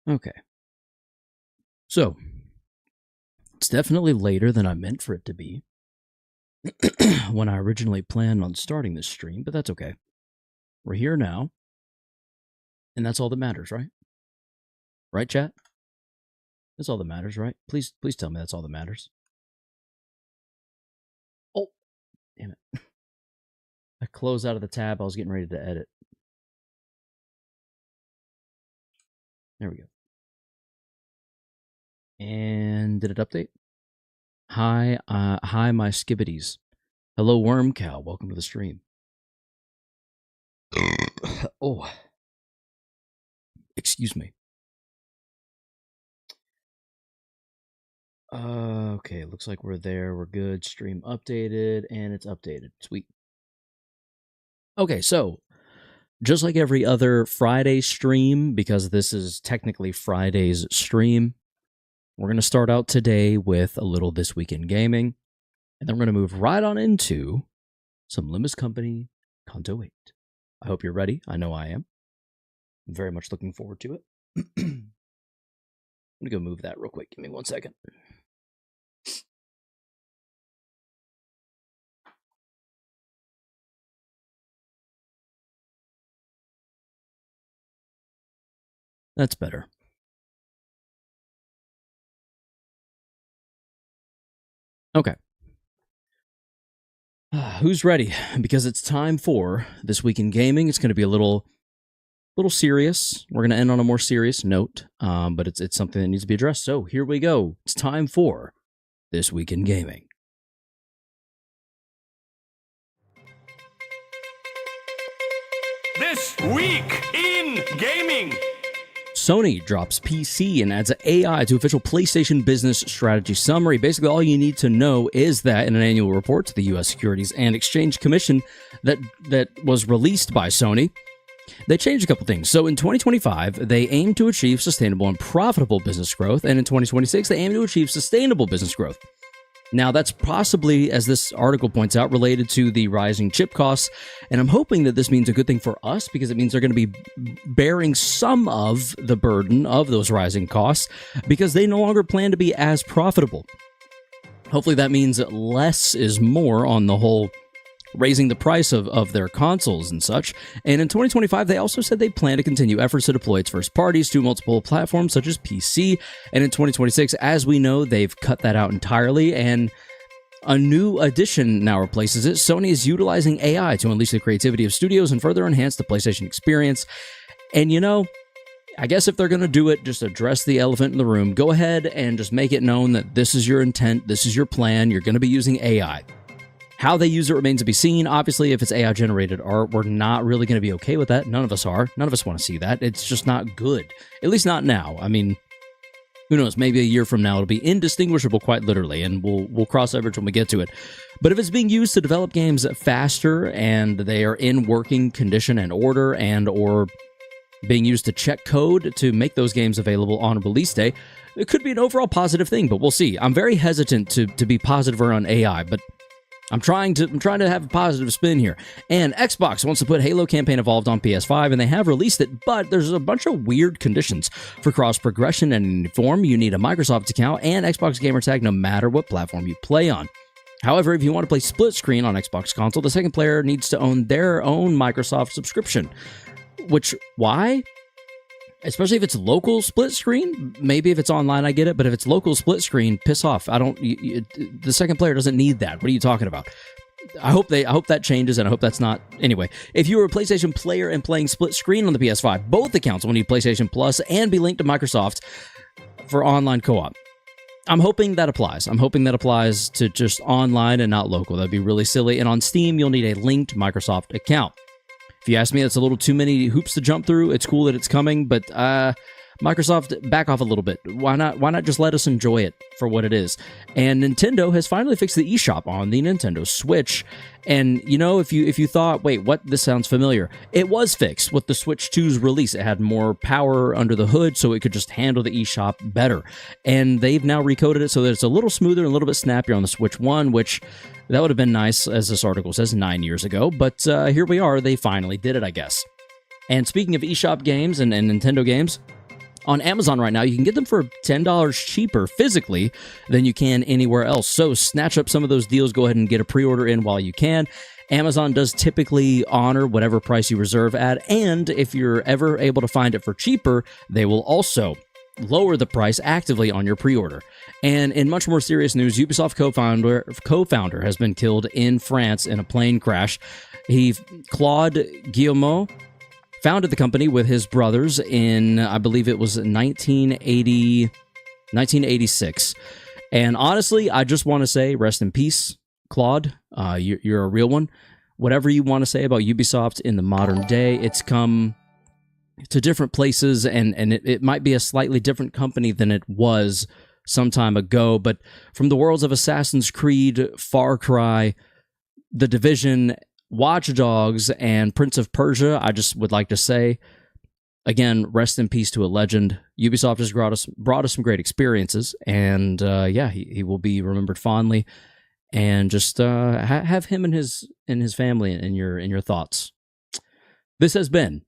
Okay. So, it's definitely later than I meant for it to be when I originally planned on starting this stream, but that's okay. We're here now, and that's all that matters, right? Right, chat? That's all that matters, right? Please tell me that's all that matters. Oh, damn it. I closed out of the tab I was getting ready to edit. There we go. And did it update? Hi, my skibbities. Hello, Worm Cow. Welcome to the stream. Oh, excuse me. Okay, looks like we're there. We're good. Stream updated, and it's updated. Sweet. Okay, so just like every other Friday stream, because this is technically Friday's stream, we're going to start out today with a little This Week in Gaming, and then we're going to move right on into some Limbus Company CANTO 8. I hope you're ready. I know I am. I'm very much looking forward to it. I'm going to go move that real quick. Give me 1 second. That's better. Okay. Who's ready? Because it's time for This Week in Gaming. It's going to be a little serious. We're going to end on a more serious note, but it's something that needs to be addressed. So here we go. It's time for This Week in Gaming. This Week in Gaming. Sony drops PC and adds AI to official PlayStation business strategy summary. Basically, all you need to know is that in an annual report to the U.S. Securities and Exchange Commission that was released by Sony, they changed a couple things. So in 2025, they aim to achieve sustainable and profitable business growth, and in 2026, they aim to achieve sustainable business growth. Now, that's possibly, as this article points out, related to the rising chip costs, and I'm hoping that this means a good thing for us because it means they're going to be bearing some of the burden of those rising costs because they no longer plan to be as profitable. Hopefully that means that less is more on the whole raising the price of their consoles and such. And in 2025, they also said they plan to continue efforts to deploy its first parties to multiple platforms such as PC. And in 2026, as we know, they've cut that out entirely, and a new addition now replaces it. Sony is utilizing AI to unleash the creativity of studios and further enhance the PlayStation experience. And you know, I guess if they're going to do it, just address the elephant in the room. Go ahead and just make it known that this is your intent, this is your plan, you're going to be using AI. How they use it remains to be seen. Obviously, if it's AI-generated art, we're not really going to be okay with that. None of us are. None of us want to see that. It's just not good. At least not now. I mean, who knows? Maybe a year from now, it'll be indistinguishable, quite literally, and we'll cross that bridge when we get to it. But if it's being used to develop games faster, and they are in working condition and order, and or being used to check code to make those games available on release day, it could be an overall positive thing, but we'll see. I'm very hesitant to be positive around AI, but I'm trying to have a positive spin here. And Xbox wants to put Halo Campaign Evolved on PS5, and they have released it, but there's a bunch of weird conditions. For cross-progression and in form, you need a Microsoft account and Xbox gamertag no matter what platform you play on. However, if you want to play split screen on Xbox console, the second player needs to own their own Microsoft subscription. Which, why? Especially if it's local split screen. Maybe if it's online, I get it. But if it's local split screen, piss off. The second player doesn't need that. What are you talking about? I hope that changes, and I hope that's not... Anyway, if you were a PlayStation player and playing split screen on the PS5, both accounts will need PlayStation Plus and be linked to Microsoft for online co-op. I'm hoping that applies. I'm hoping that applies to just online and not local. That'd be really silly. And on Steam, you'll need a linked Microsoft account. If you ask me, that's a little too many hoops to jump through. It's cool that it's coming, but Microsoft, back off a little bit. Why not just let us enjoy it for what it is? And Nintendo has finally fixed the eShop on the Nintendo Switch. And you know, if you thought, wait, what? This sounds familiar. It was fixed with the Switch 2's release. It had more power under the hood, so it could just handle the eShop better. And they've now recoded it so that it's a little smoother and a little bit snappier on the Switch 1, which that would have been nice, as this article says, 9 years ago. But here we are. They finally did it, I guess. And speaking of eShop games and Nintendo games, On Amazon right now, you can get them for $10 cheaper physically than you can anywhere else. So snatch up some of those deals. Go ahead and get a pre-order in while you can. Amazon does typically honor whatever price you reserve at, and if you're ever able to find it for cheaper, they will also lower the price actively on your pre-order. And in much more serious news, Ubisoft co-founder has been killed in France in a plane crash. Claude Guillemot founded the company with his brothers in, I believe it was 1986. And honestly, I just want to say rest in peace, Claude. You're a real one. Whatever you want to say about Ubisoft in the modern day, it's come to different places, and it might be a slightly different company than it was some time ago. But from the worlds of Assassin's Creed, Far Cry, The Division, Watch Dogs, and Prince of Persia, I just would like to say, again, rest in peace to a legend. Ubisoft has brought us some great experiences, and he will be remembered fondly. And just have him and his family in your thoughts. This has been.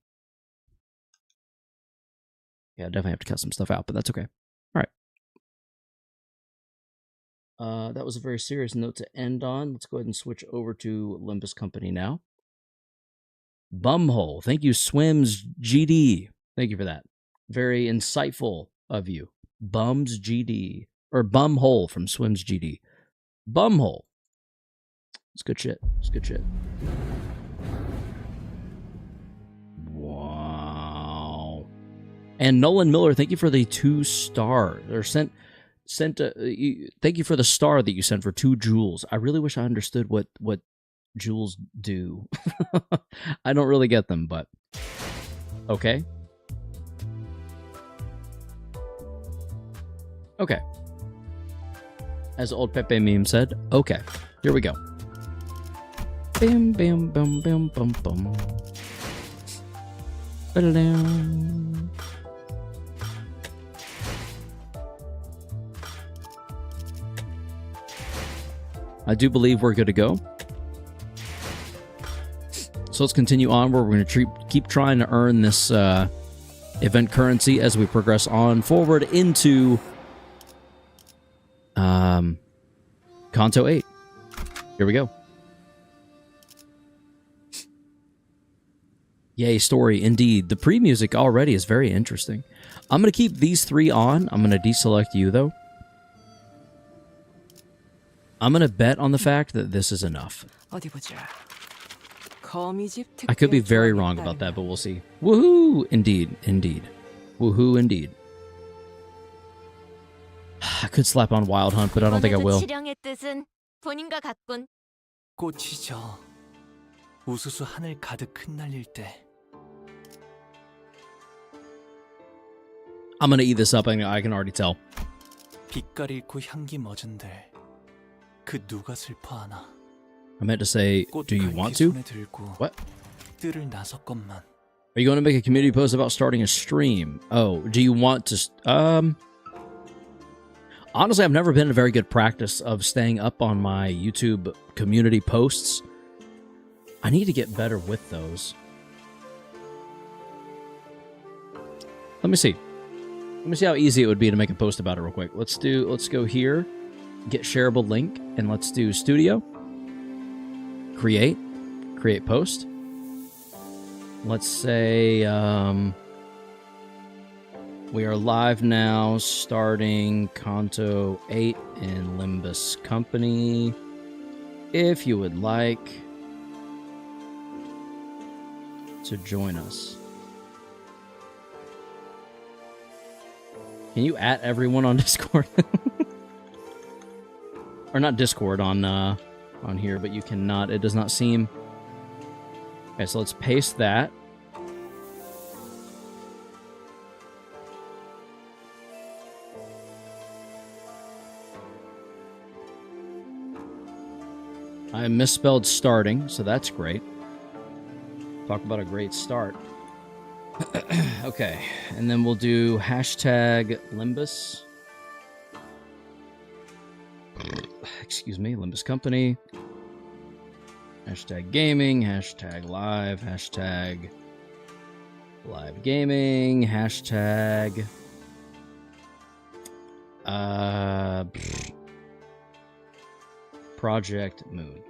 Yeah, I definitely have to cut some stuff out, but that's okay. All right. That was a very serious note to end on. Let's go ahead and switch over to Limbus Company now. Bumhole. Thank you, Swims GD. Thank you for that. Very insightful of you. Bums GD. Or Bumhole from Swims GD. Bumhole. It's good shit. It's good shit. Wow. And Nolan Miller, thank you for the 2-star. Or thank you for the star that you sent for 2 jewels. I really wish I understood what jewels do. I don't really get them, but okay. Okay. As old Pepe Meme said, okay. Here we go. Bam, bam, bam, bam, bam, bam. Ba-da-dam. I do believe we're good to go. So let's continue on where we're going to keep trying to earn this event currency as we progress on forward into CANTO 8. Here we go. Yay, story, indeed. The pre-music already is very interesting. I'm going to keep these 3 on. I'm going to deselect you, though. I'm going to bet on the fact that this is enough. I could be very wrong about that, but we'll see. Woohoo! Indeed, indeed. Woohoo, indeed. I could slap on Wild Hunt, but I don't think I will. 꽃이 져 우수수 하늘 가득 흩날릴 때 I'm gonna eat this up, I can already tell. 빛깔 잃고 향기 멎은들 그 누가 슬퍼하나 I meant to say, do you want to? What? 뜰을 나섰건만 Are you going to make a community post about starting a stream? Oh, do you want to... Honestly, I've never been in a very good practice of staying up on my YouTube community posts. I need to get better with those. Let me see. Let me see how easy it would be to make a post about it real quick. Let's go here, get shareable link, and let's do studio. Create post. Let's say we are live now, starting CANTO 8 in Limbus Company. If you would like to join us. Can you at everyone on Discord? Or not Discord, on here, but you cannot. It does not seem... Okay, so let's paste that. I misspelled starting, so that's great. Talk about a great start. Okay, and then we'll do hashtag Limbus. Excuse me, Limbus Company. Hashtag gaming, hashtag live gaming, hashtag Project Moon.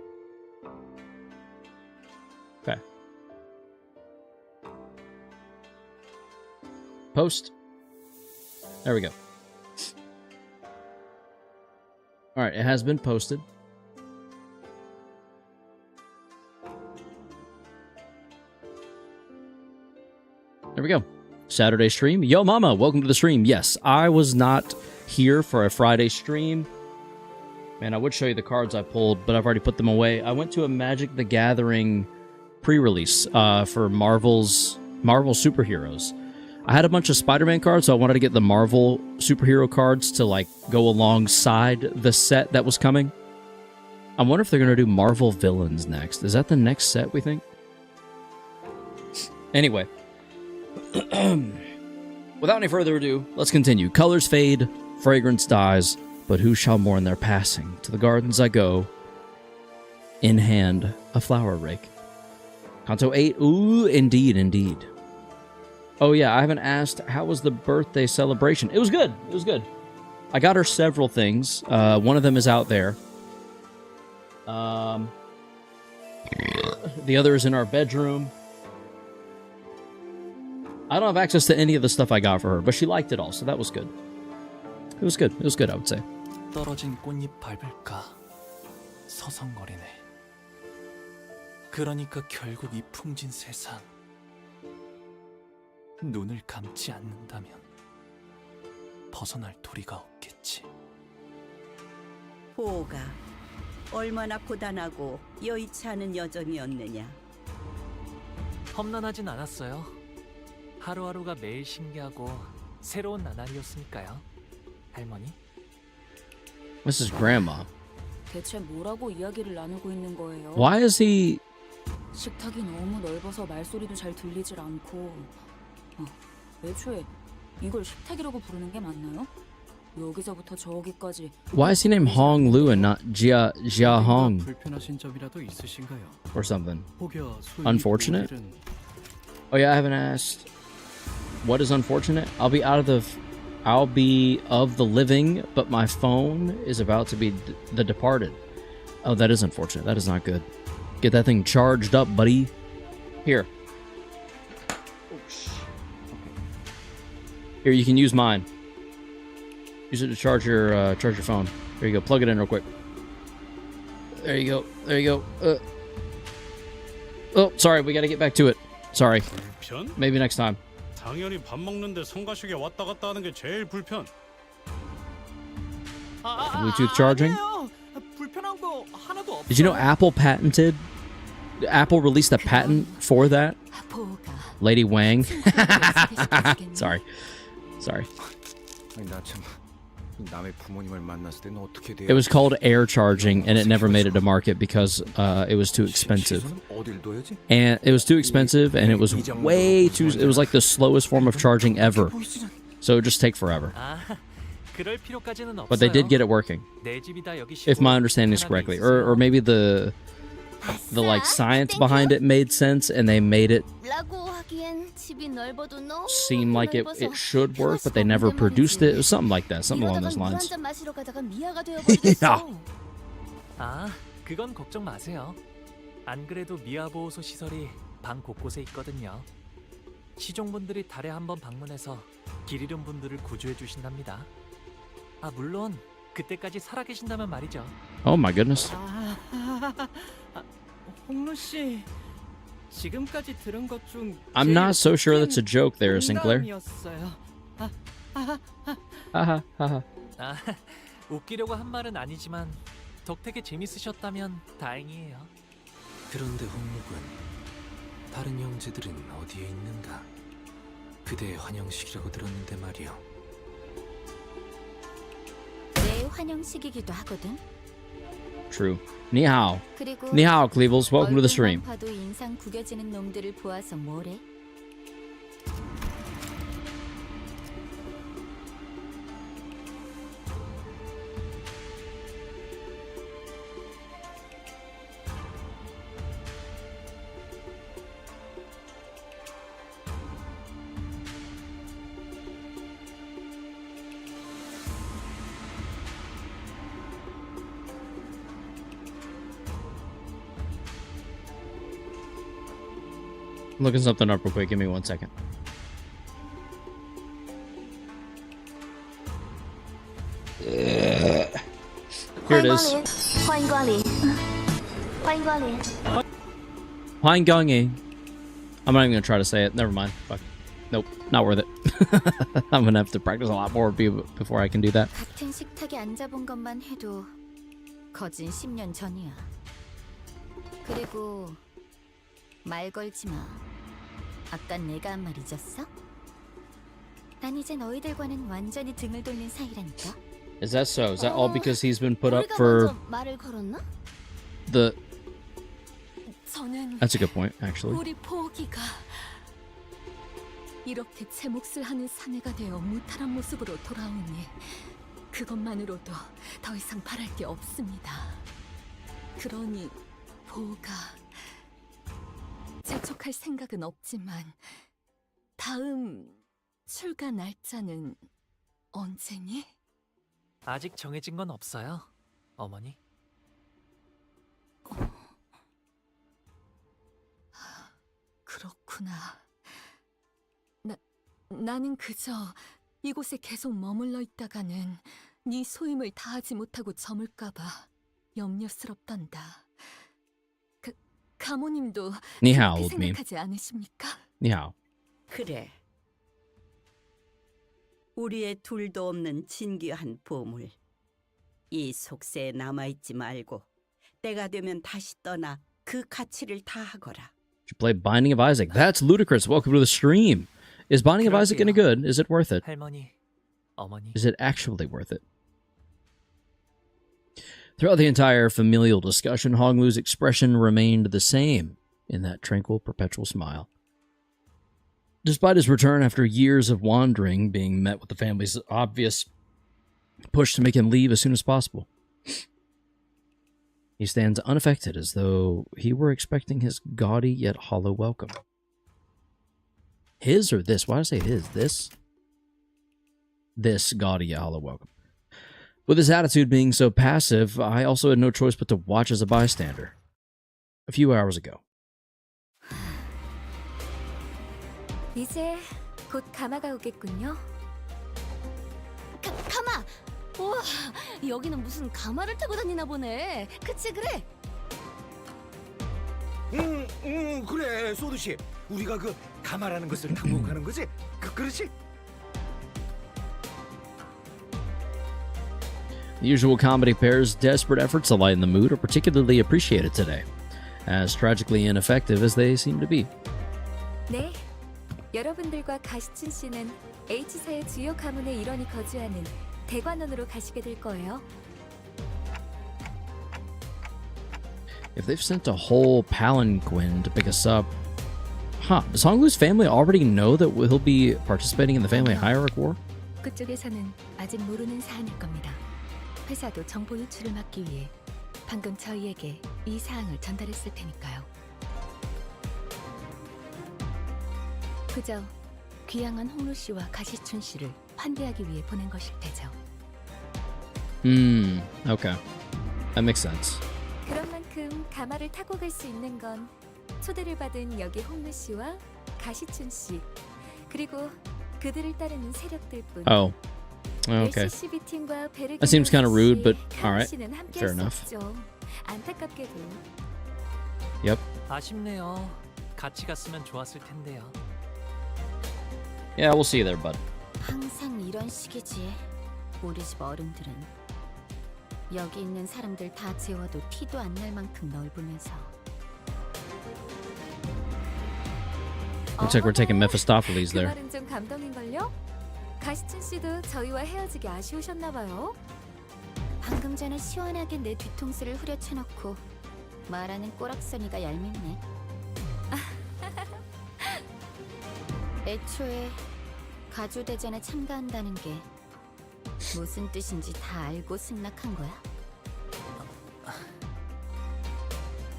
Okay. Post. There we go. All right, it has been posted. There we go. Saturday stream. Yo, mama, welcome to the stream. Yes, I was not here for a Friday stream. Man, I would show you the cards I pulled, but I've already put them away. I went to a Magic the Gathering pre-release for Marvel superheroes. I had a bunch of Spider-Man cards, so I wanted to get the Marvel superhero cards to like go alongside the set that was coming. I wonder if they're going to do Marvel villains next. Is that the next set, we think? Anyway. Without any further ado, let's continue. Colors fade, fragrance dies, but who shall mourn their passing? To the gardens I go, in hand a flower rake. Kanto 8, ooh, indeed, indeed. Oh yeah, I haven't asked, how was the birthday celebration? It was good, it was good. I got her several things. One of them is out there. The other is in our bedroom. I don't have access to any of the stuff I got for her, but she liked it all, so that was good. It was good. It was good, I would say. 떨어진 꽃잎 밟을까 서성거리네. 그러니까 결국 이 풍진 세상 눈을 감지 않는다면 벗어날 도리가 없겠지. 보호가 얼마나 고단하고 여의치 않은 여정이었느냐. 험난하진 않았어요. 하루하루가 매일 신기하고 새로운 나날이었으니까요. 할머니? This is grandma. 대체 뭐라고 이야기를 나누고 있는 거예요? Why is he... 식탁이 너무 넓어서 말소리도 잘 들리질 않고 애초에 이걸 식탁이라고 부르는 게 맞나요? 여기서부터 저기까지 Why is he named Hong Lu and not Jia Hong? 불편하신 점이라도 있으신가요? Or something. 혹여 소위 Unfortunate? 오늘은 Oh yeah, I haven't asked. What is unfortunate? I'll be of the living, but my phone is about to be the departed. Oh, that is unfortunate. That is not good. Get that thing charged up, buddy. Here. Here, you can use mine. Use it to charge your phone. There you go. Plug it in real quick. There you go. There you go. Oh, sorry. We got to get back to it. Sorry. 불편? Maybe next time. 당연히 밥 먹는데 성가시게 왔다 갔다 하는 게 제일 불편. Bluetooth charging. 불편한 거 하나도 없어요. Did you know Apple released a patent for that? 보호가 Lady Wang. Sorry. Sorry. 아니 나참 남의 부모님을 만났을 때는 어떻게 돼요? It was called air charging, and it never made it to market because it was too expensive. 어딜 둬야지? And it was too expensive, and it was way too... It was like the slowest form of charging ever. So it would just take forever. 그럴 필요까지는 없어요. But they did get it working, 내 집이다 여기 if my understanding is correctly. Or maybe the like science behind it made sense, and they made it seem like it should work, but they never produced it. It was something like that, something along those lines. Yeah. 아, 그건 걱정 마세요. 안 그래도 미아보호소 시설이 방 곳곳에 있거든요. 시종분들이 달에 한 번 방문해서 길 잃은 분들을 구조해 주신답니다. 아, 물론 그때까지 살아계신다면 말이죠. Oh my goodness. 홍루 씨 지금까지 들은 것 중 I'm not so sure that's a joke there, Sinclair. Haha, haha. 아, 웃기려고 한 말은 아니지만 덕택에 재밌으셨다면 다행이에요. 그런데 홍묵은 다른 형제들은 어디에 있는가? 그대의 환영식이라고 들었는데 말이요. 내 환영식이기도 하거든. True. Ni hao. 그리고 Ni hao, Cleebles. Welcome to the stream. 봐도 인상 구겨지는 놈들을 보아서 뭐래? looking something up real quick. Give me 1 second. Here it is. 欢迎光临，欢迎光临。 Hwanggongi. I'm not even gonna try to say it. Never mind. Fuck. Nope. Not worth it. I'm gonna have to practice a lot more before I can do that. 같은 식탁에 앉아본 것만 해도 거진 10년 전이야. 그리고 말 걸지 마. 아까 내가 한 말 잊었어? 난 이제 너희들과는 완전히 등을 돌린 사이라니까. Is that so? Is that all because he's been put up 우리가 for 먼저 말을 걸었나? the... 저는 That's a good point, actually. 우리 포기가 이렇게 제 몫을 하는 사내가 되어 무탈한 모습으로 돌아오니 그것만으로도 더 이상 바랄 게 없습니다. 그러니 보가 재촉할 생각은 없지만 다음 출가 날짜는 언제니? 아직 정해진 건 없어요, 어머니. 그렇구나. 나는 그저 이곳에 계속 머물러 있다가는 네 소임을 다하지 못하고 저물까봐 염려스럽단다. 가모님도 니하오, 그렇게 미. 생각하지 않으십니까? Niao. 그래. 우리의 둘도 없는 진귀한 보물. 이 속세에 남아있지 말고 때가 되면 다시 떠나 그 가치를 다하거라. You play Binding of Isaac. That's ludicrous. Welcome to the stream. Is Binding of Isaac any good? Is it worth it? 할머니, 어머니. Is it actually worth it? Throughout the entire familial discussion, Honglu's expression remained the same in that tranquil, perpetual smile. Despite his return after years of wandering, being met with the family's obvious push to make him leave as soon as possible, he stands unaffected as though he were expecting his gaudy yet hollow welcome. His or this? Why did I say his? This? This gaudy yet hollow welcome. With his attitude being so passive, I also had no choice but to watch as a bystander. A few hours ago. 이제 곧 가마가 오겠군요. 가마! 우와, 여기는 무슨 가마를 타고 다니나 보네. 그치 그래? 그래 소두 씨. 우리가 그 가마라는 것을 타고 가는 거지? 그렇지? The usual comedy pair's desperate efforts to lighten the mood are particularly appreciated today, as tragically ineffective as they seem to be. 네, 여러분들과 가시춘 씨는 H사의 주요 가문의 일원이 거주하는 대관원으로 가시게 될 거예요. If they've sent a whole palanquin to pick us up, does Honglu's family already know that he'll be participating in the family hierarchy war? 그쪽에서는 아직 모르는 사안일 겁니다. 회사도 정보 유출을 막기 위해 방금 저희에게 이 사항을 전달했을 테니까요. 그저 귀향한 홍루 씨와 가시춘 씨를 환대하기 위해 보낸 것일 테죠. Okay. That makes sense. 그런 만큼 가마를 타고 갈 수 있는 건 초대를 받은 여기 홍루 씨와 가시춘 씨 그리고 그들을 따르는 세력들뿐. Oh. Okay. LCCB 팀과 That seems kind of rude, but alright. 씨는 함께 Fair 할 수 enough. 없죠. 안타깝게도. Yep. 아쉽네요. 같이 갔으면 좋았을 텐데요. Yeah, we'll see you there, bud. 항상 이런 식이지. 우리 집 어른들은 여기 있는 사람들 다 재워도 티도 안 날 만큼 넓으면서. Looks like we're taking Mephistopheles 그 there. 말은 좀 감동인걸요? 가시춘 씨도 저희와 헤어지기 아쉬우셨나 봐요. 방금 전에 시원하게 내 뒤통수를 후려쳐놓고 말하는 꼬락서니가 얄밉네. 애초에 가주대전에 참가한다는 게 무슨 뜻인지 다 알고 승낙한 거야?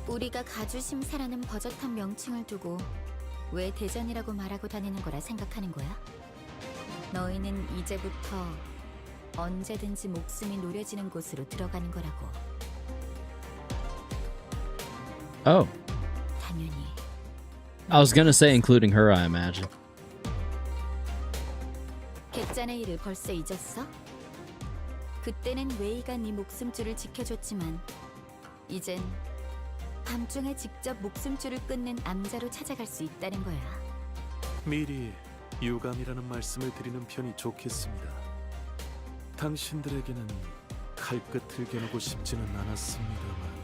우리가 가주심사라는 버젓한 명칭을 두고 왜 대전이라고 말하고 다니는 거라 생각하는 거야? 너희는 이제부터 언제든지 목숨이 노려지는 곳으로 들어가는 거라고. Oh. 당연히 I was gonna say including her, I imagine. 객잔의 일을 벌써 잊었어? 그때는 웨이가 네 목숨줄을 지켜줬지만 이젠 밤중에 직접 목숨줄을 끊는 암자로 찾아갈 수 있다는 거야. 미리 유감이라는 말씀을 드리는 편이 좋겠습니다. 당신들에게는 칼끝을 겨누고 싶지는 않았습니다만.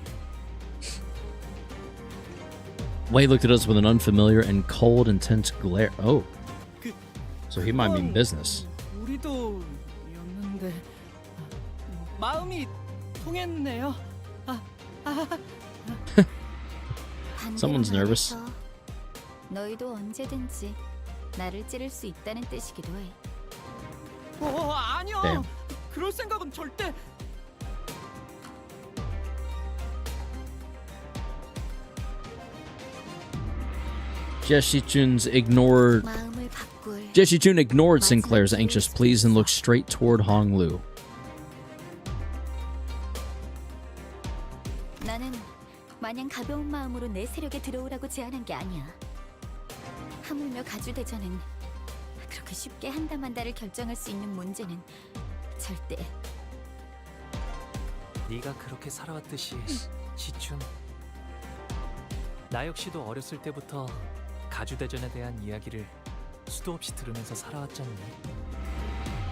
Wei looked at us with an unfamiliar and cold, intense glare. Oh, so he might mean business. 우리도였는데 마음이 통했네요. Someone's nervous. 반대로 말해서 너희도 언제든지 나를 찌를 수 있다는 뜻이기도 해. 아니요. Damn. 그럴 생각은 절대. 마음을 바꿀 Jesse Chun ignored Sinclair's anxious pleas and looked straight toward Honglu. 나는 마냥 가벼운 마음으로 내 세력에 들어오라고 제안한 게 아니야. 하물며 가주대전은 그렇게 쉽게 한다만다를 결정할 수 있는 문제는 절대. 네가 그렇게 살아왔듯이 시춘. 나 역시도 어렸을 때부터 가주대전에 대한 이야기를 수도 없이 들으면서 살아왔잖니.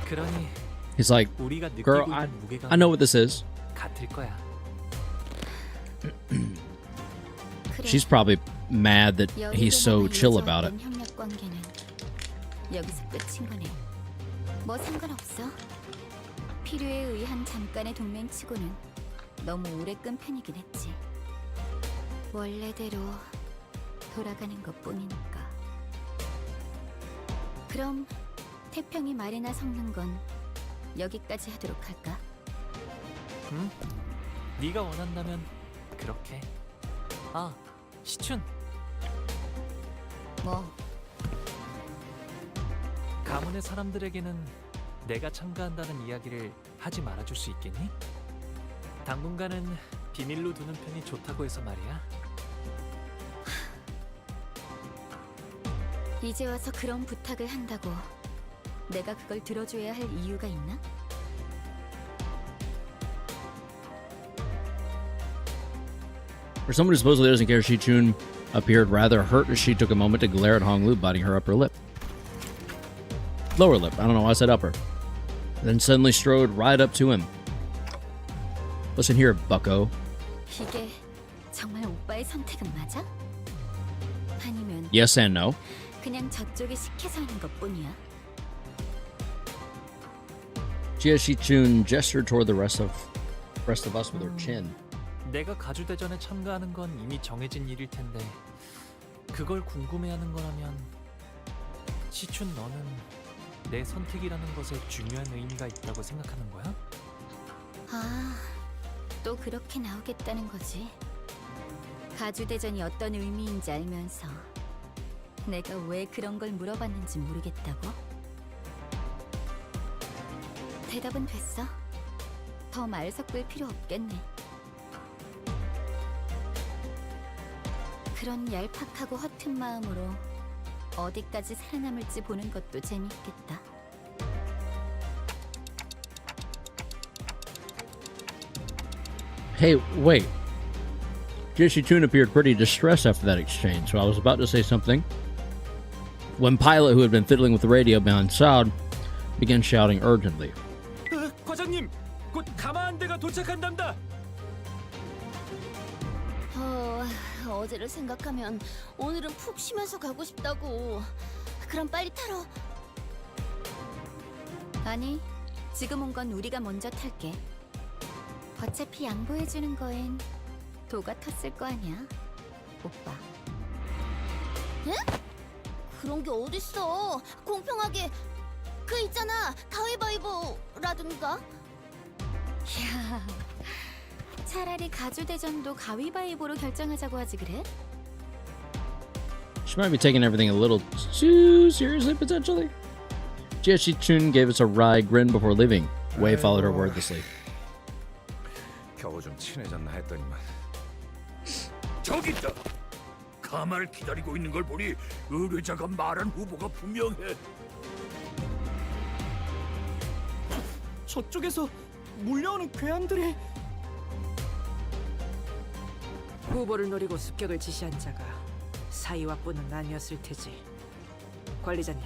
그러니 He's like, 우리가 느끼고 girl, 있는 I 무게감은 know what this is. 같을 거야. 그래, She's probably mad that he's so chill about it. 협력 관계는 여기서 끝인 거네. 뭐 상관없어. 필요에 의한 잠깐의 동맹치고는 너무 오래 끈 편이긴 했지. 원래대로 돌아가는 것뿐이니까. 그럼 태평이 말이나 섞는 건 여기까지 하도록 할까? 응? 네가 원한다면 그렇게. 아, 시춘. 뭐 가문의 사람들에게는 내가 참가한다는 이야기를 하지 말아줄 수 있겠니? 당분간은 비밀로 두는 편이 좋다고 해서 말이야. 이제 와서 그런 부탁을 한다고 내가 그걸 들어줘야 할 이유가 있나? For someone who supposedly doesn't care, Shi Chun appeared rather hurt as she took a moment to glare at Honglu, biting her upper lip. Lower lip. I don't know why I said upper. Then suddenly strode right up to him. Listen here, bucko. 이게 정말 오빠의 선택은 맞아? 아니면 Yes and no. 그냥 저쪽이 시켜서 하는 것뿐이야? Jia Shi Chun gestured toward the rest of us with her chin. 내가 가주대전에 참가하는 건 이미 정해진 일일 텐데 그걸 궁금해하는 거라면 시춘 너는 내 선택이라는 것에 중요한 의미가 있다고 생각하는 거야? 아, 또 그렇게 나오겠다는 거지. 가주대전이 어떤 의미인지 알면서 내가 왜 그런 걸 물어봤는지 모르겠다고? 대답은 됐어. 더 말 섞을 필요 없겠네. 그런 얄팍하고 허튼 마음으로 어디까지 살아남을지 보는 것도 재밌겠다. Hey, wait. Jia Shi Chun appeared pretty distressed after that exchange, so I was about to say something when Pilot, who had been fiddling with the radio behind Saud, began shouting urgently. 과장님, 곧 가마한대가 도착한답니다. 어제를 생각하면 오늘은 푹 쉬면서 가고 싶다고. 그럼 빨리 타러. 아니, 지금 온 건 우리가 먼저 탈게. 어차피 양보해주는 거엔 도가 텄을 거 아니야, 오빠. 에? 그런 게 어딨어. 공평하게. 그 있잖아, 가위바위보라든가. 야, 차라리 가주대전도 가위바위보로 결정하자고 하지 그래? She might be taking everything a little too seriously, potentially. Jia Shi Chun gave us a wry grin before leaving. Wei followed her wordlessly. 겨우 좀 친해졌나 했더니만. 저기 있다. 가마를 기다리고 있는 걸 보니 의뢰자가 말한 후보가 분명해. 저쪽에서 몰려오는 괴한들이. 후보를 노리고 습격을 지시한 자가 사이와뿐은 아니었을 테지. 관리자님,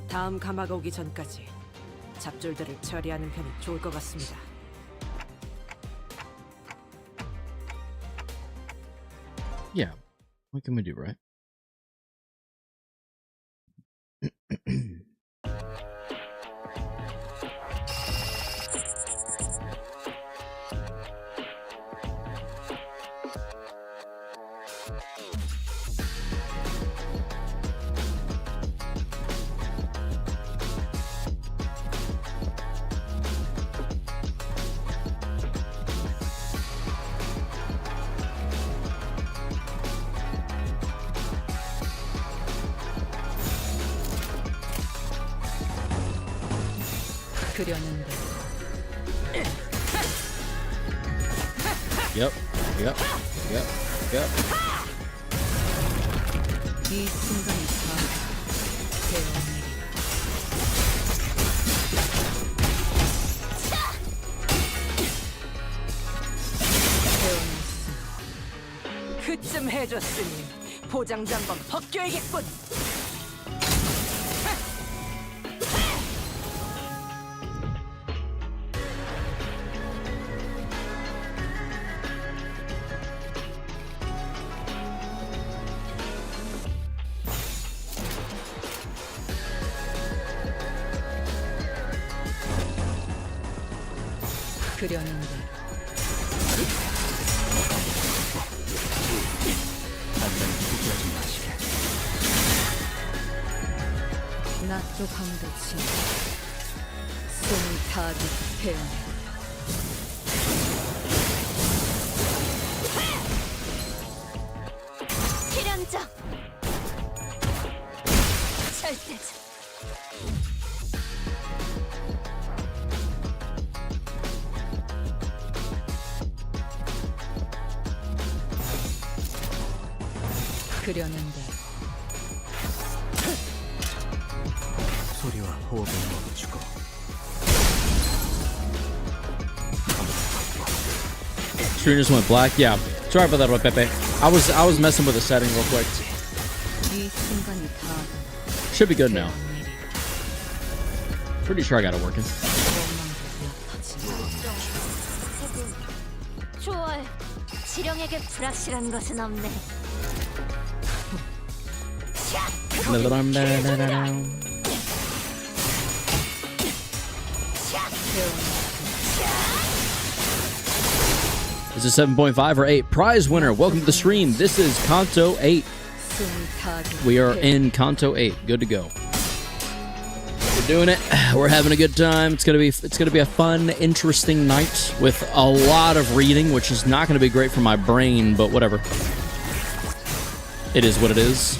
다음 가마가 오기 전까지 잡졸들을 처리하는 편이 좋을 것 같습니다. Yeah. What can we do, right? 그렸는데 Yep. 이 순간이 다 배운 일이다. 배워냈으나 그쯤 해줬으니 포장지 한번 벗겨야겠군. 그렸는데 낮도 밤도 치 손을 다하듯 배워내. 필연적 절대적 그렸는데 소리와 호흡을 멈추고 Screen just went black. Yeah. Sorry about that, Pepe. I was messing with the setting real quick. 이 순간이 다 Should be good now. 배운 일이다. Pretty sure I got it working. 초월 지령에게 불확실한 것은 없네. Is it 7.5 or 8? Prize winner, welcome to the stream. This is Kanto 8. We are in Kanto 8. Good to go. We're doing it. We're having a good time. It's gonna be a fun, interesting night with a lot of reading, which is not gonna be great for my brain, but whatever. It is what it is.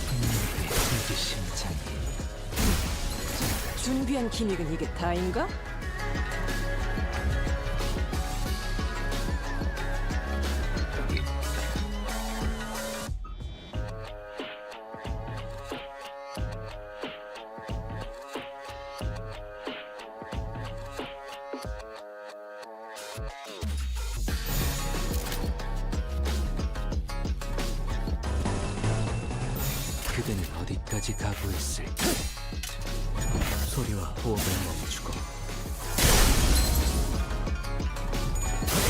준비한 기믹은 이게 다인가? 그대는 어디까지 가고 있을까? 소리와 호흡을 멈추고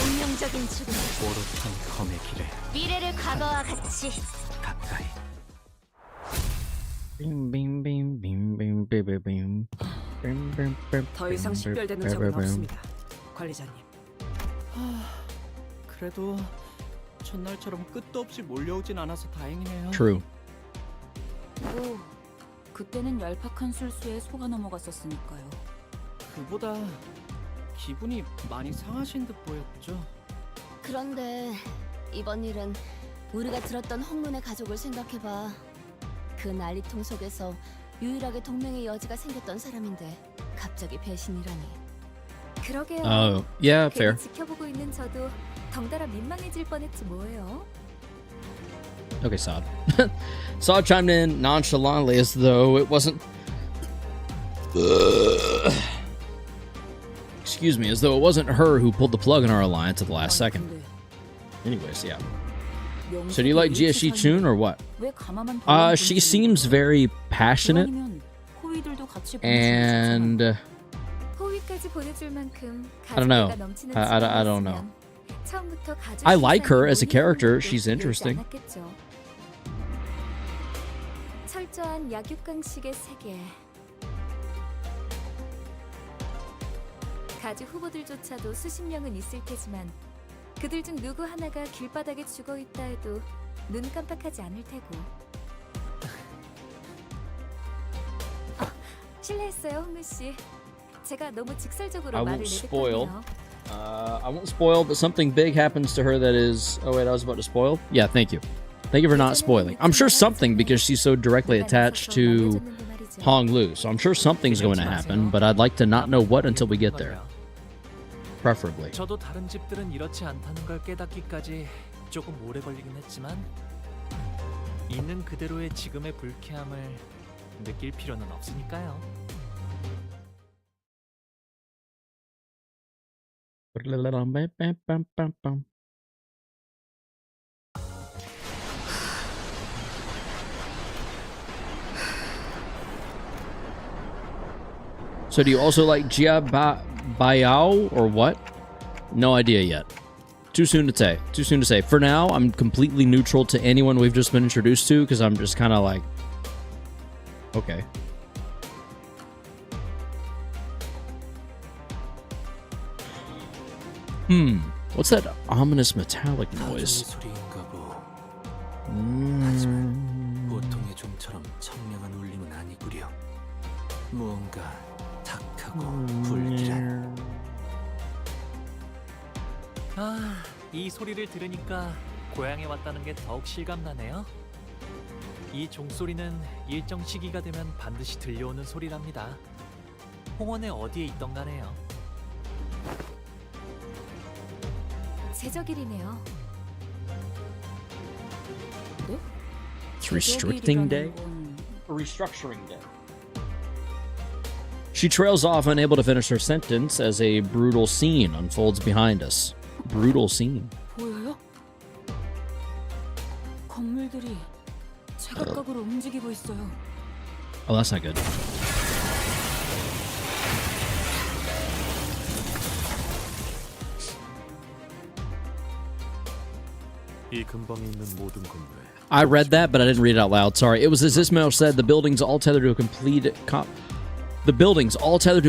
운명적인 죽음, 오롯한 검의 길에 미래를 과거와 같이 가까이. 더 이상 식별되는 적은 없습니다. 관리자님. 그래도 전날처럼 끝도 없이 몰려오진 않아서 다행이네요. True. 뭐 그때는 얄팍한 술수에 속아 넘어갔었으니까요. 그보다 기분이 많이 상하신 듯 보였죠. 그런데 이번 일은 우리가 들었던 홍문의 가족을 생각해봐. 그 난리통 속에서 유일하게 동맹의 여지가 생겼던 사람인데 갑자기 배신이라니. 그러게요. Oh, yeah, fair. 지켜보고 있는 저도 덩달아 민망해질 뻔했지 뭐예요. Okay, Sod. Sod chimed in nonchalantly as though it wasn't. Excuse me, as though it wasn't her who pulled the plug in our alliance at the last second. Anyways, yeah. So do you like GSC Chun or what? She seems very passionate and I don't know. I don't know. I like her as a character. She's interesting. 철저한 약육강식의 세계. 가주 후보들조차도 수십 명은 있을 테지만 그들 중 누구 하나가 길바닥에 죽어 있다 해도 눈 깜빡하지 않을 테고. 실례했어요, 홍루 씨. 제가 너무 직설적으로 I 말을 won't spoil. 내뱉었네요. I won't spoil, but something big happens to her that is... Oh, wait, I was about to spoil? Yeah, thank you. Thank you for not spoiling. I'm sure something, because she's so directly attached to Hong Lu, so I'm sure something's going to happen, but I'd like to not know what until we get there. Preferably. 저도 다른 집들은 이렇지 않다는 걸 깨닫기까지 조금 오래 걸리긴 했지만 있는 그대로의 지금의 불쾌함을 느낄 필요는 없으니까요. So do you also like Jia Bayao or what? No idea yet. Too soon to say. Too soon to say. For now, I'm completely neutral to anyone we've just been introduced to because I'm just kind of like, okay. What's that ominous metallic noise? 보통의 종처럼 청량한 울림은 아니구려. 무언가 탁하고 불길한. 아, 이 소리를 들으니까 고향에 왔다는 게 더욱 실감나네요. 이 종소리는 일정 시기가 되면 반드시 들려오는 소리랍니다. 홍원의 어디에 있던 가네요. 제적일이네요. It's restricting day? Restructuring day. She trails off, unable to finish her sentence, as a brutal scene unfolds behind us. Brutal scene. 보여요? 건물들이 제각각으로 움직이고 있어요. Oh, that's not good. 이 근방에 있는 모든 건물에 I read that, but I didn't read it out loud. Sorry. It was as Ismail said, the buildings all tethered to a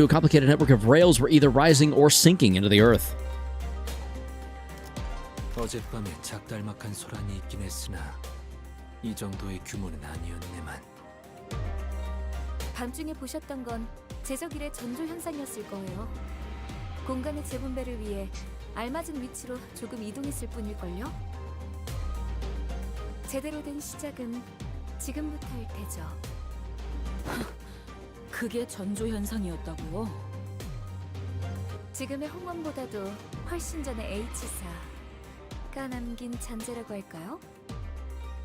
complicated network of rails were either rising or sinking into the earth. 어젯밤에 작달막한 소란이 있긴 했으나 이 정도의 규모는 아니었네만. 밤중에 보셨던 건 제적일의 전조 현상이었을 거예요. 공간의 재분배를 위해 알맞은 위치로 조금 이동했을 뿐일걸요? 제대로 된 시작은 지금부터일 테죠. 그게 전조 현상이었다고요? 지금의 홍원보다도 훨씬 전에 H사가 남긴 잔재라고 할까요?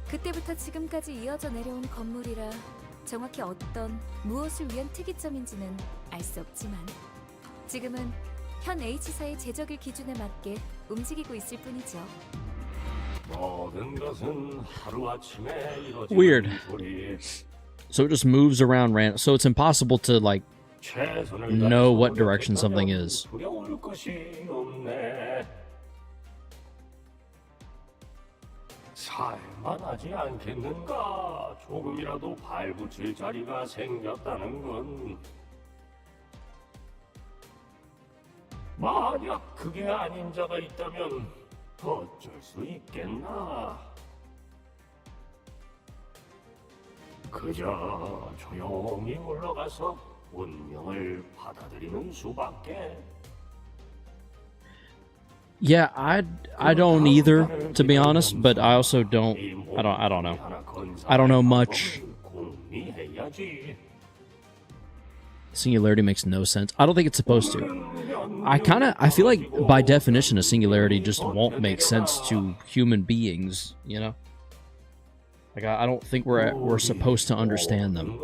그때부터 지금까지 이어져 내려온 건물이라 정확히 어떤 무엇을 위한 특이점인지는 알 수 없지만 지금은 현 H사의 제적일 기준에 맞게 움직이고 있을 뿐이죠. 모든 것은 하루아침에 이루어지는 Weird. 소리. So it just moves around random. So it's impossible to, like, know what direction something is. 두려울 것이 없네. 살만하지 않겠는가? 조금이라도 발붙일 자리가 생겼다는 건. 만약 그게 아닌 자가 있다면 어쩔 수 있겠나? 그저 조용히 올라가서 운명을 받아들이는 수밖에. Yeah, I don't either, to be honest, but I also don't I don't know. I don't know much. Singularity makes no sense. I don't think it's supposed to. I feel like by definition a singularity just won't make sense to human beings, you know? Like I don't think we're supposed to understand them.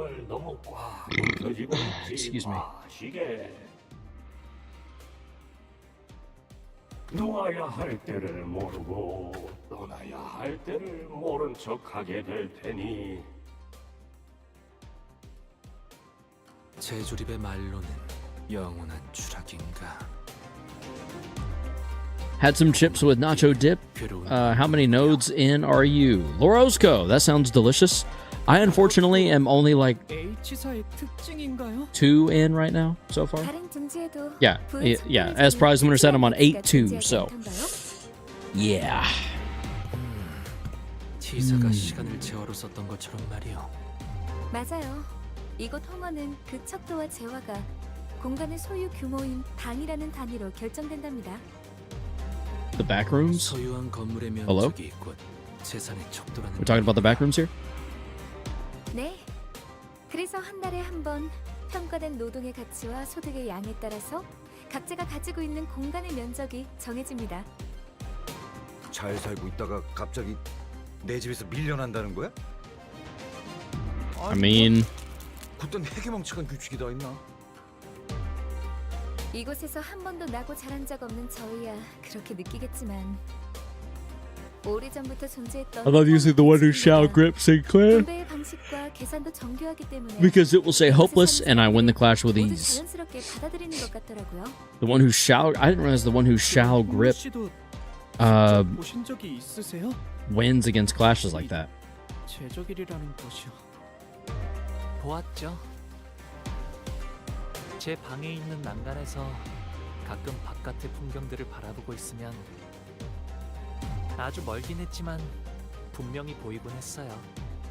Excuse me. 놓아야 할 때를 모르고 떠나야 할 때를 모른 척하게 될 테니 제조립의 말로는 영원한 추락인가. Had some chips with nacho dip. How many nodes in are you? Lorosco, that sounds delicious. I unfortunately am only like H사의 특징인가요? 2 in right now so far. 다른 둥지에도 Yeah, yeah. As Prize Winner said, I'm on 8-2, so yeah. T사가 시간을 재화로 썼던 것처럼 말이요. 맞아요. 이곳 홍어는 그 척도와 재화가 공간의 소유 규모인 방이라는 단위로 결정된답니다. The back rooms? 소유한 건물의 Hello? 면적이 곧 재산의 척도라는. We're talking about the back rooms here? 네. 그래서 한 달에 한 번 평가된 노동의 가치와 소득의 양에 따라서 각자가 가지고 있는 공간의 면적이 정해집니다. 잘 살고 있다가 갑자기 내 집에서 밀려난다는 거야? I mean, 그땐 해괴망측한 규칙이 다 있나? 이곳에서 한 번도 나고 자란 적 없는 저희야 그렇게 느끼겠지만 오래전부터 존재했던 I love using the one who shall grip Sinclair 분배의 방식과 계산도 정교하기 때문에 because it will say hopeless and I win the clash with 모두 ease. 자연스럽게 받아들이는 것 같더라고요. The one who shall, I didn't realize the one who shall grip 씨도 보신 적이 있으세요? wins against clashes like that. 제적일이라는 것이요. 보았죠. 제 방에 있는 난간에서 가끔 바깥의 풍경들을 바라보고 있으면 아주 멀긴 했지만 분명히 보이곤 했어요.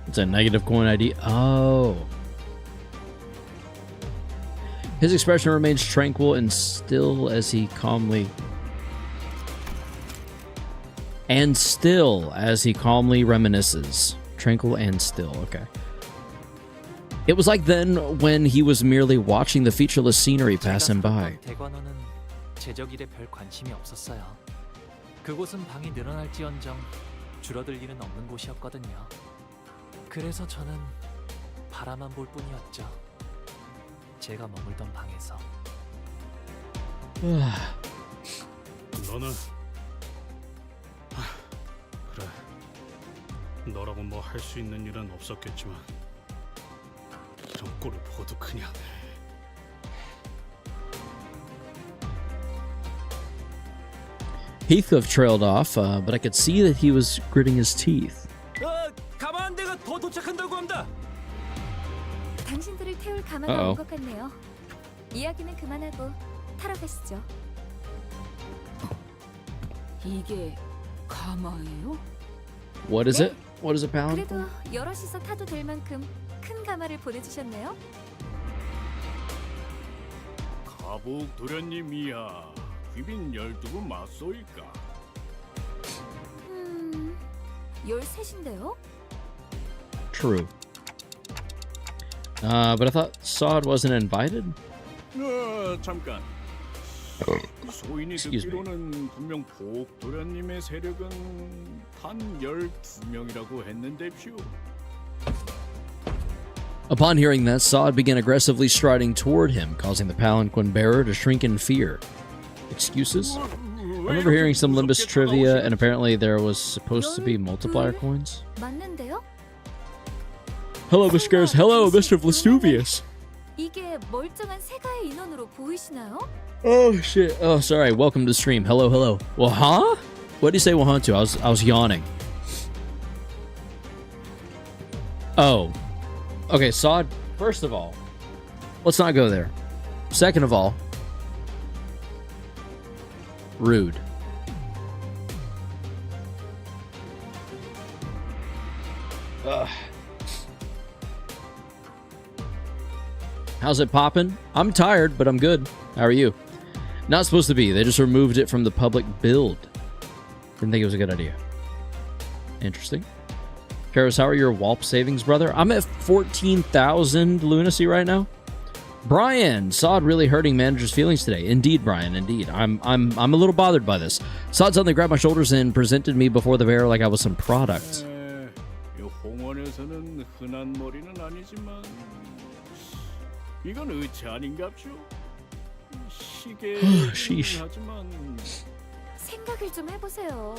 It's a negative coin ID. Oh. His expression remains tranquil and still as he calmly reminisces. Tranquil and still. Okay. It was like then when he was merely watching the featureless scenery pass him by. 대관원은 제적일에 별 관심이 없었어요. 그곳은 방이 늘어날지언정 줄어들 일은 없는 곳이었거든요. 그래서 저는 바라만 볼 뿐이었죠. 제가 머물던 방에서. 너는 그래 너라고 뭐 할 수 있는 일은 없었겠지만 이런 꼴을 보고도 그냥 Heathcliff trailed off, but I could see that he was gritting his teeth. 가만대가 더 도착한다고 합니다. 당신들을 태울 가마가 온 것 같네요. 이야기는 그만하고 타러 가시죠. 이게 가마예요? What is it? What is a palanquin? 그래도 여럿이서 타도 될 만큼 큰 가마를 보내주셨네요. 가복 도련님이야. 귀빈 12분 맞소일까? 13인데요? True. But I thought Sod wasn't invited? 잠깐. 소인이 Excuse me. 듣기로는 분명 복 도련님의 세력은 단 12명이라고 했는데요. Upon hearing that, Sod began aggressively striding toward him, causing the palanquin bearer to shrink in fear. Excuses? I remember hearing some Limbus trivia, and apparently there was supposed to be multiplier coins. 맞는데요? Hello, Mr. Garris. Hello, Mr. Vlastuvius. 이게 멀쩡한 세가의 인원으로 보이시나요? Oh, shit. Oh, sorry. Welcome to the stream. Hello, hello. Well, huh? What did you say, well, huh, to? I was yawning. Oh. Okay, Sod, first of all, let's not go there. Second of all, rude. Ugh. How's it poppin'? I'm tired, but I'm good. How are you? Not supposed to be. They just removed it from the public build. Didn't think it was a good idea. Interesting. Karos, how are your Walp savings, brother? I'm at 14,000 lunacy right now. Brian, Sod really hurting manager's feelings today. Indeed, Brian, indeed. I'm a little bothered by this. Sod suddenly grabbed my shoulders and presented me before the bear like I was some product. 이 홍원 입장에서는 흔한 머리는 아니지만 이건 의체 아닌갑쇼? 시계는 Sheesh. 하지만 생각을 좀 해보세요.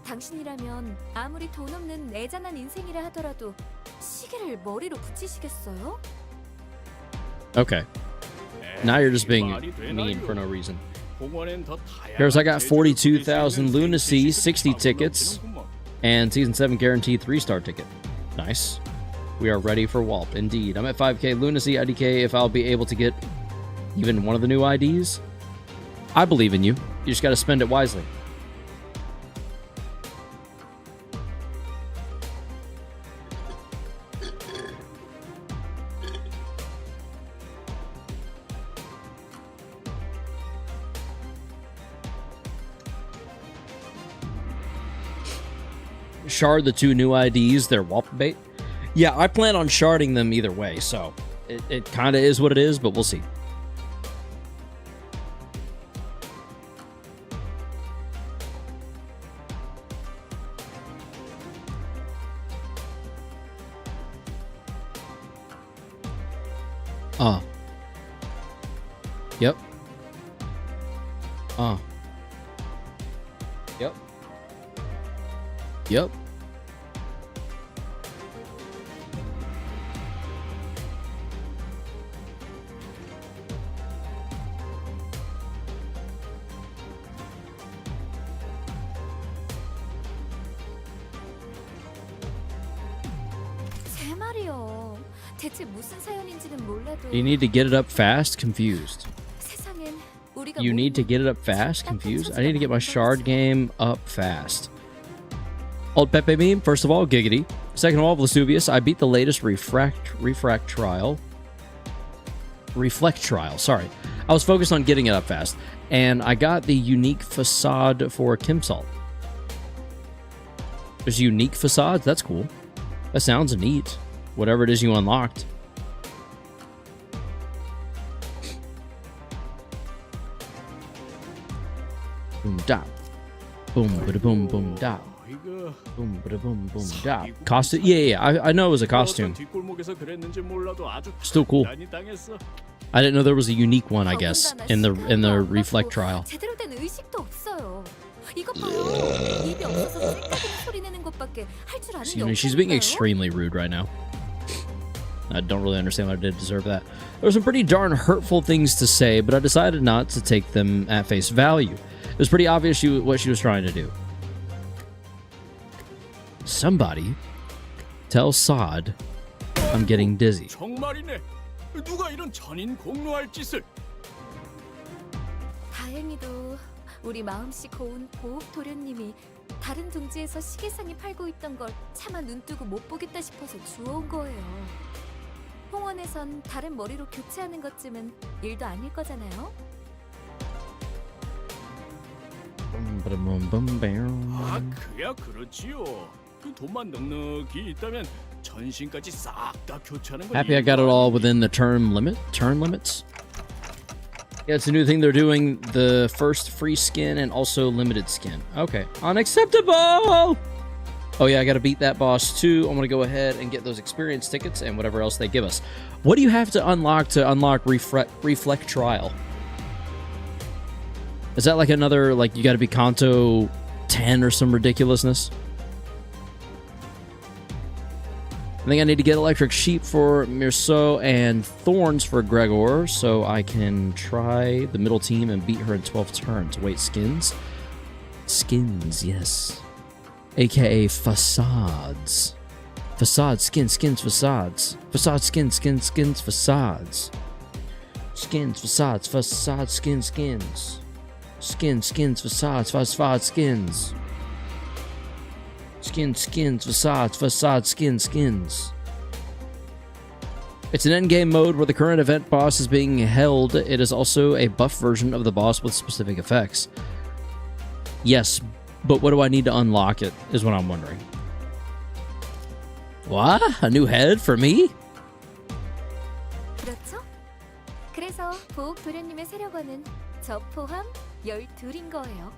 당신이라면 아무리 돈 없는 애잔한 인생이라 하더라도 시계를 머리로 붙이시겠어요? Okay. Now you're just being 말이 되나요? mean for no reason. 공원엔 더 다양한 Here's I got 재주를 42,000 부릴 수 있는 lunacy, 생태계들이 60 tickets, 가물없지는구먼. and season 7 guaranteed 3-star ticket. Nice. We are ready for Walp. Indeed. I'm at 5k lunacy, IDK if I'll be able to get even one of the new IDs. I believe in you. You just got to spend it wisely. Shard the 2 new IDs, they're Walp bait. Yeah, I plan on sharding them either way, so it kind of is what it is, but we'll see. Yep. Yep. Yep. 제 말이요. 대체 무슨 사연인지는 몰라도 You need to get it up fast, confused. 세상엔 우리가 You need to get it up fast, confused. I need to get my shard game up fast. Old Pepe meme, first of all, giggity. Second of all, Vesuvius, I beat the latest reflect trial, sorry. I was focused on getting it up fast, and I got the unique facade for Kimsalt. There's unique facades? That's cool. That sounds neat. Whatever it is you unlocked. Boom, dop. Boom, bada boom, boom, dop. 이거 Boom, bada boom, boom, dop. Costume? Yeah, I know it was a costume. 어떤 뒷골목에서 그랬는지 몰라도 아주 Still cool. 단단히 당했어. I didn't know there was a unique one, I guess, in the reflect trial. 제대로 된 의식도 없어요. 이것 봐요. 입이 없어서 쌩까는 소리 내는 것밖에 할 줄 아는 게 Excuse me, she's being 없다니까요. extremely rude right now. I don't really understand what I did to deserve that. There were some pretty darn hurtful things to say, but I decided not to take them at face value. It was pretty obvious what she was trying to do. Somebody tell Sod I'm getting dizzy. 정말이네. 누가 이런 전인 공로할 짓을? 다행히도 우리 마음씨 고운 보옥 도련님이 다른 둥지에서 시계상이 팔고 있던 걸 차마 눈 뜨고 못 보겠다 싶어서 주워온 거예요. 홍원에선 다른 머리로 교체하는 것쯤은 일도 아닐 거잖아요. 아, 그야 그렇지요. 그 돈만 넉넉히 있다면 전신까지 싹 다 교체하는 건 Happy I got it all within the term limits. Yeah, it's a new thing they're doing. The first free skin and also limited skin. Okay. Unacceptable! Oh yeah, I gotta beat that boss too. I'm gonna go ahead and get those experience tickets and whatever else they give us. What do you have to unlock reflect trial? Is that like another, like you gotta be CANTO 10 or some ridiculousness? I think I need to get electric sheep for Mirceau and thorns for Gregor so I can try the middle team and beat her in 12 turns. Wait, skins? Skins, yes. AKA facades. Facades, skins, facades. Facade, skins, facades. Skins, facades, facade, skins. Skins, facades, facade, skins. Skins, facade, skins. It's an endgame mode where the current event boss is being held. It is also a buff version of the boss with specific effects. Yes, but what do I need to unlock it, is what I'm wondering. What? A new head for me? 그렇죠? 그래서 보옥 도련님의 세력원은 저 포함 12인 거예요.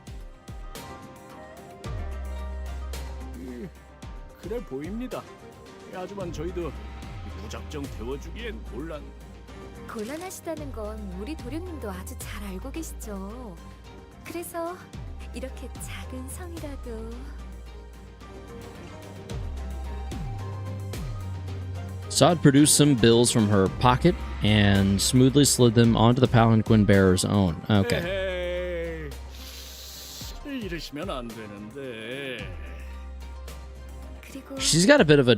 그래 보입니다. 하지만 저희도 무작정 태워주기엔 곤란. 곤란하시다는 건 우리 도련님도 아주 잘 알고 계시죠. 그래서 이렇게 작은 성이라도. Sod produced some bills from her pocket and smoothly slid them onto the palanquin bearer's own. Okay. 에헤이, 이러시면 안 되는데. 그리고 She's got a bit of a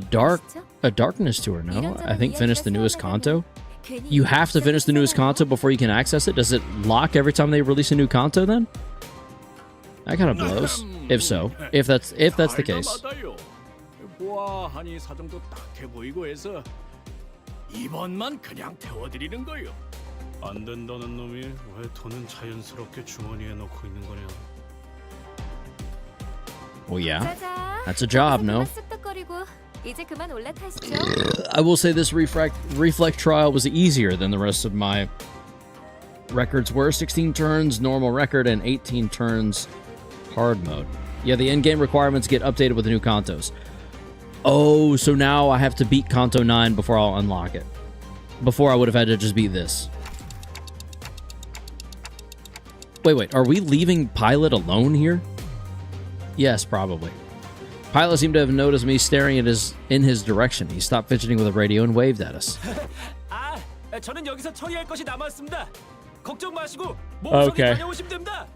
darkness to her, no? I think finish the newest Kanto. You have to finish the newest Kanto before you can access it? Does it lock every time they release a new Kanto then? That kind of blows. If so. If that's the case. 맞아요. 보아하니 사정도 딱해 보이고 해서 이번만 그냥 태워드리는 거요. 안 된다는 놈이 왜 돈은 자연스럽게 주머니에 넣고 있는 거냐? Well, yeah. 짜잔. That's a job, no? 쓱덕거리고 이제 그만 올라타시죠. I will say this reflect trial was easier than the rest of my records were. 16 turns, normal record, and 18 turns, hard mode. Yeah, the in-game requirements get updated with the new Kantos. Oh, so now I have to beat Kanto 9 before I'll unlock it. Before I would have had to just beat this. Wait, are we leaving Pilot alone here? Yes, probably. Pilot seemed to have noticed me staring at in his direction. He stopped fidgeting with the radio and waved at us. 아, 저는 여기서 처리할 것이 남았습니다. 걱정 마시고 Okay. 몸속에 다녀오시면 됩니다.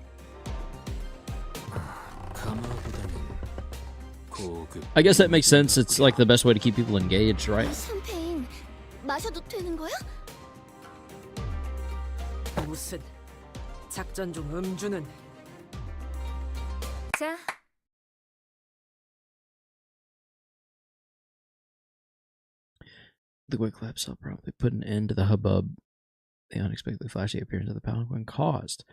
I guess that makes sense. It's like the best way to keep people engaged, right? 샴페인 마셔도 되는 거야? 무슨 작전 중 음주는 자, The quick collapse will probably put an end to the hubbub the unexpectedly flashy appearance of the palanquin caused.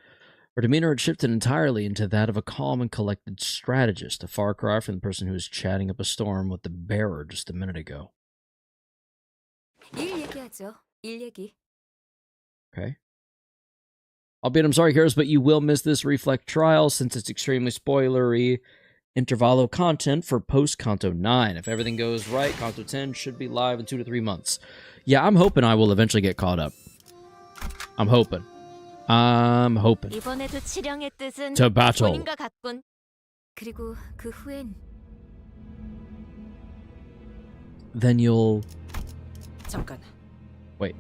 Her demeanor had shifted entirely into that of a calm and collected strategist, a far cry from the person who was chatting up a storm with the bearer just a minute ago. 일 얘기하죠. 일 얘기. Okay. Albeit, I'm sorry, Karis, but you will miss this Reflect trial since it's extremely spoilery intervallo content for post-Kanto 9. If everything goes right, Kanto 10 should be live in 2 to 3 months. Yeah, I'm hoping I will eventually get caught up. I'm hoping. 이번에도 치령의 뜻은 To battle. 본인과 같군. 그리고 그 후엔 Then you'll... 잠깐. Wait.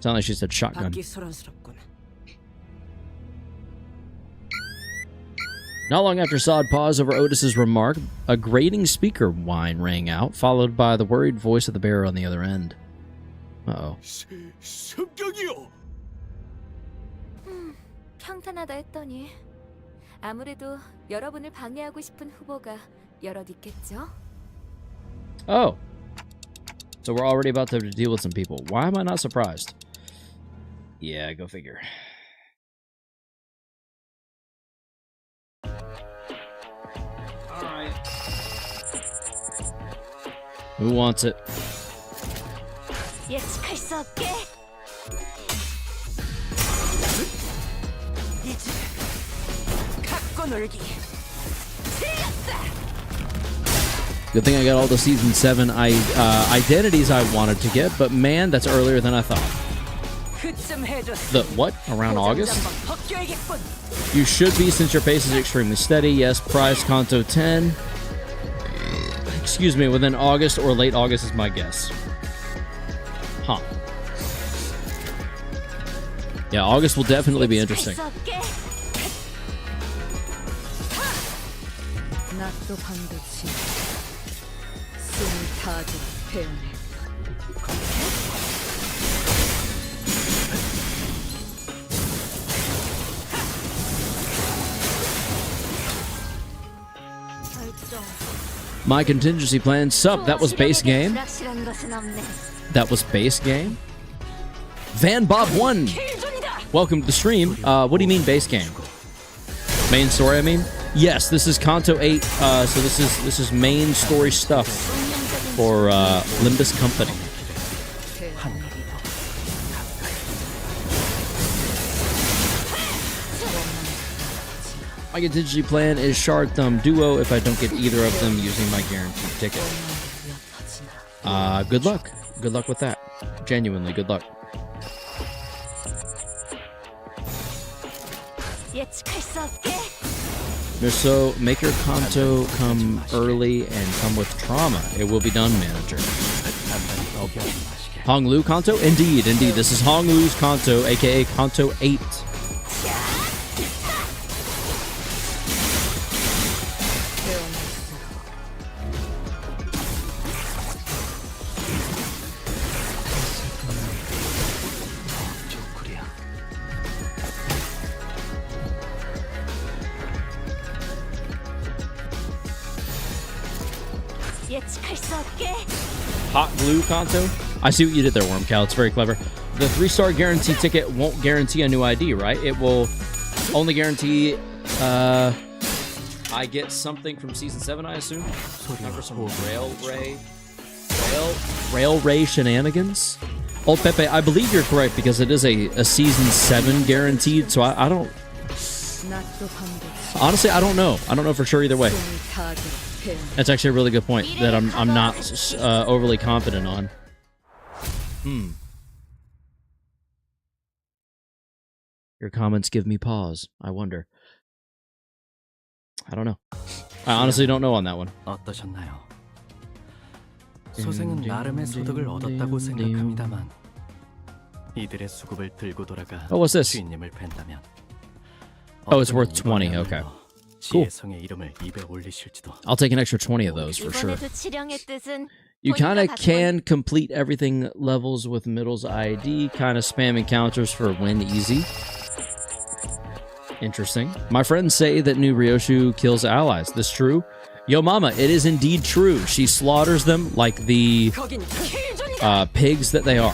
Sound like she said shotgun. 받기 소란스럽군. Not long after Sod paused over Otis's remark, a grating speaker whine rang out, followed by the worried voice of the bearer on the other end. Uh-oh. 습격이요. 평탄하다 했더니 아무래도 여러분을 방해하고 싶은 후보가 여럿 있겠죠? Oh. So we're already about to have to deal with some people. Why am I not surprised? Yeah, go figure. Alright. Who wants it? 예측할 수 없게. 이제 갖고 놀기. Good thing I got all the Season 7 identities I wanted to get, but man, that's earlier than I thought. The what? Around August? You should be, since your pace is extremely steady. Yes, prize Kanto 10. Excuse me, within August or late August is my guess. Huh. Yeah, August will definitely be interesting. My contingency plan. Sup, that was base game. That was base game. Van Bob 1. Welcome to the stream. What do you mean base game? Main story, I mean? Yes, this is Kanto 8. So this is main story stuff for Limbus Company. My contingency plan is Shard Thumb Duo if I don't get either of them using my guaranteed ticket. Good luck. Good luck with that. Genuinely, good luck. So make your Kanto come early and come with trauma. It will be done, manager. Hong Lu Kanto? Indeed. This is Hong Lu's Kanto, aka Kanto 8. Hot glue Kanto? I see what you did there, Wormcow. It's very clever. The 3-star guarantee ticket won't guarantee a new ID, right? It will only guarantee I get something from Season 7, I assume? For some Railway shenanigans? Old Pepe, I believe you're correct because it is a Season 7 guaranteed, so I don't... Honestly, I don't know. I don't know for sure either way. That's actually a really good point that I'm not overly confident on. Your comments give me pause. I wonder. I don't know. I honestly don't know on that one. 어떠셨나요? 소생은 나름의 소득을 얻었다고 생각합니다만 이들의 수급을 들고 돌아가 Oh, what's this? 주인님을 뵌다면 Oh, it's worth 20. Okay. Cool. 지혜성의 이름을 입에 올리실지도. I'll take an extra 20 of those for sure. You kind of can complete everything levels with Middle's ID, kind of spam encounters for win easy. Interesting. My friends say that new Ryoshu kills allies. This true? Yo mama, it is indeed true. She slaughters them like the pigs that they are.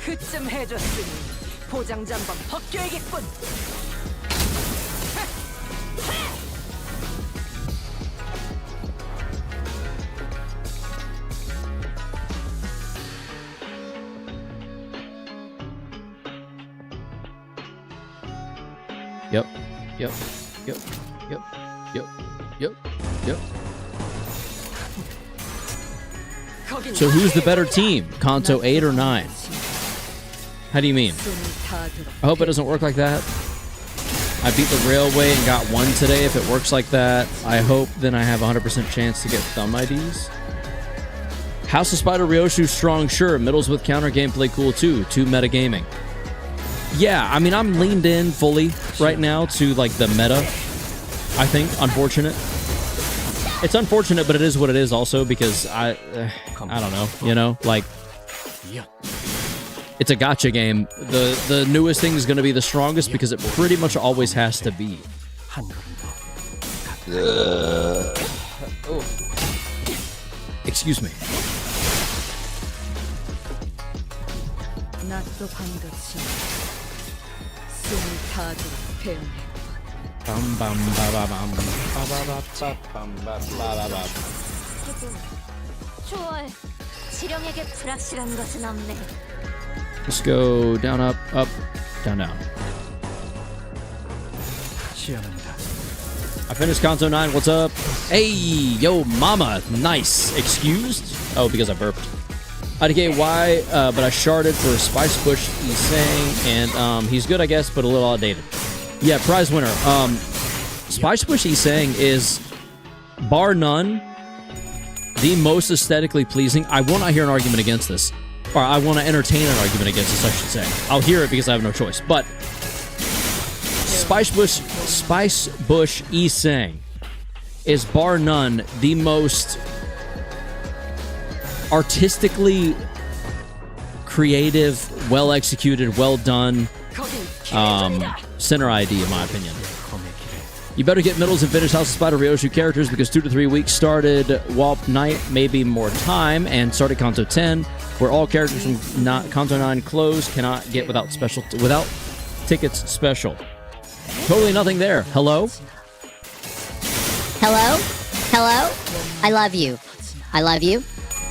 그쯤 해줬으니 포장지 한번 벗겨야겠군. Yep. So who's the better team? Kanto 8 or 9? How do you mean? I hope it doesn't work like that. I beat the railway and got 1 today. If it works like that, I hope then I have a 100% chance to get thumb IDs. House of Spider Ryoshu strong, sure. Middles with counter gameplay cool too. 2 metagaming. Yeah, I mean, I'm leaned in fully right now to, like, the meta, I think. Unfortunate. It's unfortunate, but it is what it is also because I don't know, you know? Like, it's a gacha game. The newest thing is going to be the strongest because it pretty much always has to be. Excuse me. Let's go down, up, down, down. I finished Kanto 9. What's up? Hey, yo, mama. Nice. Excused? Oh, because I burped. IDK, why? But I sharded for Spice Bush Isang, and he's good, I guess, but a little outdated. Yeah, prize winner. Spice Bush Isang is, bar none, the most aesthetically pleasing. I will not hear an argument against this. Or I want to entertain an argument against this, I should say. I'll hear it because I have no choice. But Spice Bush Isang is bar none the most artistically creative, well executed, well done center ID, in my opinion. You better get middles and finish House of Spider Ryoshu characters because 2 to 3 weeks started Walp Night, maybe more time, and started Kanto 10, where all characters from Kanto 9 close cannot get without tickets special. Totally nothing there. Hello? Hello? Hello? I love you. I love you.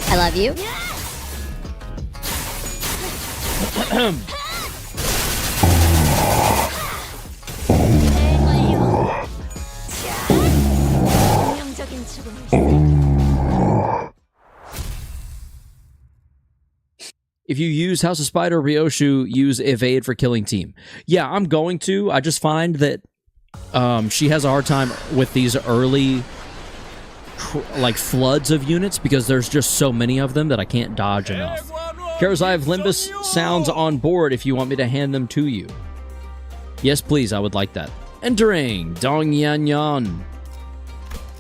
I love you. If you use House of Spider Ryoshu, use evade for killing team. Yeah, I'm going to. I just find that she has a hard time with these early like floods of units because there's just so many of them that I can't dodge enough. Karos, I have Limbus sounds on board if you want me to hand them to you. Yes, please, I would like that. Entering Dongyanyan.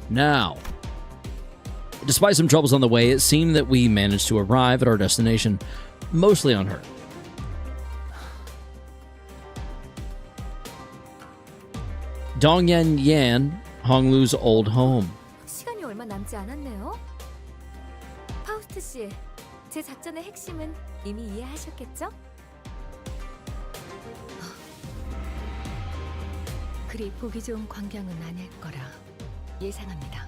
Now, despite some troubles on the way, it seemed that we managed to arrive at our destination mostly unhurt. Dongyanyan, Honglu's old home. 시간이 얼마 남지 않았네요. 파우스트 씨, 제 작전의 핵심은 이미 이해하셨겠죠? 그리 보기 좋은 광경은 아닐 거라 예상합니다.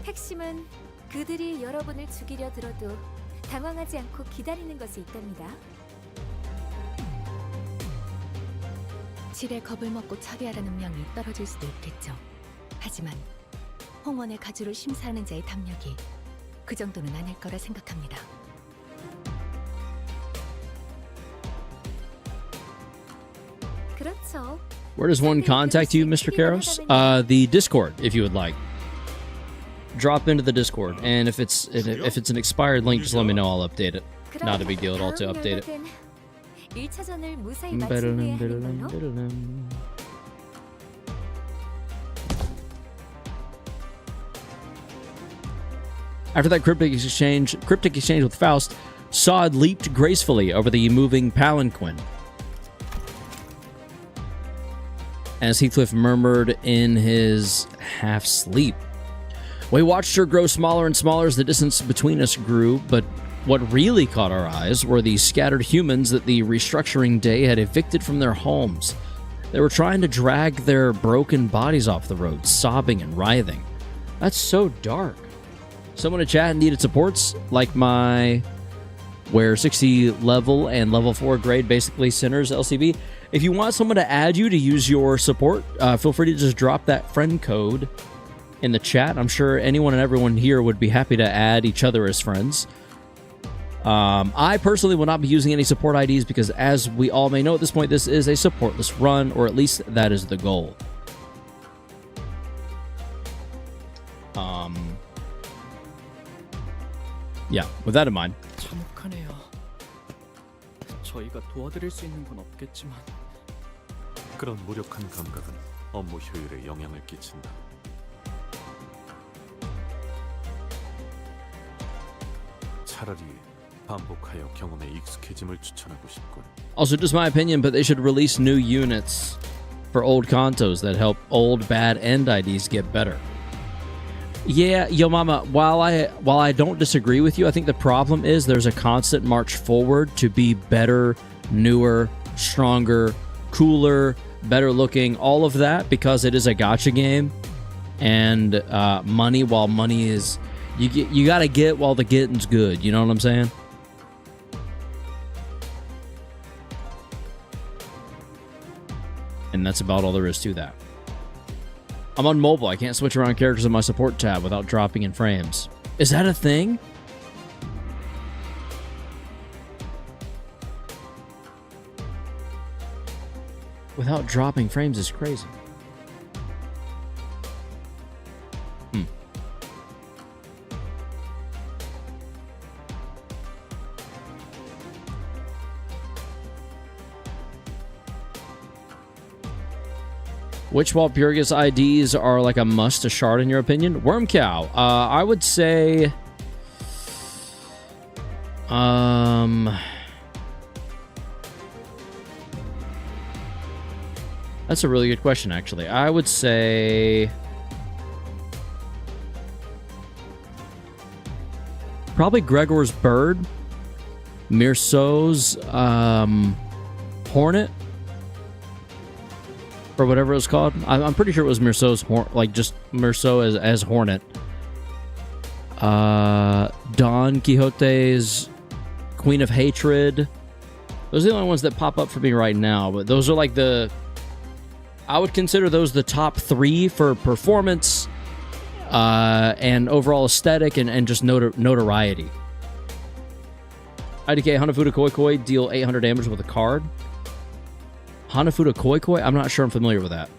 핵심은 그들이 여러분을 죽이려 들어도 당황하지 않고 기다리는 것에 있답니다. 질의 겁을 먹고 처리하라는 명이 떨어질 수도 있겠죠. 하지만 홍원의 가주를 심사하는 자의 담력이 그 정도는 아닐 거라 생각합니다. 그렇죠. Where does one contact you, Mr. Karos? The Discord, if you would like. Drop into the Discord, and if it's an expired link, just let me know. I'll update it. Not a big deal at all to update it. 1차전을 무사히 마치게 하는 걸로. After that cryptic exchange with Faust, Sod leaped gracefully over the moving palanquin. As Heathcliff murmured in his half-sleep. We watched her grow smaller and smaller as the distance between us grew, but what really caught our eyes were the scattered humans that the restructuring day had evicted from their homes. They were trying to drag their broken bodies off the road, sobbing and writhing. That's so dark. Someone in chat needed supports, like my where 60 level and level 4 grade basically sinners LCB. If you want someone to add you to use your support, feel free to just drop that friend code in the chat. I'm sure anyone and everyone here would be happy to add each other as friends. I personally will not be using any support IDs because, as we all may know at this point, this is a supportless run, or at least that is the goal. Yeah, with that in mind. 참혹하네요. 저희가 도와드릴 수 있는 건 없겠지만 그런 무력한 감각은 업무 효율에 영향을 끼친다. 차라리 반복하여 경험에 익숙해짐을 추천하고 싶군. Also, just my opinion, but they should release new units for old Kantos that help old bad end IDs get better. Yeah, Yo Mama, while I don't disagree with you, I think the problem is there's a constant march forward to be better, newer, stronger, cooler, better looking, all of that, because it is a gacha game. And money, while money is... You gotta get while the getting's good, you know what I'm saying? And that's about all there is to that. I'm on mobile. I can't switch around characters in my support tab without dropping in frames. Is that a thing? Without dropping frames is crazy. Which Walpurgis IDs are like a must to shard in your opinion? Wormcow. I would say... That's a really good question, actually. I would say... Probably Gregor's Bird. Mirso's Hornet. or whatever it was called. I'm pretty sure it was Merceau's like just Merceau as Hornet. Don Quixote's Queen of Hatred. Those are the only ones that pop up for me right now, but those are like I would consider those the top 3 for performance and overall aesthetic and just notoriety. IDK Hanafuda Koi Koi, deal 800 damage with a card. Hanafuda Koi Koi? I'm not sure I'm familiar with that.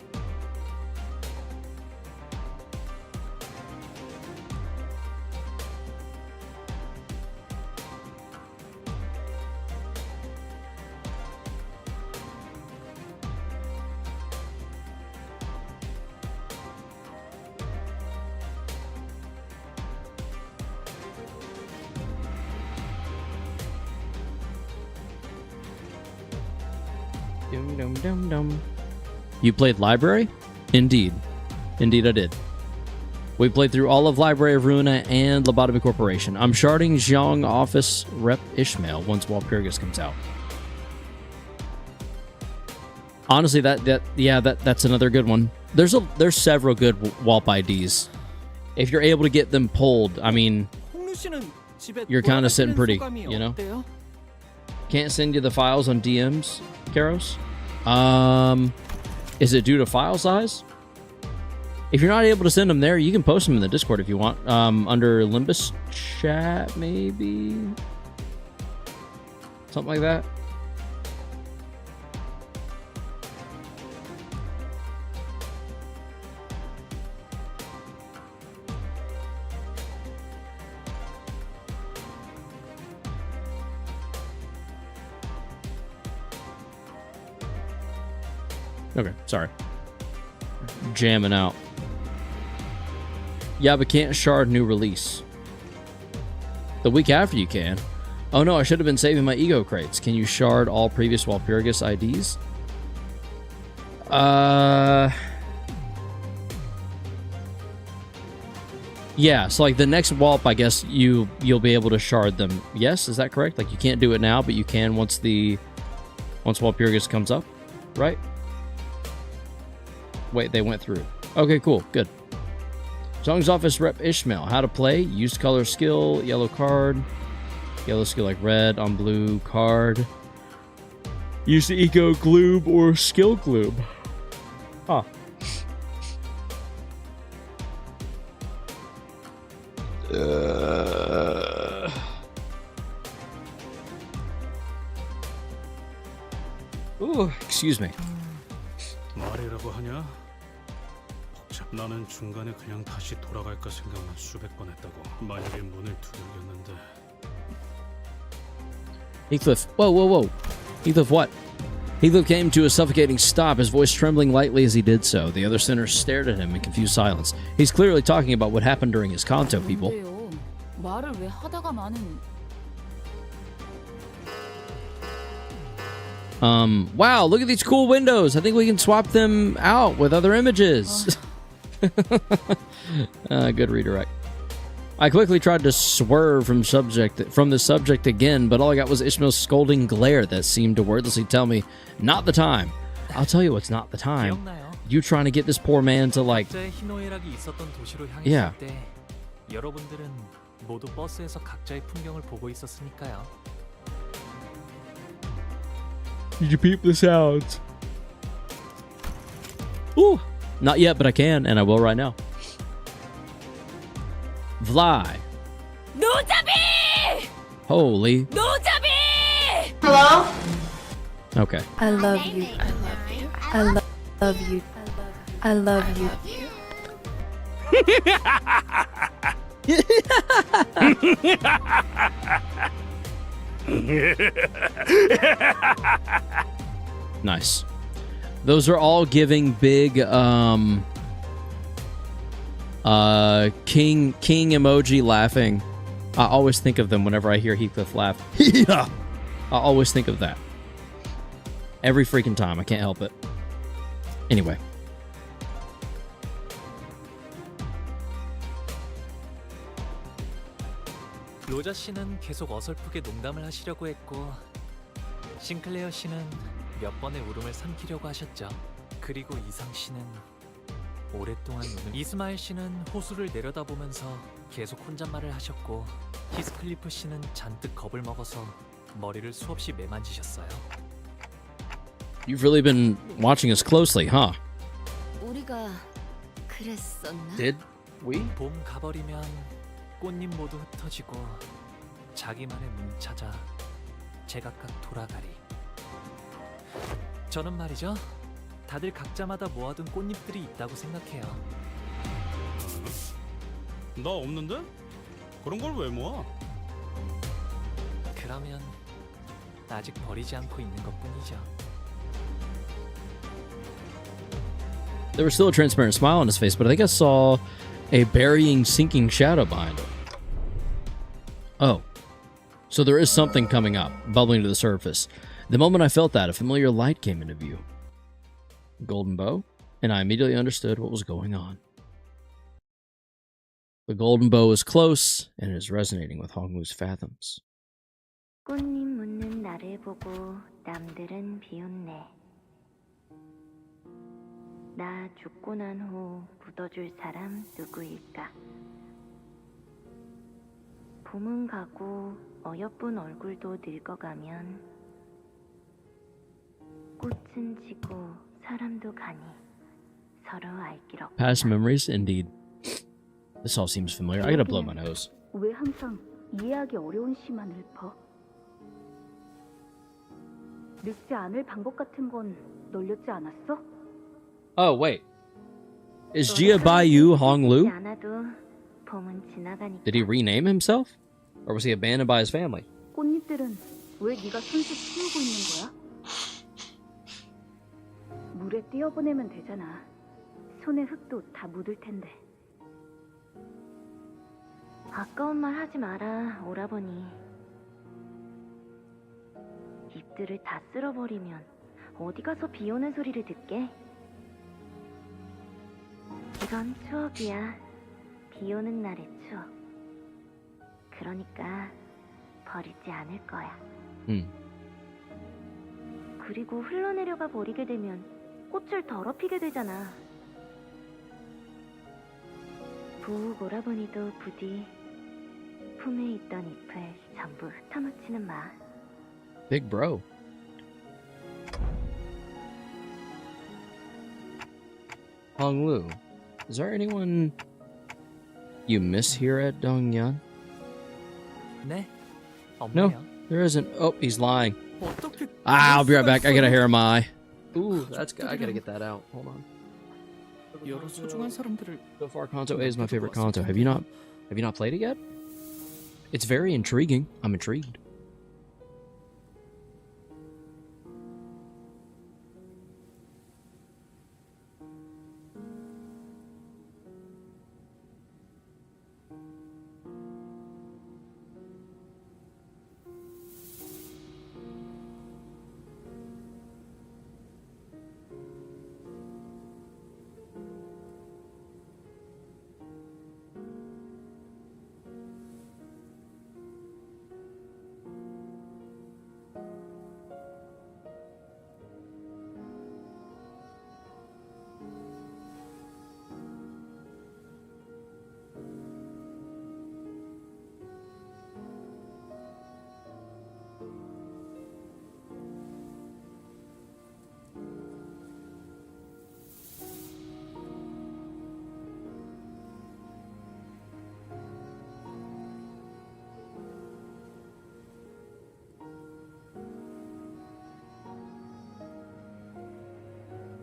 You played Library? Indeed. Indeed I did. We played through all of Library of Ruina and Lobotomy Corporation. I'm sharding Zhang Office Rep Ishmael once Walpurgis comes out. Honestly, that's another good one. There's several good Walp IDs. If you're able to get them pulled, I mean, you're kind of sitting pretty, you know? Can't send you the files on DMs, Karos? Is it due to file size? If you're not able to send them there, you can post them in the Discord if you want. Under Limbus chat, maybe? Something like that. Okay, sorry. Jamming out. Yeah, but can't shard new release. The week after you can. Oh no, I should have been saving my ego crates. Can you shard all previous Walpurgis IDs? Yeah, so like the next Walp, I guess you'll be able to shard them. Yes, is that correct? Like you can't do it now, but you can once Walpurgis comes up, right? Wait, they went through. Okay, cool. Good. Zhang's Office Rep Ishmael. How to play. Used color skill. Yellow card. Yellow skill like red on blue card. Use the Eco Gloob or Skill Gloob. Huh. Ooh, excuse me. 말이라고 하냐? 나는 중간에 그냥 다시 돌아갈까 생각만 수백 번 했다고. 만약에 문을 두들겼는데. Heathcliff, whoa. Heathcliff, what? Heathcliff came to a suffocating stop, his voice trembling lightly as he did so. The other sinners stared at him in confused silence. He's clearly talking about what happened during his Kanto, people. 말을 왜 하다가 많은... Wow, look at these cool windows. I think we can swap them out with other images. Good redirect. I quickly tried to swerve from the subject again, but all I got was Ishmael's scolding glare that seemed to wordlessly tell me, not the time. I'll tell you what's not the time. You trying to get this poor man to like... Yeah. 여러분들은 모두 버스에서 각자의 풍경을 보고 있었으니까요. Did you peep the sounds? Ooh, not yet, but I can, and I will right now. Fly. 노자비! Holy. 노자비! Hello? Okay. I love you. I love you. I love you. I love you. Nice. Those are all giving big king emoji laughing. I always think of them whenever I hear Heathcliff laugh. Yeah. I always think of that. Every freaking time. I can't help it. Anyway. 로자 씨는 계속 어설프게 농담을 하시려고 했고 싱클레어 씨는 몇 번의 울음을 삼키려고 하셨죠. 그리고 이상 씨는 오랫동안 이스마일 씨는 호수를 내려다보면서 계속 혼잣말을 하셨고 히스클리프 씨는 잔뜩 겁을 먹어서 머리를 수없이 매만지셨어요. You've really been watching us closely, huh? 우리가 그랬었나? Did we? 봄 가버리면 꽃잎 모두 흩어지고 자기만의 문 찾아 제각각 돌아가리. 저는 말이죠, 다들 각자마다 모아둔 꽃잎들이 있다고 생각해요. 나 없는데? 그런 걸 왜 모아? 그러면 아직 버리지 않고 있는 것뿐이죠. There was still a transparent smile on his face, but I think I saw a burying, sinking shadow behind it. Oh. So there is something coming up, bubbling to the surface. The moment I felt that, a familiar light came into view. A golden bow, and I immediately understood what was going on. The golden bow is close, and it is resonating with Honglu's fathoms. 꽃잎 묻는 나를 보고 남들은 비웃네. 나 죽고 난 후 묻어줄 사람 누구일까? 봄은 가고 어여쁜 얼굴도 늙어가면 꽃은 지고 사람도 가니 서로 알 길 없다. Past memories, indeed. This all seems familiar. I gotta blow my nose. 왜 항상 이해하기 어려운 시만 읊어? 늙지 않을 방법 같은 건 널렸지 않았어? Oh, wait. Is Jia Baiyu Honglu? Did he rename himself? Or was he abandoned by his family? 꽃잎들은 왜 네가 손수 키우고 있는 거야? 물에 띄어보내면 되잖아. 손에 흙도 다 묻을 텐데. 아까운 말 하지 마라, 오라버니. 잎들을 다 쓸어버리면 어디 가서 비 오는 소리를 듣게? 이건 추억이야. 비 오는 날의 추억. 그러니까 버리지 않을 거야. 그리고 흘러내려가 버리게 되면 꽃을 더럽히게 되잖아. 부욱 오라버니도 부디 품에 있던 잎을 전부 흩어놓지는 마. Big bro. Honglu, is there anyone you miss here at Dongyan? 네, No, 없네요. there isn't. Oh, he's lying. 어떻게 I'll be right back. I got a hair in my eye. Ooh, I gotta get that out. Hold on. 여러 소중한 사람들을 So far, Kanto A is my favorite Kanto. Have you not played it yet? It's very intriguing. I'm intrigued.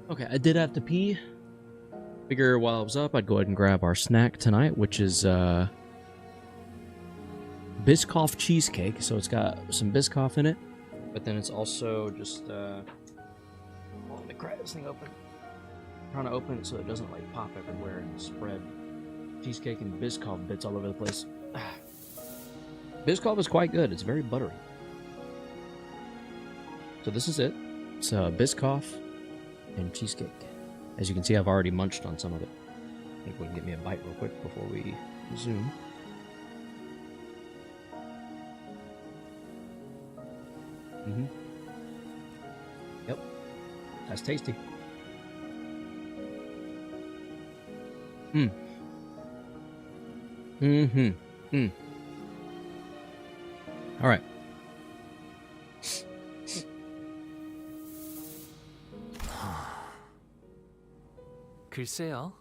Okay, I did have to pee. Figure while I was up, I'd go ahead and grab our snack tonight, which is Biscoff cheesecake. So it's got some Biscoff in it, but then it's also just well, let me crack this thing open. I'm trying to open it so it doesn't like pop everywhere and spread cheesecake and Biscoff bits all over the place. Biscoff is quite good. It's very buttery. So this is it. It's Biscoff and cheesecake. As you can see, I've already munched on some of it. I think we can get me a bite real quick before we resume. Yep, that's tasty. All right. 글쎄요.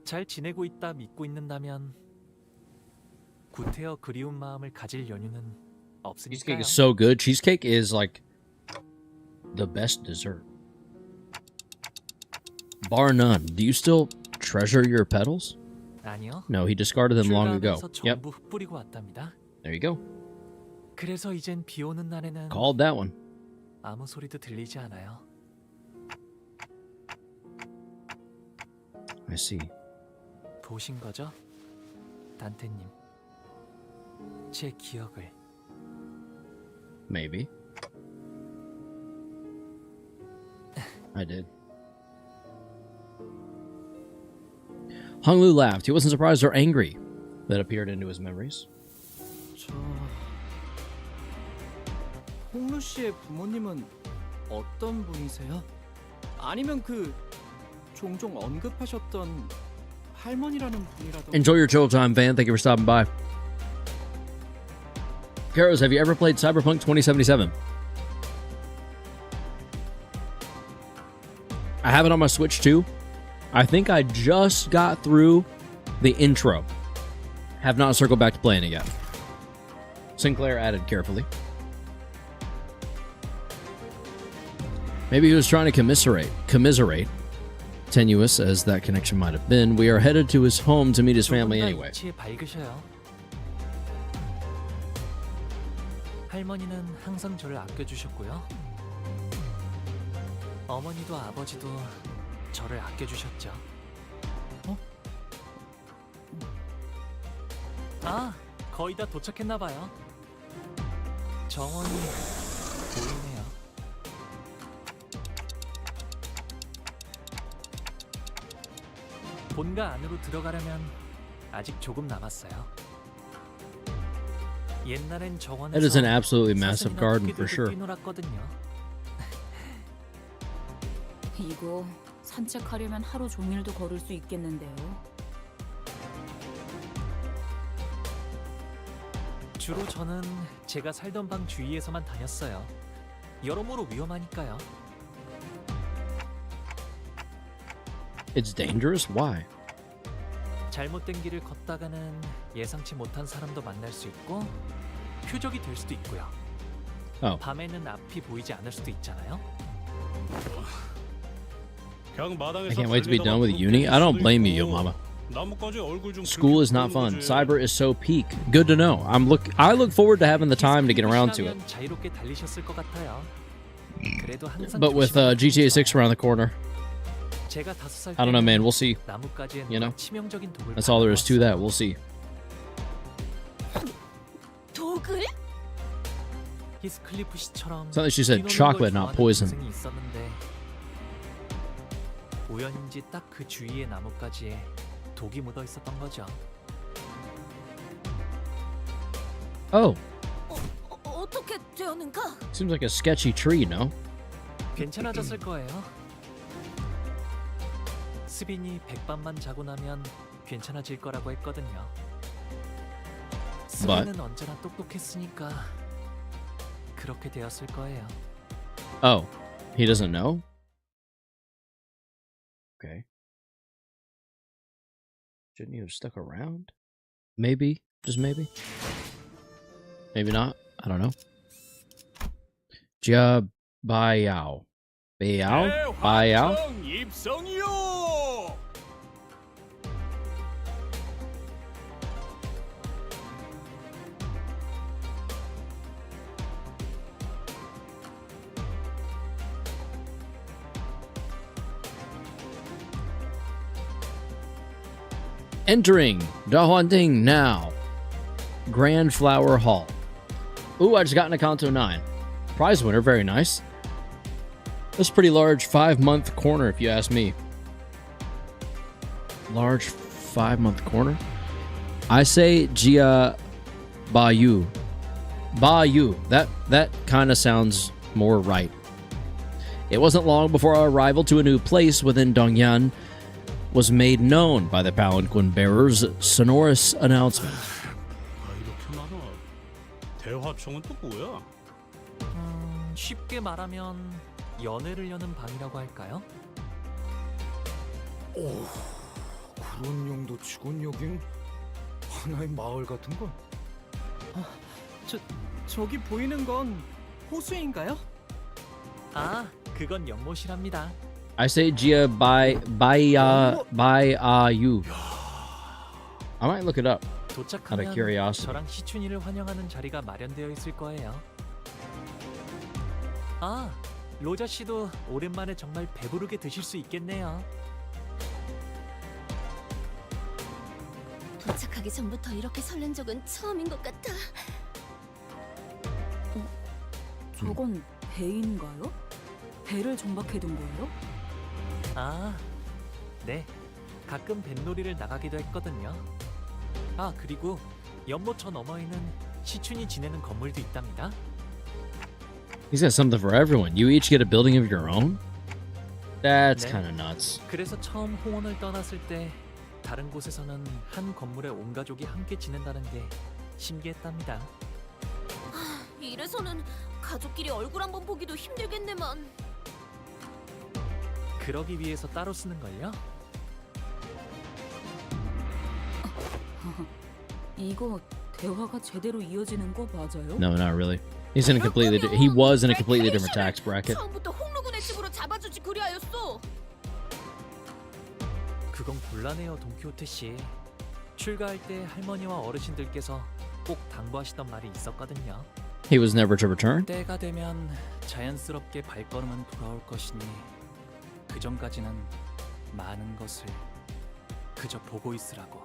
잘 지내고 있다 믿고 있는다면 구태여 그리운 마음을 가질 연유는 Cheesecake 없으니까요. is so good. Cheesecake is like the best dessert. Bar none. Do you still treasure your petals? 아니요. No, he discarded them long ago. 출가하면서 Yep. 전부 흩뿌리고 왔답니다. There you go. 그래서 이젠 비 오는 날에는 Called that one. 아무 소리도 들리지 않아요. I see. 보신 거죠? 단테님. 제 기억을. Maybe. I did. Honglu laughed. He wasn't surprised or angry that appeared into his memories. 저 홍루 씨의 부모님은 어떤 분이세요? 아니면 그 종종 언급하셨던 할머니라는 분이라도. Enjoy your chill time, fan. Thank you for stopping by. Karos, have you ever played Cyberpunk 2077? I have it on my Switch too. I think I just got through the intro. Have not circled back to playing it yet. Sinclair added carefully. Maybe he was trying to commiserate. Tenuous as that connection might have been, we are headed to his home to meet his family anyway. 이치에 밝으셔요. 할머니는 항상 저를 아껴주셨고요. 어머니도 아버지도 저를 아껴주셨죠. 아, 거의 다 도착했나 봐요. 정원이 보이네요. 본가 안으로 들어가려면 아직 조금 남았어요. 옛날엔 정원에서 It is an absolutely massive garden for sure. 뛰놀았거든요. 이거 산책하려면 하루 종일도 걸을 수 있겠는데요. 주로 저는 제가 살던 방 주위에서만 다녔어요. 여러모로 위험하니까요. It's dangerous? Why? 잘못된 길을 걷다가는 예상치 못한 사람도 만날 수 있고 표적이 될 수도 있고요. Oh. 밤에는 앞이 보이지 않을 수도 있잖아요. I can't wait to be done with uni. I don't blame you, yo mama. School is not fun. Cyber is so peak. Good to know. I look forward to having the time to get around to it. 자유롭게 달리셨을 것 같아요. 그래도 항상 But with GTA 6 around the corner, 제가 5살 I don't know, man. We'll see. 나뭇가지에 You know? 치명적인 독을 That's all there is to that. We'll see. 독을? 히스클리프 씨처럼 It's not like she said 뛰노는 chocolate, 걸 not 좋아하는 poison. 동생이 있었는데 우연인지 딱 그 주위의 나뭇가지에 독이 묻어 있었던 거죠. Oh, 어떻게 되었는가? seems like a sketchy tree, no? 괜찮아졌을 거예요. 스빈이 백밤만 자고 나면 괜찮아질 거라고 했거든요. 스빈은 언제나 똑똑했으니까 그렇게 되었을 거예요. Oh, he doesn't know? Okay. Shouldn't you have stuck around? Maybe. Just maybe. Maybe not. I don't know. Jia Baiyao. Baiyao? Baiyao? 입성이요. Entering Dahuanding now. Grand Flower Hall. Ooh, I just got into Kanto 9. Prize winner, very nice. That's a pretty large 5-month corner, if you ask me. Large 5-month corner? I say Jia Bayu. Bayu. That kind of sounds more right. It wasn't long before our arrival to a new place within Dongyan. was made known by the palanquin bearer's sonorous announcement. 뭐가 이렇게 많아? 대화청은 또 뭐야? 쉽게 말하면 연애를 여는 방이라고 할까요? 오, 그런 용도 치곤 여긴 하나의 마을 같은 걸. 저기 보이는 건 호수인가요? 아, 그건 연못이랍니다. I say Gia by you. I might look it up out of 도착하면 curiosity. 저랑 시춘이를 환영하는 자리가 마련되어 있을 거예요. 아, 로저 씨도 오랜만에 정말 배부르게 드실 수 있겠네요. 도착하기 전부터 이렇게 설렌 적은 처음인 것 같아. 저건 배인가요? 배를 정박해둔 거예요? 아, 네. 가끔 뱃놀이를 나가기도 했거든요. 아, 그리고 연못 저 너머에는 시춘이 지내는 건물도 있답니다. He's got something for everyone. You each get a building of your own? That's 네. kind of nuts. 그래서 처음 홍원을 떠났을 때 다른 곳에서는 한 건물에 온 가족이 함께 지낸다는 게 신기했답니다. 이래서는 가족끼리 얼굴 한번 보기도 힘들겠네만. 그러기 위해서 따로 쓰는 걸요? 이거 대화가 제대로 이어지는 거 맞아요? No, not really. He was in a completely different tax bracket. 처음부터 홍루군의 집으로 잡아주지 그리하였소. 그건 곤란해요, 돈키호테 씨. 출가할 때 할머니와 어르신들께서 꼭 당부하시던 말이 있었거든요. He was never to return. 때가 되면 자연스럽게 발걸음은 돌아올 것이니 그 전까지는 많은 것을 그저 보고 있으라고.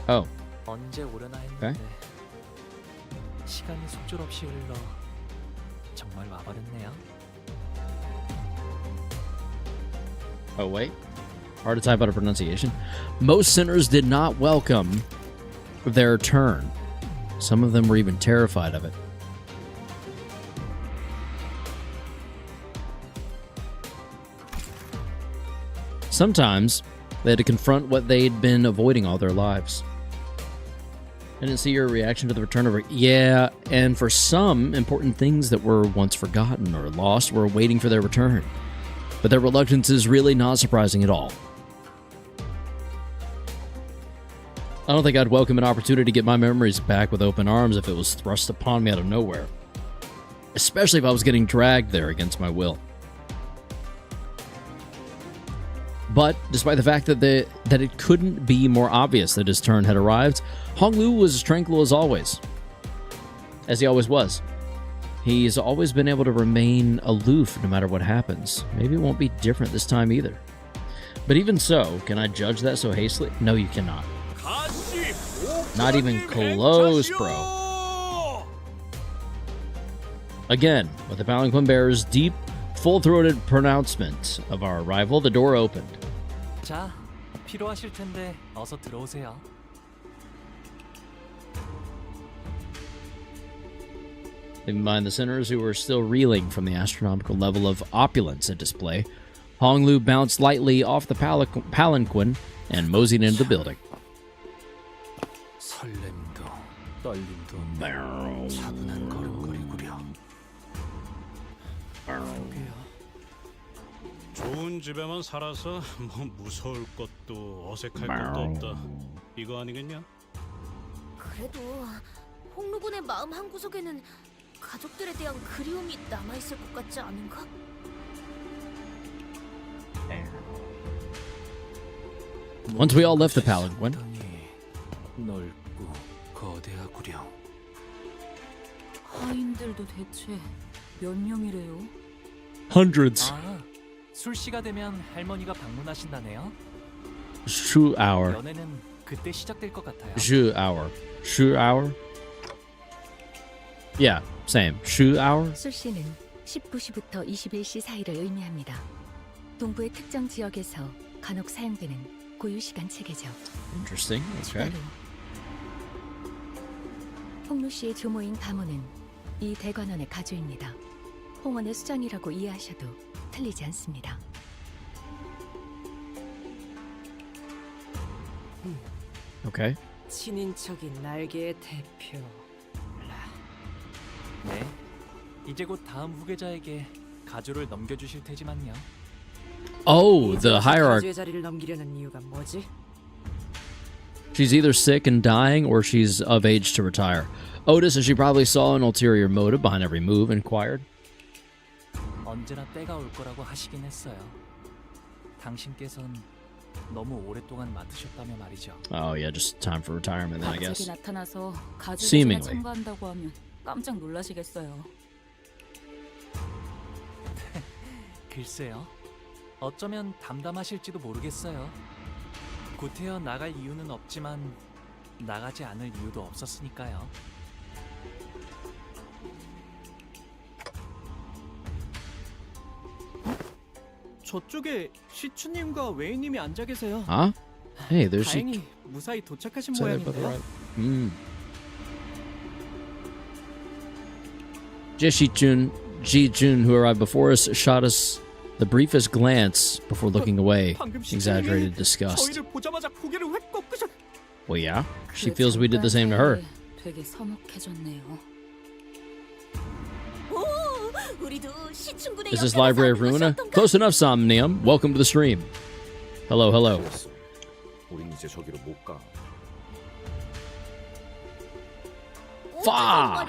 Oh. 언제 오려나 했는데 시간이 속절없이 흘러 정말 와버렸네요. Oh, wait. Hard to type out a pronunciation. Most sinners did not welcome their turn. Some of them were even terrified of it. Sometimes they had to confront what they'd been avoiding all their lives. I didn't see your reaction to the return of... Yeah, and for some, important things that were once forgotten or lost were waiting for their return. But their reluctance is really not surprising at all. I don't think I'd welcome an opportunity to get my memories back with open arms if it was thrust upon me out of nowhere. Especially if I was getting dragged there against my will. But despite the fact that it couldn't be more obvious that his turn had arrived, Honglu was as tranquil as always. As he always was. He's always been able to remain aloof no matter what happens. Maybe it won't be different this time either. But even so, can I judge that so hastily? No, you cannot. Not even close, bro. Again, with the palanquin bearer's deep, full-throated pronouncement of our arrival, the door opened. 자, 필요하실 텐데 어서 들어오세요. Leaving behind the sinners who were still reeling from the astronomical level of opulence at display, Honglu bounced lightly off the palanquin and moseyed into the building. 설렘도 떨림도 없는 차분한 걸음걸이구려. 좋은 집에만 살아서 뭐 무서울 것도 어색할 것도 없다. 이거 아니겠냐? 그래도 홍루군의 마음 한구석에는 가족들에 대한 그리움이 남아있을 것 같지 않은가? Once we all left the palanquin, 넓고 거대하구려. 하인들도 대체 몇 명이래요? hundreds. 아, 술시가 되면 할머니가 방문하신다네요. Choo hour. 연애는 그때 시작될 것 같아요. Choo hour. Choo hour? Yeah, same. Choo hour? 술시는 19시부터 21시 사이를 의미합니다. 동부의 특정 지역에서 간혹 사용되는 고유시간 체계죠. Interesting. Okay. 홍루 씨의 조모인 가모는 이 대관원의 가주입니다. 홍원의 수장이라고 이해하셔도 틀리지 않습니다. Okay. 친인척인 날개의 대표. 네. 이제 곧 다음 후계자에게 가조를 넘겨주실 테지만요. Oh, the hierarchy. 가주의 자리를 넘기려는 이유가 뭐지? She's either sick and dying or she's of age to retire. Otis, as she probably saw an ulterior motive behind every move, inquired. 언제나 때가 올 거라고 하시긴 했어요. 당신께선 너무 오랫동안 맡으셨다며 말이죠. Oh, yeah, just time for retirement then, I 갑자기 guess. 나타나서 가족에 Seemingly. 참가한다고 하면 깜짝 놀라시겠어요. 글쎄요. 어쩌면 담담하실지도 모르겠어요. 구태여 나갈 이유는 없지만 나가지 않을 이유도 없었으니까요. 저쪽에 시추님과 웨이님이 앉아 계세요. Huh? Hey, there's she. 다행히 무사히 도착하신 Said it, but 모양인데요. right. Ji-Jun, who arrived before us, shot us the briefest glance before looking away. 방금 Exaggerated 시추님이 disgust. 저희를 보자마자 고개를 획 꺾으셨. Well, yeah. She feels we did the same to her. 되게 서먹해졌네요. Is this Library of Ruina? Close enough, Somnium. Welcome to the stream. Hello, hello. 우린 이제 저기로 못 가. Fa!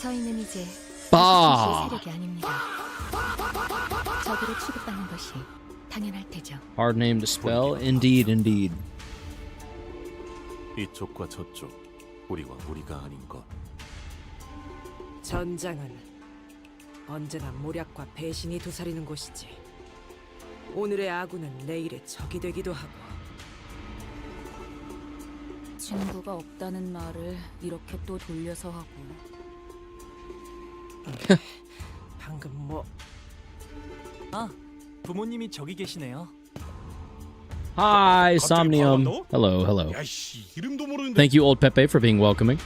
저희는 이제 빠! 세력이 아닙니다. 적으로 취급받는 것이 당연할 테죠. Hard name to spell. Indeed, indeed. 이쪽과 저쪽, 우리와 우리가 아닌 것. 전장은 언제나 모략과 배신이 도사리는 곳이지. 오늘의 아군은 내일의 적이 되기도 하고. 친구가 없다는 말을 이렇게 또 돌려서 하고. 방금 뭐? 아, 부모님이 저기 계시네요. Hi, Somnium. Hello, hello. Thank you, Old Pepe, for being welcoming.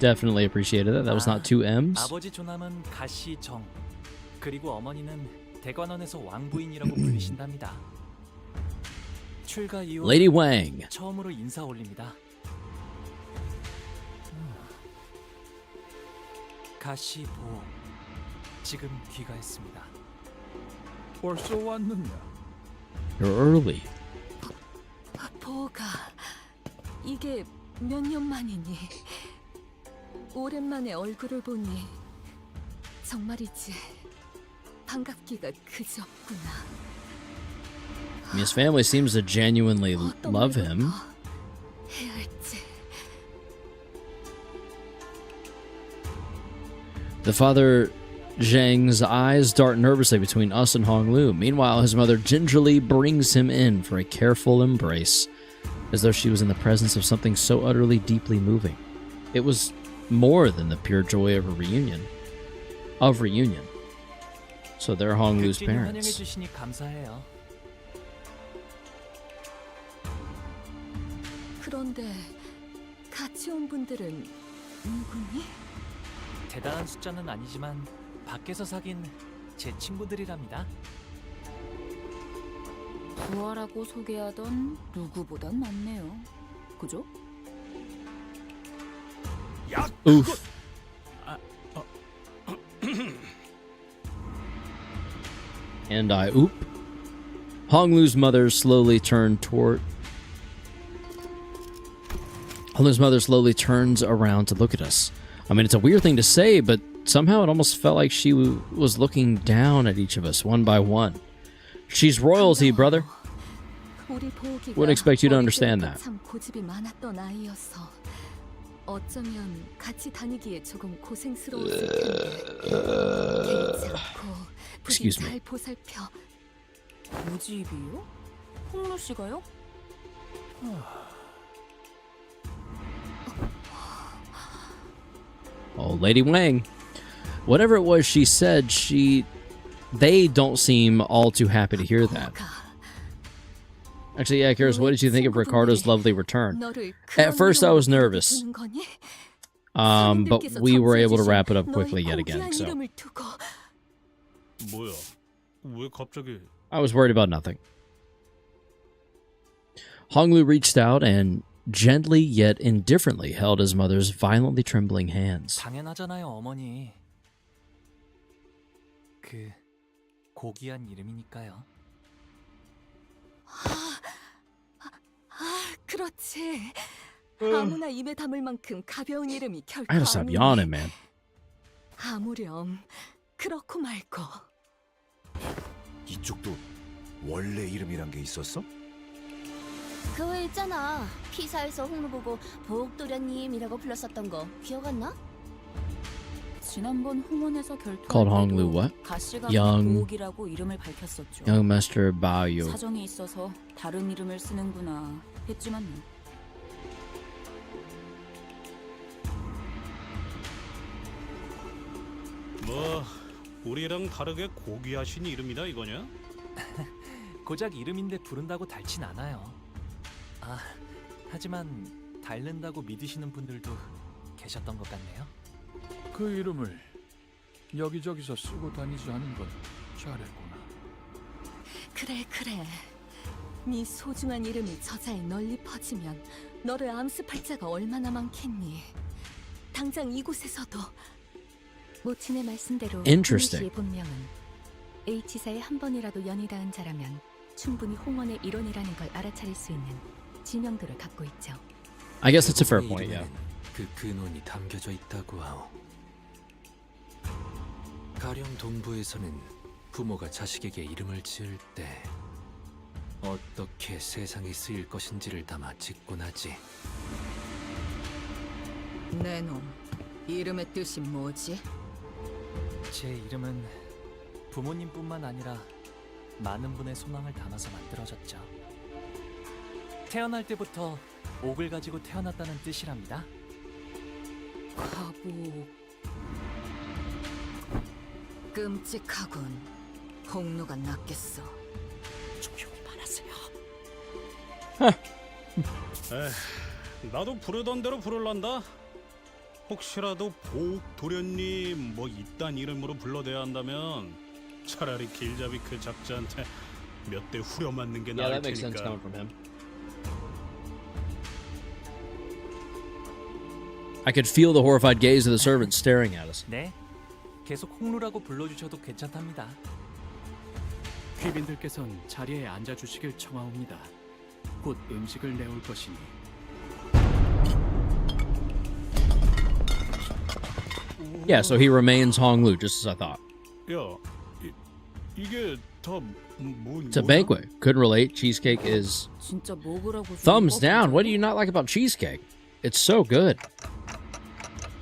Definitely appreciated that. That was not two M's. 아버지 조남은 가시정, 그리고 어머니는 대관원에서 왕부인이라고 불리신답니다. 출가 이후 Lady Wang. 처음으로 인사 올립니다. 가시보, 지금 귀가했습니다. 벌써 왔느냐? You're early. 보가 이게 몇 년 만이니? 오랜만에 얼굴을 보니 정말이지 반갑기가 그저구나. I mean, his family seems to genuinely love him. 해야 할지. The father, Zhang's eyes dart nervously between us and Hong Lu. Meanwhile, his mother gingerly brings him in for a careful embrace, as though she was in the presence of something so utterly deeply moving. It was more than the pure joy of a reunion. So they're Hong Lu's 환영해 parents. 주시니 감사해요. 그런데 같이 온 분들은 누구니? 대단한 숫자는 아니지만 밖에서 사귄 제 친구들이랍니다. 부하라고 소개하던 누구보단 낫네요. 그죠? Oof. And I oop. Hong Lu's mother slowly turns around to look at us. I mean, it's a weird thing to say, but somehow it almost felt like she was looking down at each of us one by one. She's royalty, brother. Wouldn't expect you to understand that. 참 고집이 많았던 아이여서 어쩌면 같이 다니기에 조금 고생스러웠을 텐데 개의치 않고 부디 Excuse me. 잘 보살펴. 고집이요? 홍루 씨가요? Oh, Lady Wang. Whatever it was she said, they don't seem all too happy to hear that. Actually, yeah, Karis, what did you think of Ricardo's lovely return? At first, I was nervous. But we were able to wrap it up quickly yet again, so 뭐야? 왜 갑자기? I was worried about nothing. Honglu reached out and gently yet indifferently held his mother's violently trembling hands. 당연하잖아요, 어머니. 그 고귀한 이름이니까요. 그렇지. 아무나 입에 담을 만큼 가벼운 이름이 결코 I gotta stop 아니니. yawning, man. 아무렴 그렇고 말고. 이쪽도 원래 이름이란 게 있었어? 그거 있잖아. 피사에서 홍루 보고 보옥도련님이라고 불렀었던 거 기억 안 나? 지난번 홍원에서 Called 결투할 Honglu 때도 what? 가시가 Young- 보옥이라고 이름을 밝혔었죠. Young Master Bao. 사정이 있어서 다른 이름을 쓰는구나 했지만 뭐 우리랑 다르게 고귀하신 이름이다 이거냐? 고작 이름인데 부른다고 닳진 않아요. 아, 하지만 닳는다고 믿으시는 분들도 계셨던 것 같네요. 그 이름을 여기저기서 쓰고 다니지 않은 건 잘했구나. 그래. 네 소중한 이름이 저자에 널리 퍼지면 너를 암습할 자가 얼마나 많겠니. 당장 이곳에서도. 모친의 말씀대로 Interesting. 씨의 본명은 H사에 한 번이라도 연이 닿은 자라면 충분히 홍원의 일원이라는 걸 알아차릴 수 있는 지명도를 갖고 있죠. I guess that's a fair point, yeah. 그 근원이 담겨져 있다고 하오. 가령 동부에서는 부모가 자식에게 이름을 지을 때 어떻게 세상에 쓰일 것인지를 담아 짓곤 하지. 내 놈, 이름의 뜻이 뭐지? 제 이름은 부모님뿐만 아니라 많은 분의 소망을 담아서 만들어졌죠. 태어날 때부터 옥을 가지고 태어났다는 뜻이랍니다. 과부. 끔찍하군. 홍루가 낫겠어. 조용히 말하세요. 나도 부르던 대로 부를란다. 혹시라도 보옥도련님 뭐 이딴 이름으로 불러대야 한다면 차라리 길잡이 그 작자한테 몇 대 후려 맞는 게 나을 테니까. I could feel the horrified gaze of the servants staring at us. 네, 계속 홍루라고 불러주셔도 괜찮답니다. 귀빈들께선 자리에 앉아주시길 청하옵니다. 곧 음식을 내올 것이니. Yeah, so he remains Honglu, just as I thought. 야, 이게 다 뭐? It's a banquet. Couldn't relate. Cheesecake is 진짜 먹으라고 thumbs down. What do you not like about cheesecake? It's so good.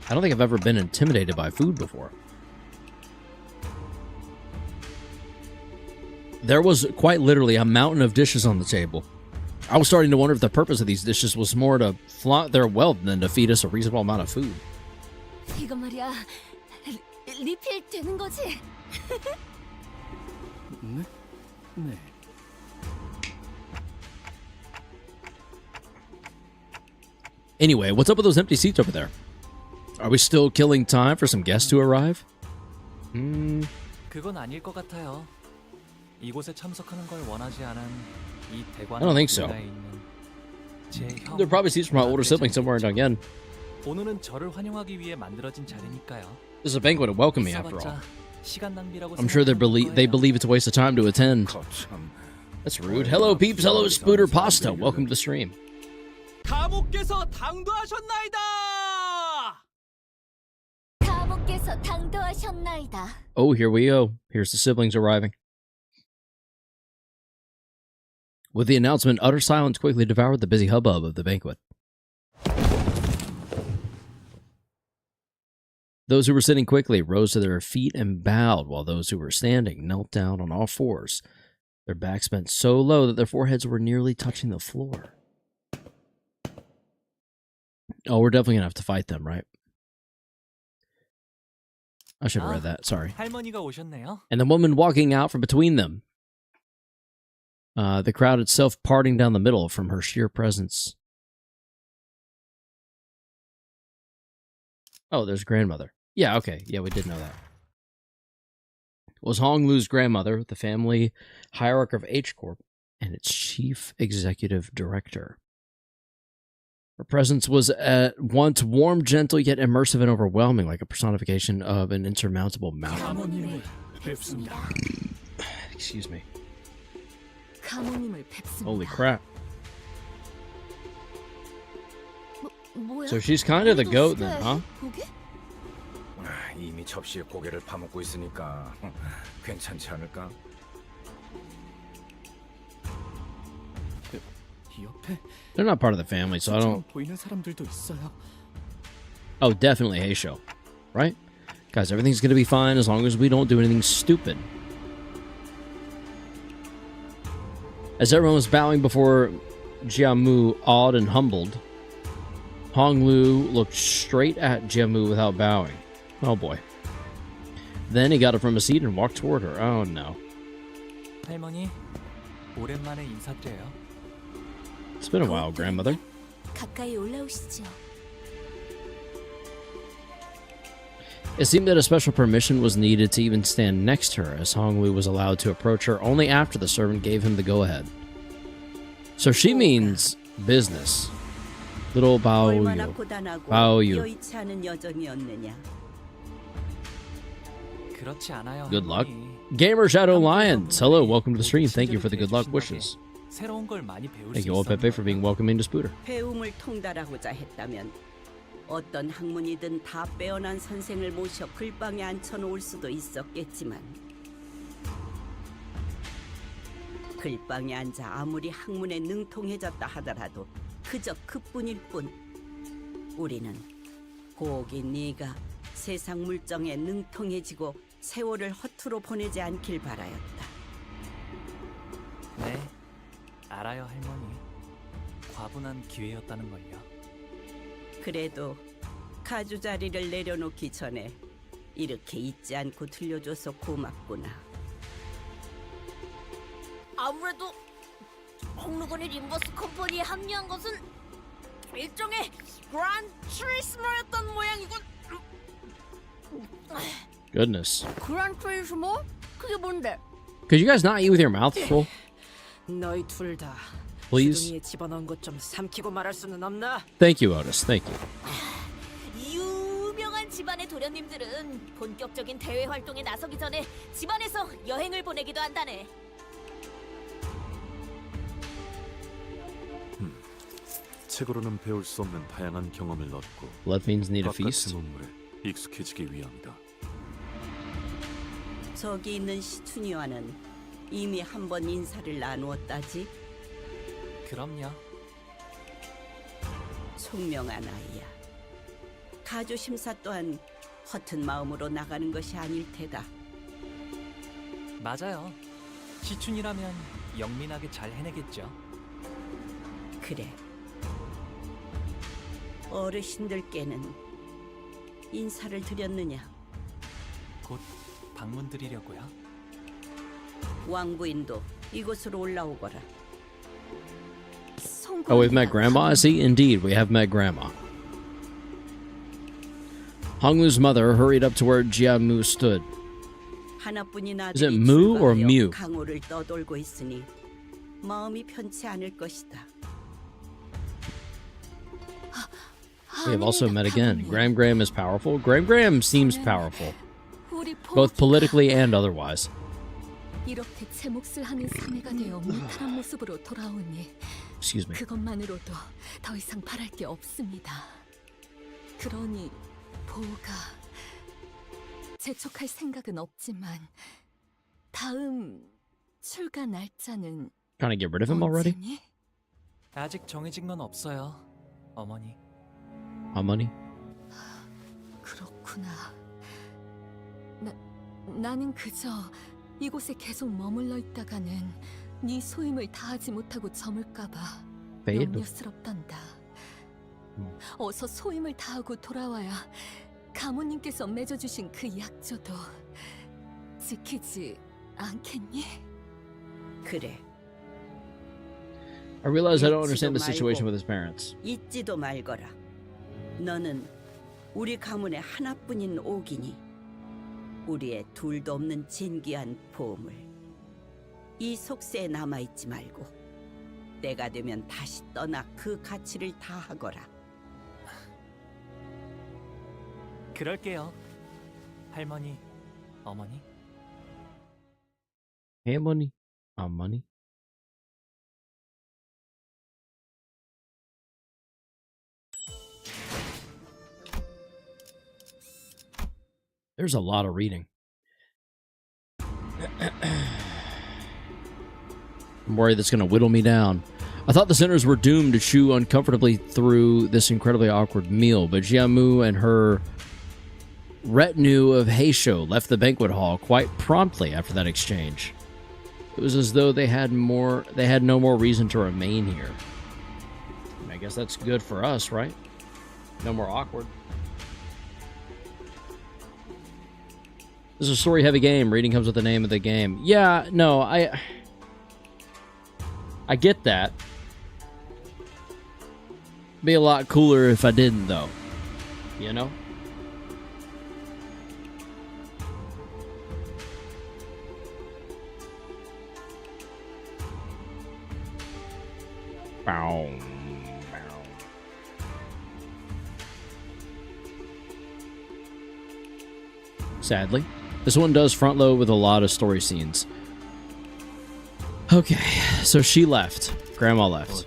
I don't think I've ever been intimidated by food before. There was quite literally a mountain of dishes on the table. I was starting to wonder if the purpose of these dishes was more to flaunt their wealth than to feed us a reasonable amount of food. 이거 말이야. 리필 되는 거지? 네? 네. Anyway, what's up with those empty seats over there? Are we still killing time for some guests to arrive? 그건 아닐 것 같아요. 이곳에 참석하는 걸 원하지 않은 이 대관. I don't think so. There are probably seats for my older siblings somewhere in Dongyen. 오늘은 저를 환영하기 위해 만들어진 자리니까요. This is a banquet to welcome me, after all. 있어봤자 시간 낭비라고 I'm sure they believe it's a waste of time to attend. That's rude. Hello, peeps. Hello, Spooter Pasta. Welcome to the stream. 가목께서 당도하셨나이다. 가목께서 당도하셨나이다. Oh, here we go. Here's the siblings arriving. With the announcement, utter silence quickly devoured the busy hubbub of the banquet. Those who were sitting quickly rose to their feet and bowed, while those who were standing knelt down on all fours, their backs bent so low that their foreheads were nearly touching the floor. Oh, we're definitely going to have to fight them, right? I should have read that, sorry. 할머니가 오셨네요. And the woman walking out from between them. The crowd itself parting down the middle from her sheer presence. Oh, there's grandmother. Yeah, okay. Yeah, we did know that. Was Honglu's grandmother, the family hierarch of H Corp, and its chief executive director. Her presence was at once warm, gentle, yet immersive and overwhelming, like a personification of an insurmountable mountain. Excuse me. Holy crap. So she's kind of the goat then, huh? 이미 접시에 고개를 파먹고 있으니까 괜찮지 않을까? 이 옆에 They're not part of the family, so I don't... 보이는 사람들도 있어요. Oh, definitely Hey Show. Right? Guys, everything's gonna be fine as long as we don't do anything stupid. As everyone was bowing before Jiamu, awed and humbled, Honglu looked straight at Jiamu without bowing. Oh boy. Then he got up from his seat and walked toward her. Oh no. 할머니, 오랜만에 인사드려요. It's been a while, grandmother. 가까이 올라오시죠. It seemed that a special permission was needed to even stand next to her, as Honglu was allowed to approach her only after the servant gave him the go-ahead. So she means business. Little 얼마나 Baoyu. 고단하고 Baoyu. 여의치 않은 여정이었느냐. 그렇지 않아요. Good luck. 할머니. Gamer Shadow Lions. Hello, welcome to the stream. Thank you for the good luck wishes. 새로운 걸 많이 배울 Thank 수 you, old Pepe, for being welcoming to Spooter. 배움을 통달하고자 했다면 어떤 학문이든 다 빼어난 선생을 모셔 글방에 앉혀놓을 수도 있었겠지만 글방에 앉아 아무리 학문에 능통해졌다 하더라도 그저 그뿐일 뿐. 우리는 고기 네가 세상 물정에 능통해지고 세월을 허투루 보내지 않길 바라였다. 네, 알아요, 할머니. 과분한 기회였다는 걸요. 그래도 가주자리를 내려놓기 전에 이렇게 잊지 않고 들려줘서 고맙구나. 아무래도 홍루건이 림버스 컴퍼니에 합류한 것은 일종의 그란 트리스모였던 모양이군. Goodness. 그란 트리스모? 그게 뭔데? Could you guys not eat with your mouth full? 너희 둘 다 Please? 주둥이에 집어넣은 것 좀 삼키고 말할 수는 없나? Thank you, Otis. Thank you. 유명한 집안의 도련님들은 본격적인 대외 활동에 나서기 전에 집안에서 여행을 보내기도 한다네. 책으로는 배울 수 없는 다양한 경험을 얻고 Blood fiends need a 바깥의 feast. 문물에 익숙해지기 위함이다. 저기 있는 시춘이와는 이미 한 번 인사를 나누었다지. 그럼요. 총명한 아이야. 가주 심사 또한 허튼 마음으로 나가는 것이 아닐 테다. 맞아요. 시춘이라면 영민하게 잘 해내겠죠. 그래. 어르신들께는 인사를 드렸느냐? 곧 방문 드리려고요. 왕부인도 이곳으로 올라오거라. Oh, we've met Grandma? I see. Indeed, we have met Grandma. Honglu's mother hurried up to where Jiamu stood. 하나뿐인 Is it 아들이 Moo or 출가하여 Mew? 강호를 떠돌고 있으니 마음이 편치 않을 것이다. We have also met again. Graham is powerful. Graham seems powerful, both politically and otherwise. 이렇게 제 몫을 하는 사내가 되어 무탈한 모습으로 돌아오니 Excuse me. 그것만으로도 더 이상 바랄 게 없습니다. 그러니 보가 재촉할 생각은 없지만 다음 출가 날짜는 Trying to get rid of him already? 언제니? 아직 정해진 건 없어요, 어머니. Money? 그렇구나. 나는 그저 이곳에 계속 머물러 있다가는 네 소임을 다하지 못하고 저물까봐 Fade? 염려스럽단다. 어서 소임을 다하고 돌아와야 가모님께서 맺어주신 그 약조도 지키지 않겠니? 그래. I realize I don't understand the situation with his parents. 잊지도 말거라. 너는 우리 가문의 하나뿐인 옥이니 우리의 둘도 없는 진귀한 보물. 이 속세에 남아있지 말고 때가 되면 다시 떠나 그 가치를 다하거라. 그럴게요. 할머니, 어머니. Hey, money. Money. There's a lot of reading. I'm worried that's going to whittle me down. I thought the sinners were doomed to chew uncomfortably through this incredibly awkward meal, but Jiamu and her retinue of Heisho left the banquet hall quite promptly after that exchange. It was as though they had no more reason to remain here. I guess that's good for us, right? No more awkward. This is a story-heavy game. Reading comes with the name of the game. Yeah, no, I get that. Be a lot cooler if I didn't, though. You know? Bow. Sadly, this one does front load with a lot of story scenes. Okay, so she left. Grandma left.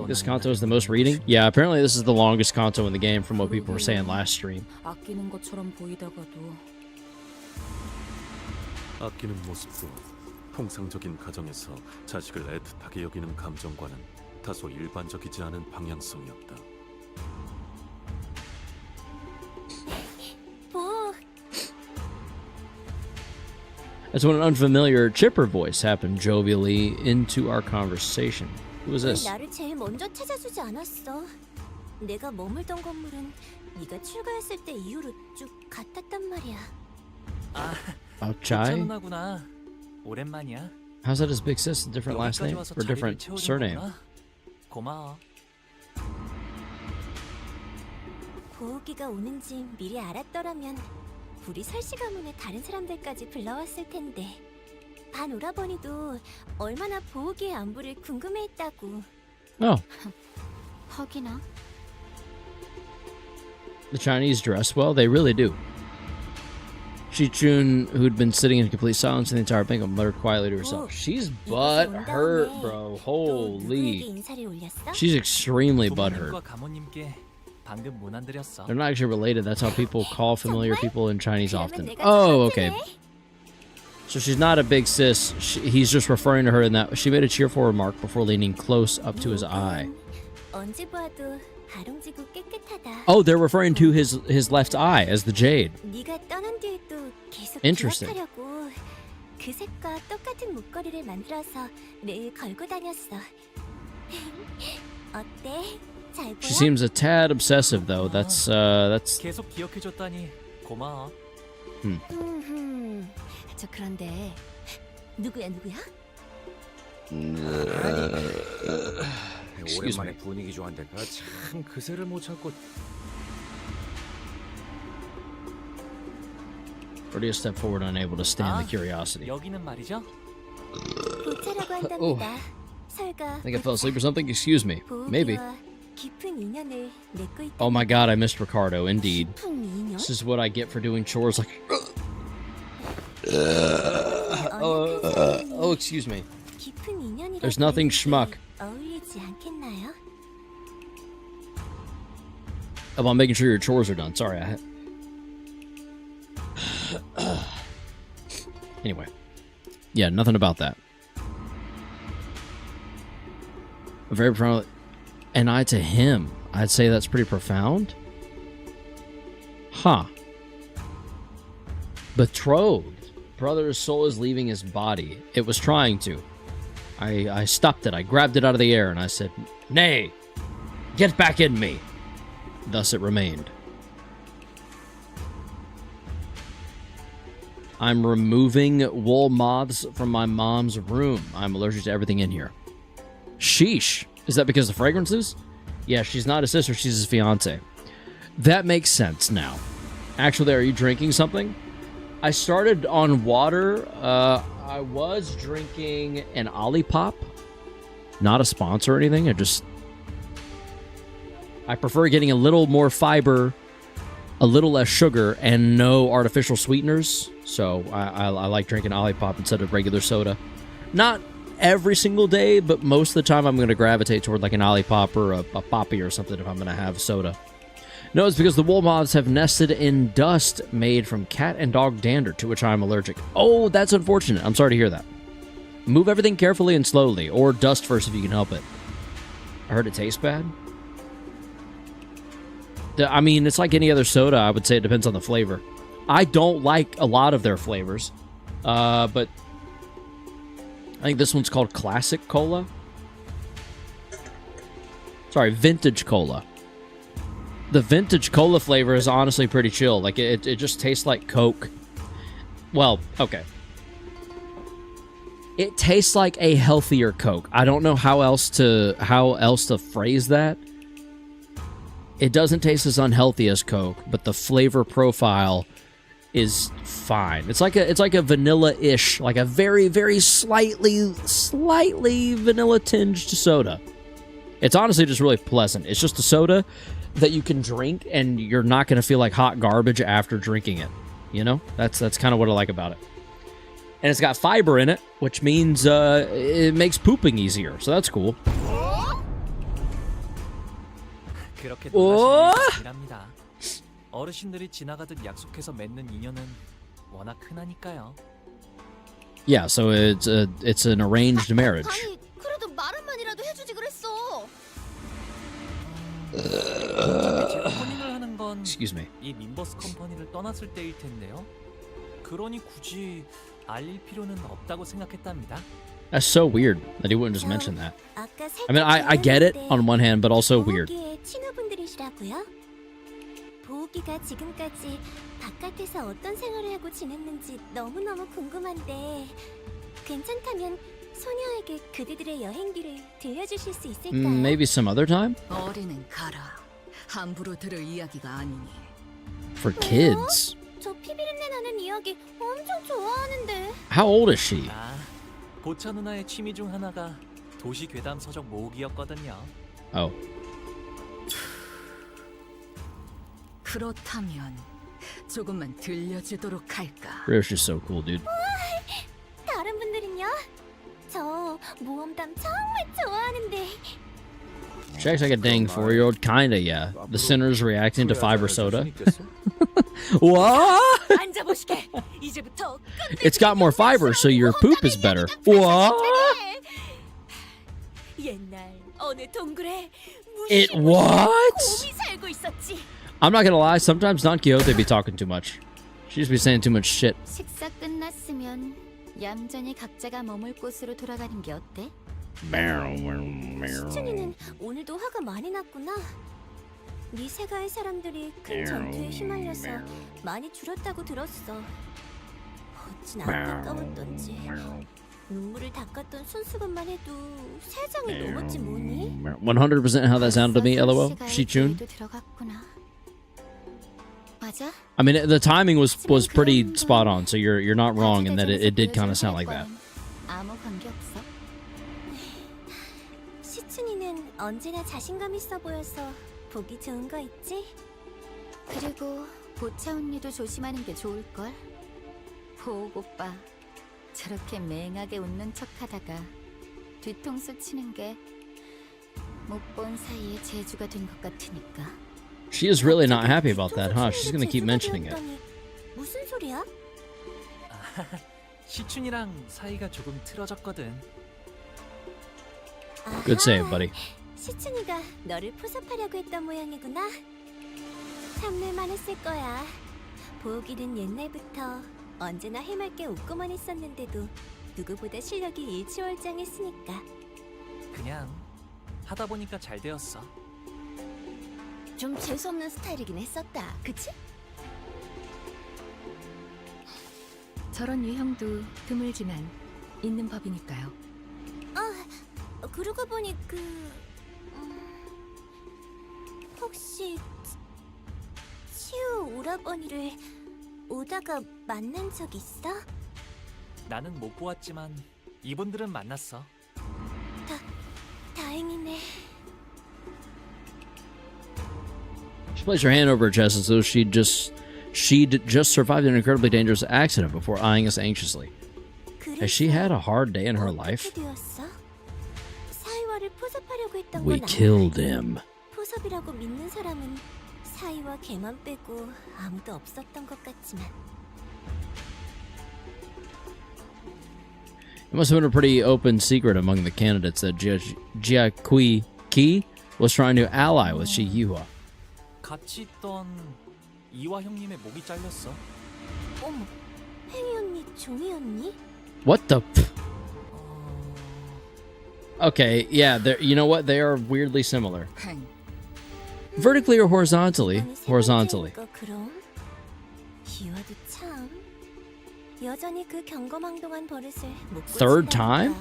This Kanto is the most reading? Yeah, apparently this is the longest Kanto in the game from what people were saying last stream. 아끼는 것처럼 보이다가도 아끼는 모습도 통상적인 가정에서 자식을 애틋하게 여기는 감정과는 다소 일반적이지 않은 방향성이었다. That's when an unfamiliar chipper voice happened jovially into our conversation. Who was this? 나를 제일 먼저 찾아주지 않았어. 내가 머물던 건물은 네가 출가했을 때 이후로 쭉 같았단 말이야. Chai? 누나구나. 오랜만이야. How's that his big sis? Different last name or different surname? 고마워. 보호기가 오는지 미리 알았더라면 우리 설씨 가문의 다른 사람들까지 불러왔을 텐데. 반 오라버니도 얼마나 보호기의 안부를 궁금해했다고. Oh. 허기나. The Chinese dress well, they really do. Shi-chun, who'd been sitting in complete silence in the entire banquet, muttered quietly to herself. She's butt-hurt, bro. Holy. She's extremely butt-hurt. They're not actually related. That's how people call familiar people in Chinese often. Oh, okay. So she's not a big sis. He's just referring to her in that. She made a cheerful remark before leaning close up to his eye. Oh, they're referring to his left eye as the jade. Interesting. She seems a tad obsessive, though. That's. 계속 기억해줬다니 고마워. 저 그런데 누구야? 오랜만에 분위기 좋아한 데가 참 그새를 못 찾고. Already a step forward, unable to stand the curiosity. 여기는 말이죠? 보차라고 한답니다. Oh. 설가. Think I fell asleep or something? Excuse me. Maybe. Oh my god, I missed Ricardo, indeed. This is what I get for doing chores like... oh, excuse me. There's nothing schmuck about making sure your chores are done. Sorry, Anyway. Yeah, nothing about that. Very profound. An eye to him. I'd say that's pretty profound. Huh. Betrothed. Brother's soul is leaving his body. It was trying to. I stopped it. I grabbed it out of the air and I said, "Nay, get back in me." Thus it remained. I'm removing wool moths from my mom's room. I'm allergic to everything in here. Sheesh. Is that because of the fragrances? Yeah, she's not his sister, she's his fiance. That makes sense now. Actually, are you drinking something? I started on water. I was drinking an Olipop. Not a sponsor or anything. I prefer getting a little more fiber, a little less sugar, and no artificial sweeteners. So I like drinking Olipop instead of regular soda. Not every single day, but most of the time I'm going to gravitate toward like an Olipop or a Poppy or something if I'm going to have soda. No, it's because the wool moths have nested in dust made from cat and dog dander, to which I'm allergic. Oh, that's unfortunate. I'm sorry to hear that. Move everything carefully and slowly, or dust first if you can help it. I heard it tastes bad. I mean, it's like any other soda. I would say it depends on the flavor. I don't like a lot of their flavors, but I think this one's called Classic Cola. Sorry, Vintage Cola. The Vintage Cola flavor is honestly pretty chill. Like, it just tastes like Coke. Well, okay. It tastes like a healthier Coke. I don't know how else to phrase that. It doesn't taste as unhealthy as Coke, but the flavor profile is fine. It's like a vanilla-ish, like a very, very slightly vanilla tinged soda. It's honestly just really pleasant. It's just a soda that you can drink, and you're not going to feel like hot garbage after drinking it. You know? That's kind of what I like about it. And it's got fiber in it, which means it makes pooping easier. So that's cool. 그렇게 놀라시는 일이랍니다. 어르신들이 지나가듯 약속해서 맺는 인연은 워낙 흔하니까요. Yeah, so it's an arranged marriage. 아니, 그래도 말 한마디라도 해주지 그랬어. 제가 혼인을 하는 건 Excuse me. 이 림버스 컴퍼니를 떠났을 때일 텐데요. 그러니 굳이 알릴 필요는 없다고 생각했답니다. That's so weird that he wouldn't just mention that. I mean, I get it on one hand, but also weird. 친구분들이시라고요? 보기가 지금까지 바깥에서 어떤 생활을 하고 지냈는지 너무너무 궁금한데 괜찮다면 소녀에게 그대들의 여행기를 들려주실 수 있을까요? Maybe some other time? 어린은 가라. 함부로 들을 이야기가 아니니. For kids? 저 피비린내 나는 이야기 엄청 좋아하는데. How old is she? 보차 누나의 취미 중 하나가 도시 괴담 서적 모으기였거든요. Oh. 그렇다면 조금만 들려주도록 할까? Rio's just so cool, dude. 다른 분들은요? 저 모험담 정말 좋아하는데. She acts like a dang 4-year-old, kinda, yeah. The sinner's reacting to fiber soda. What? 앉아보시게. 이제부터 It's got more fiber, so your poop is better. What? 옛날 어느 동굴에 It what? 곰이 살고 있었지. I'm not gonna lie, sometimes Don Quixote be talking too much. She just be saying too much shit. 식사 끝났으면 얌전히 각자가 머물 곳으로 돌아가는 게 어때? 시춘이는 오늘도 화가 많이 났구나. 미세가의 사람들이 큰 전투에 휘말려서 많이 줄었다고 들었어. 어찌나 안타까웠던지. 눈물을 닦았던 손수건만 해도 3장이 넘었지 뭐니? 100% how that sounded to me, lol. Shichun. 맞아? I mean, the timing was pretty spot on, so you're not wrong in that it did kind of sound like that. 아무 관계 없어. 시춘이는 언제나 자신감 있어 보여서 보기 좋은 거 있지? 그리고 보차 언니도 조심하는 게 좋을걸. 보옥 오빠 저렇게 맹하게 웃는 척하다가 뒤통수 치는 게 못 본 사이에 재주가 된 것 같으니까. She is really not happy about that, huh? She's gonna keep mentioning it. 무슨 소리야? 시춘이랑 사이가 조금 틀어졌거든. Good save, buddy. 시춘이가 너를 포섭하려고 했던 모양이구나. 참을만 했을 거야. 보기는 옛날부터 언제나 해맑게 웃고만 있었는데도 누구보다 실력이 일취월장했으니까. 그냥 하다 보니까 잘 되었어. 좀 재수없는 스타일이긴 했었다. 그치? 저런 유형도 드물지만 있는 법이니까요. 그러고 보니 혹시 치우 오라버니를 오다가 만난 적 있어? 나는 못 보았지만 이분들은 만났어. 다행이네. She placed her hand over her chest as though she'd just survived an incredibly dangerous accident before eyeing us anxiously. Has she had a hard day in her life? 사이와를 포섭하려고 했던 건 We killed him. 포섭이라고 믿는 사람은 사이와 걔만 빼고 아무도 없었던 것 같지만. It must have been a pretty open secret among the candidates that Jiaqui Ki was trying to ally with Shihua. 같이 있던 이화 형님의 목이 잘렸어. 어머, 팽이 언니, 종이 언니? What the? Okay, yeah, you know what? They are weirdly similar. Vertically or horizontally? Horizontally. 그럼 이화도 참 여전히 그 경거망동한 버릇을 못 고친다니까. Third time?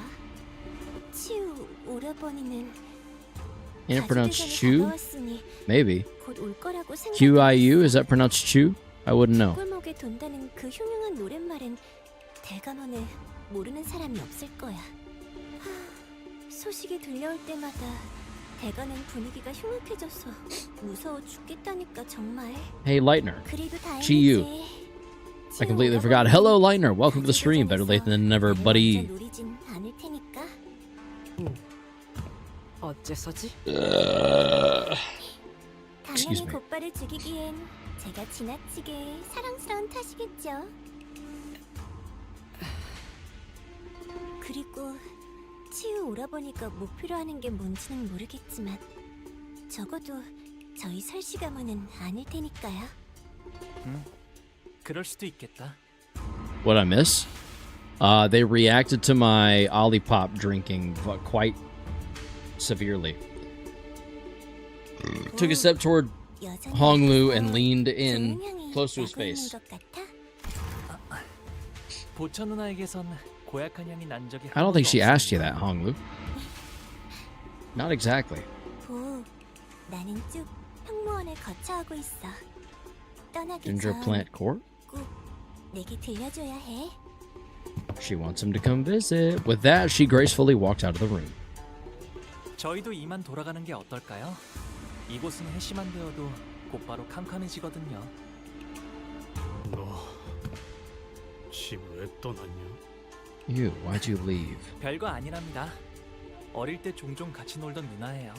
치우 오라버니는 Ain't it pronounced Choo? 다가왔으니 Maybe. 곧 올 거라고 생각했어. Q-I-U? Is that pronounced Choo? I wouldn't know. 꿀목에 돈다는 그 흉흉한 노랫말엔 대감원을 모르는 사람이 없을 거야. 소식이 들려올 때마다 대감원 분위기가 흉악해져서 무서워 죽겠다니까 정말. Hey, Lightner. 그래도 Chi-Yu. 다행이지. I completely forgot. Hello, Lightner. Welcome to the stream. Better late than never, buddy. 노리진 않을 테니까. 어째서지? Excuse 당연히 me. 곧바를 죽이기엔 제가 지나치게 사랑스러운 탓이겠죠. 그리고 치유 오라버니가 목표로 하는 게 뭔지는 모르겠지만 적어도 저희 설씨 가문은 아닐 테니까요. 그럴 수도 있겠다. What I miss? They reacted to my Olipop drinking quite severely. Took a step toward Honglu and leaned in close to his face. 보천 누나에게선 고약한 향이 난 적이 I don't think she asked you that, Honglu. Not exactly. 보, 나는 쭉 형무원을 거쳐하고 있어. 떠나기 Ginger 전 Plant Court? 꼭 내게 들려줘야 해. She wants him to come visit. With that, she gracefully walked out of the room. 저희도 이만 돌아가는 게 어떨까요? 이곳은 해시만 되어도 곧바로 캄캄해지거든요. 너 집 왜 떠났냐? You, why'd you leave? 별거 아니랍니다. 어릴 때 종종 같이 놀던 누나예요.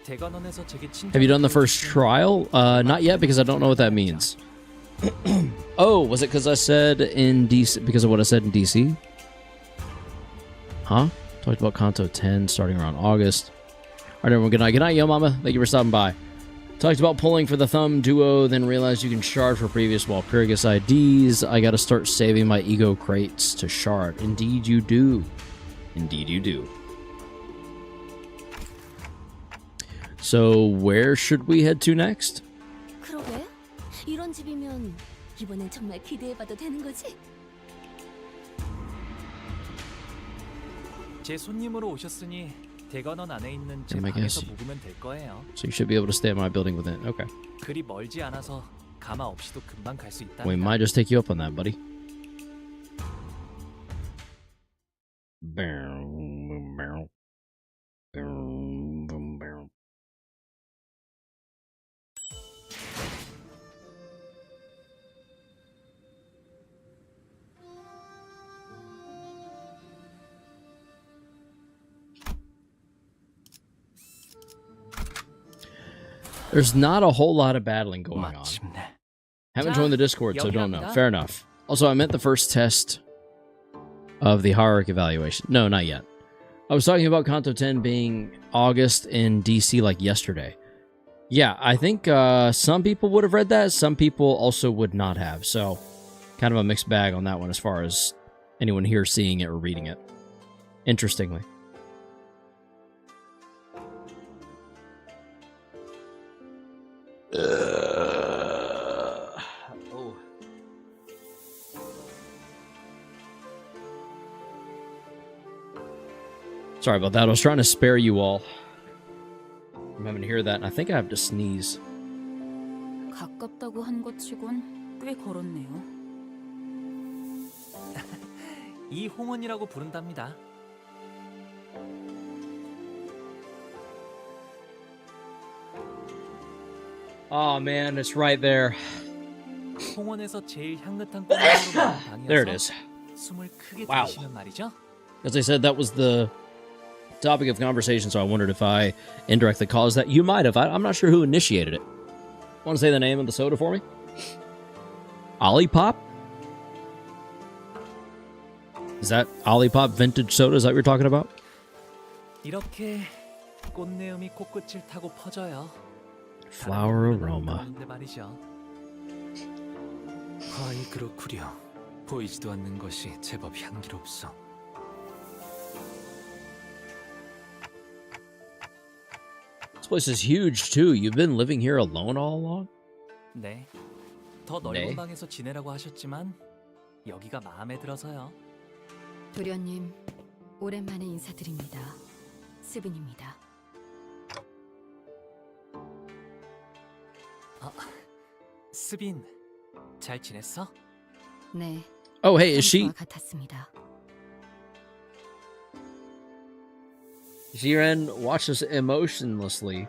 대관원에서 제게 친절. Have you done the first trial? Not yet, because I don't know what that means. Oh, was it because I said in DC? Because of what I said in DC? Huh? Talked about Kanto 10 starting around August. All right, everyone. Good night. Good night, yo, mama. Thank you for stopping by. Talked about pulling for the thumb duo, then realized you can shard for previous Walpurgis IDs. I gotta start saving my ego crates to shard. Indeed, you do. Indeed, you do. So, where should we head to next? 그러게? 이런 집이면 이번엔 정말 기대해봐도 되는 거지? 제 손님으로 오셨으니 대관원 안에 있는 제 I 방에서 guess. 묵으면 될 거예요. So you should be able to stay at my building within. Okay. 그리 멀지 않아서 가마 없이도 금방 갈 수 있다. We might just take you up on that, buddy. Boom, boom, boom, boom, boom. There's not a whole lot of battling going on. Haven't joined the Discord, so don't know. Fair enough. Also, I meant the first test of the hierarchy evaluation. No, not yet. I was talking about Kanto 10 being August in DC like yesterday. Yeah, I think some people would have read that. Some people also would not have. So, kind of a mixed bag on that one as far as anyone here seeing it or reading it. Interestingly. Oh. Sorry about that. I was trying to spare you all I'm having to hear that, and I think I have to sneeze. 가깝다고 한 것 치곤 꽤 걸었네요. 이 홍원이라고 부른답니다. Oh man, it's right there. 홍원에서 제일 향긋한 꽃으로 만든 There it 방이어서 is. 숨을 크게 Wow. 들이쉬면 말이죠. As I said, that was the topic of conversation, so I wondered if I indirectly caused that. You might have. I'm not sure who initiated it. Want to say the name of the soda for me? Olipop? Is that Olipop vintage soda? Is that what you're talking about? 이렇게 꽃내음이 코끝을 타고 퍼져요. Flower aroma. 근데 말이죠. 아이 그렇구려. 보이지도 않는 것이 제법 향기롭소. This place is huge too. You've been living here alone all along? 네. 더 넓은 네. 방에서 지내라고 하셨지만 여기가 마음에 들어서요. 도련님, 오랜만에 인사드립니다. 스빈입니다. 스빈, 잘 지냈어? 네. Oh, hey, is she? 평소와 같았습니다. Jiren watches emotionlessly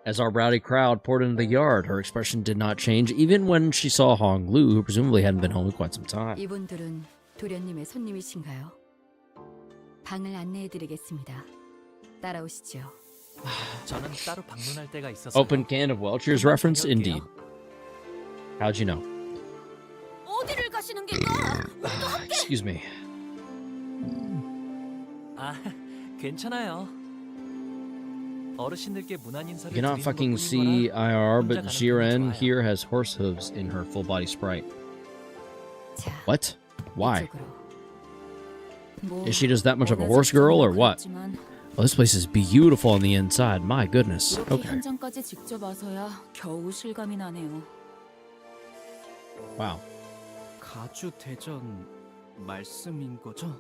as our rowdy crowd poured into the yard. Her expression did not change, even when she saw Hong Lu, who presumably hadn't been home in quite some time. 이분들은 도련님의 손님이신가요? 방을 안내해드리겠습니다. 따라오시죠. 저는 따로 방문할 때가 있어서. Open can of Welch's reference? Indeed. How'd you know? 어디를 가시는 게까? Excuse me. 아, 괜찮아요. 어르신들께 문안 인사를 You cannot 드리는 fucking 것뿐인 see 거라 IR, 혼자 but 가는 편이 Jiren 좋아요. here has horse hooves in her full body sprite. What? Why? Is she just that much of a horse girl or what? Well, this place is beautiful on the inside. My goodness. 이렇게 Okay. 현장까지 직접 와서야 겨우 실감이 나네요. Wow. 가주 대전 말씀인 거죠?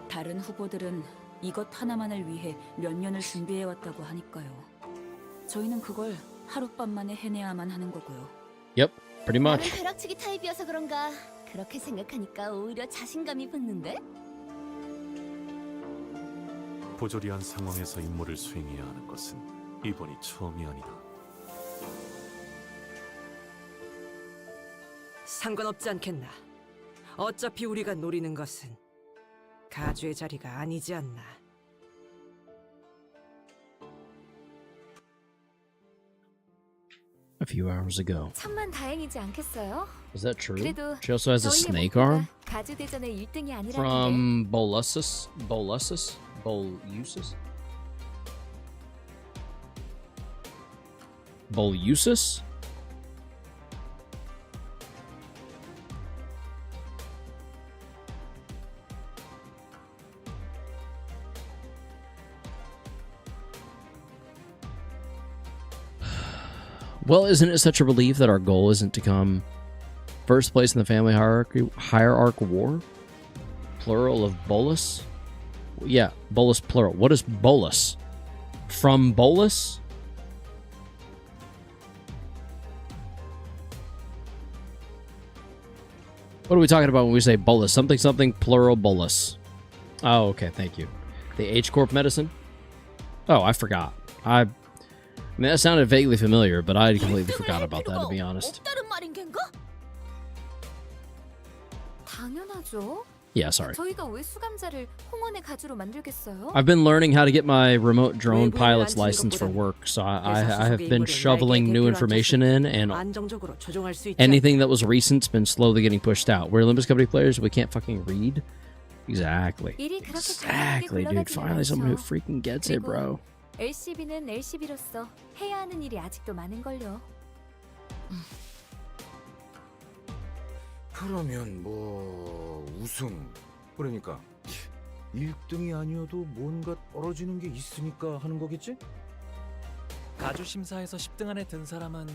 다른 후보들은 이것 하나만을 위해 몇 년을 준비해 왔다고 하니까요. 저희는 그걸 하룻밤 만에 해내야만 하는 거고요. Yep, pretty 나는 much. 벼락치기 타입이어서 그런가 그렇게 생각하니까 오히려 자신감이 붙는데? 부조리한 상황에서 임무를 수행해야 하는 것은 이번이 처음이 아니다. 상관없지 않겠나. 어차피 우리가 노리는 것은 가주의 자리가 아니지 않나. A few hours ago. 천만 다행이지 않겠어요? Is that true? 그래도 She also has a 저희의 snake 목표가 arm? 가주 대전의 1등이 아니라는데. From Bolussus? Bolussus? Bolusus? Bolusus? Well, isn't it such a relief that our goal isn't to come first place in the family hierarchy war? Plural of bolus? Yeah, bolus plural. What is bolus? From bolus? What are we talking about when we say bolus? Something, something, plural bolus. Oh, okay, thank you. The H-Corp medicine? Oh, I forgot. I mean, that sounded vaguely familiar, but I completely forgot about that, to be honest. 없다는 말인 겐가? 당연하죠. Yeah, sorry. 저희가 왜 수감자를 홍원의 가주로 만들겠어요? I've been learning how to get my remote drone pilot's license for work, so I have been shoveling new information in, and 안정적으로 조종할 수 있지. anything that was recent's been slowly getting pushed out. We're Limbus Company players, we can't fucking read? Exactly. 일이 그렇게 Exactly, dude. Finally someone who freaking gets it, bro. LCB는 LCB로서 해야 하는 일이 아직도 많은걸요. 그러면 뭐 우승 그러니까 1등이 아니어도 뭔가 떨어지는 게 있으니까 하는 거겠지? 가주 심사에서 10등 안에 든 사람은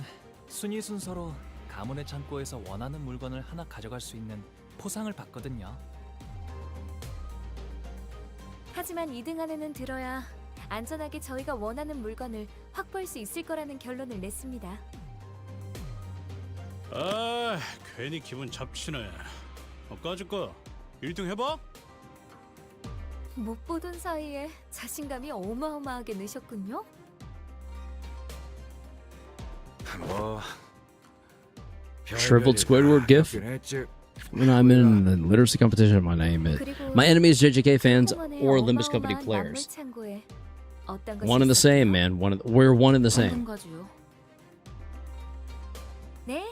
순위 순서로 가문의 창고에서 원하는 물건을 하나 가져갈 수 있는 포상을 받거든요. 하지만 2등 안에는 들어야 안전하게 저희가 원하는 물건을 확보할 수 있을 거라는 결론을 냈습니다. 아, 괜히 기분 잡치네. 까짓거 1등 해봐? 못 보던 사이에 자신감이 어마어마하게 느셨군요. 뭐 Shriveled Squidward gif. When I'm in the literacy competition, I name it. My enemies, JJK fans or Limbus Company players. One and the same, man. We're one and the same. 네,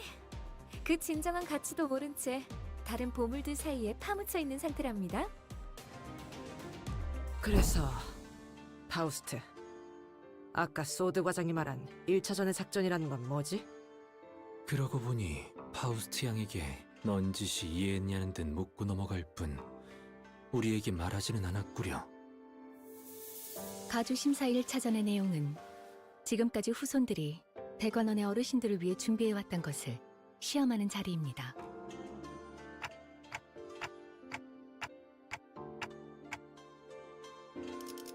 그 진정한 가치도 모른 채 다른 보물들 사이에 파묻혀 있는 상태랍니다. 그래서 파우스트, 아까 소드 과장이 말한 1차전의 작전이라는 건 뭐지? 그러고 보니 파우스트 양에게 넌지시 이해했냐는 듯 묻고 넘어갈 뿐 우리에게 말하지는 않았구려. 가주 심사 1차전의 내용은 지금까지 후손들이 대관원의 어르신들을 위해 준비해왔던 것을 시험하는 자리입니다.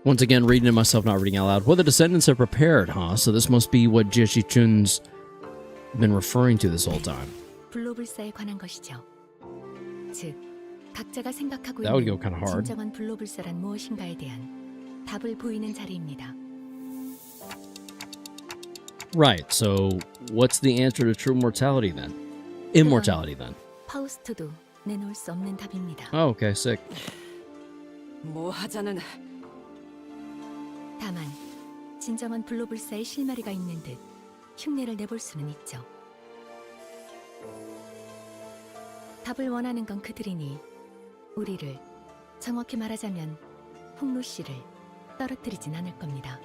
Once again, reading it myself, not reading out loud. Well, the descendants have prepared, huh? So this must be what Jieshi Chun's been referring to this whole time. 불로불사에 관한 것이죠. 즉, 각자가 생각하고 That would go 있는 kinda hard. 진정한 불로불사란 무엇인가에 대한 답을 보이는 자리입니다. Right. So what's the answer to true mortality then? Immortality then. 파우스트도 내놓을 수 없는 답입니다. Oh, okay, sick. 뭐 하자는 다만 진정한 불로불사의 실마리가 있는 듯 흉내를 내볼 수는 있죠. 답을 원하는 건 그들이니 우리를, 정확히 말하자면 홍루 씨를 떨어뜨리진 않을 겁니다.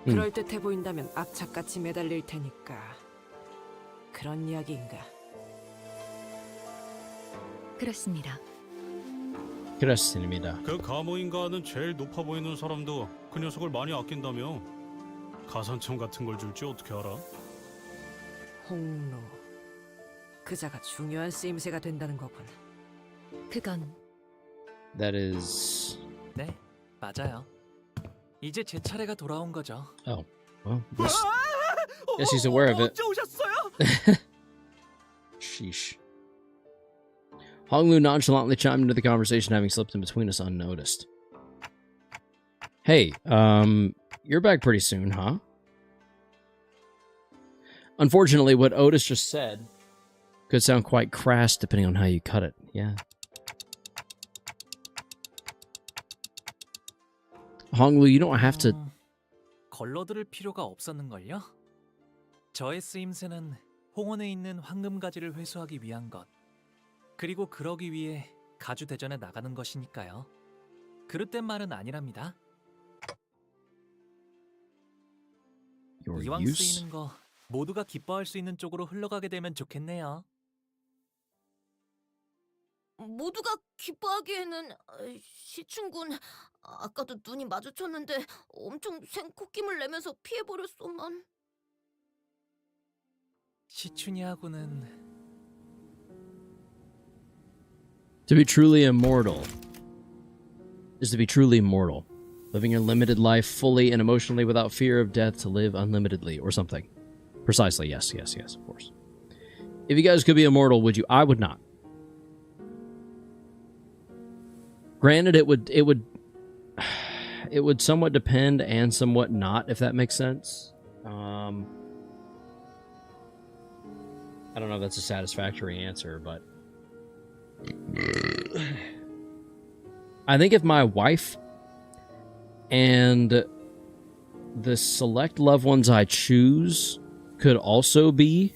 그럴듯해 보인다면 악착같이 매달릴 테니까 그런 이야기인가? 그렇습니다. 그렇습니다. 그 가모인가는 제일 높아 보이는 사람도 그 녀석을 많이 아낀다며. 가산점 같은 걸 줄지 어떻게 알아? 홍로, 그자가 중요한 쓰임새가 된다는 거군. 그건 That is... 네, 맞아요. 이제 제 차례가 돌아온 거죠. Oh, well, yes, he's aware of it. 언제 오셨어요? Sheesh. Honglu nonchalantly chimed into the conversation, having slipped in between us unnoticed. Hey, you're back pretty soon, huh? Unfortunately, what Otis just said could sound quite crass depending on how you cut it. Yeah. Honglu, you don't have to... 걸러들을 필요가 없었는걸요? 저의 쓰임새는 홍원에 있는 황금가지를 회수하기 위한 것, 그리고 그러기 위해 가주 대전에 나가는 것이니까요. 그릇된 말은 아니랍니다. 이왕 쓰이는 거 모두가 기뻐할 수 있는 쪽으로 흘러가게 되면 좋겠네요. 모두가 기뻐하기에는 시춘군 아까도 눈이 마주쳤는데 엄청 생콧김을 내면서 피해버렸소만. 시춘이하고는 To be truly immortal is to be truly immortal. Living your limited life fully and emotionally without fear of death to live unlimitedly or something. Precisely, yes, yes, yes, of course. If you guys could be immortal, would you? I would not. Granted, it would somewhat depend and somewhat not, if that makes sense. I don't know if that's a satisfactory answer, but I think if my wife and the select loved ones I choose could also be,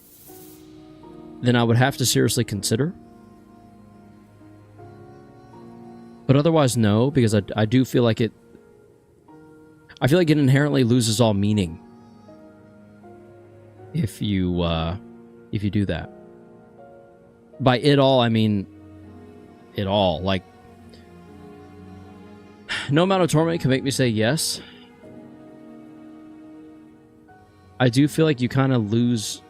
then I would have to seriously consider. But otherwise, no, because I do feel like it... I feel like it inherently loses all meaning if you do that. By it all, I mean it all. Like, no amount of torment can make me say yes. I do feel like you kind of lose...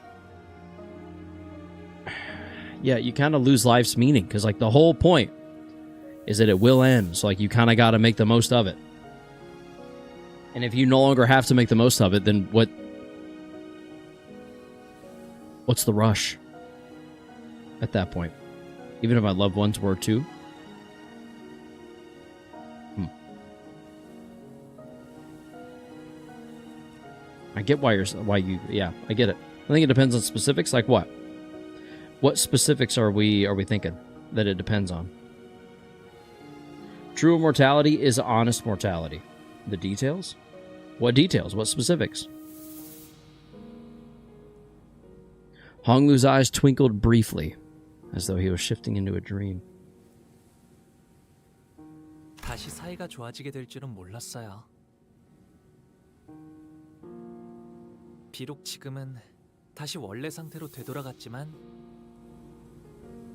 Yeah, you kind of lose life's meaning, because, like, the whole point is that it will end, so, like, you kind of got to make the most of it. And if you no longer have to make the most of it, then what's the rush at that point? Even if my loved ones were too? I get why you I get it. I think it depends on specifics. Like what? What specifics are we thinking that it depends on? True immortality is honest mortality. The details? What details? What specifics? Honglu's eyes twinkled briefly, as though he was shifting into a dream. 다시 사이가 좋아지게 될 줄은 몰랐어요. 비록 지금은 다시 원래 상태로 되돌아갔지만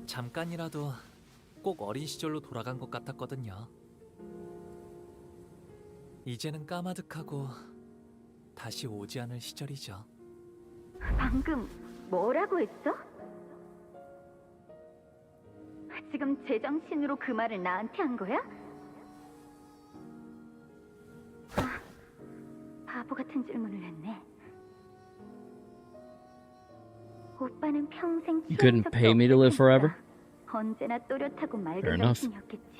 잠깐이라도 꼭 어린 시절로 돌아간 것 같았거든요. 이제는 까마득하고 다시 오지 않을 시절이죠. 방금 뭐라고 했어? 지금 제정신으로 그 말을 나한테 한 거야? 아, 바보 같은 질문을 했네. 오빠는 평생 You couldn't pay me to live forever? 언제나 또렷하고 Fair 맑은 enough. 정신이었겠지.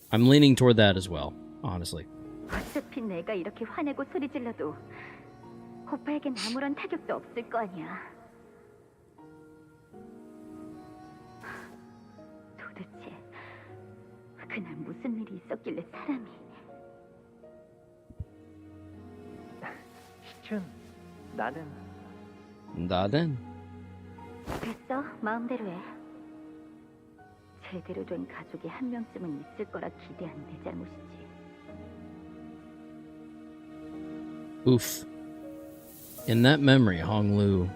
I'm leaning toward that as well, honestly. 어차피 내가 이렇게 화내고 소리 질러도 오빠에겐 아무런 타격도 없을 거 아니야. 도대체 그날 무슨 일이 있었길래 사람이... 시춘, 나는 됐어, 마음대로 해. 제대로 된 가족이 한 명쯤은 있을 거라 기대한 내 잘못이지. Oof. In that memory, Honglu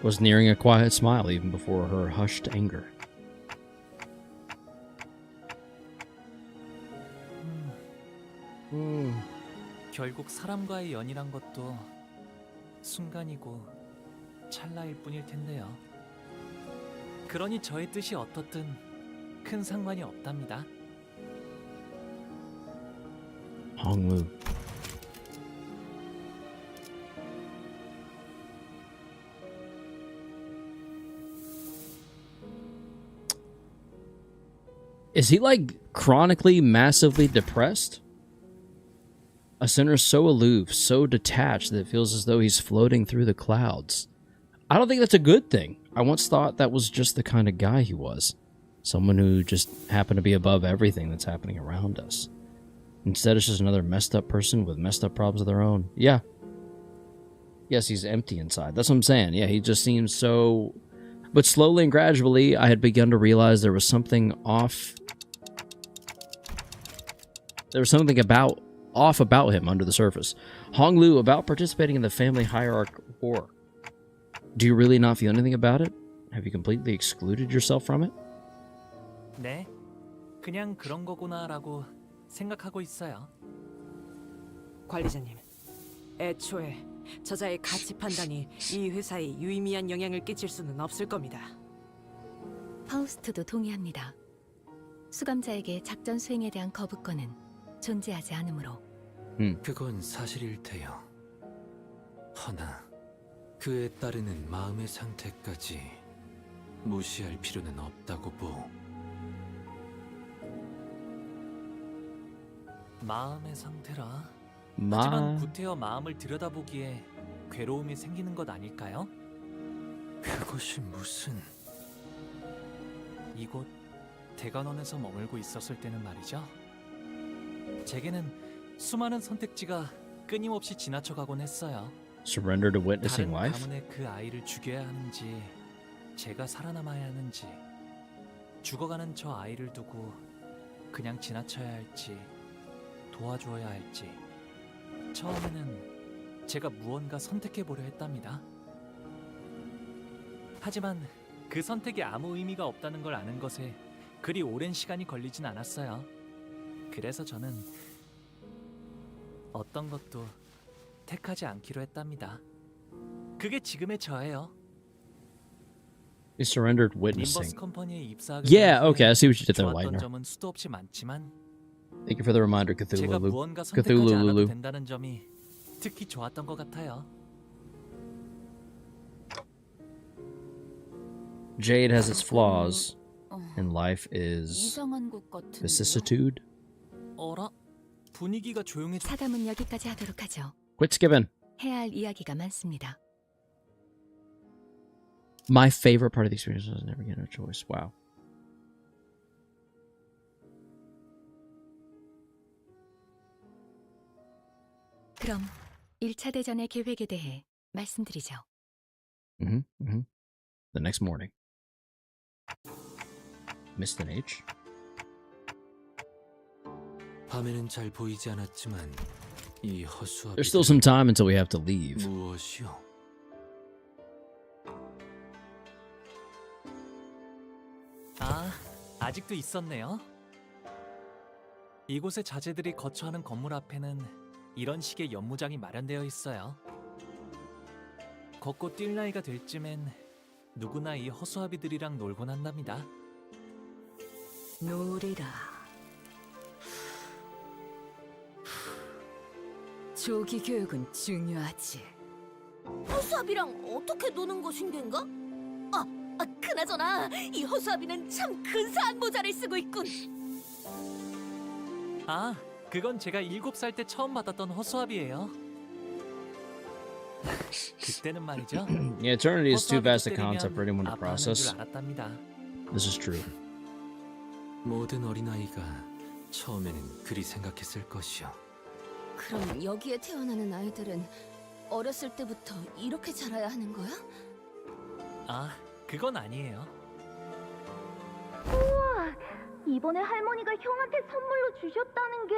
was nearing a quiet smile even before her hushed anger. 결국 사람과의 연이란 것도 순간이고 찰나일 뿐일 텐데요. 그러니 저의 뜻이 어떻든 큰 상관이 없답니다. Honglu. Is he like chronically, massively depressed? A sinner so aloof, so detached that it feels as though he's floating through the clouds. I don't think that's a good thing. I once thought that was just the kind of guy he was. Someone who just happened to be above everything that's happening around us. Instead, it's just another messed up person with messed up problems of their own. Yeah. Yes, he's empty inside. That's what I'm saying. Yeah, he just seems so... But slowly and gradually, I had begun to realize there was something off. There was something off about him under the surface. Honglu, about participating in the family hierarchy war. Do you really not feel anything about it? Have you completely excluded yourself from it? 네, 그냥 그런 거구나라고 생각하고 있어요. 관리자님, 애초에 저자의 가치 판단이 이 회사에 유의미한 영향을 끼칠 수는 없을 겁니다. 파우스트도 동의합니다. 수감자에게 작전 수행에 대한 거부권은 존재하지 않으므로. 그건 사실일 테요. 허나 그에 따르는 마음의 상태까지 무시할 필요는 없다고 보. 마음의 상태라. 하지만 구태여 마음을 들여다보기에 괴로움이 생기는 것 아닐까요? 그것이 무슨... 이곳 대관원에서 머물고 있었을 때는 말이죠. 제게는 수많은 선택지가 끊임없이 지나쳐가곤 했어요. Surrender to witnessing 다른 life? 가문에 그 아이를 죽여야 하는지, 제가 살아남아야 하는지, 죽어가는 저 아이를 두고 그냥 지나쳐야 할지, 도와주어야 할지. 처음에는 제가 무언가 선택해보려 했답니다. 하지만 그 선택이 아무 의미가 없다는 걸 아는 것에 그리 오랜 시간이 걸리진 않았어요. 그래서 저는 어떤 것도 택하지 않기로 했답니다. 그게 지금의 저예요. He surrendered witnessing. 림버스 컴퍼니에 입사하게 Yeah, okay, I see what you did there, 좋았던 Lightner. 점은 수도 없이 많지만 Thank you for the reminder, 제가 Cthulhu. 무언가 선택하지 Cthulhu 않아도 Lulu. 된다는 점이 특히 좋았던 것 같아요. Jade has its flaws, and life is 이상한 곳 같은데. vicissitude. 어라? 분위기가 조용해. 사담은 여기까지 하도록 하죠. Quit skipping. 해야 할 이야기가 많습니다. My favorite part of the experience was never getting a choice. Wow. 그럼 1차 대전의 계획에 대해 말씀드리죠. The next morning. Missed an H. 밤에는 잘 보이지 않았지만 이 허수아비. There's still some time until we have to leave. 무엇이요? 아, 아직도 있었네요. 이곳의 자재들이 거처하는 건물 앞에는 이런 식의 연무장이 마련되어 있어요. 걷고 뛸 나이가 될 쯤엔 누구나 이 허수아비들이랑 놀곤 한답니다. 놀이라. 조기 교육은 중요하지. 허수아비랑 어떻게 노는 것인겐가? 그나저나 이 허수아비는 참 근사한 모자를 쓰고 있군. 아, 그건 제가 7살 때 처음 받았던 허수아비예요. 그때는 말이죠. Yeah, eternity is too vast a 허수아비를 concept for anyone to 아파하는 process. 줄 알았답니다. This is true. 모든 어린아이가 처음에는 그리 생각했을 것이요. 그럼 여기에 태어나는 아이들은 어렸을 때부터 이렇게 자라야 하는 거야? 아, 그건 아니에요. 우와, 이번에 할머니가 형한테 선물로 주셨다는 게.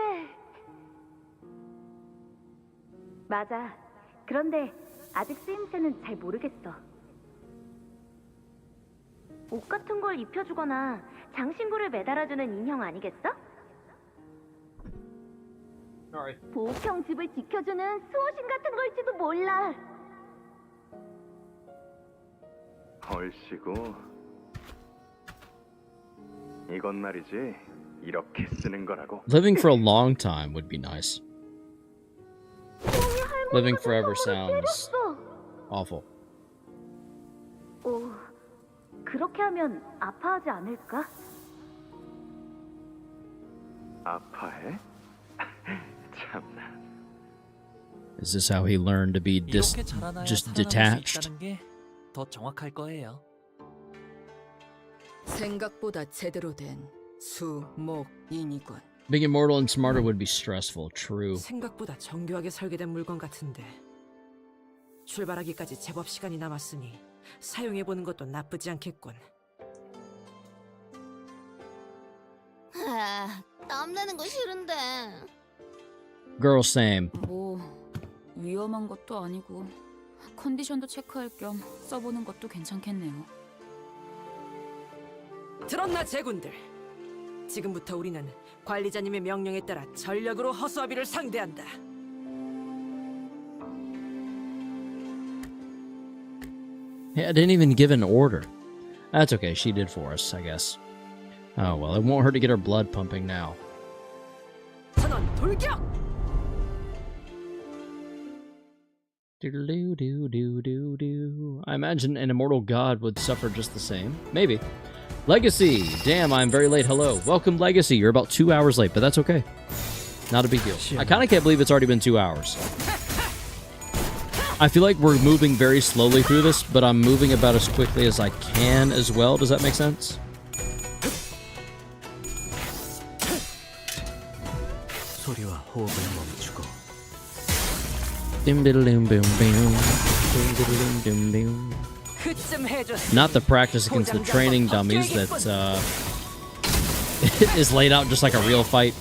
맞아. 그런데 아직 쓰임새는 잘 모르겠어. 옷 같은 걸 입혀주거나 장신구를 매달아주는 인형 아니겠어? 보호형 집을 지켜주는 수호신 같은 걸지도 몰라. 얼씨구, 이건 말이지 이렇게 쓰는 거라고. Living for a long time would be nice. Living forever sounds awful. 그렇게 하면 아파하지 않을까? 아파해? 참나. Is this how he learned to be 이렇게 자라나야 just 살아남을 수 detached? 있다는 게 더 정확할 거예요. 생각보다 제대로 된 수목인이군. Being immortal and smarter would be stressful. True. 생각보다 정교하게 설계된 물건 같은데 출발하기까지 제법 시간이 남았으니 사용해보는 것도 나쁘지 않겠군. 땀내는 거 싫은데. Girl, same. 뭐 위험한 것도 아니고 컨디션도 체크할 겸 써보는 것도 괜찮겠네요. 들었나 제군들? 지금부터 우리는 관리자님의 명령에 따라 전력으로 허수아비를 상대한다. Hey, I didn't even give an order. That's okay. She did for us, I guess. Oh, well, it won't hurt to get her blood pumping now. 선언 돌격! Do-do-do-do-do-do. I imagine an immortal god would suffer just the same. Maybe. Legacy! Damn, I'm very late. Hello. Welcome, Legacy. You're about 2 hours late, but that's okay. Not a big deal. I kind of can't believe it's already been 2 hours. I feel like we're moving very slowly through this, but I'm moving about as quickly as I can as well. Does that make sense? 소리와 호흡을 멈추고 그쯤 해줬어. Not the practice against the training dummies that is laid out just like a real fight.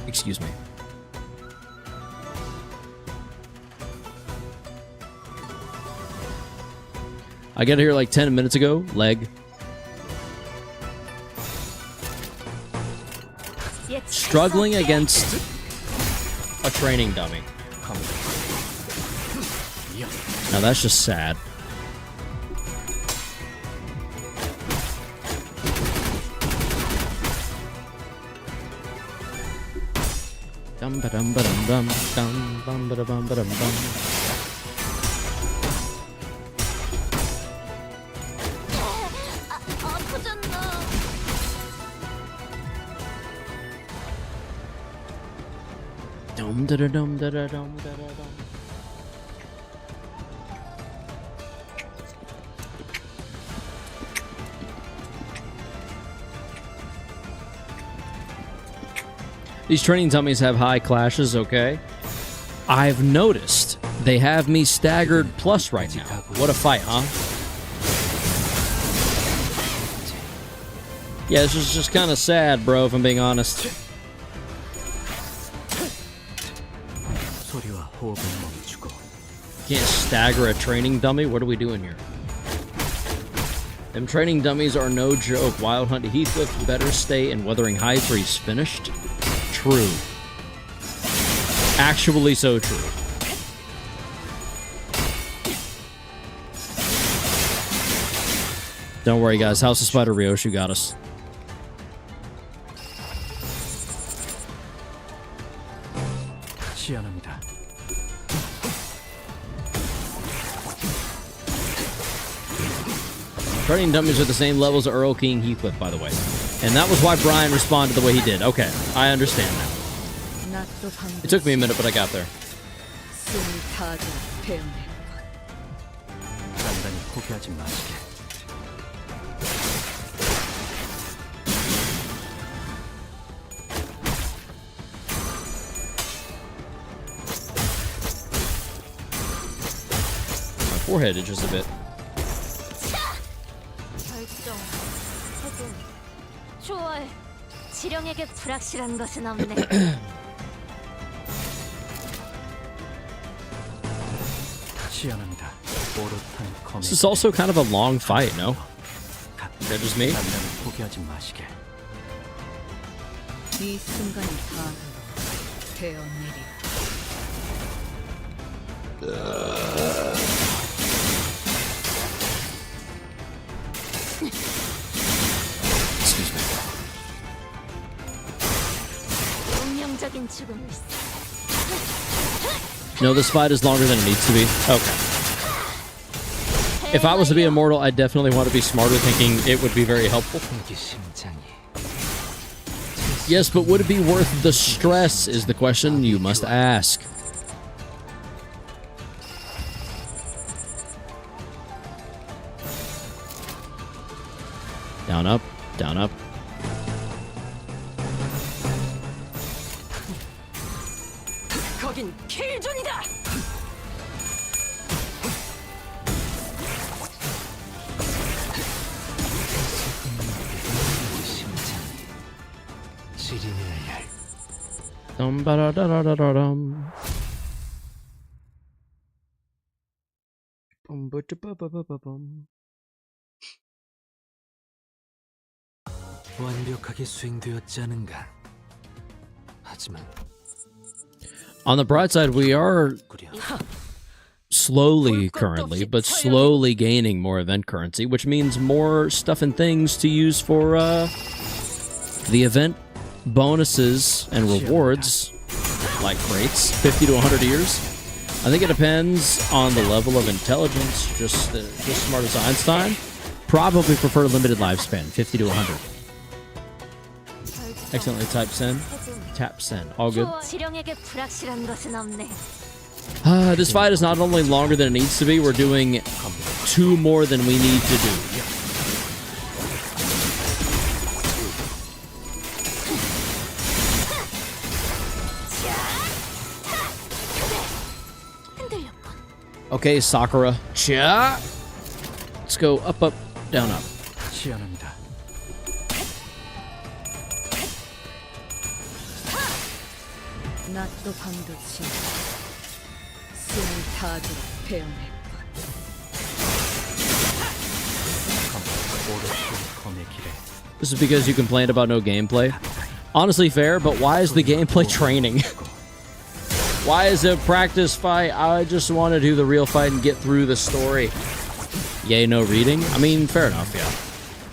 Excuse me. I got here like 10 minutes ago. Leg. Struggling against a training dummy. Now that's just sad. Dum ba dum ba dum dum dum bum ba da bum ba dum bum. Dum da da dum da da dum da da dum. These training dummies have high clashes, okay? I've noticed they have me staggered plus right now. What a fight, huh? Yeah, this is just kind of sad, bro, if I'm being honest. Can't stagger a training dummy? What are we doing here? Them training dummies are no joke. Wild Hunt Heathcliff better stay in Wuthering Heights or he's finished. True. Actually so true. Don't worry, guys. House of Spider Ryoshu got us. Training dummies are the same levels as Earl King Heathcliff, by the way. And that was why Brian responded the way he did. Okay, I understand now. It took me a minute, but I got there. My forehead itches a bit. 지령에게 불확실한 것은 없네. This is also kind of a long fight, no? Is that just me? 이 순간이 다 되었느리라. 운명적인 죽음을. No, this fight is longer than it needs to be. Okay. If I was to be immortal, I definitely want to be smarter, thinking it would be very helpful. Yes, but would it be worth the stress is the question you must ask. Down, up, down, up. 거긴 킬존이다. Dum ba da da da da da dum. Bum ba da ba ba ba ba bum. 완벽하게 수행되었지 않은가. 하지만 On the bright side, we are slowly currently, but slowly gaining more event currency, which means more stuff and things to use for the event bonuses and rewards, like crates, 50 to 100 years. I think it depends on the level of intelligence, just smart as Einstein. Probably prefer limited lifespan, 50 to 100. Excellently typed send. Tap send. All good. This fight is not only longer than it needs to be, we're doing 2 more than we need to do. Okay, Sakura. Cha! Let's go up, up, down, up. 낫도 반듯이 숨을 다하도록 배워냈군. This is because you complained about no gameplay. Honestly fair, but why is the gameplay training? Why is it a practice fight? I just want to do the real fight and get through the story. Yay, no reading? I mean, fair enough, yeah.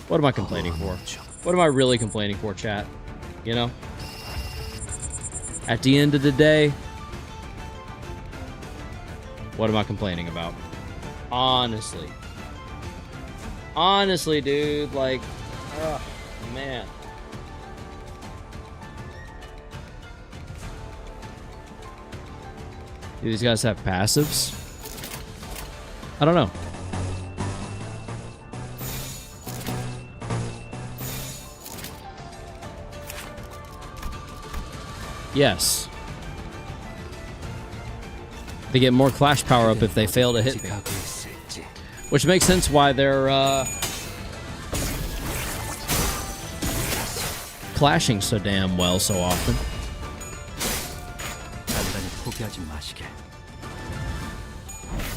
What am I complaining for? What am I really complaining for, chat? You know? At the end of the day, what am I complaining about? Honestly. Honestly, dude, like, oh, man. Do these guys have passives? I don't know. Yes. They get more clash power up if they fail to hit me. Which makes sense why they're clashing so damn well so often. 포기하지 마시게.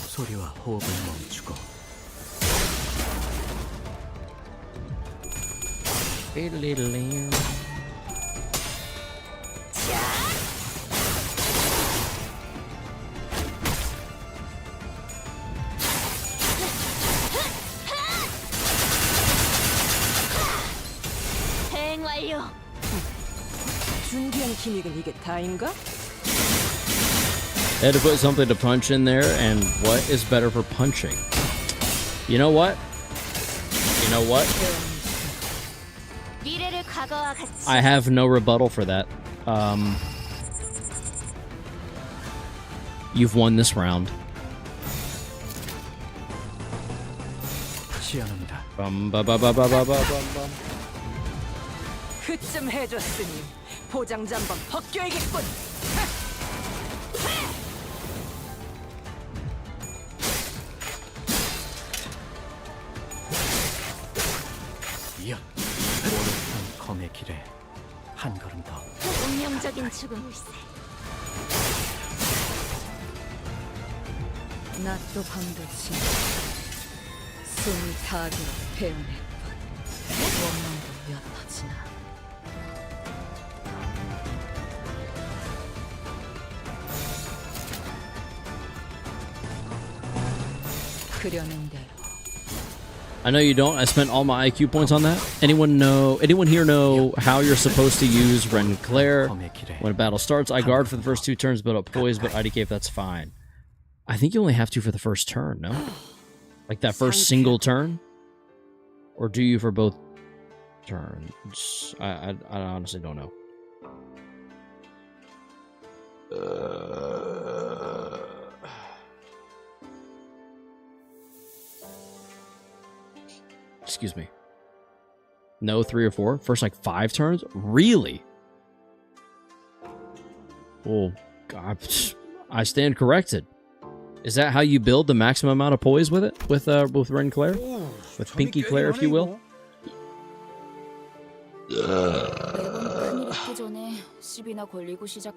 소리와 호흡을 멈추고. 대응 완료. 준비한 기믹은 이게 다인가? They had to put something to punch in there, and what is better for punching? You know what? You know what? I have no rebuttal for that. You've won this round. 그쯤 해줬으니 포장지 한번 벗겨야겠군. 오랫동안 검의 길에 한 걸음 더. 운명적인 죽음일세. 낮도 밤같이 숨이 타기로 배운했군. 원망도 몇 터지나. 그려낸 대로. I know you don't. I spent all my IQ points on that. Anyone here know how you're supposed to use Ren Claire? When a battle starts, I guard for the first 2 turns, build up poise, but IDK if that's fine. I think you only have to for the first turn, no? Like that first single turn? Or do you for both turns? I honestly don't know. Excuse me. No, 3 or 4? First, like 5 turns? Really? Oh, God. I stand corrected. Is that how you build the maximum amount of poise with it? With Ren Claire? With Pinky Claire, if you will?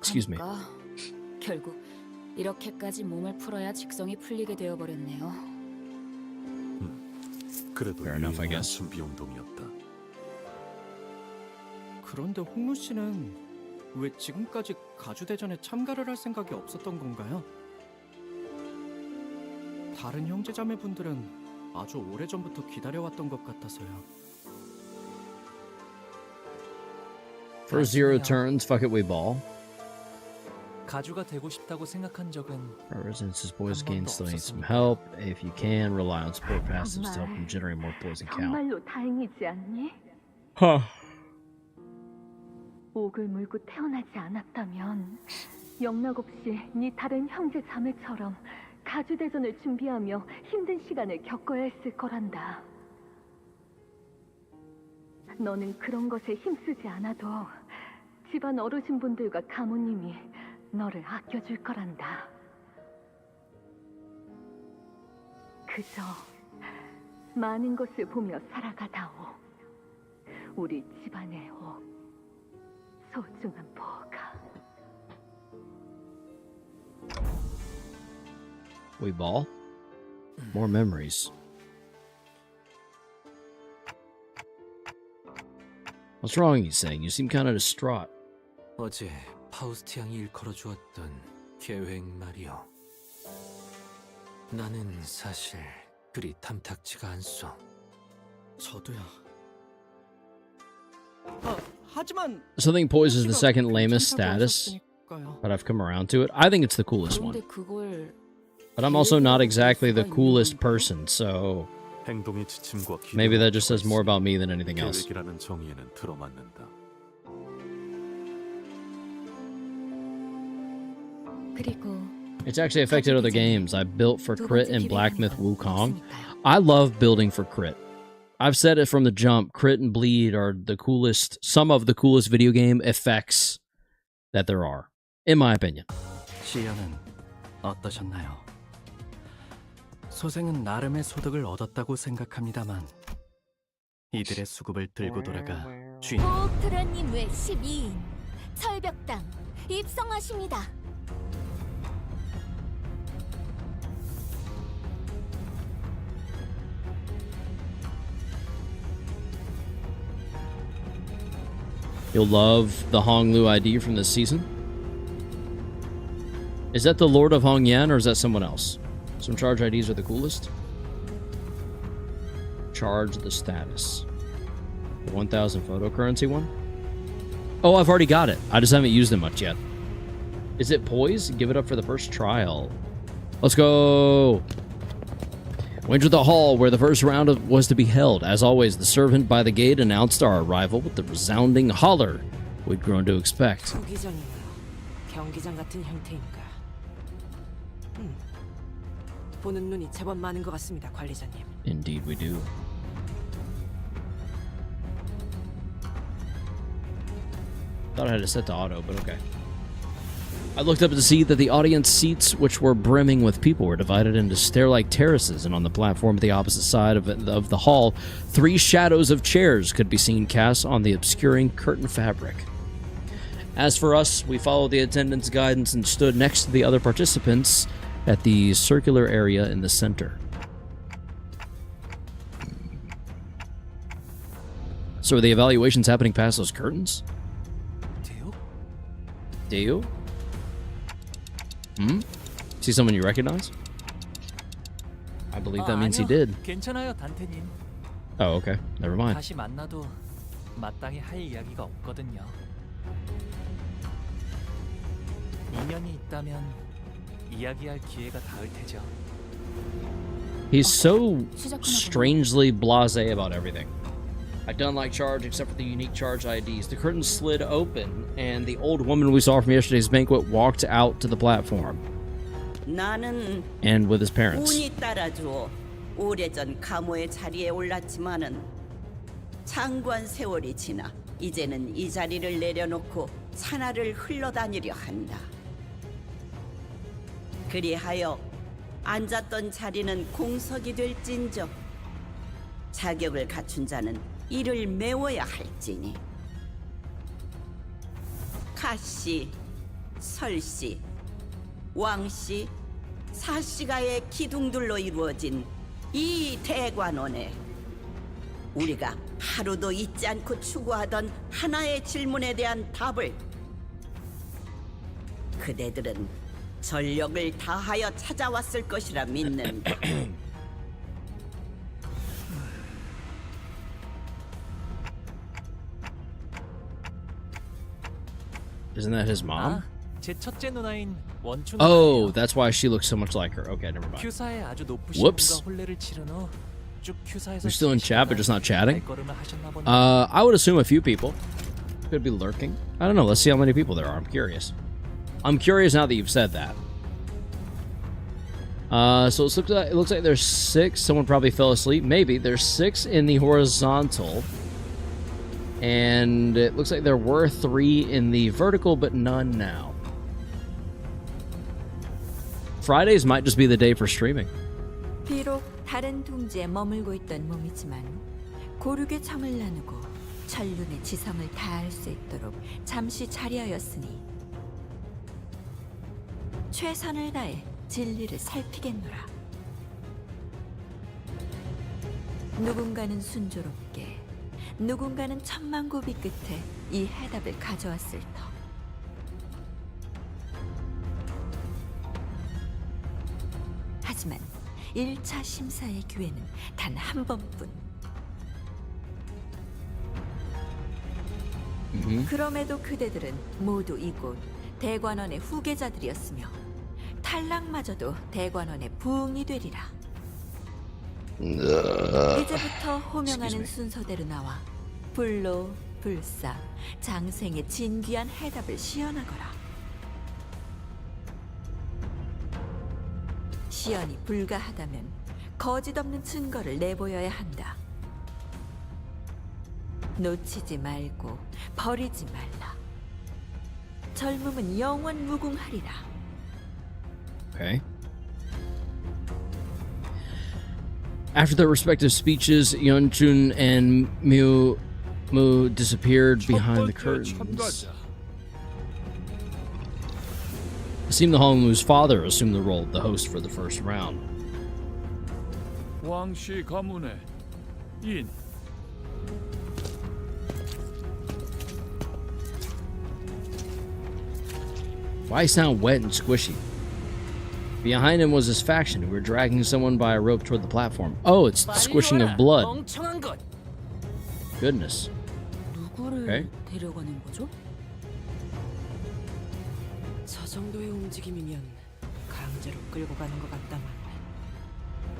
Excuse me. 결국 이렇게까지 몸을 풀어야 직성이 풀리게 되어 버렸네요. 그래도 유용한 준비 운동이었다. 그런데 홍무 씨는 왜 지금까지 가주대전에 참가를 할 생각이 없었던 건가요? 다른 형제자매분들은 아주 오래전부터 기다려왔던 것 같아서요. For 0 turns, fuck it, we ball. 가주가 되고 싶다고 생각한 적은 Resistance poise gain still needs some help. If you can, rely on support passives to help them generate more poison count. 정말로 다행이지 않니? 옥을 물고 태어나지 않았다면 영락 없이 네 다른 형제 자매처럼 가주대전을 준비하며 힘든 시간을 겪어야 했을 거란다. 너는 그런 것에 힘쓰지 않아도 집안 어르신분들과 가모님이 너를 아껴줄 거란다. 그저 많은 것을 보며 살아가다오. 우리 집안의 옥, 소중한 보가. We ball? More memories. What's wrong, he's saying? You seem kind of distraught. 어제 파우스트 양이 일컬어 주었던 계획 말이오. 나는 사실 그리 탐탁지가 않소. 저도요. 하지만 Something Poise is the second lamest status, but I've come around to it. I think it's the coolest one. 그런데 그걸 But I'm also not exactly the coolest person, so 행동의 지침과 maybe that just says more about me than anything else. 계획이라는 정의에는 들어맞는다. 그리고 It's actually affected other games. I built for Crit and Black Myth Wukong. I love building for Crit. I've said it from the jump. Crit and Bleed are the coolest, some of the coolest video game effects that there are, in my opinion. 시연은 어떠셨나요? 소생은 나름의 소득을 얻었다고 생각합니다만 이들의 수급을 들고 돌아가 주인 보옥도련님 외 12인 철벽당 입성하십니다. You'll love the Honglu ID from this season. Is that the Lord of Hongyan, or is that someone else? Some charge IDs are the coolest. Charge the status. The 1000 photo currency one? Oh, I've already got it. I just haven't used it much yet. Is it Poise? Give it up for the first trial. Let's go! We entered the hall where the first round was to be held. As always, the servant by the gate announced our arrival with the resounding holler we'd grown to expect. 투기장인가 경기장 같은 형태인가. 보는 눈이 제법 많은 것 같습니다, 관리자님. Indeed we do. Thought I had it set to auto, but okay. I looked up to see that the audience seats, which were brimming with people, were divided into stair-like terraces, and on the platform at the opposite side of the hall, 3 shadows of chairs could be seen cast on the obscuring curtain fabric. As for us, we followed the attendant's guidance and stood next to the other participants at the circular area in the center. So are the evaluations happening past those curtains? Deo? See someone you recognize? I believe that means he did. 괜찮아요, 단테님. Oh, okay. Never mind. 다시 만나도 마땅히 할 이야기가 없거든요. 인연이 있다면 이야기할 기회가 닿을 테죠. He's so strangely blasé about everything. I don't like charge except for the unique charge IDs. The curtain slid open, and the old woman we saw from yesterday's banquet walked out to the platform. 나는 And with his parents. 운이 따라주어 오래전 감호의 자리에 올랐지만은 장관 세월이 지나 이제는 이 자리를 내려놓고 산하를 흘러다니려 한다. 그리하여 앉았던 자리는 공석이 될진저 자격을 갖춘 자는 이를 메워야 할지니 가씨, 설씨, 왕씨, 사씨가의 기둥들로 이루어진 이 대관원에 우리가 하루도 잊지 않고 추구하던 하나의 질문에 대한 답을 그대들은 전력을 다하여 찾아왔을 것이라 믿는다. Isn't that his mom? 제 첫째 누나인 원춘. Oh, that's why she looks so much like her. Okay, never mind. 큐사에 아주 높으신 Whoops. 분과 혼례를 치른 후 쭉 큐사에서 We're still in chat, but just not chatting. 발걸음을 하셨나 보네요. I would assume a few people could be lurking. I don't know. Let's see how many people there are. I'm curious. I'm curious now that you've said that. So it looks like there's 6. Someone probably fell asleep. Maybe there's 6 in the horizontal, and it looks like there were 3 in the vertical, but none now. Fridays might just be the day for streaming. 비록 다른 둥지에 머물고 있던 몸이지만 고륙의 정을 나누고 천륜의 지성을 다할 수 있도록 잠시 자리하였으니 최선을 다해 진리를 살피겠노라. 누군가는 순조롭게, 누군가는 천만고비 끝에 이 해답을 가져왔을 터. 하지만 1차 심사의 기회는 단 한 번뿐. 그럼에도 그대들은 모두 이곳 대관원의 후계자들이었으며 탈락마저도 대관원의 부응이 되리라. 이제부터 호명하는 순서대로 나와 불로, 불사, 장생의 진귀한 해답을 시연하거라. 시연이 불가하다면 거짓 없는 증거를 내보여야 한다. 놓치지 말고 버리지 말라. 젊음은 영원 무궁하리라. Okay. After their respective speeches, Yeonjun and Mu disappeared behind the curtains. It seemed the Hongmu's father assumed the role of the host for the first round. 왕씨 가문의 인. Why sound wet and squishy? Behind him was his faction who were dragging someone by a rope toward the platform. Oh, it's the squishing of blood. Goodness. Okay. 데려가는 거죠? 저 정도의 움직임이면 강제로 끌고 가는 것 같다만.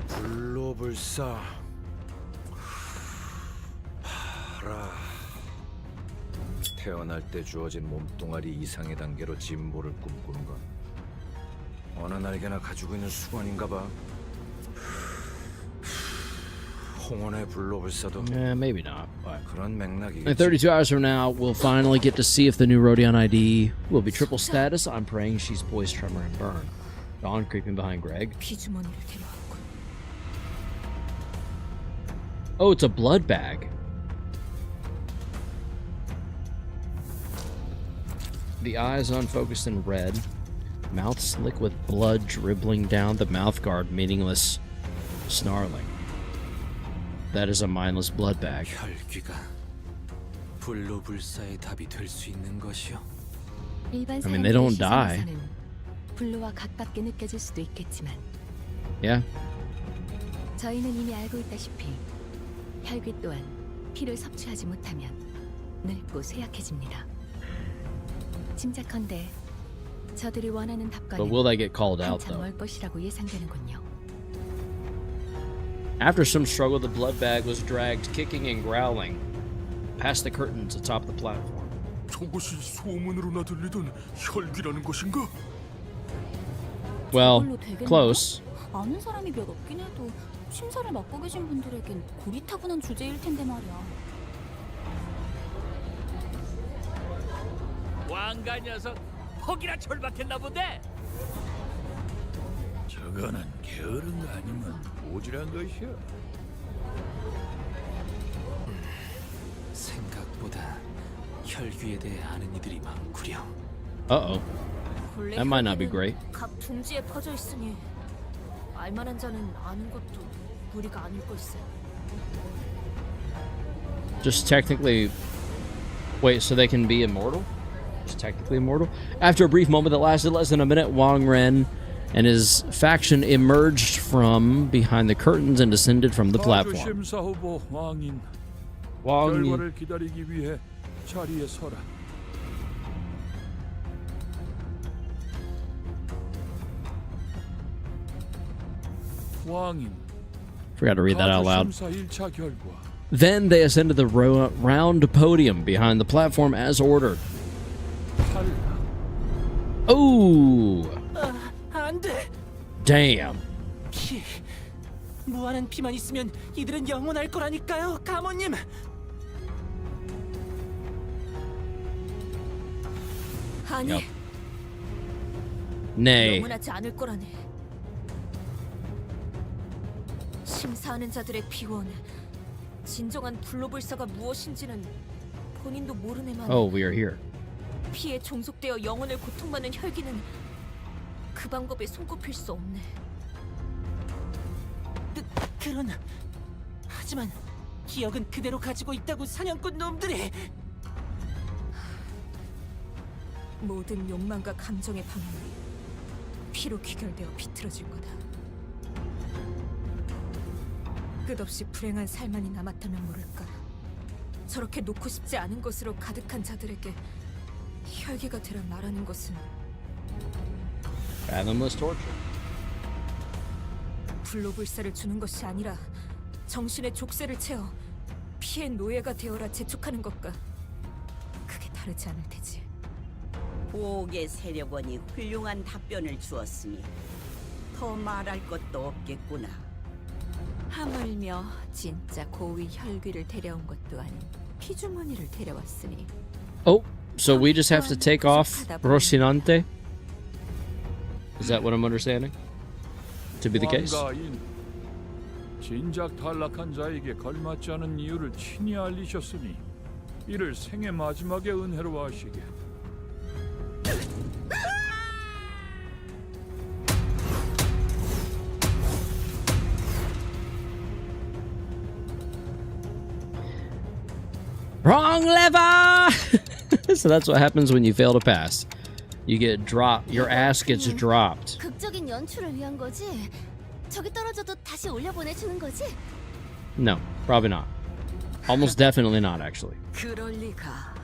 불로불사. 봐라. 태어날 때 주어진 몸뚱아리 이상의 단계로 진보를 꿈꾸는 건 어느 날개나 가지고 있는 수건인가 봐. 홍원의 불로불사도 maybe not, but 그런 맥락이겠지. in 32 hours from now, we'll finally get to see if the new Rodion ID will be triple status. I'm praying she's poised, tremor, and burn. Dawn creeping behind Greg. 피주머니를 데려왔군. Oh, it's a blood bag. The eyes unfocused and red. Mouth slick with blood dribbling down the mouth guard, meaningless snarling. That is a mindless blood bag. 혈귀가 불로불사의 답이 될 수 있는 것이요. 일반 I mean, they don't 사람들의 die. 시선에서는 불로와 가깝게 느껴질 수도 있겠지만 Yeah. 저희는 이미 알고 있다시피 혈귀 또한 피를 섭취하지 못하면 늙고 쇠약해집니다. 짐작컨대 저들이 원하는 But 답과는 will they get called out, 한참 though? 멀 것이라고 예상되는군요. After some struggle, the blood bag was dragged, kicking and growling, past the curtains atop the platform. 저것이 소문으로나 들리던 혈귀라는 것인가? Well, 저걸로 되겠나? close. 아는 사람이 몇 없긴 해도 심사를 맡고 계신 분들에겐 고리타분한 주제일 텐데 말이야. 왕가 녀석 퍽이나 절박했나 본데. 저거는 게으른 거 아니면 오지랖 것이야. 생각보다 혈귀에 대해 아는 이들이 많구려. Uh-oh. That might not be great. 각 둥지에 퍼져 있으니 알만한 자는 아는 것도 무리가 아닐 걸세. Just technically... Wait, so they can be immortal? Just technically immortal? After a brief moment that lasted less than a minute, Wang Ren and his faction emerged from behind the curtains and descended from the platform. 심사 후보 왕인. 왕인. 결과를 기다리기 위해 자리에 서라. 왕인. Forgot to read that out loud. 심사 1차 결과. Then they ascended the round podium behind the platform as ordered. Oh! 안 돼. Damn. 피. 무한한 피만 있으면 이들은 영원할 거라니까요, 가모님. 아니, Yep. Nay. 영원하지 않을 거라네. 심사하는 자들의 비원, 진정한 불로불사가 무엇인지는 본인도 모르네 만. Oh, we are here. 피에 종속되어 영혼을 고통받는 혈기는 그 방법에 손꼽힐 수 없네. 그런. 하지만 기억은 그대로 가지고 있다고 사냥꾼 놈들이. 모든 욕망과 감정의 방향이 피로 귀결되어 비틀어질 거다. 끝없이 불행한 삶만이 남았다면 모를까. 저렇게 놓고 싶지 않은 것으로 가득한 자들에게 혈기가 되라 말하는 것은 Fathomless torture. 불로불사를 주는 것이 아니라 정신의 족쇄를 채워 피의 노예가 되어라 재촉하는 것과 크게 다르지 않을 테지. 보옥의 세력원이 훌륭한 답변을 주었으니 더 말할 것도 없겠구나. 하물며 진짜 고위 혈귀를 데려온 것도 아닌 피주머니를 데려왔으니. Oh, so we just have to take off Rocinante? Is that what I'm understanding? To be the case? 왕가인, 진작 탈락한 자에게 걸맞지 않은 이유를 친히 알리셨으니 이를 생애 마지막의 은혜로 하시게. Wrong lever! So that's what happens when you fail to pass. You get dropped. Your ass gets dropped. 극적인 연출을 위한 거지. 저기 떨어져도 다시 올려보내주는 거지. No, probably not. Almost definitely not, actually. 그럴 리가.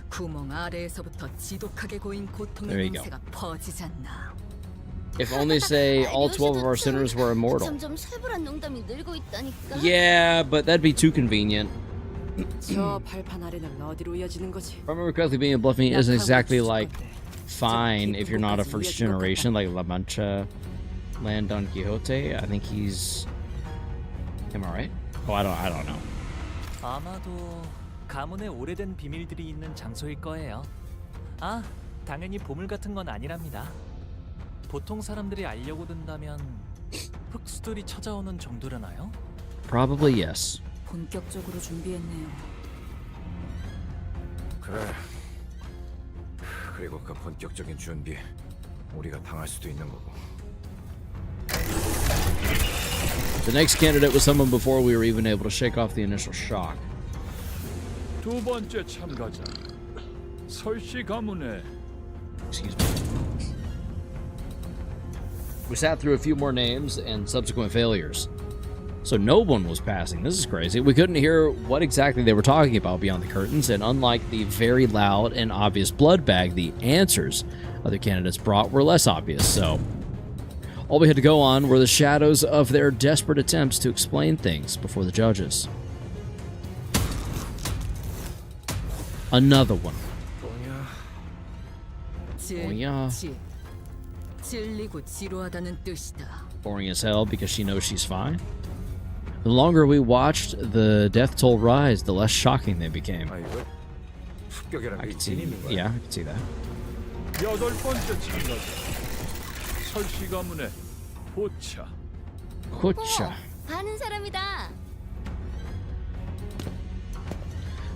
구멍 아래에서부터 지독하게 고인 There 고통의 you go. 냄새가 퍼지잖나. If only, say, all 12 of our sinners were immortal. 점점 쇠불한 농담이 늘고 있다니까. Yeah, but that'd be too convenient. 저 발판 아래는 어디로 이어지는 거지? If I remember correctly, being a bluffing isn't exactly like fine if you're not a first generation like La Mancha Land Don Quixote. I think he's. Am I right? Oh, I don't know. 아마도 가문의 오래된 비밀들이 있는 장소일 거예요. 아, 당연히 보물 같은 건 아니랍니다. 보통 사람들이 알려고 든다면 흑수들이 찾아오는 정도려나요? Probably yes. 본격적으로 준비했네요. 그래. 그리고 그 본격적인 준비 우리가 당할 수도 있는 거고. The next candidate was someone before we were even able to shake off the initial shock. 두 번째 참가자 설씨 가문의. Excuse me. We sat through a few more names and subsequent failures. So no one was passing. This is crazy. We couldn't hear what exactly they were talking about beyond the curtains, and unlike the very loud and obvious blood bag, the answers other candidates brought were less obvious, so all we had to go on were the shadows of their desperate attempts to explain things before the judges. Another one. 찔, 찔리고 지루하다는 뜻이다. Boring as hell because she knows she's fine. The longer we watched the death toll rise, the less shocking they became. I could see, yeah, I could see that. 여덟 번째 참가자 설씨 가문의 호차. 호차. 반은 사람이다.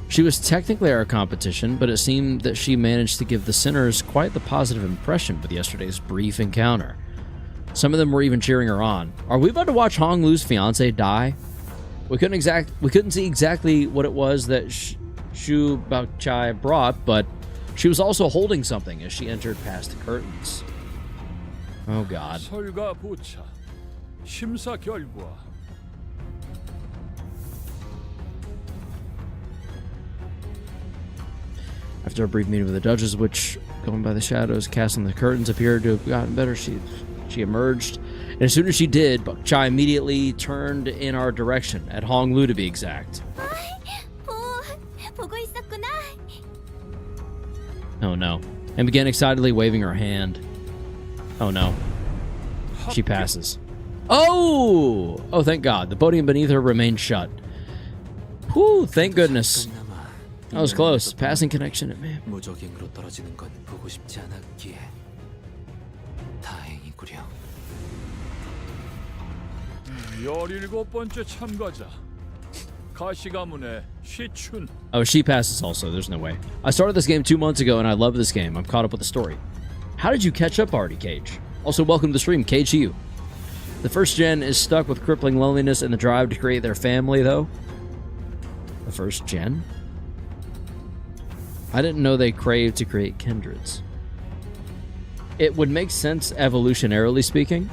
She was technically our competition, but it seemed that she managed to give the sinners quite the positive impression with yesterday's brief encounter. Some of them were even cheering her on. Are we about to watch Hong Lu's fiance die? We couldn't see exactly what it was that Choo Bao-chai brought, but she was also holding something as she entered past the curtains. Oh God. 설가 보차 심사 결과. After a brief meeting with the judges, which, going by the shadows cast on the curtains, appeared to have gotten better, she emerged, and as soon as she did, Bao-chai immediately turned in our direction, at Hong Lu to be exact. 보고 있었구나. Oh no. And began excitedly waving her hand. Oh no. She passes. Oh! Oh, thank God. The podium beneath her remained shut. Whew, thank goodness. That was close. Passing connection at me. 무적행으로 떨어지는 건 보고 싶지 않았기에 다행이구려. 17번째 참가자 가시 가문의 시춘. Oh, she passes also. There's no way. I started this game 2 months ago, and I love this game. I'm caught up with the story. How did you catch up already, Cage? Also, welcome to the stream, Cage to you. The first gen is stuck with crippling loneliness and the drive to create their family, though. The first gen? I didn't know they craved to create kindreds. It would make sense evolutionarily speaking.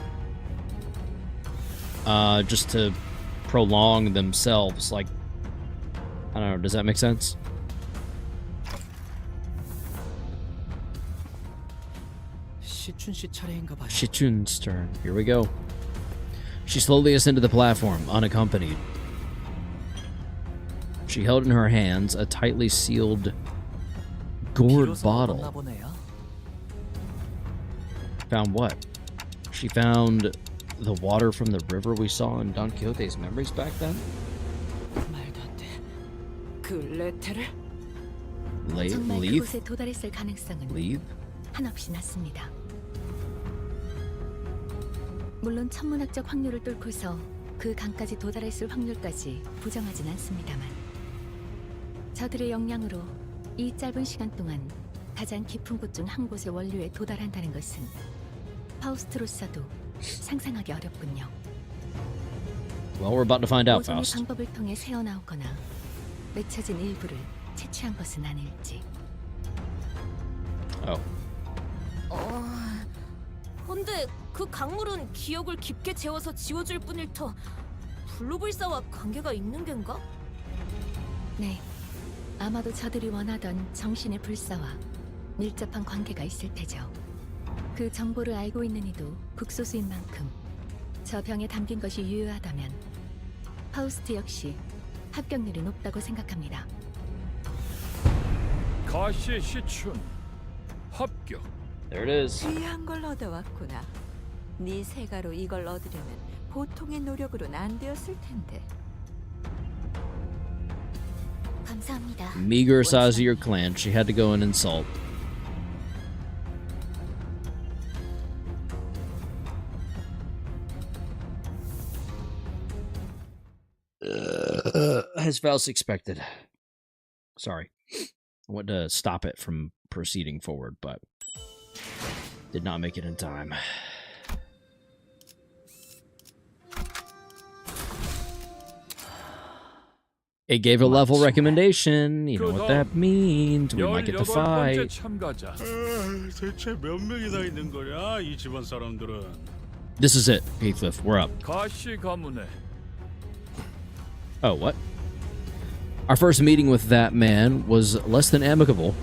Just to prolong themselves. Like, I don't know, does that make sense? 시춘 씨 차례인가 봐요. Shichun's turn. Here we go. She slowly ascended the platform, unaccompanied. She held in her hands a tightly sealed gourd bottle. Found what? She found the water from the river we saw in Don Quixote's memories back then? 말도 안 돼. 그 레테를? 정말 Leave? 그곳에 도달했을 가능성은 Leave? 한없이 낮습니다. 물론 천문학적 확률을 뚫고서 그 강까지 도달했을 확률까지 부정하진 않습니다만 저들의 역량으로 이 짧은 시간 동안 가장 깊은 곳 중 한 곳의 원료에 도달한다는 것은 파우스트로서도 상상하기 어렵군요. Well, we're about to find out, 모종의 Faust. 방법을 통해 새어나오거나 맺혀진 일부를 채취한 것은 아닐지. Oh. 근데 그 강물은 기억을 깊게 재워서 지워줄 뿐일 터 블루불사와 관계가 있는 겐가? 네, 아마도 저들이 원하던 정신의 불사와 밀접한 관계가 있을 테죠. 그 정보를 알고 있는 이도 극소수인 만큼 저 병에 담긴 것이 유효하다면 파우스트 역시 합격률이 높다고 생각합니다. 가시 시춘 합격. There it is. 귀한 걸 얻어왔구나. 네 세가로 이걸 얻으려면 보통의 노력으로는 안 되었을 텐데. 감사합니다. Meager size of your clan. She had to go and insult. As Faust expected. Sorry. I went to stop it from proceeding forward, but did not make it in time. It gave a level recommendation. You know what that means. We might get to fight. 참가자. 대체 몇 명이나 있는 거야 이 집안 사람들은? This is it, Heathcliff. We're up. 가시 가문에 Oh, what? Our first meeting with that man was less than amicable.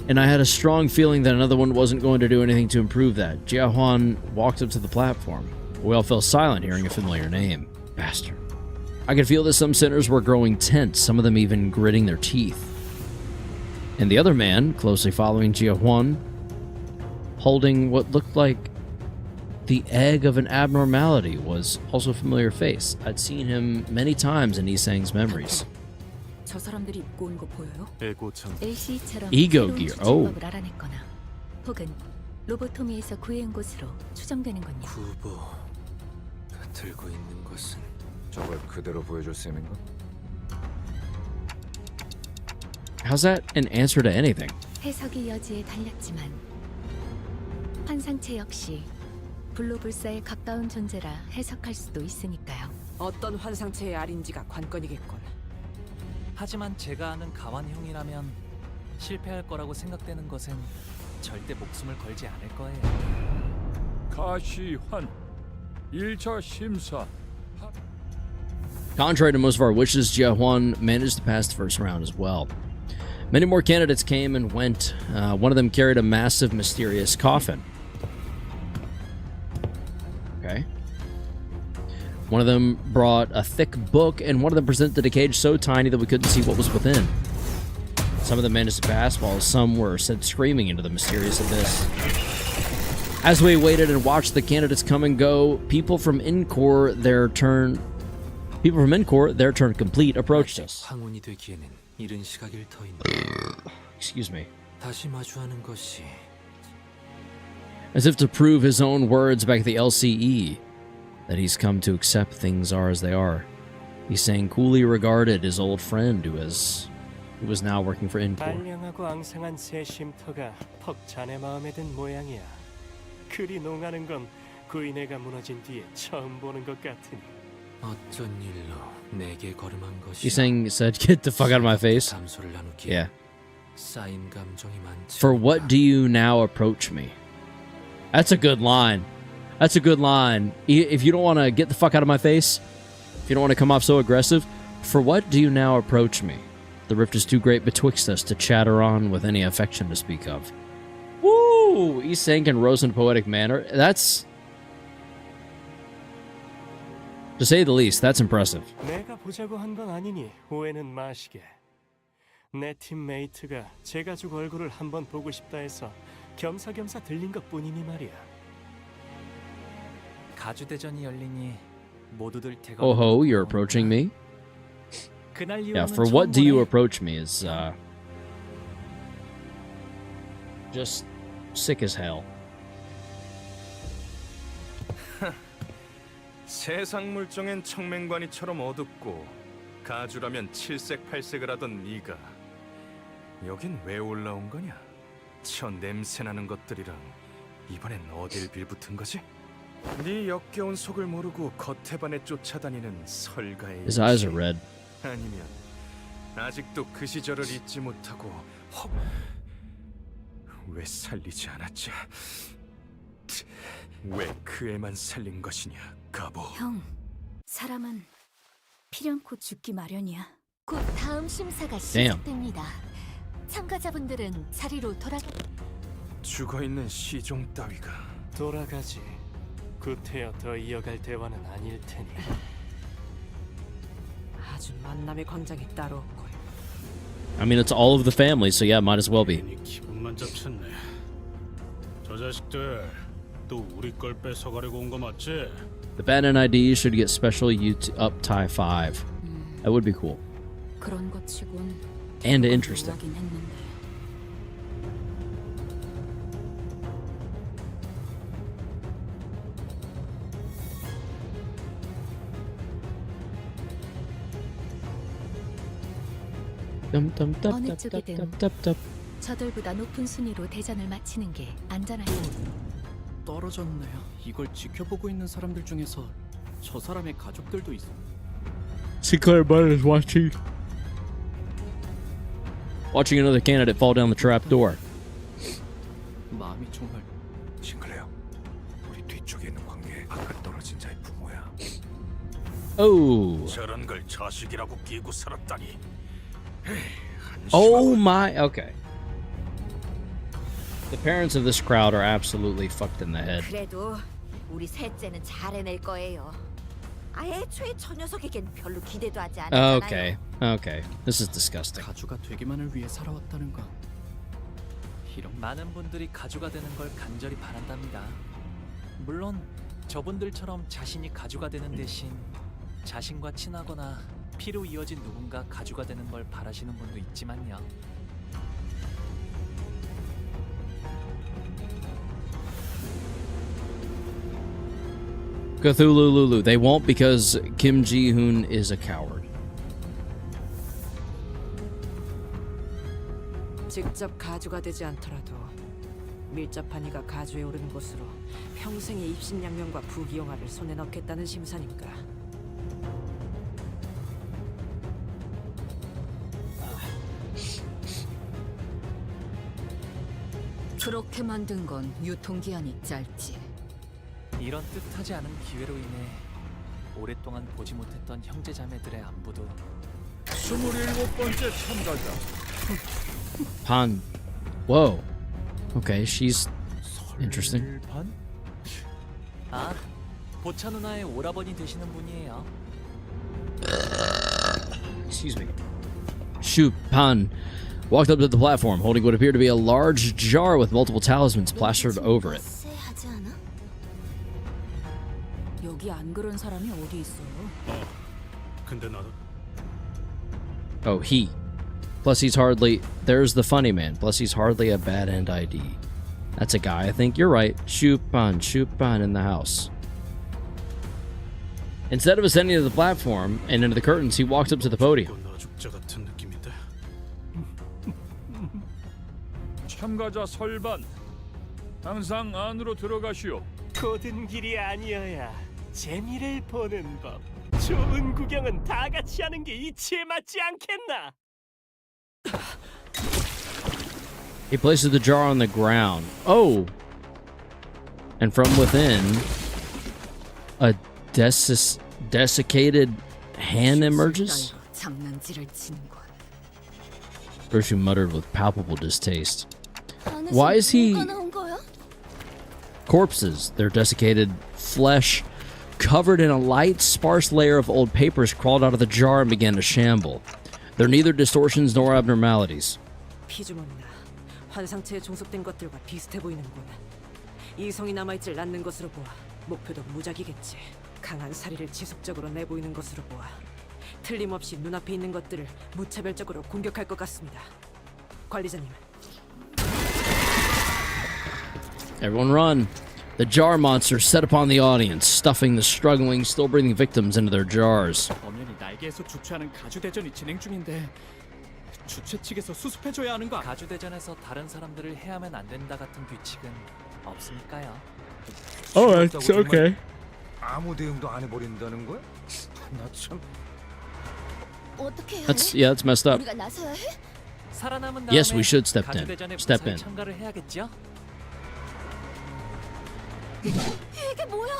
And I had a strong feeling that another one wasn't going to do anything to improve that. Jiahuan walked up to the platform. We all fell silent hearing a familiar name. Bastard. I could feel that some sinners were growing tense, some of them even gritting their teeth. And the other man, closely following Jiahuan, holding what looked like the egg of an abnormality, was also a familiar face. I'd seen him many times in Isang's memories. 저 사람들이 입고 온 거 보여요? LC처럼 Ego 새로운 gear. 추정법을 알아냈거나 혹은 로보토미에서 구해온 곳으로 추정되는군요. 구보가 들고 있는 것은 저걸 그대로 보여줄 셈인가? How's that an answer to anything? 해석의 여지에 달렸지만 환상체 역시 블루불사에 가까운 존재라 해석할 수도 있으니까요. 어떤 환상체의 알인지가 관건이겠군. 하지만 제가 아는 가완형이라면 실패할 거라고 생각되는 것은 절대 목숨을 걸지 않을 거예요. 가시환 1차 심사. Contrary to most of our wishes, Jiahuan managed to pass the first round as well. Many more candidates came and went. One of them carried a massive, mysterious coffin. Okay. One of them brought a thick book, and one of them presented a cage so tiny that we couldn't see what was within. Some of them managed to pass, while some were sent screaming into the mysterious abyss. As we waited and watched the candidates come and go, people from Encore, their turn complete, approached us. 황혼이 되기에는 이른 시각일 터인데. Excuse me. 다시 마주하는 것이 As if to prove his own words back at the LCE, that he's come to accept things are as they are. Isang coolly regarded his old friend who was now working for Encore. 발령하고 앙상한 새 쉼터가 퍽 자네 마음에 든 모양이야. 그리 농하는 건 구인회가 무너진 뒤에 처음 보는 것 같으니. 어쩐 일로 내게 걸음한 것이 Isang said, "Get the fuck out of my face." 감소를 나누기에 Yeah. 쌓인 감정이 많지. For what do you now approach me? That's a good line. That's a good line. If you don't want to get the fuck out of my face, if you don't want to come off so aggressive, for what do you now approach me? The rift is too great betwixt us to chatter on with any affection to speak of. Woo! He sank and rose in a poetic manner. That's, to say the least, that's impressive. 내가 보자고 한 건 아니니 오해는 마시게. 내 팀메이트가 제 가족 얼굴을 한번 보고 싶다 해서 겸사겸사 들린 것뿐이니 말이야. 가주 대전이 열리니 모두들 대거. Oh ho, you're approaching me? 그날 Yeah, 이후로는 for what do you 처음 approach me is just sick as hell. 세상 물정엔 청맹관이처럼 어둡고 가주라면 칠색팔색을 하던 네가 여긴 왜 올라온 거냐? 저 냄새나는 것들이랑 이번엔 어딜 빌붙은 거지? 네 역겨운 속을 모르고 겉에반에 쫓아다니는 설가의 His eyes are red. 아니면 아직도 그 시절을 잊지 못하고 왜 살리지 않았지? 왜 그 애만 살린 것이냐, 가보. 형, 사람은 필연코 죽기 마련이야. 곧 다음 심사가 Damn. 시작됩니다. 참가자분들은 자리로 죽어있는 시종 따위가 돌아가지. 구태여 더 이어갈 대화는 아닐 테니. 아주 만남의 광장이 따로 없고. I mean, it's all of the family, so yeah, might as well be. 기분만 잡쳤네. 저 자식들 또 우리 걸 뺏어가려고 온 거 맞지? The Batman ID should get special up tie 5. That would be cool. 그런 것 치곤 And interesting. 하긴 했는데. 어느 쪽이든 저들보다 높은 순위로 대전을 마치는 게 안전하죠. 떨어졌네요. 이걸 지켜보고 있는 사람들 중에서 저 사람의 가족들도 있어. Sinclair is watching another candidate fall down the trap door. 마음이 정말. 싱클레어, 우리 뒤쪽에 있는 관계 아까 떨어진 자의 부모야. Oh. 저런 걸 자식이라고 끼고 살았다니. Oh my. Okay. The parents of this crowd are absolutely fucked in the head. 그래도 우리 셋째는 잘 해낼 거예요. 애초에 저 녀석에겐 별로 기대도 하지 않았잖아요. Okay. Okay. This is disgusting. 가주가 되기만을 위해 살아왔다는 건 이런 많은 분들이 가주가 되는 걸 간절히 바란답니다. 물론 저분들처럼 자신이 가주가 되는 대신 자신과 친하거나 피로 이어진 누군가 가주가 되는 걸 바라시는 분도 있지만요. Cthulhu Lulu. They won't because Kim Ji-hoon is a coward. 직접 가주가 되지 않더라도 밀접한 이가 가주에 오르는 곳으로 평생의 입신양명과 부귀영화를 손에 넣겠다는 심사니까. 그렇게 만든 건 유통기한이 짧지. 이런 뜻하지 않은 기회로 인해 오랫동안 보지 못했던 형제자매들의 안부도 27번째 참가자 Han. Whoa. Okay, she's interesting. 아, 보차 누나의 오라버니 되시는 분이에요. Excuse me. Shu Pan walked up to the platform, holding what appeared to be a large jar with multiple talismans plastered over it. 쎄하지 않아? 여기 안 그런 사람이 어디 있어요? 근데 나도 Oh, he. Plus, he's hardly. There's the funny man. Plus, he's hardly a bad end ID. That's a guy, I think. You're right. Shu Pan in the house. Instead of ascending to the platform and into the curtains, he walked up to the podium. 나죽자 같은 느낌인데. 참가자 설반 항상 안으로 들어가시오. 고든 길이 아니어야 재미를 보는 법. 좁은 구경은 다 같이 하는 게 이치에 맞지 않겠나? He places the jar on the ground. Oh! And from within, A desiccated hand emerges? 장난질을 치는군. Urshu muttered with palpable distaste. Why is he... Corpses, their desiccated flesh covered in a light, sparse layer of old papers crawled out of the jar and began to shamble. They're neither distortions nor abnormalities. 피주머니나 환상체에 종속된 것들과 비슷해 보이는군. 이성이 남아있질 않는 것으로 보아 목표도 무작이겠지. 강한 사리를 지속적으로 내보이는 것으로 보아 틀림없이 눈앞에 있는 것들을 무차별적으로 공격할 것 같습니다. 관리자님. Everyone run. The jar monster set upon the audience, stuffing the struggling, still breathing victims into their jars. 엄연히 날개에서 주최하는 가주 대전이 진행 중인데 주최 측에서 수습해줘야 하는 거. 가주 대전에서 다른 사람들을 해하면 안 된다 같은 규칙은 없으니까요. Alright, it's okay. 아무 대응도 안 해버린다는 거야? 나 참. That's messed up. 살아남은 Yes, 다음에 we should step 가주 in. 대전에 Step 무사히 in. 참가를 해야겠죠? 이게 뭐야?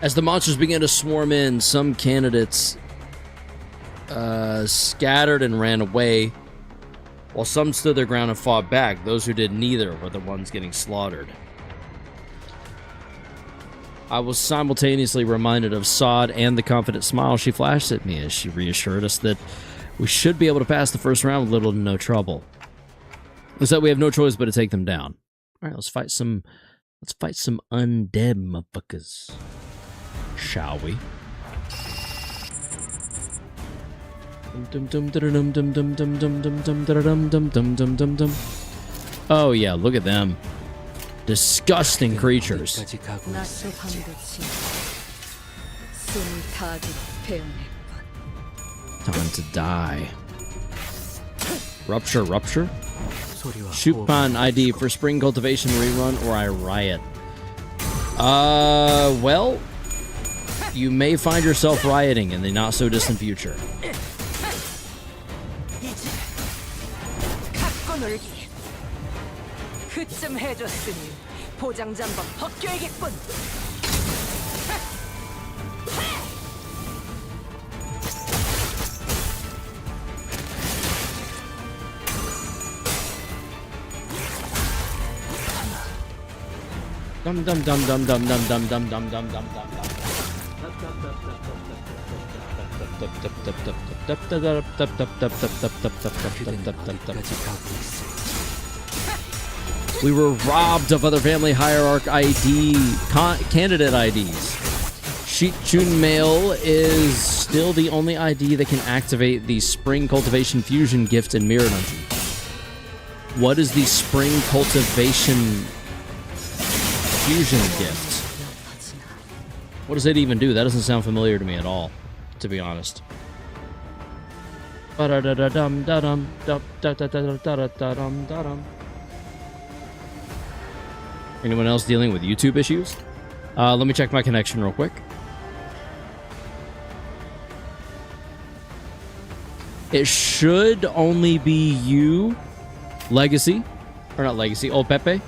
As the monsters began to swarm in, some candidates scattered and ran away, while some stood their ground and fought back. Those who did neither were the ones getting slaughtered. I was simultaneously reminded of Sod and the confident smile she flashed at me as she reassured us that we should be able to pass the first round with little to no trouble. It's that we have no choice but to take them down. All right, let's fight some undead motherfuckers. Shall we? Oh yeah, look at them. Disgusting creatures. Time to die. Rupture. Shoot pond ID for spring cultivation rerun or I riot. Well, you may find yourself rioting in the not so distant future. 갖고 놀기. 그쯤 해줬으니 보장장번 벗겨야겠군. Dum dum dum dum dum dum dum dum dum dum dum dum. We were robbed of other family hierarch ID candidate IDs. Sheet Chun Mail is still the only ID that can activate the Spring Cultivation Fusion gift in Mirror Dungeon. What is the Spring Cultivation Fusion gift? What does it even do? That doesn't sound familiar to me at all, to be honest. Anyone else dealing with YouTube issues? Let me check my connection real quick. It should only be you, Legacy, or not Legacy, Old Pepe.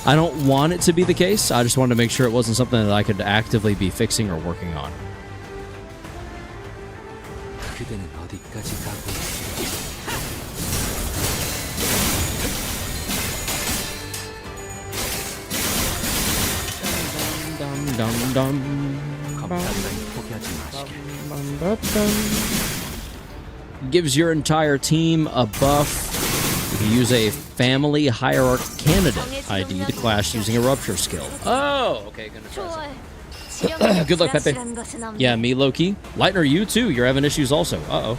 I don't want it to be the case. I just wanted to make sure it wasn't something that I could actively be fixing or working on. 그대는 어디까지 가고 있어? Gives your entire team a buff. You can use a family hierarch candidate ID to clash using a rupture skill. Oh, okay, gonna try some. Good luck, Pepe. Yeah, me, Loki. Lightner, you too. You're having issues also. Uh-oh.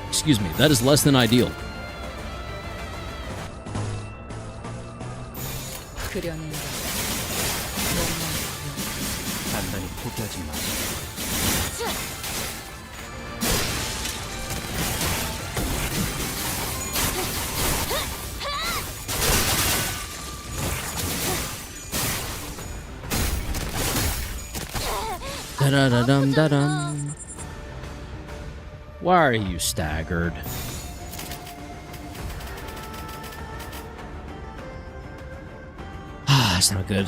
Excuse me, that is less than ideal. 단단히 포기하지 마. Da-da-da-dum-da-dum. Why are you staggered? That's not good.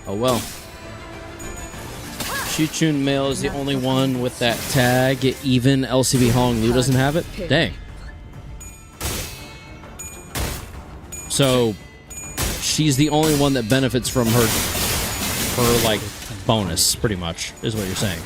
Oh well. Shichun Mail is the only one with that tag. Even LCB Hong Lu doesn't have it? Dang. So she's the only one that benefits from her like bonus, pretty much, is what you're saying.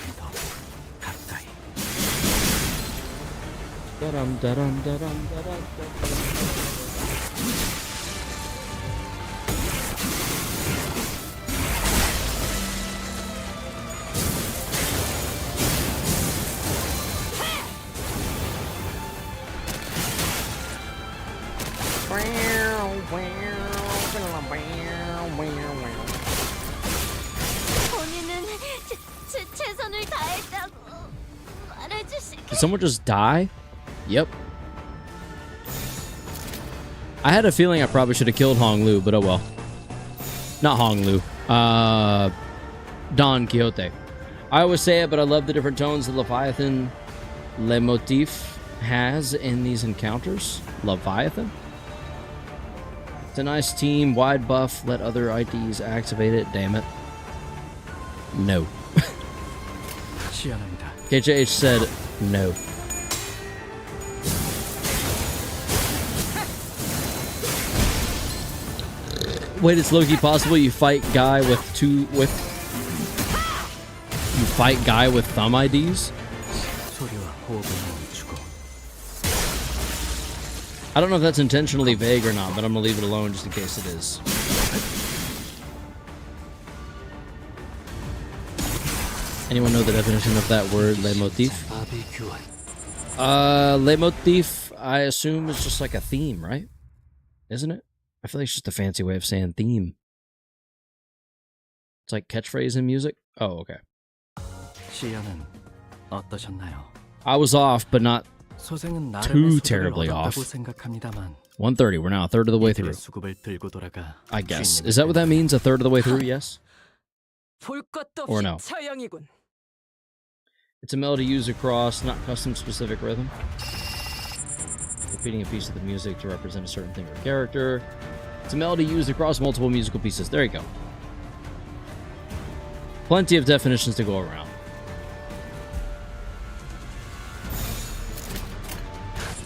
Did someone just die? Yep. I had a feeling I probably should have killed Hong Lu, but oh well. Not Hong Lu. Don Quixote. I always say it, but I love the different tones that Leviathan Leitmotif has in these encounters. Leviathan? It's a nice team. Wide buff. Let other IDs activate it. Damn it. No. KJH said no. Wait, it's low-key possible you fight guy with thumb IDs? I don't know if that's intentionally vague or not, but I'm gonna leave it alone just in case it is. Anyone know the definition of that word, leitmotif? Leitmotif, I assume, is just like a theme, right? Isn't it? I feel like it's just a fancy way of saying theme. It's like catchphrase in music. Oh, okay. I was off, but not too terribly off. 1:30. We're now a third of the way through. I guess. Is that what that means? A third of the way through? Yes? Or no? It's a melody used across, not custom-specific rhythm. Repeating a piece of the music to represent a certain thing or character. It's a melody used across multiple musical pieces. There you go. Plenty of definitions to go around.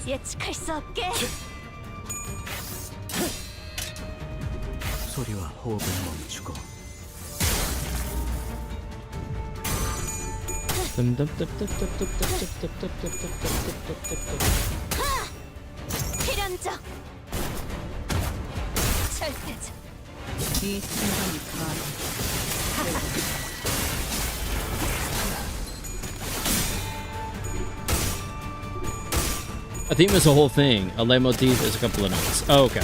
예측할 수 없게. 소리와 호흡을 멈추고. 필연적. 절대적. 이 순간이 A theme is a whole thing. A leitmotif is a couple of notes. Oh, okay.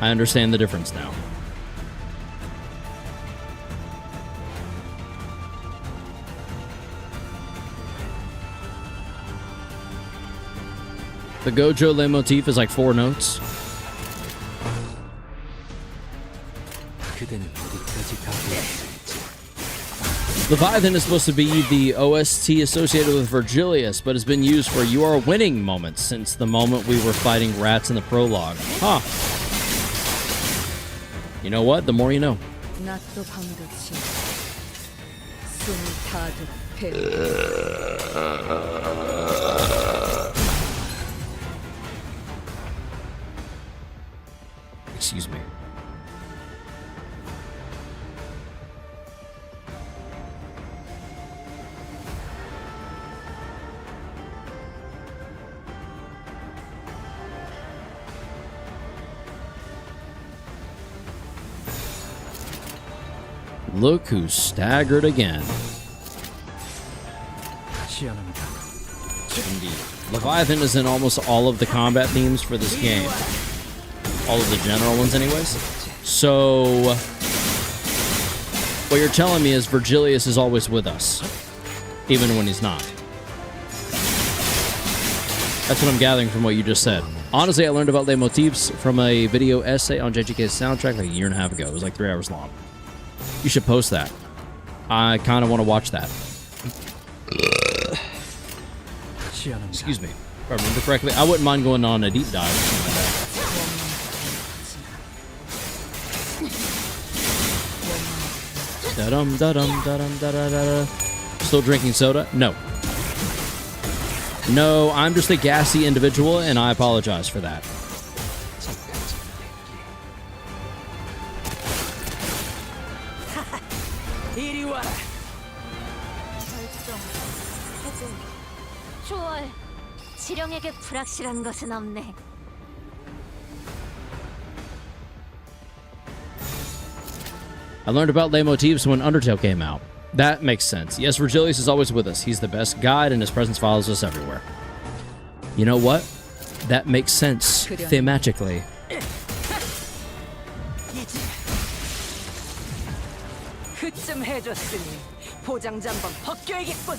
I understand the difference now. The Gojo leitmotif is like 4 notes. Leviathan is supposed to be the OST associated with Virgilius, but has been used for "You Are Winning" moments since the moment we were fighting rats in the prologue. Huh. You know what? The more you know. Excuse me. Look who staggered again. Indeed. Leviathan is in almost all of the combat themes for this game. All of the general ones anyways. So, what you're telling me is Virgilius is always with us, even when he's not. That's what I'm gathering from what you just said. Honestly, I learned about leitmotifs from a video essay on JGK's soundtrack like a year and a half ago. It was like 3 hours long. You should post that. I kind of want to watch that. Excuse me. If I remember correctly, I wouldn't mind going on a deep dive or something like that. Da-dum, da-dum, da-dum, da-da-da-da. Still drinking soda? No. No, I'm just a gassy individual, and I apologize for that. 이리 와라. 초월, 지령에게 불확실한 것은 없네. I learned about leitmotifs when Undertale came out. That makes sense. Yes, Virgilius is always with us. He's the best guide, and his presence follows us everywhere. You know what? That makes sense thematically. 그쯤 해줬으니 보장자 한번 벗겨야겠군.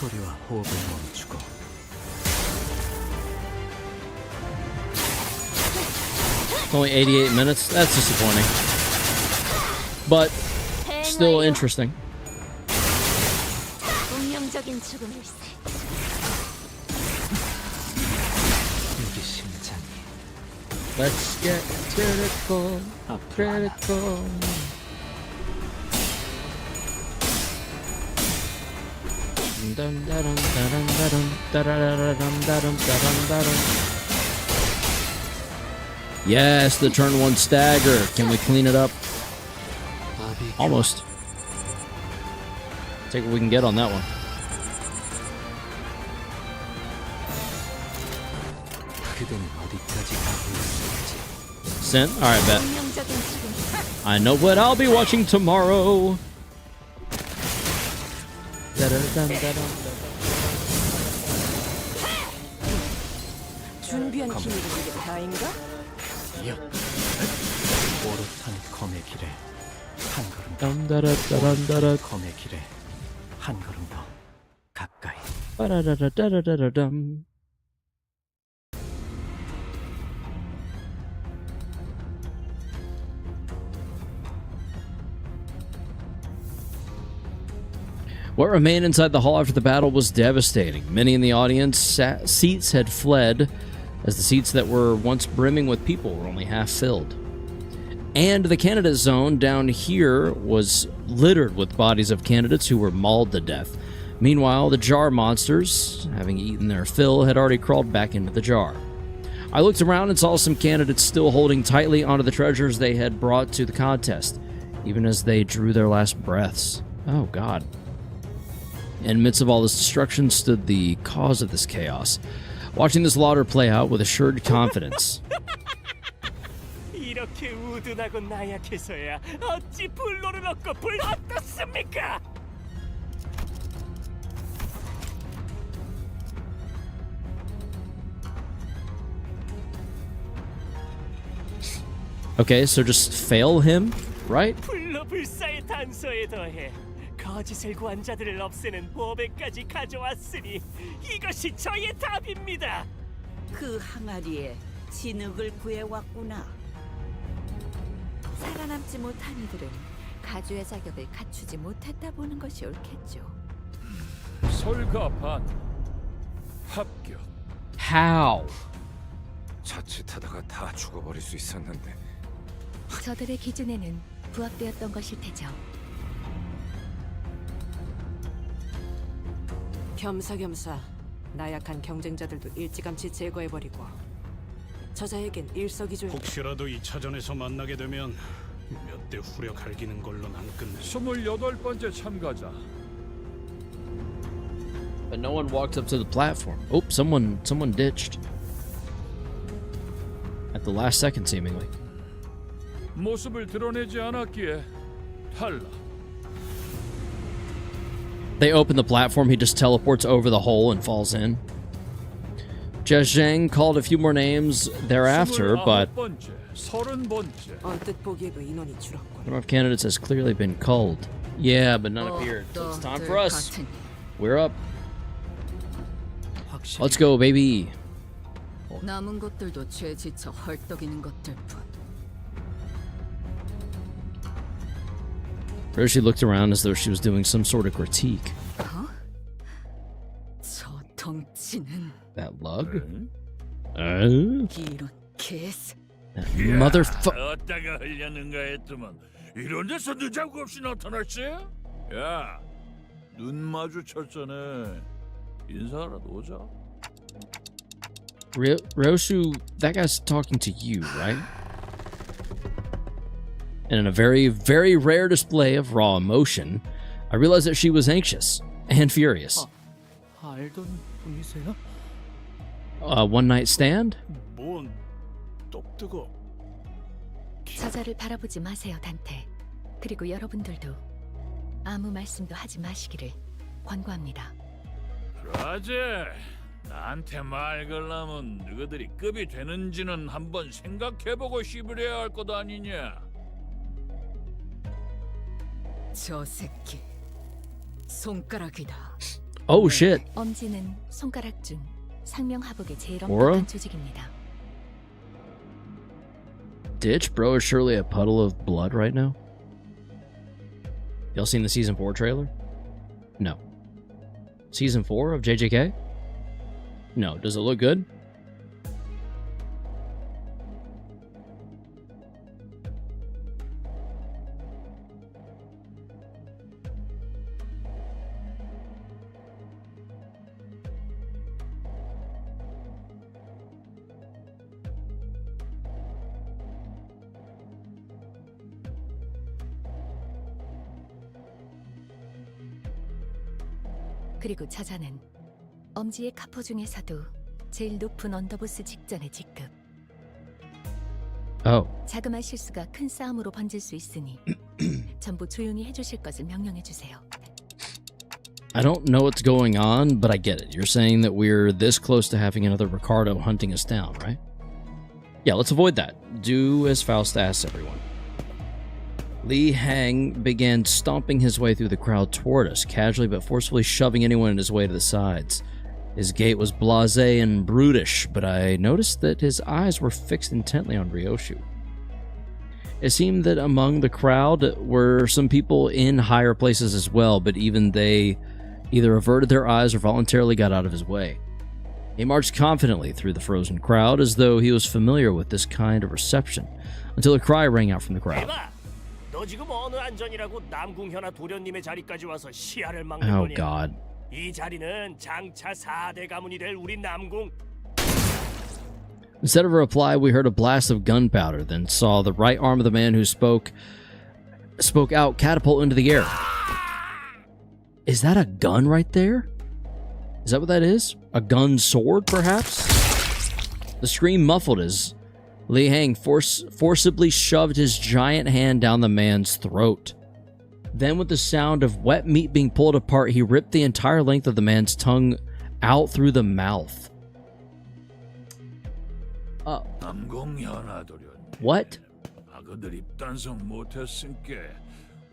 소리와 호흡을 멈추고 Only 88 minutes. That's disappointing. But still interesting. 운명적인 죽음일세. Let's get critical. Critical. Yes, the turn 1 stagger. Can we clean it up? Almost. Take what we can get on that one. Sin? Alright, bet. I know what I'll be watching tomorrow. 준비한 기밀이 이게 다인가? 오롯한 검의 길에 한 걸음 덤다라따란다라. 검의 길에 한 걸음 더 가까이. 빠라라라따라라람. What remained inside the hall after the battle was devastating. Many in the audience seats had fled, as the seats that were once brimming with people were only half filled. And the candidate zone down here was littered with bodies of candidates who were mauled to death. Meanwhile, the jar monsters, having eaten their fill, had already crawled back into the jar. I looked around and saw some candidates still holding tightly onto the treasures they had brought to the contest, even as they drew their last breaths. Oh, God. In the midst of all this destruction stood the cause of this chaos, watching this slaughter play out with assured confidence. 이렇게 우둔하고 나약해서야 어찌 불로를 얻고 불 어떻습니까? Okay, so just fail him, right? 불로 불사의 단서에 더해 거짓을 구한 자들을 없애는 보배까지 가져왔으니 이것이 저의 답입니다. 그 항아리에 진흙을 구해왔구나. 살아남지 못한 이들은 가주의 자격을 갖추지 못했다 보는 것이 옳겠죠. 설가반 합격. How? 자칫하다가 다 죽어버릴 수 있었는데. 저들의 기준에는 부합되었던 것일 테죠. 겸사겸사 나약한 경쟁자들도 일찌감치 제거해버리고 저자에겐 일석이조의 혹시라도 2차전에서 만나게 되면 몇 대 후려 갈기는 걸로는 안 끝내. 28번째 참가자. But no one walked up to the platform. Oh, someone ditched. At the last second, seemingly. 모습을 드러내지 않았기에 탈락. They open the platform, he just teleports over the hole and falls in. Zheng called a few more names thereafter, but 언뜻 보기에 그 인원이 줄었고. number of candidates has clearly been culled. Yeah, but none appeared. So it's time for us. We're up. Let's go, baby. 남은 것들도 죄 지쳐 헐떡이는 것들 뿐. Roshi looked around as though she was doing some sort of critique. 저 덩치는 That lug? 이런 개새. That motherfucker. 어디다가 흘렸는가 했더만 이런 데서 늦자고 없이 나타났지? 야, 눈 마주쳤잖아. 인사라도 오자. Roshu, that guy's talking to you, right? And in a very, very rare display of raw emotion, I realized that she was anxious and furious. 알던 분이세요? One night stand? 뭔 떡뜨거. 저자를 바라보지 마세요, 단테. 그리고 여러분들도 아무 말씀도 하지 마시기를 권고합니다. 그러지. 나한테 말 걸라면 너희들이 급이 되는지는 한번 생각해보고 씹으려야 할 것 아니냐? 저 새끼 손가락이다. Oh shit. 엄지는 손가락 중 상명하복의 제일 Aura? 엄격한 조직입니다. Ditch, bro, is surely a puddle of blood right now. Y'all seen the season 4 trailer? No. Season 4 of JJK? No. Does it look good? 그리고 저자는 엄지의 카포 중에서도 제일 높은 언더보스 직전의 직급. 자그마한 실수가 큰 싸움으로 번질 수 있으니 전부 조용히 해주실 것을 명령해 주세요. I don't know what's going on, but I get it. You're saying that we're this close to having another Ricardo hunting us down, right? Yeah, let's avoid that. Do as Faust asks everyone. Li Hang began stomping his way through the crowd toward us, casually but forcefully shoving anyone in his way to the sides. His gait was blasé and brutish, but I noticed that his eyes were fixed intently on Ryoshu. It seemed that among the crowd were some people in higher places as well, but even they either averted their eyes or voluntarily got out of his way. He marched confidently through the frozen crowd as though he was familiar with this kind of reception, until a cry rang out from the crowd. 너 지금 어느 안전이라고 남궁현아 도련님의 자리까지 와서 시야를 막는 Oh 거냐? God. 이 자리는 장차 4대 가문이 될 우리 남궁. Instead of a reply, we heard a blast of gunpowder, then saw the right arm of the man who spoke out catapult into the air. Is that a gun right there? Is that what that is? A gun sword, perhaps? The scream muffled as Li Hang forcibly shoved his giant hand down the man's throat. Then, with the sound of wet meat being pulled apart, he ripped the entire length of the man's tongue out through the mouth. What? 아그들 입단속 못했으니까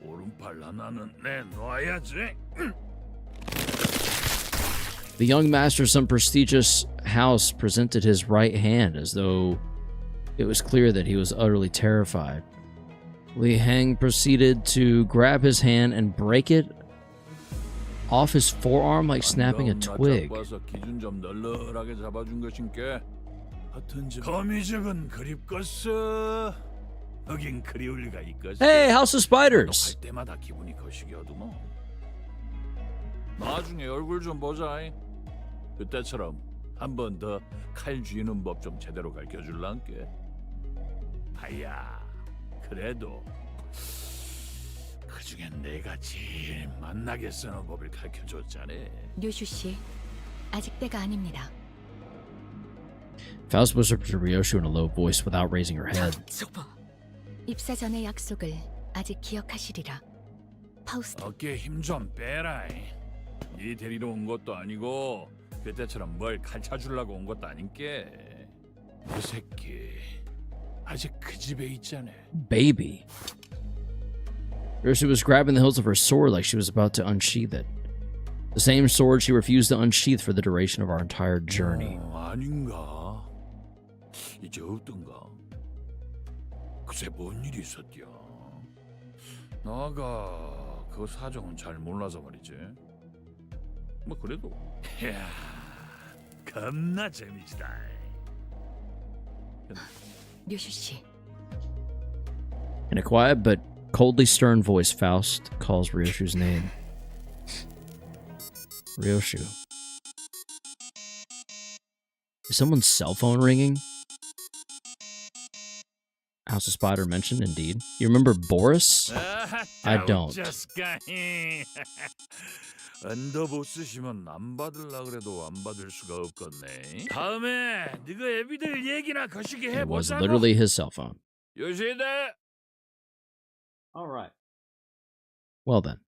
오른팔 하나는 내놔야지. The young master of some prestigious house presented his right hand as though it was clear that he was utterly terrified. Li Hang proceeded to grab his hand and break it off his forearm like snapping a twig. Hey, House of Spiders! 나중에 얼굴 좀 보자. 그때처럼 한 번 더 칼 쥐는 법 좀 제대로 가르쳐 줄란께. 아야, 그래도 그중엔 내가 제일 만나게 쓰는 법을 가르쳐 줬잖아. 류슈 씨, 아직 때가 아닙니다. Faust whispered to Ryoshu in a low voice without raising her head. 입사 전의 약속을 아직 기억하시리라. 파우스트. 어깨에 힘 좀 빼라. 네 데리러 온 것도 아니고 그때처럼 뭘 가르쳐주려고 온 것도 아닌게. 그 새끼 아직 그 집에 있잖아. Baby. Ryoshi was grabbing the hilt of her sword like she was about to unsheath it. The same sword she refused to unsheath for the duration of our entire journey. 아닌가? 이제 어떤가? 글쎄 뭔 일이 있었디야. 나가 그 사정은 잘 몰라서 말이지. 뭐 그래도 이야 겁나 재미지다. 류슈 씨. In a quiet but coldly stern voice, Faust calls Ryoshu's name. Ryoshu. Is someone's cell phone ringing? House of Spider mentioned, indeed. You remember Boris? I don't. 언더보스시면 안 받을라 그래도 안 받을 수가 없겠네. 다음에 네가 애비들 얘기나 거시기 It was 해보자고. literally his cell phone. 요시다. Alright. Well then.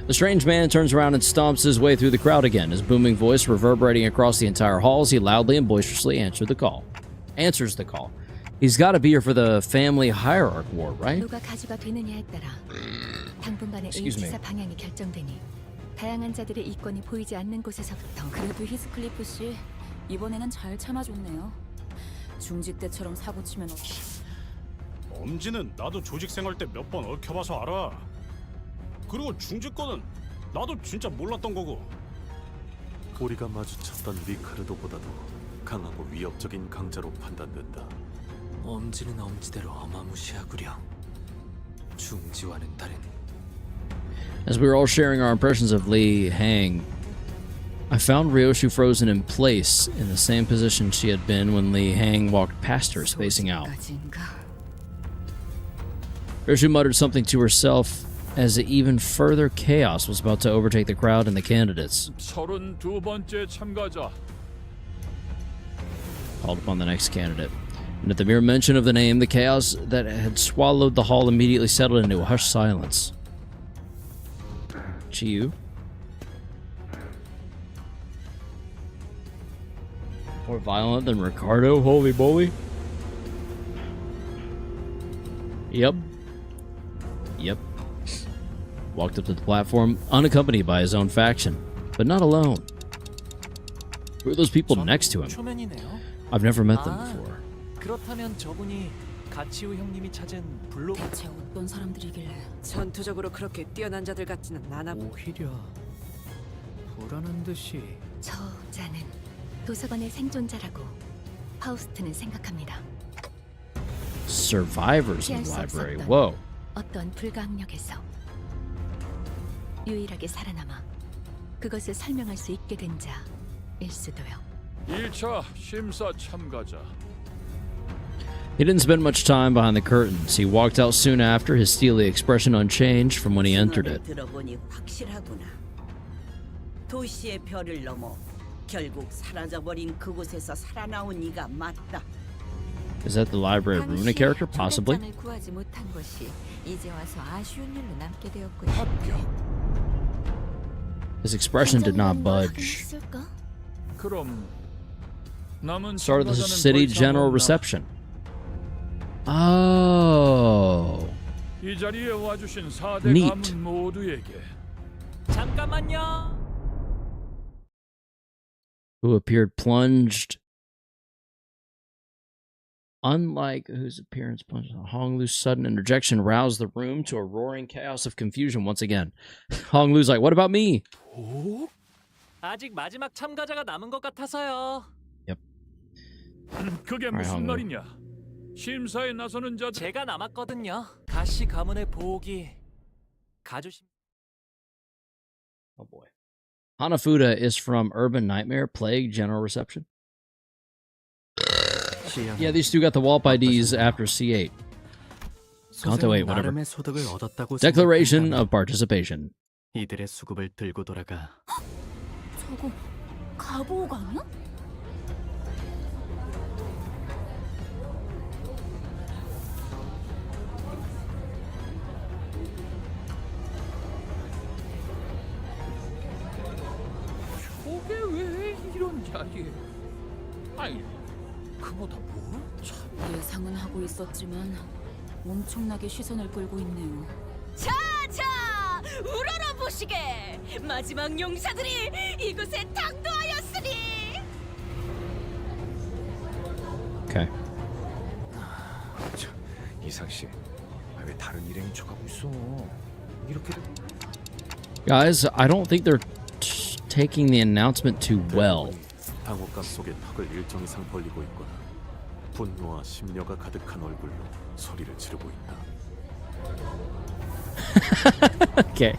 The strange man turns around and stomps his way through the crowd again, his booming voice reverberating across the entire hall as he loudly and boisterously answers the call. He's got to be here for the family hierarch war, right? 누가 가주가 되느냐에 따라 당분간의 A Excuse me. 기사 방향이 결정되니 다양한 자들의 이권이 보이지 않는 곳에서부터. 그래도 히스클리프 씨 이번에는 잘 참아줬네요. 중직 때처럼 사고 치면 엄지는 나도 조직 생활 때 몇 번 얽혀봐서 알아. 그리고 중직 거는 나도 진짜 몰랐던 거고. 우리가 마주쳤던 리카르도보다도 강하고 위협적인 강자로 판단된다. 엄지는 엄지대로 어마무시하구려. 중지와는 다른. As we were all sharing our impressions of Li Hang, I found Ryoshu frozen in place in the same position she had been when Li Hang walked past her, spacing out. Ryoshu muttered something to herself as even further chaos was about to overtake the crowd and the candidates. 32번째 참가자. Called upon the next candidate. And at the mere mention of the name, the chaos that had swallowed the hall immediately settled into a hushed silence. Choo? More violent than Ricardo? Holy moly. Yep. Walked up to the platform, unaccompanied by his own faction, but not alone. Who are those people next to him? 초면이네요. I've never met them before. 그렇다면 저분이 가치우 형님이 찾은 블록. 대체 어떤 사람들이길래? 전투적으로 그렇게 뛰어난 자들 같지는 않아. 오히려 불안한 듯이. 저 자는 도서관의 생존자라고 파우스트는 생각합니다. Survivors in the library. Whoa. 어떤 불가항력에서 유일하게 살아남아 그것을 설명할 수 있게 된 자일 수도요. 1차 심사 참가자. He didn't spend much time behind the curtains. He walked out soon after, his steely expression unchanged from when he entered it. 들어보니 확실하구나. 도시의 별을 넘어 결국 사라져버린 그곳에서 살아나온 이가 맞다. Is that the Library of Ruina character? Possibly. 초대장을 구하지 못한 것이 이제 와서 아쉬운 일로 남게 되었군요. His expression did not budge. 그럼 남은 Started the 참가자는 city 더 이상 general 없나? reception. Oh. 이 자리에 와주신 4대 Neat. 가문 모두에게 잠깐만요. Who appeared plunged. Unlike whose appearance plunged. Honglu's sudden interjection roused the room to a roaring chaos of confusion once again. Honglu's like, what about me? 아직 마지막 참가자가 남은 것 같아서요. 그게 무슨 말이냐? 심사에 나서는 자들. 제가 남았거든요. 가시 가문의 보호기 가주심. Oh boy. Hanafuda is from Urban Nightmare, Plague, General Reception. Yeah, these two got the WALP IDs after C8. CANTO 8, whatever. 나름의 소득을 얻었다고 Declaration 생각한다면 of Participation. 이들의 수급을 들고 돌아가. 저거 가보호가 아니야? 그런 자리에. 아니, 그보다 뭐? 참. 예상은 하고 있었지만 엄청나게 시선을 끌고 있네요. 자자, 우러러 보시게. 마지막 용사들이 이곳에 당도하였으니. Okay. 이삭 씨, 왜 다른 일행인 척하고 있어? 이렇게 Guys, I don't think they're taking the announcement too well. 당혹감 속에 턱을 일정 이상 벌리고 있거나 분노와 심려가 가득한 얼굴로 소리를 지르고 있다. Okay.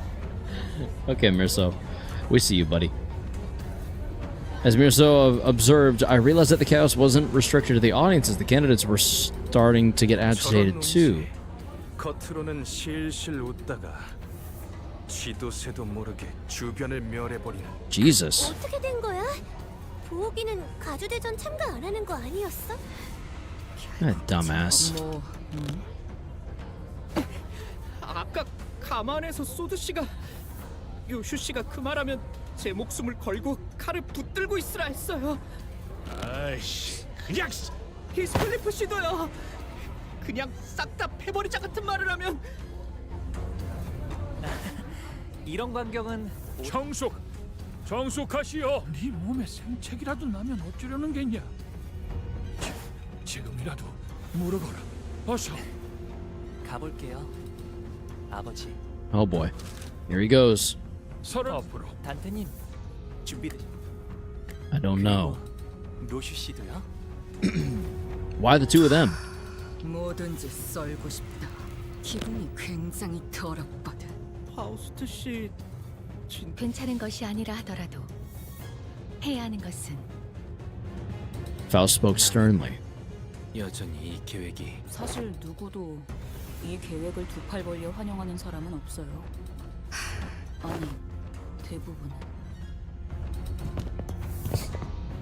Okay, Mirso. We see you, buddy. As Mirso observed, I realized that the chaos wasn't restricted to the audience as the candidates were starting to get agitated too. 겉으로는 실실 웃다가 쥐도 새도 모르게 주변을 멸해버리는. Jesus. 어떻게 된 거야? 보호기는 가주대전 참가 안 하는 거 아니었어? That dumbass. 아까 가만에서 소드 씨가 요슈 씨가 그 말하면 제 목숨을 걸고 칼을 붙들고 있으라 했어요. 아이씨, 그냥 히스클리프 씨도요. 그냥 싹 다 패버리자 같은 말을 하면. 이런 광경은 정숙하시오. 네 몸에 생책이라도 나면 어쩌려는 겠냐? 지금이라도 물어보라. 어서. 가볼게요. 아버지. Oh boy. Here he goes. 서로 앞으로. 단테님, 준비돼. I don't know. 로슈 씨도요? Why the two of them? 뭐든지 썰고 싶다. 기분이 굉장히 더럽거든. 파우스트 씨 괜찮은 것이 아니라 하더라도 해야 하는 것은 Faust spoke sternly. 여전히 이 계획이 사실 누구도 이 계획을 두 팔 벌려 환영하는 사람은 없어요. 아니, 대부분은.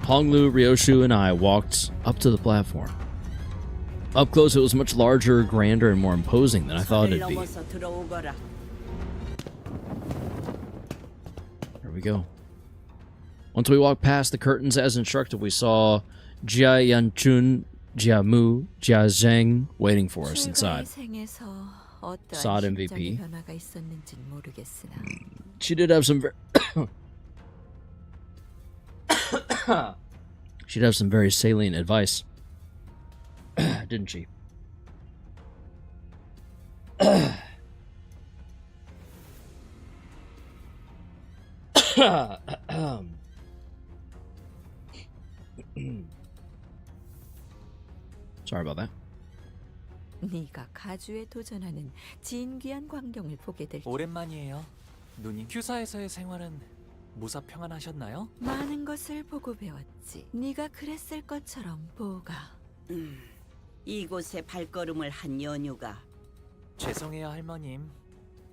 Honglu, Ryoshu, and I walked up to the platform. Up close, it was much larger, grander, and more imposing than I thought it'd be. 넘어서 들어오거라. There we go. Once we walked past the curtains as instructed, we saw Jia Yanchun, Jia Mu, Jia Zheng waiting for us inside. Sod MVP. She did have some she'd have some very salient advice, didn't she? Sorry about that. 네가 가주에 도전하는 진귀한 광경을 보게 될 오랜만이에요, 누님. 큐사에서의 생활은 무사 평안하셨나요? 많은 것을 보고 배웠지. 네가 그랬을 것처럼 보가. 이곳에 발걸음을 한 연유가 죄송해요, 할머님.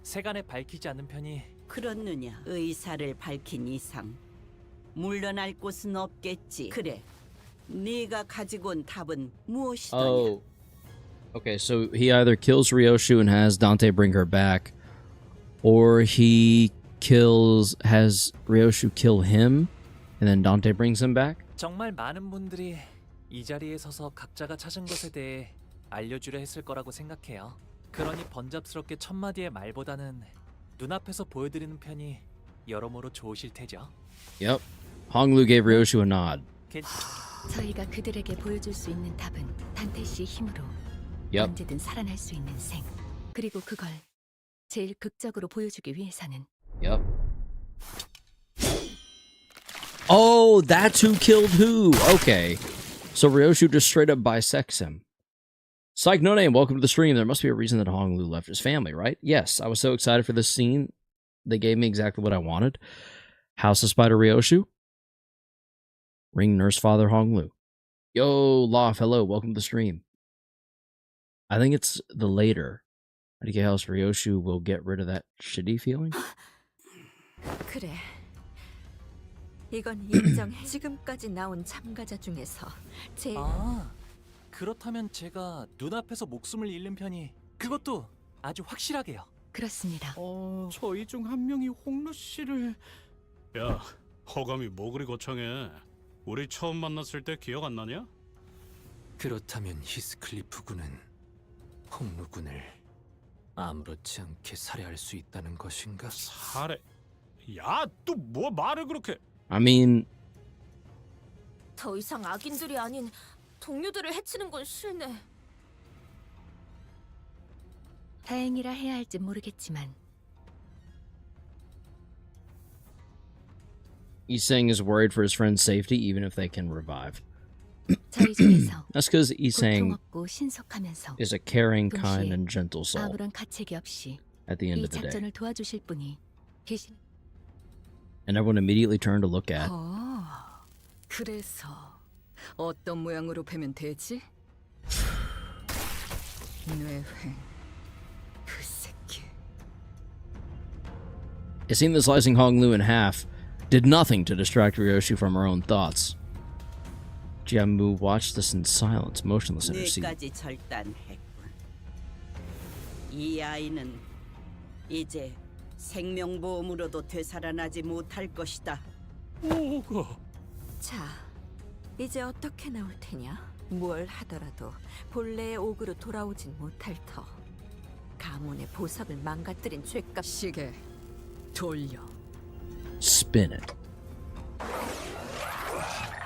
세간에 밝히지 않는 편이. 그렇느냐? 의사를 밝힌 이상 물러날 곳은 없겠지. 그래, 네가 가지고 온 답은 무엇이더냐? Oh. Okay, so he either kills Ryoshu and has Dante bring her back, or he has Ryoshu kill him, and then Dante brings him back? 정말 많은 분들이 이 자리에 서서 각자가 찾은 것에 대해 알려주려 했을 거라고 생각해요. 그러니 번잡스럽게 첫마디의 말보다는 눈앞에서 보여드리는 편이 여러모로 좋으실 테죠. Yep. Honglu gave Ryoshu a nod. 저희가 그들에게 보여줄 수 있는 답은 단테 씨의 힘으로 Yep. 언제든 살아날 수 있는 생. 그리고 그걸 제일 극적으로 보여주기 위해서는 Yep. Oh, that's who killed who. Okay. So Ryoshu just straight up bisects him. Psych No Name, welcome to the stream. There must be a reason that Honglu left his family, right? Yes, I was so excited for this scene. They gave me exactly what I wanted. House of Spider Ryoshu. Ring Nurse Father Honglu. Yo, Lof, hello, welcome to the stream. I think it's the later. IDK House Ryoshu will get rid of that shitty feeling. 그래. 이건 인정해. 지금까지 나온 참가자 중에서 제일. 아, 그렇다면 제가 눈앞에서 목숨을 잃는 편이 그것도 아주 확실하게요. 그렇습니다. 저희 중 한 명이 홍루 씨를. 야, 허감이 뭐 그리 거창해. 우리 처음 만났을 때 기억 안 나냐? 그렇다면 히스클리프 군은 홍루 군을 아무렇지 않게 살해할 수 있다는 것인가? 살해? 야, 또 뭐 말을 그렇게? I mean, 더 이상 악인들이 아닌 동료들을 해치는 건 싫네. 다행이라 해야 할지 모르겠지만 he's saying he's worried for his friend's safety, even if they can revive. 저희 중에서 That's because he's 고통 saying 없고 신속하면서 is a caring, 동시에 kind, and gentle soul. 아무런 가책이 없이 At the end 이 of the day, 작전을 도와주실 분이 계신. and everyone immediately turned to look at. 그래서 어떤 모양으로 베면 되지? 뇌회 그 새끼. It seemed that slicing Hong Lu in half did nothing to distract Ryoshi from her own thoughts. Jianmu watched this in silence, motionless in her seat. 뇌까지 절단했군. 이 아이는 이제 생명보험으로도 되살아나지 못할 것이다. 자, 이제 어떻게 나올 테냐? 뭘 하더라도 본래의 옥으로 돌아오진 못할 터. 가문의 보석을 망가뜨린 죄값. 시계 돌려. Spin it.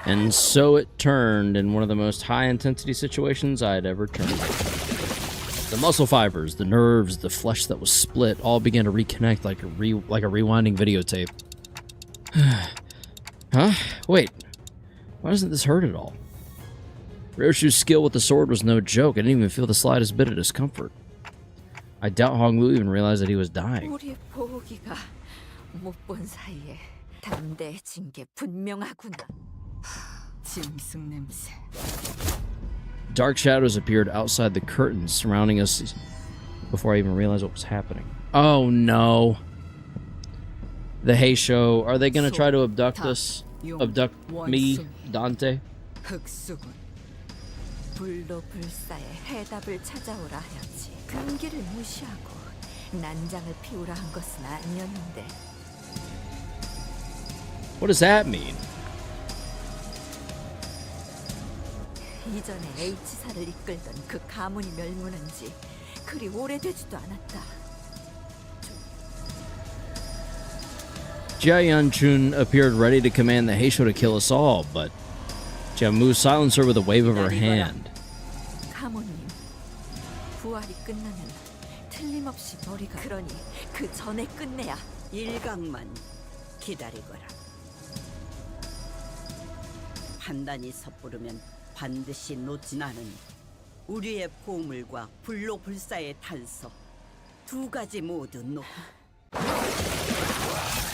And so it turned in one of the most high-intensity situations I had ever turned. The muscle fibers, the nerves, the flesh that was split all began to reconnect like a rewinding videotape. Huh? Wait. Why doesn't this hurt at all? Ryoshu's skill with the sword was no joke. I didn't even feel the slightest bit of discomfort. I doubt Hong Lu even realized that he was dying. 우리 보기가 못 본 사이에 담대해진 게 분명하구나. 짐승 냄새. Dark shadows appeared outside the curtains surrounding us before I even realized what was happening. Oh no. The Heisho, are they gonna try to abduct us? Abduct me, Dante? 흑수군. 불로 불사의 해답을 찾아오라 하였지. 금기를 무시하고 난장을 피우라 한 것은 아니었는데. What does that mean? 이전에 H사를 이끌던 그 가문이 멸문한 지 그리 오래되지도 않았다. Jia Yanchun appeared ready to command the Heisho to kill us all, but Jianmu silenced her with a wave of her hand. 가문님, 부활이 끝나면 틀림없이 머리가 그러니 그 전에 끝내야. 일각만 기다리거라. 판단이 섣부르면 반드시 놓진 않으니 우리의 보물과 불로 불사의 탄서 두 가지 모두 놓.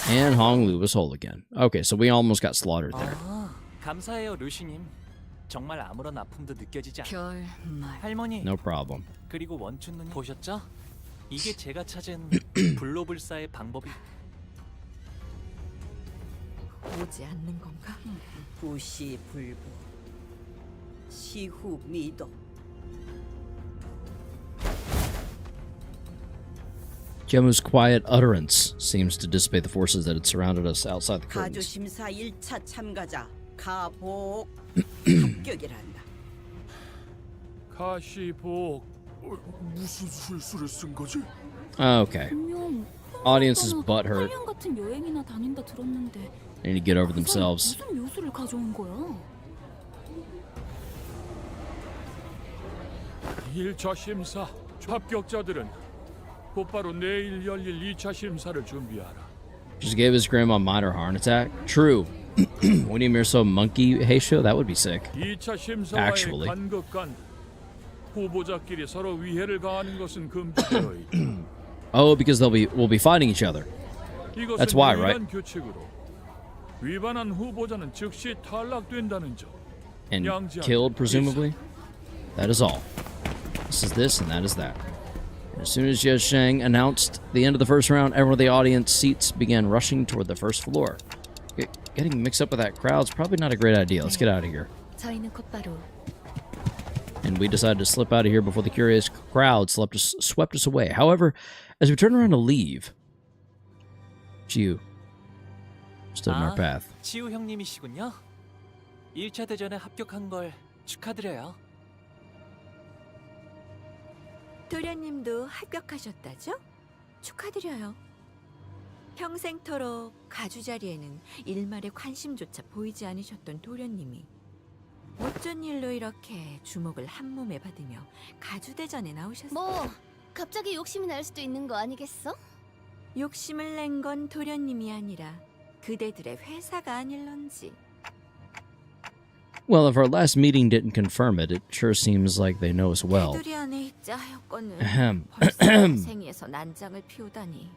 And Hong Lu was whole again. Okay, so we almost got slaughtered there. 감사해요, 루시님. 정말 아무런 아픔도 느껴지지 않. 별말. 할머니. No problem. 그리고 원춘 누님 보셨죠? 이게 제가 찾은 불로불사의 방법이. 오지 않는 건가? 부시불부 시후미도. Jianmu's quiet utterance seems to dissipate the forces that had surrounded us outside the curtains. 가조심사 1차 참가자 가복 합격이란다. 가시복 무슨 술수를 쓴 거지? Okay. 분명 Audience's butthurt. 8년 같은 여행이나 다닌다 들었는데 They need to get over themselves. 무슨 묘수를 가져온 거야? 1차 심사 합격자들은 곧바로 내일 열릴 2차 심사를 준비하라. Just gave his grandma minor heart attack. True. We need Mirso monkey Heisho? That would be sick. 2차 심사와의 Actually. 간극 간 후보자끼리 서로 위해를 가하는 것은 금지되어 있다. Oh, because we'll be fighting each other. That's why, right? 이것은 규칙으로 위반한 후보자는 즉시 탈락된다는 점. And killed, presumably? That is all. This is this, and that is that. And as soon as Jia Sheng announced the end of the first round, everyone in the audience seats began rushing toward the first floor. Getting mixed up with that crowd's probably not a great idea. Let's get out of here. 저희는 곧바로 And we decided to slip out of here before the curious crowd swept us away. However, as we turned around to leave, Choo stood in our path. 치우 형님이시군요. 1차 대전에 합격한 걸 축하드려요. 도련님도 합격하셨다죠? 축하드려요. 평생토록 가주 자리에는 일말의 관심조차 보이지 않으셨던 도련님이 어쩐 일로 이렇게 주목을 한 몸에 받으며 가주대전에 나오셨어요. 뭐 갑자기 욕심이 날 수도 있는 거 아니겠어? 욕심을 낸 건 도련님이 아니라 그대들의 회사가 아닐런지. Well, if our last meeting didn't confirm it, it sure seems like they know us well. 테두리 안에 있자 하였거늘 Ahem. 벌써 생에서 난장을 피우다니.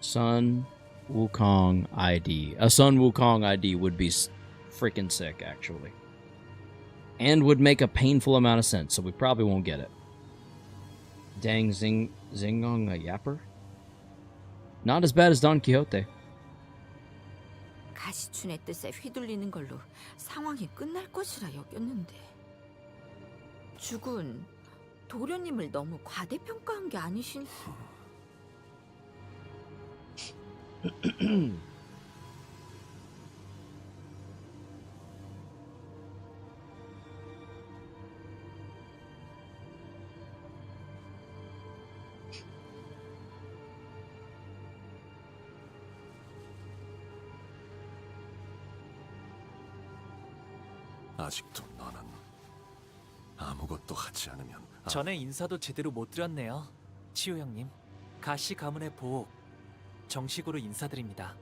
Sun Wukong ID. A Sun Wukong ID would be freaking sick, actually. And would make a painful amount of sense, so we probably won't get it. Dang Zingong a yapper? Not as bad as Don Quixote. 가시춘의 뜻에 휘둘리는 걸로 상황이 끝날 것이라 여겼는데 죽은 도련님을 너무 과대평가한 게 아니신... 아직도 너는 아무것도 하지 않으면 전에 인사도 제대로 못 드렸네요. 치우 형님, 가시 가문의 보호 정식으로 인사드립니다.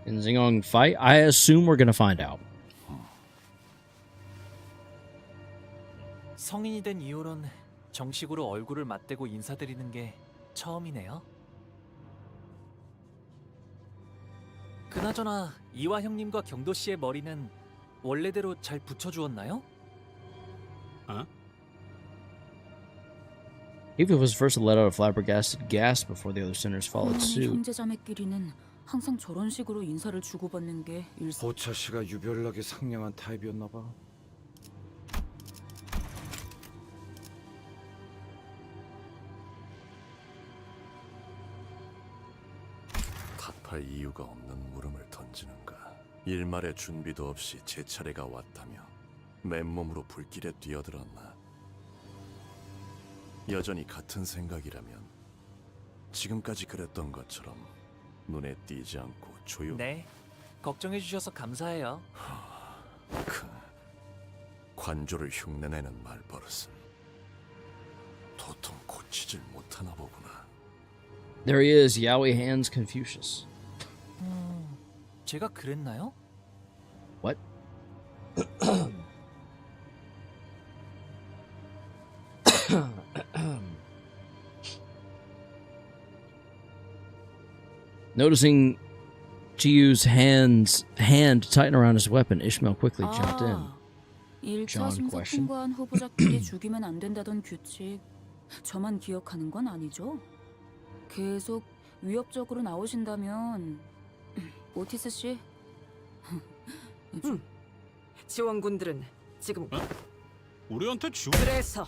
In Zingong fight? I assume we're gonna find out. 성인이 된 이후론 정식으로 얼굴을 맞대고 인사드리는 게 처음이네요. 그나저나 이화 형님과 경도 씨의 머리는 원래대로 잘 붙여주었나요? Eva was first to let out a flabbergasted gasp before the other sinners followed suit. 형제자매끼리는 항상 저런 식으로 인사를 주고받는 게 일상. 보차 씨가 유별나게 상냥한 타입이었나 봐. 탓할 이유가 없는 물음을 던지는가. 일말의 준비도 없이 제 차례가 왔다며 맨몸으로 불길에 뛰어들었나. 여전히 같은 생각이라면 지금까지 그랬던 것처럼 눈에 띄지 않고 조용히. 네, 걱정해 주셔서 감사해요. 그 관조를 흉내내는 말버릇은 도통 고치질 못하나 보구나. There he is, Yowie Hands Confucius. 제가 그랬나요? What? Noticing Chiyu's hand tighten around his weapon, Ishmael quickly jumped in. 1차 심사 통과한 후보자끼리 죽이면 안 된다던 규칙 저만 기억하는 건 아니죠? 계속 위협적으로 나오신다면 오티스 씨? 지원군들은 지금 우리한테 주... 그래서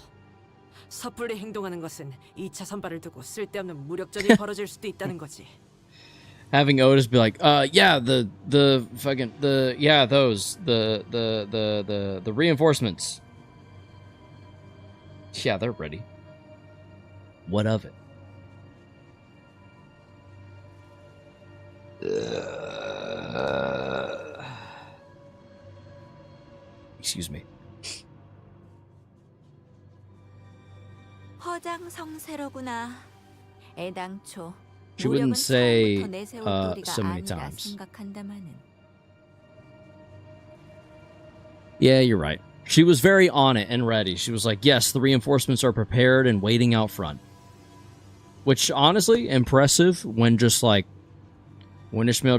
섣불리 행동하는 것은 2차 선발을 두고 쓸데없는 무력전이 벌어질 수도 있다는 거지. Having Otis be like, yeah, the reinforcements. Yeah, they're ready. What of it? Excuse me. 허장성세로구나. 애당초 She wouldn't say so many 아니라 times. 생각한다마는. Yeah, you're right. She was very on it and ready. She was like, yes, the reinforcements are prepared and waiting out front. Which, honestly, impressive when Ishmael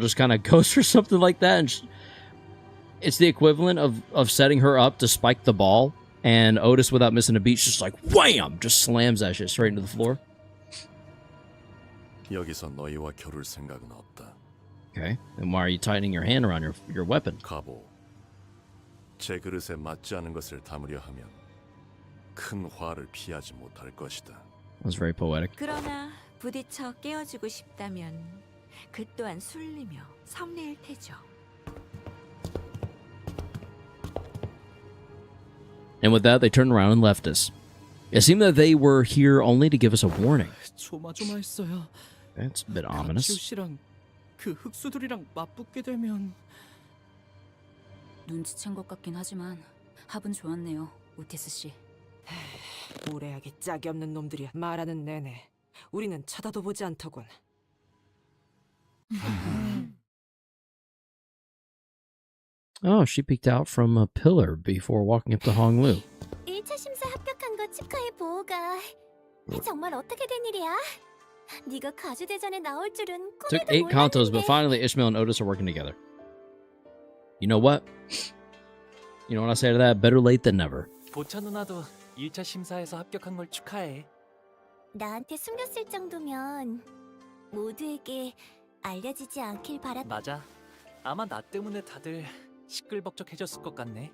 just kind of goes for something like that. And it's the equivalent of setting her up to spike the ball. And Otis, without missing a beat, just like, wham! Just slams that shit straight into the floor. 여기서 너희와 겨룰 생각은 없다. Okay, then why are you tightening your hand around your weapon? 가보. 제 그릇에 맞지 않은 것을 담으려 하면 큰 화를 피하지 못할 것이다. That was very poetic. 그러나 부딪혀 깨워주고 싶다면 그 또한 술리며 섭리일 테죠. And with that, they turned around and left us. It seemed that they were here only to give us a warning. 조마조마했어요. That's a bit 같이 ominous. 씨랑 그 흑수들이랑 맞붙게 되면 눈치챈 것 같긴 하지만 합은 좋았네요, 오티스 씨. 무례하게 짝이 없는 놈들이 말하는 내내 우리는 쳐다도 보지 않더군. Oh, she peeked out from a pillar before walking up to Honglu. 1차 심사 합격한 거 축하해 보호가. 정말 어떻게 된 일이야? 네가 가주대전에 나올 줄은 Took 꿈에도 8 cantos, but 몰랐는데. finally Ishmael and Otis are working together. You know what? You know what I say to that? Better late than never. 보차 누나도 1차 심사에서 합격한 걸 축하해. 나한테 숨겼을 정도면 모두에게 알려지지 않길 바라. 맞아. 아마 나 때문에 다들 시끌벅적해졌을 것 같네.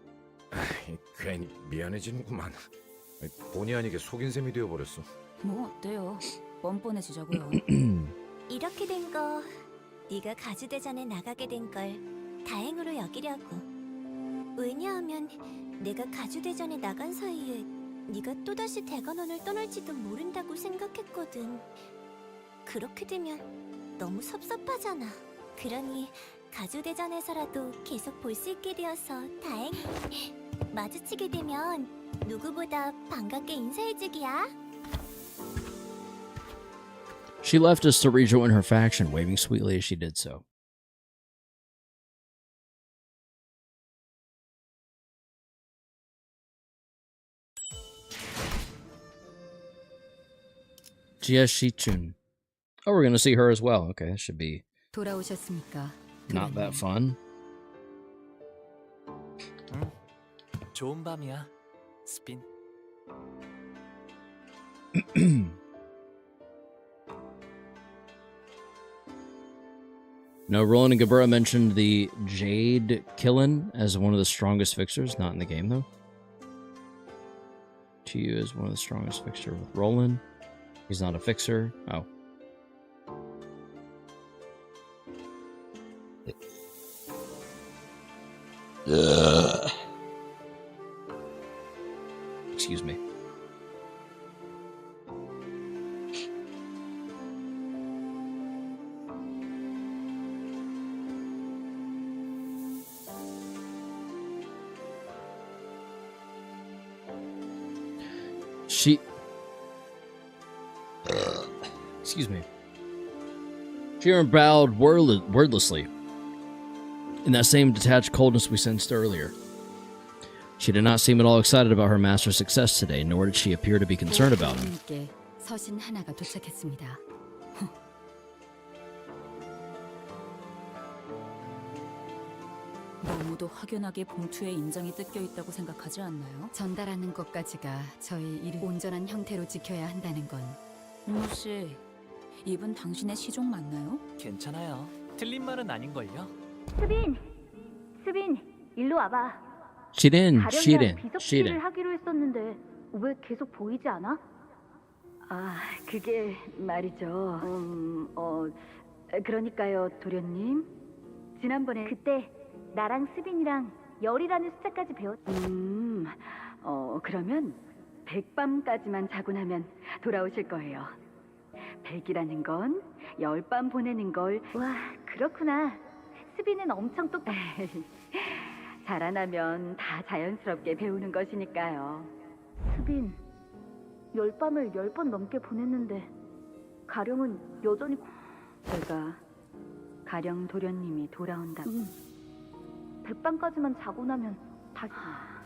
괜히 미안해지는구만. 본의 아니게 속인 셈이 되어버렸어. 뭐 어때요? 뻔뻔해지자고요. 이렇게 된 거 네가 가주대전에 나가게 된 걸 다행으로 여기려고. 왜냐하면 내가 가주대전에 나간 사이에 네가 또다시 대관원을 떠날지도 모른다고 생각했거든. 그렇게 되면 너무 섭섭하잖아. 그러니 가주대전에서라도 계속 볼 수 있게 되어서 다행. 마주치게 되면 누구보다 반갑게 인사해주기야. She left us to rejoin her faction, waving sweetly as she did so. Jia Shichun. Oh, we're going to see her as well. Okay, that should be 돌아오셨습니까? not that fun. 좋은 밤이야, 스핀. No, Roland and Gabura mentioned the Jade Killen as one of the strongest fixers. Not in the game, though. Choo is one of the strongest fixer with Roland. He's not a fixer. Oh. Excuse me. Excuse me. Sharon bowed wordlessly in that same detached coldness we sensed earlier. She did not seem at all excited about her master's success today, nor did she appear to be concerned about him. 께 서신 하나가 도착했습니다. 너무도 확연하게 봉투에 인장이 뜯겨 있다고 생각하지 않나요? 전달하는 것까지가 저희 일을 온전한 형태로 지켜야 한다는 건 은우 씨, 이분 당신의 시종 맞나요? 괜찮아요. 틀린 말은 아닌걸요? 스빈, 일로 와봐. Shirin. 비석치기를 하기로 했었는데 왜 계속 보이지 않아? 아, 그게 말이죠. 그러니까요, 도련님. 지난번에 그때 나랑 스빈이랑 열이라는 숫자까지 배웠. 그러면 100밤까지만 자고 나면 돌아오실 거예요. 100이라는 건 10밤 보내는 걸. 와, 그렇구나. 스빈은 엄청 똑똑. 자라나면 다 자연스럽게 배우는 것이니까요. 스빈, 10밤을 10번 넘게 보냈는데 가령은 여전히. 제가 가령 도련님이 돌아온다. 100밤까지만 자고 나면 다시.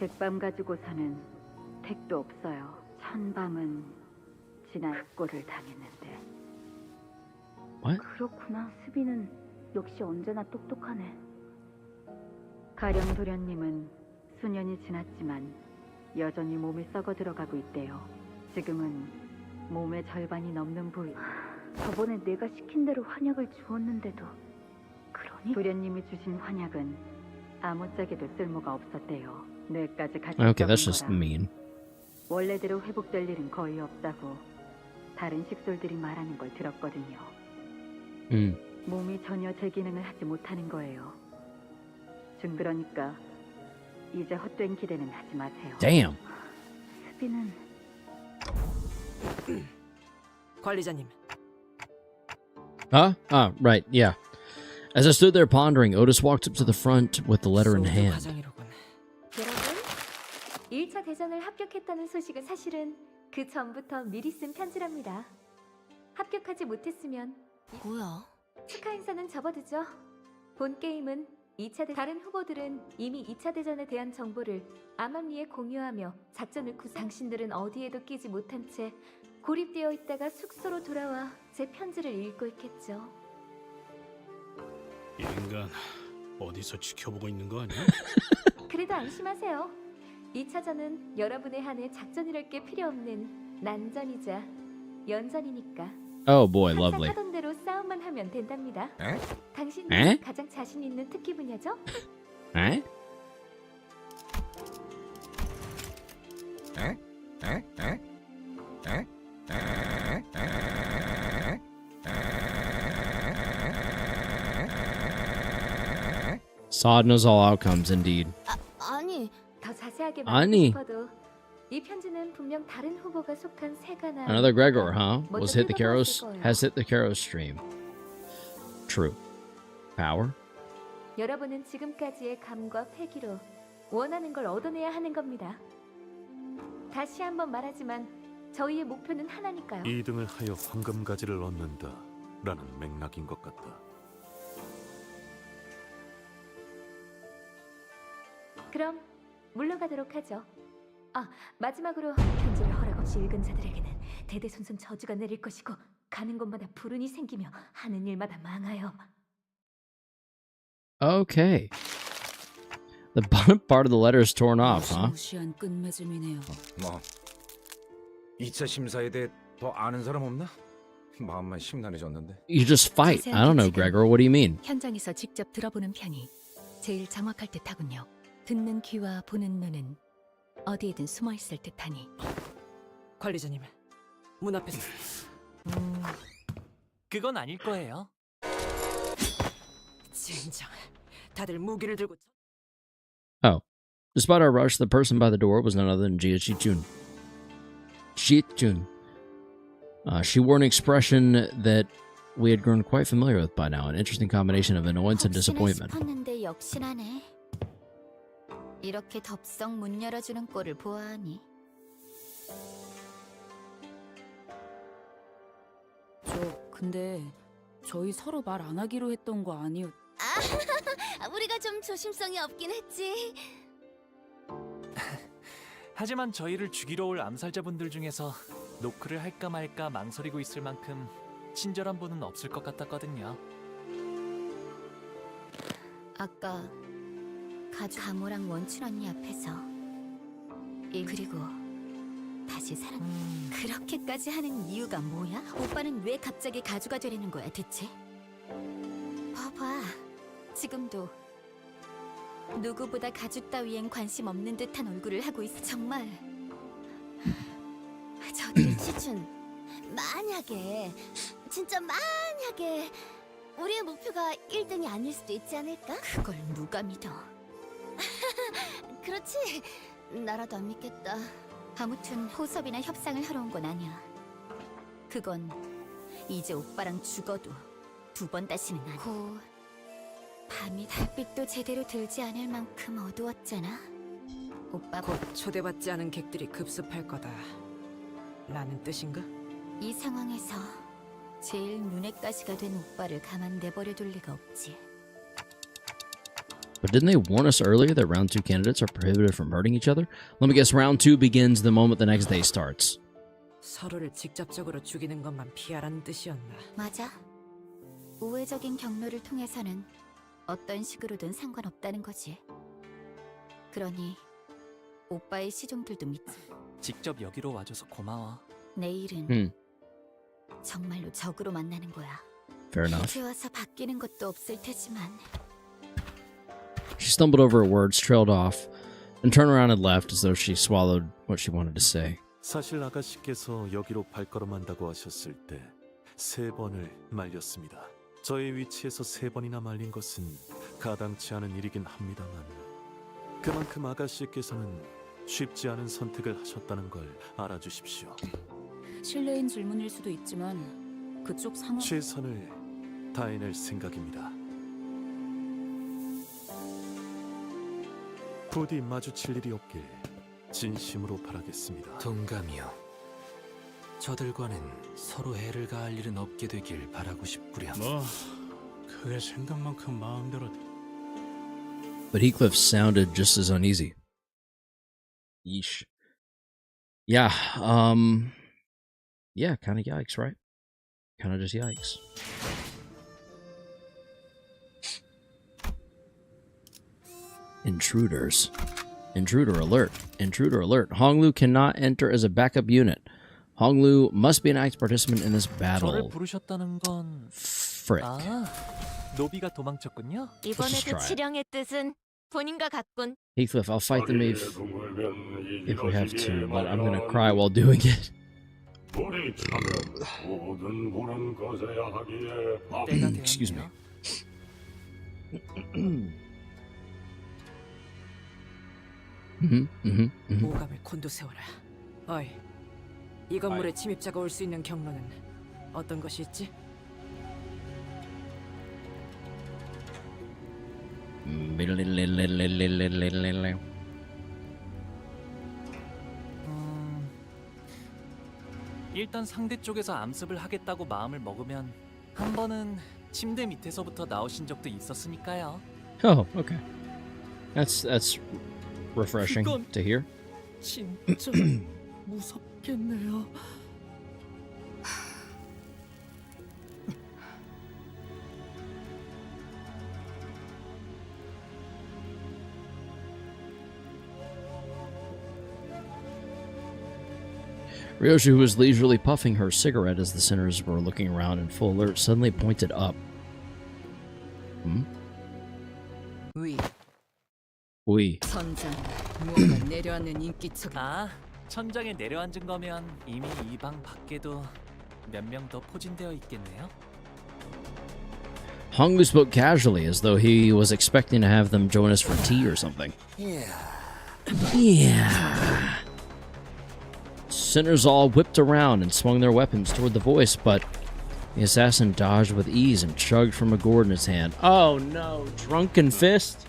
100밤 가지고서는 택도 없어요. 1000밤은 지난 흑고를 당했는데. What? 그렇구나. 스빈은 역시 언제나 똑똑하네. 가령 도련님은 수년이 지났지만 여전히 몸이 썩어 들어가고 있대요. 지금은 몸의 절반이 넘는 부위. 저번에 내가 시킨 대로 환약을 주었는데도. 그러니? 도련님이 주신 환약은 아무짝에도 쓸모가 없었대요. 뇌까지 같이 Okay, that's 썩은 just 거라. mean. 원래대로 회복될 일은 거의 없다고. 다른 식솔들이 말하는 걸 들었거든요. 몸이 전혀 제 기능을 하지 못하는 거예요. 그러니까 이제 헛된 기대는 하지 마세요. Damn. 스비는 관리자님. Huh? Ah, right, yeah. As I stood there pondering, Otis walked up to the front with the letter in hand. 여러분, 1차 대전을 합격했다는 소식은 사실은 그 전부터 미리 쓴 편지랍니다. 합격하지 못했으면 뭐야? 축하 인사는 접어두죠. 본 게임은 2차 다른 후보들은 이미 2차 대전에 대한 정보를 암암리에 공유하며 작전을 당신들은 어디에도 끼지 못한 채 고립되어 있다가 숙소로 돌아와 제 편지를 읽고 있겠죠. 이 인간 어디서 지켜보고 있는 거 아니야? 그래도 안심하세요. 2차전은 여러분의 한해 작전이랄 게 필요 없는 난전이자 연전이니까. Oh boy, 항상 lovely. 하던 대로 싸움만 하면 된답니다. 에? 당신이 가장 자신 있는 특기 분야죠? Eh? Sod knows all outcomes, indeed. 아니, 더 자세하게 아니. 말하고 싶어도 이 편지는 분명 다른 후보가 속한 세가나 Another Gregor, huh? 먼저 Was hit the 뜯어보았을 Karos, 거예요. has hit the Karos stream. True. Power? 여러분은 지금까지의 감과 패기로 원하는 걸 얻어내야 하는 겁니다. 다시 한번 말하지만 저희의 목표는 하나니까요. 2등을 하여 황금가지를 얻는다라는 맥락인 것 같다. 그럼 물러가도록 하죠. 아, 마지막으로 편지를 허락 없이 읽은 자들에게는 대대손손 저주가 내릴 것이고 가는 곳마다 불운이 생기며 하는 일마다 망하여. Okay. The bottom part of the letter is torn off, huh? 무시무시한 끝맺음이네요. 뭐 2차 심사에 대해 더 아는 사람 없나? 마음만 심란해졌는데. You just fight. I don't know, Gregor. What do you mean? 현장에서 직접 들어보는 편이 제일 정확할 듯하군요. 듣는 귀와 보는 눈은 어디에든 숨어 있을 듯하니. 관리자님, 문 앞에서. 그건 아닐 거예요. 젠장, 다들 무기를 들고. Oh. Despite our rush, the person by the door was none other than Jia Chichun. Chichun. She wore an expression that we had grown quite familiar with by now, an interesting combination of annoyance and disappointment. 싶었는데 역시나네. 이렇게 덥석 문 열어주는 꼴을 보아하니. 근데 저희 서로 말 안 하기로 했던 거 아니었? 우리가 좀 조심성이 없긴 했지. 하지만 저희를 죽이러 올 암살자분들 중에서 노크를 할까 말까 망설이고 있을 만큼 친절한 분은 없을 것 같았거든요. 아까 가모랑 원춘 언니 앞에서 그리고 다시 사랑 그렇게까지 하는 이유가 뭐야? 오빠는 왜 갑자기 가주가 되려는 거야 대체? 봐봐, 지금도 누구보다 가죽 따위엔 관심 없는 듯한 얼굴을 하고 있어. 정말 저기 치춘, 만약에 진짜 만약에 우리의 목표가 1등이 아닐 수도 있지 않을까? 그걸 누가 믿어? 그렇지, 나라도 안 믿겠다. 아무튼 호섭이나 협상을 하러 온 건 아니야. 그건 이제 오빠랑 죽어도 두 번 다시는 안. 곧 밤이 달빛도 제대로 들지 않을 만큼 어두웠잖아. 오빠 곧 초대받지 않은 객들이 급습할 거다. 라는 뜻인가? 이 상황에서 제일 눈에 가시가 된 오빠를 가만 내버려 둘 리가 없지. But didn't they warn us earlier that round 2 candidates are prohibited from hurting each other? Let me guess, round 2 begins the moment the next day starts. 서로를 직접적으로 죽이는 것만 피하라는 뜻이었나? 맞아. 우회적인 경로를 통해서는 어떤 식으로든 상관없다는 거지. 그러니 오빠의 시종들도 믿지. 직접 여기로 와줘서 고마워. 내일은 정말로 적으로 만나는 거야. Fair enough. 이제 와서 바뀌는 것도 없을 테지만. She stumbled over her words, trailed off, and turned around and left as though she swallowed what she wanted to say. 사실 아가씨께서 여기로 발걸음한다고 하셨을 때 3번을 말렸습니다. 저의 위치에서 3번이나 말린 것은 가당치 않은 일이긴 합니다만 그만큼 아가씨께서는 쉽지 않은 선택을 하셨다는 걸 알아주십시오. 실례인 질문일 수도 있지만 그쪽 상황... 최선을 다해낼 생각입니다. 부디 마주칠 일이 없길 진심으로 바라겠습니다. 동감이요. 저들과는 서로 해를 가할 일은 없게 되길 바라고 싶구려. 뭐 그게 생각만큼 마음대로. But Heathcliff sounded just as uneasy. Yeesh. Yeah, yeah, kind of yikes, right? Kind of just yikes. Intruders. Intruder alert. Intruder alert. Honglu cannot enter as a backup unit. Honglu must be an active participant in this 저를 battle. 부르셨다는 건 Frick. 아, 노비가 도망쳤군요. Let's just 이번에도 try it. 치령의 뜻은 본인과 같군. Heathcliff, I'll fight them if we have to, but I'm gonna cry while doing it. Excuse me. 오감을 곤두세워라. 어이, 이 건물에 침입자가 올 수 있는 경로는 어떤 것이 있지? 일단 상대 쪽에서 암습을 하겠다고 마음을 먹으면 한 번은 침대 밑에서부터 나오신 적도 있었으니까요. Oh, okay. That's refreshing 그건 to hear. 진짜 무섭겠네요. Ryoshi, who was leisurely puffing her cigarette as the sinners were looking around in full alert, suddenly pointed up. 위. Oui. 선장, 무언가 내려앉는 인기척. 아, 천장에 내려앉은 거면 이미 이 방 밖에도 몇 명 더 포진되어 있겠네요. Honglu spoke casually, as though he was expecting to have them join us for tea or something. Yeah. Sinners all whipped around and swung their weapons toward the voice, but the assassin dodged with ease and chugged from a gourd in his hand. Oh no, drunken fist?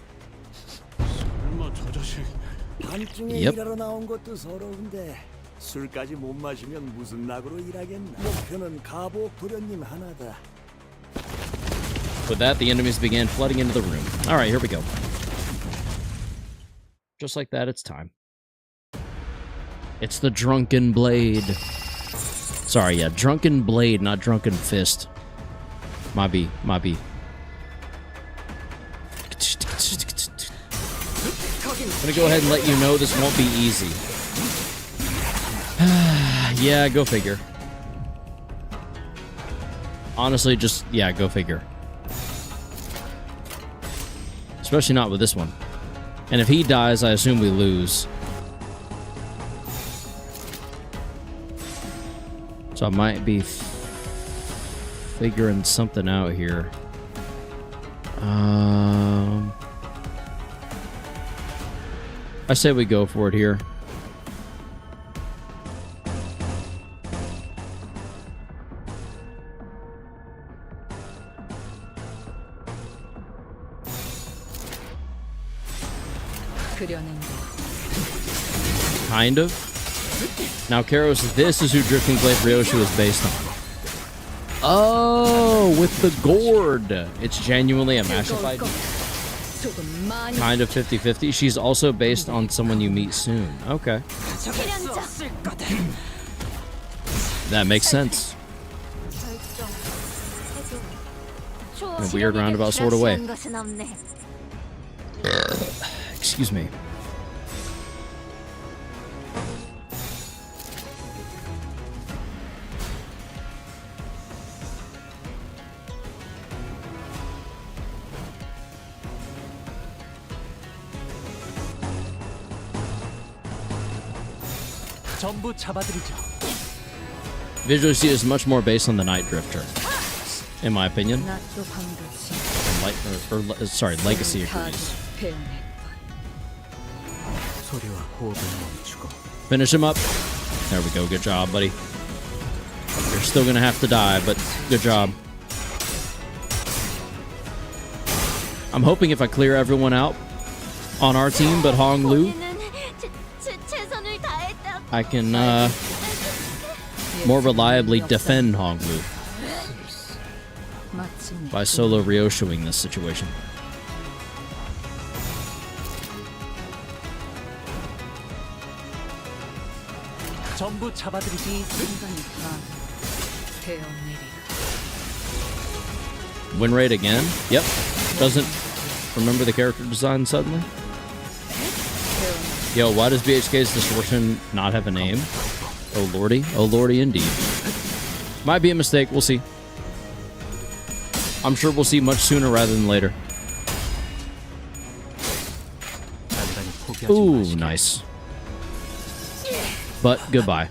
설마 저 자식. 밤중에 Yep. 일하러 나온 것도 서러운데 술까지 못 마시면 무슨 낙으로 일하겠나. 목표는 가복 도련님 하나다. With that, the enemies began flooding into the room. Alright, here we go. Just like that, it's time. It's the Drunken Blade. Sorry, yeah, Drunken Blade, not Drunken Fist. Might be. Let me go ahead and let you know this won't be easy. Yeah, go figure. Honestly, just, yeah, go figure. Especially not with this one. And if he dies, I assume we lose. So I might be figuring something out here. I say we go for it here. Kind of. Now, Karos, this is who Drifting Blade Ryoshi was based on. Oh, with the gourd. It's genuinely a mashified. Kind of 50-50. She's also based on someone you meet soon. Okay. That makes sense. In a weird roundabout sort of way. Excuse me. 전부 잡아드리죠. Visually see is much more based on the Night Drifter, in my opinion. Sorry, Legacy agrees. Finish him up. There we go. Good job, buddy. You're still gonna have to die, but good job. I'm hoping if I clear everyone out on our team, but Hong Lu, I can more reliably defend Hong Lu by solo Ryoshuing this situation. 전부 잡아드리지. Win rate again? Yep. Doesn't remember the character design suddenly? Yo, why does BHK's Distortion not have a name? Oh lordy. Oh lordy indeed. Might be a mistake, we'll see. I'm sure we'll see much sooner rather than later. Ooh, nice. But goodbye.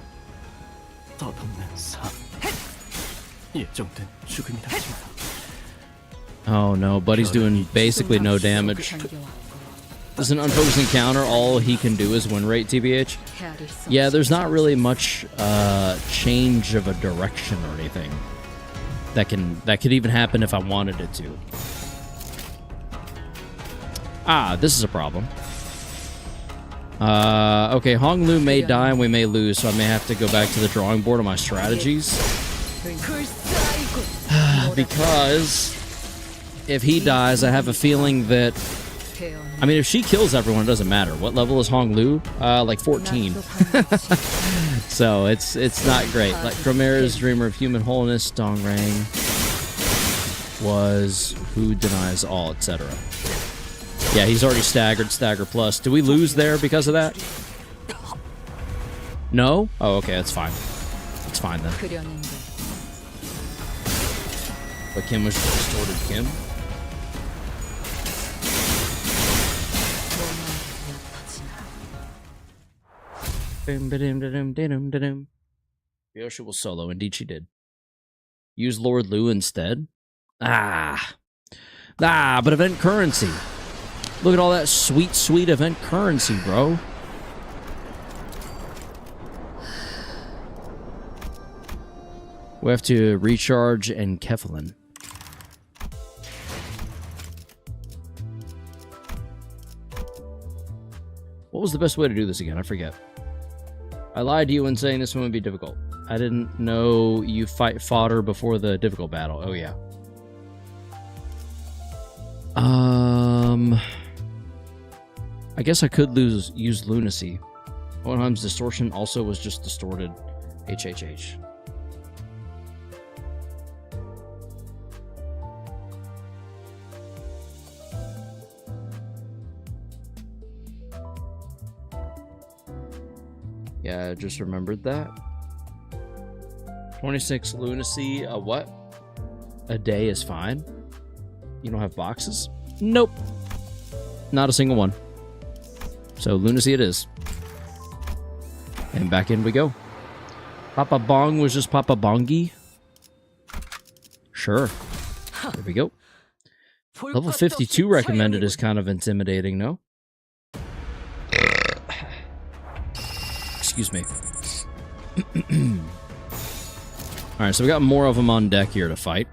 Oh no, Buddy's doing basically no damage. As an unfocused encounter, all he can do is win rate, TBH. Yeah, there's not really much change of a direction or anything that could even happen if I wanted it to. Ah, this is a problem. Okay, Hong Lu may die and we may lose, so I may have to go back to the drawing board on my strategies. Because if he dies, I have a feeling that... I mean, if she kills everyone, it doesn't matter. What level is Hong Lu? Like 14. So it's not great. Like Chromare's Dreamer of Human Wholeness, Dongrang was Who Denies All, etc. Yeah, he's already staggered, stagger plus. Do we lose there because of that? No? Oh, okay, that's fine. It's fine then. But Kim was distorted Kim. Ryosha will solo. Indeed she did. Use Lord Lu instead? But event currency. Look at all that sweet, sweet event currency, bro. We have to recharge and Kefalin. What was the best way to do this again? I forget. I lied to you when saying this one would be difficult. I didn't know you fight fodder before the difficult battle. Oh, yeah. I guess I could use Lunacy. Hohenheim's Distortion also was just distorted HHH. Yeah, I just remembered that. 26 Lunacy, a what? A day is fine? You don't have boxes? Nope. Not a single one. So Lunacy it is. And back in we go. Papa Bong was just Papa Bongi? Sure. There we go. Level 52 recommended is kind of intimidating, no? Excuse me. Alright, so we got more of them on deck here to fight.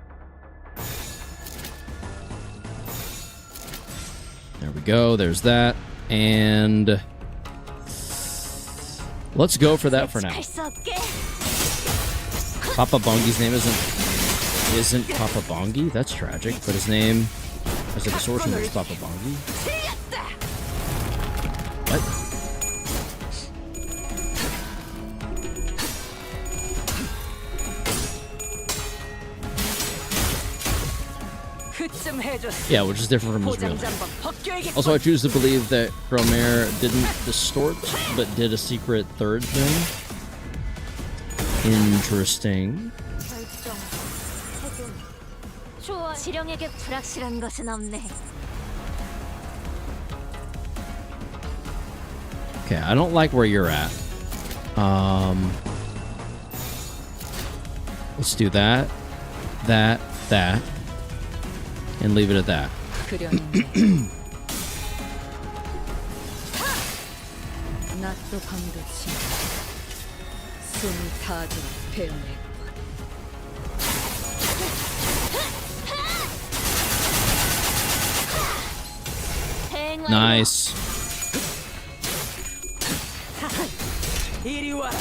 There we go, there's that. And let's go for that for now. Papa Bongi's name isn't Papa Bongi? That's tragic, but his name as a distortion is Papa Bongi. What? Yeah, which is different from his real name. Also, I choose to believe that Chromare didn't distort, but did a secret third thing. Interesting. Okay, I don't like where you're at. Let's do that, that, and leave it at that. 낮도 밤도 지 숨이 타도록 배우네. Nice. 이리 와라.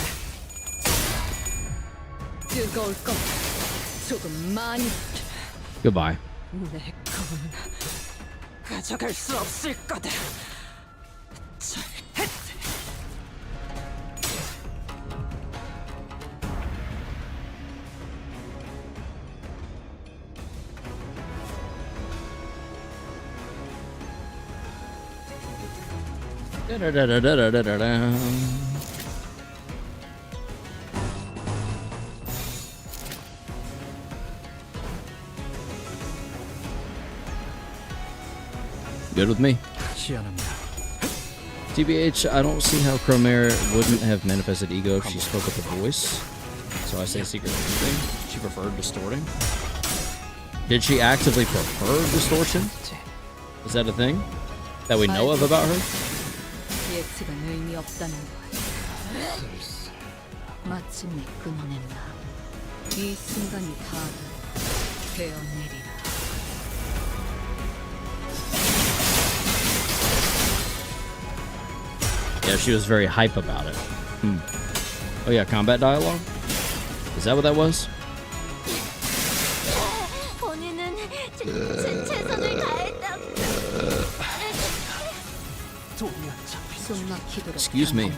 뜨거울 것 조금 많이. Goodbye. 내 검은 가져갈 수 없을 거다. 절대. Good with me. TBH, I don't see how Cromare wouldn't have manifested ego if she spoke with the voice. So I say secret thing. She preferred distorting. Did she actively prefer distortion? Is that a thing that we know of about her? 예측은 의미 없다는 걸. 마침내 끊어낸다. 이 순간이 다 되어내리라. Yeah, she was very hype about it. Oh yeah, combat dialogue? Is that what that was? 본인은 최선을 다했다. Excuse me.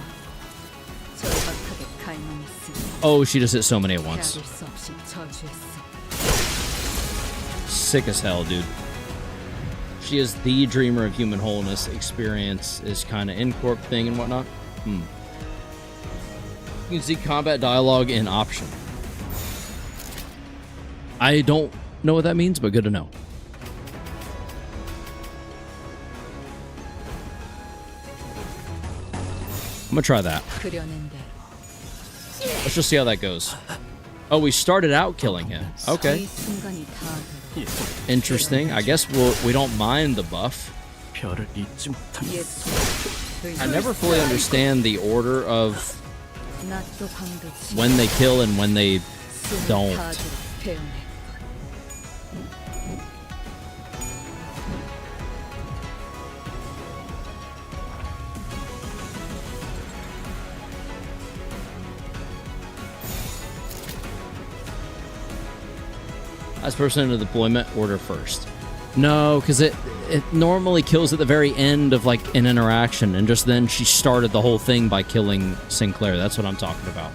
절박하게 갈망했으니 Oh, she just hit so many at once. 피할 수 없이 저주했어. Sick as hell, dude. She is the dreamer of human wholeness. Experience is kind of in-corp thing and whatnot. You can see combat dialogue in option. I don't know what that means, but good to know. I'm gonna try that. Let's just see how that goes. Oh, we started out killing him. Okay. Interesting. I guess we don't mind the buff. I never fully understand the order of when they kill and when they don't. Last person into deployment, order first. No, because it normally kills at the very end of like an interaction, and just then she started the whole thing by killing Sinclair. That's what I'm talking about.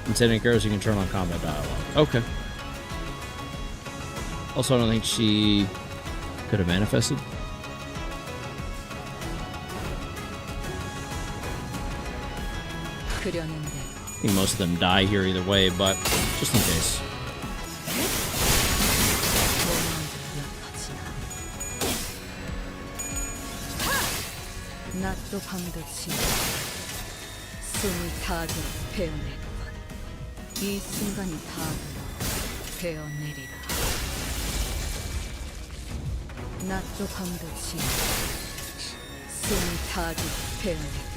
In setting arrows, you can turn on combat dialogue. Okay. Also, I don't think she could have manifested. I think most of them die here either way, but just in case. 낮도 밤도 지 숨이 타도록 베어내건 이 순간이 타도록 베어내리라. 낮도 밤도 지 숨이 타도록 베어내건.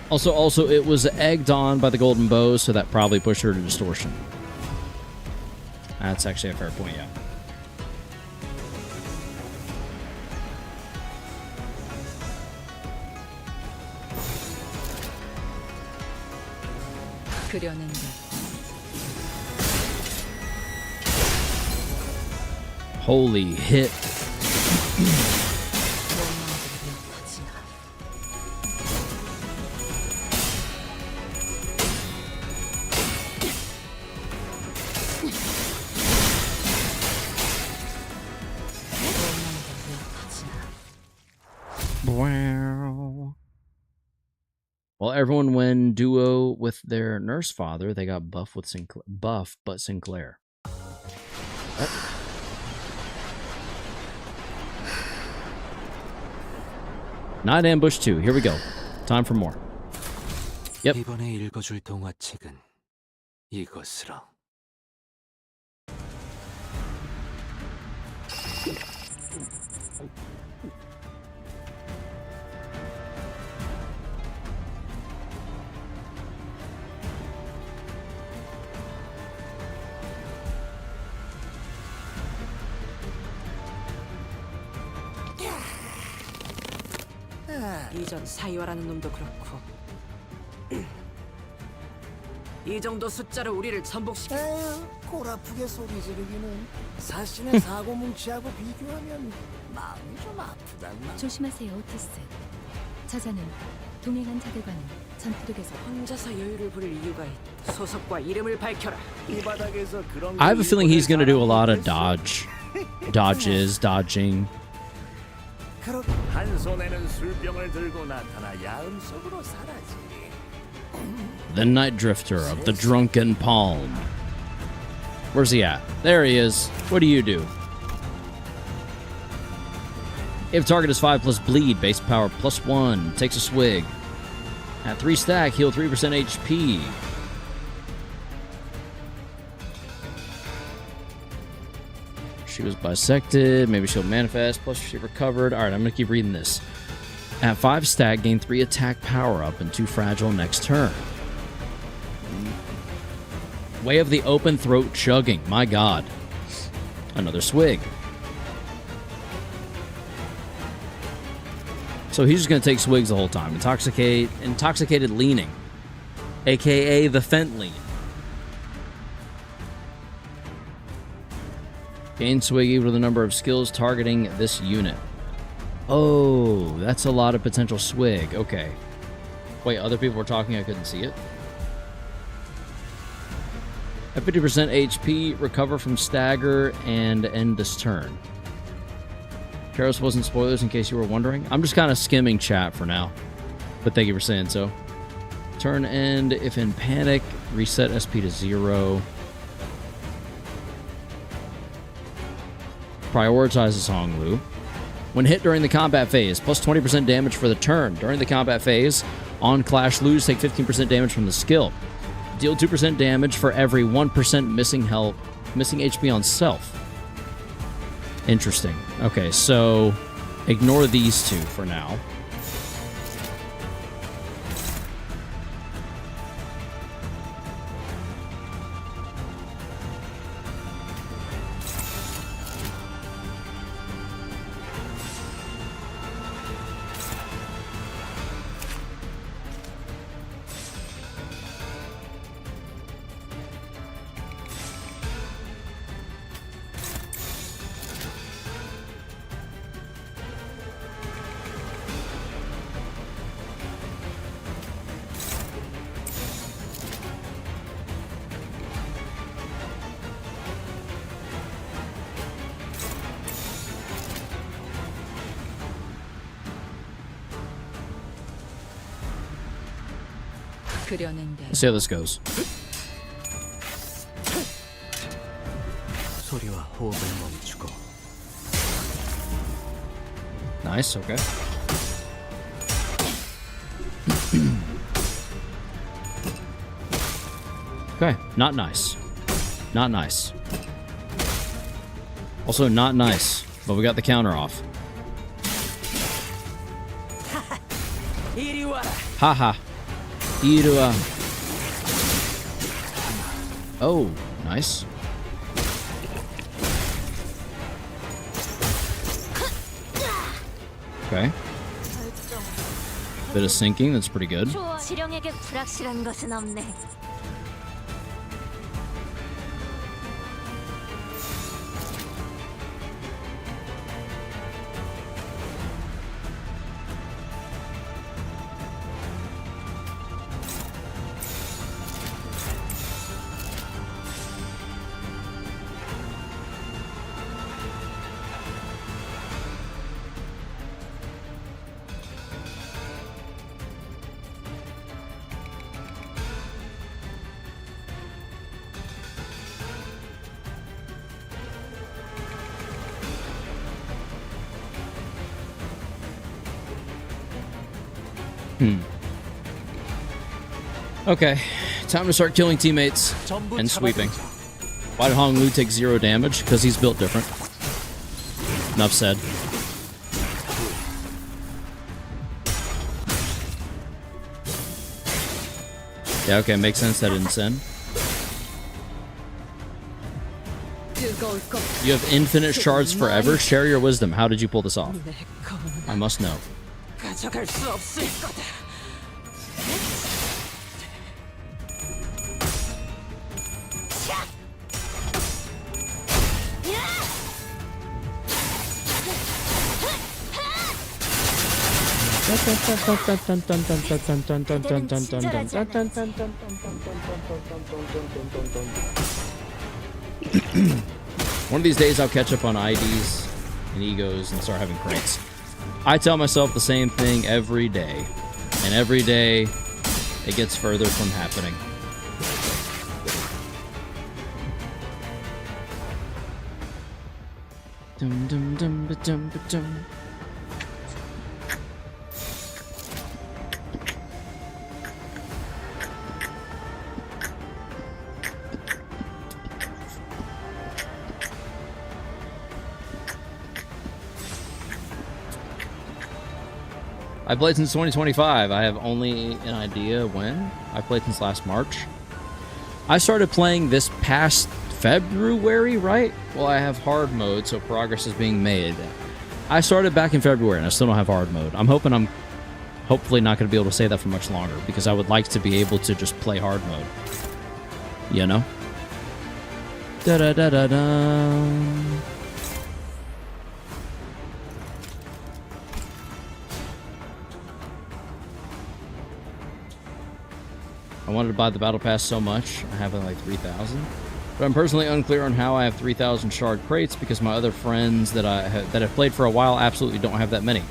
Also, it was egged on by the golden bow, so that probably pushed her to distortion. That's actually a fair point, yeah. Holy hit. Well, everyone went duo with their nurse father. They got buff with buff, but Sinclair. Oh. Night Ambush 2. Here we go. Time for more. Yep. 이번에 읽어줄 동화책은 이것으로. 이전 사이와라는 놈도 그렇고 이 정도 숫자로 우리를 전복시켜. 에휴, 골 아프게 소리 지르기는 사신의 사고 뭉치하고 비교하면 마음이 좀 아프단. 조심하세요, 오티스. 저자는 동행한 자들과는 전투력에서 혼자서 여유를 부릴 이유가 있다. 소속과 이름을 밝혀라. 이 바닥에서 그런 I have a feeling he's going to do a lot of dodging. 그렇게 한 손에는 술병을 들고 나타나 야음 속으로 사라지니. The Night Drifter of the Drunken Palm. Where's he at? There he is. What do you do? If target is 5 plus bleed, base power plus 1, takes a swig. At 3 stack, heal 3% HP. She was bisected. Maybe she'll manifest. Plus she recovered. All right, I'm going to keep reading this. At 5 stack, gain 3 attack power up and 2 fragile next turn. Way of the Open Throat Chugging. My god. Another swig. So he's just going to take swigs the whole time. Intoxicated leaning. AKA the Fent lean. Gain swig equal to the number of skills targeting this unit. Oh, that's a lot of potential swig. Okay. Wait, other people were talking, I couldn't see it. At 50% HP, recover from stagger and end this turn. Karos wasn't spoilers in case you were wondering. I'm just kind of skimming chat for now. But thank you for saying so. Turn end, if in panic, reset SP to 0. Prioritizes Honglu. When hit during the combat phase, plus 20% damage for the turn. During the combat phase, on Clash Lose, take 15% damage from the skill. Deal 2% damage for every 1% missing HP on self. Interesting. Okay, so ignore these two for now. Let's see how this goes. 소리와 호흡을 멈추고. Nice, okay. Okay, not nice. Not nice. Also not nice, but we got the counter off. Haha. Irua. Oh, nice. Okay. Bit of sinking, that's pretty good. 지령에게 불확실한 것은 없네. Okay, time to start killing teammates and sweeping. Why did Hong Lu take 0 damage? Because he's built different. Enough said. Yeah, okay, makes sense that didn't send. You have infinite shards forever? Share your wisdom. How did you pull this off? I must know. One of these days I'll catch up on IDs and egos and start having crates. I tell myself the same thing every day. And every day it gets further from happening. Dum dum dum ba dum ba dum. I played since 2025. I have only an idea when. I played since last March. I started playing this past February, right? Well, I have hard mode, so progress is being made. I started back in February, and I still don't have hard mode. I'm hopefully not going to be able to say that for much longer, because I would like to be able to just play hard mode. You know? Da-da-da-da-da. I wanted to buy the battle pass so much. I have like 3,000. But I'm personally unclear on how I have 3,000 shard crates because my other friends that have played for a while absolutely don't have that many.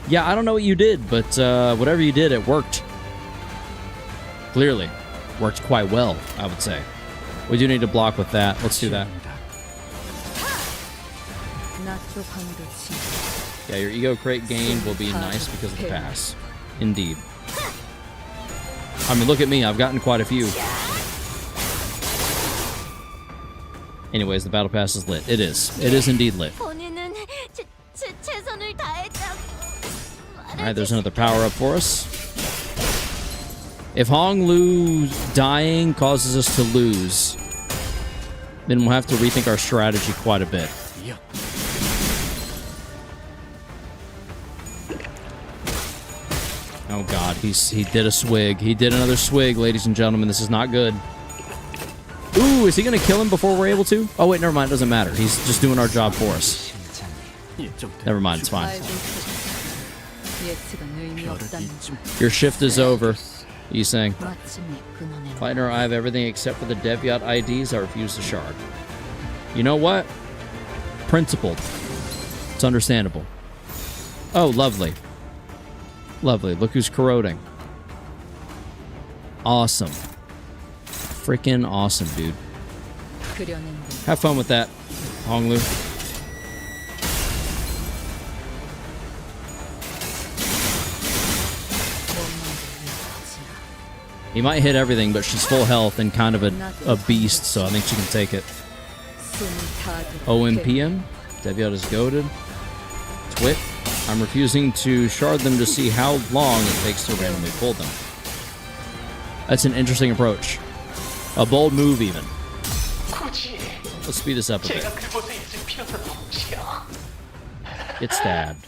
Yeah, I don't know what you did, but whatever you did, it worked. Clearly. Worked quite well, I would say. We do need to block with that. Let's do that. Yeah, your ego crate gain will be nice because of the pass. Indeed. I mean, look at me. I've gotten quite a few. Anyways, the battle pass is lit. It is. It is indeed lit. Alright, there's another power-up for us. If Hong Lu dying causes us to lose, then we'll have to rethink our strategy quite a bit. Oh god, he did a swig. He did another swig, ladies and gentlemen. This is not good. Ooh, is he gonna kill him before we're able to? Oh wait, never mind, it doesn't matter. He's just doing our job for us. Never mind, it's fine. Your shift is over, he's saying. Lightner, I have everything except for the Deviat IDs. I refuse to shard. You know what? Principled. It's understandable. Oh, lovely. Lovely. Look who's corroding. Awesome. Freaking awesome, dude. Have fun with that, Hong Lu. He might hit everything, but she's full health and kind of a beast, so I think she can take it. OMPM. Deviat is goated. Twit. I'm refusing to shard them to see how long it takes to randomly pull them. That's an interesting approach. A bold move, even. Let's speed this up a bit. Get stabbed.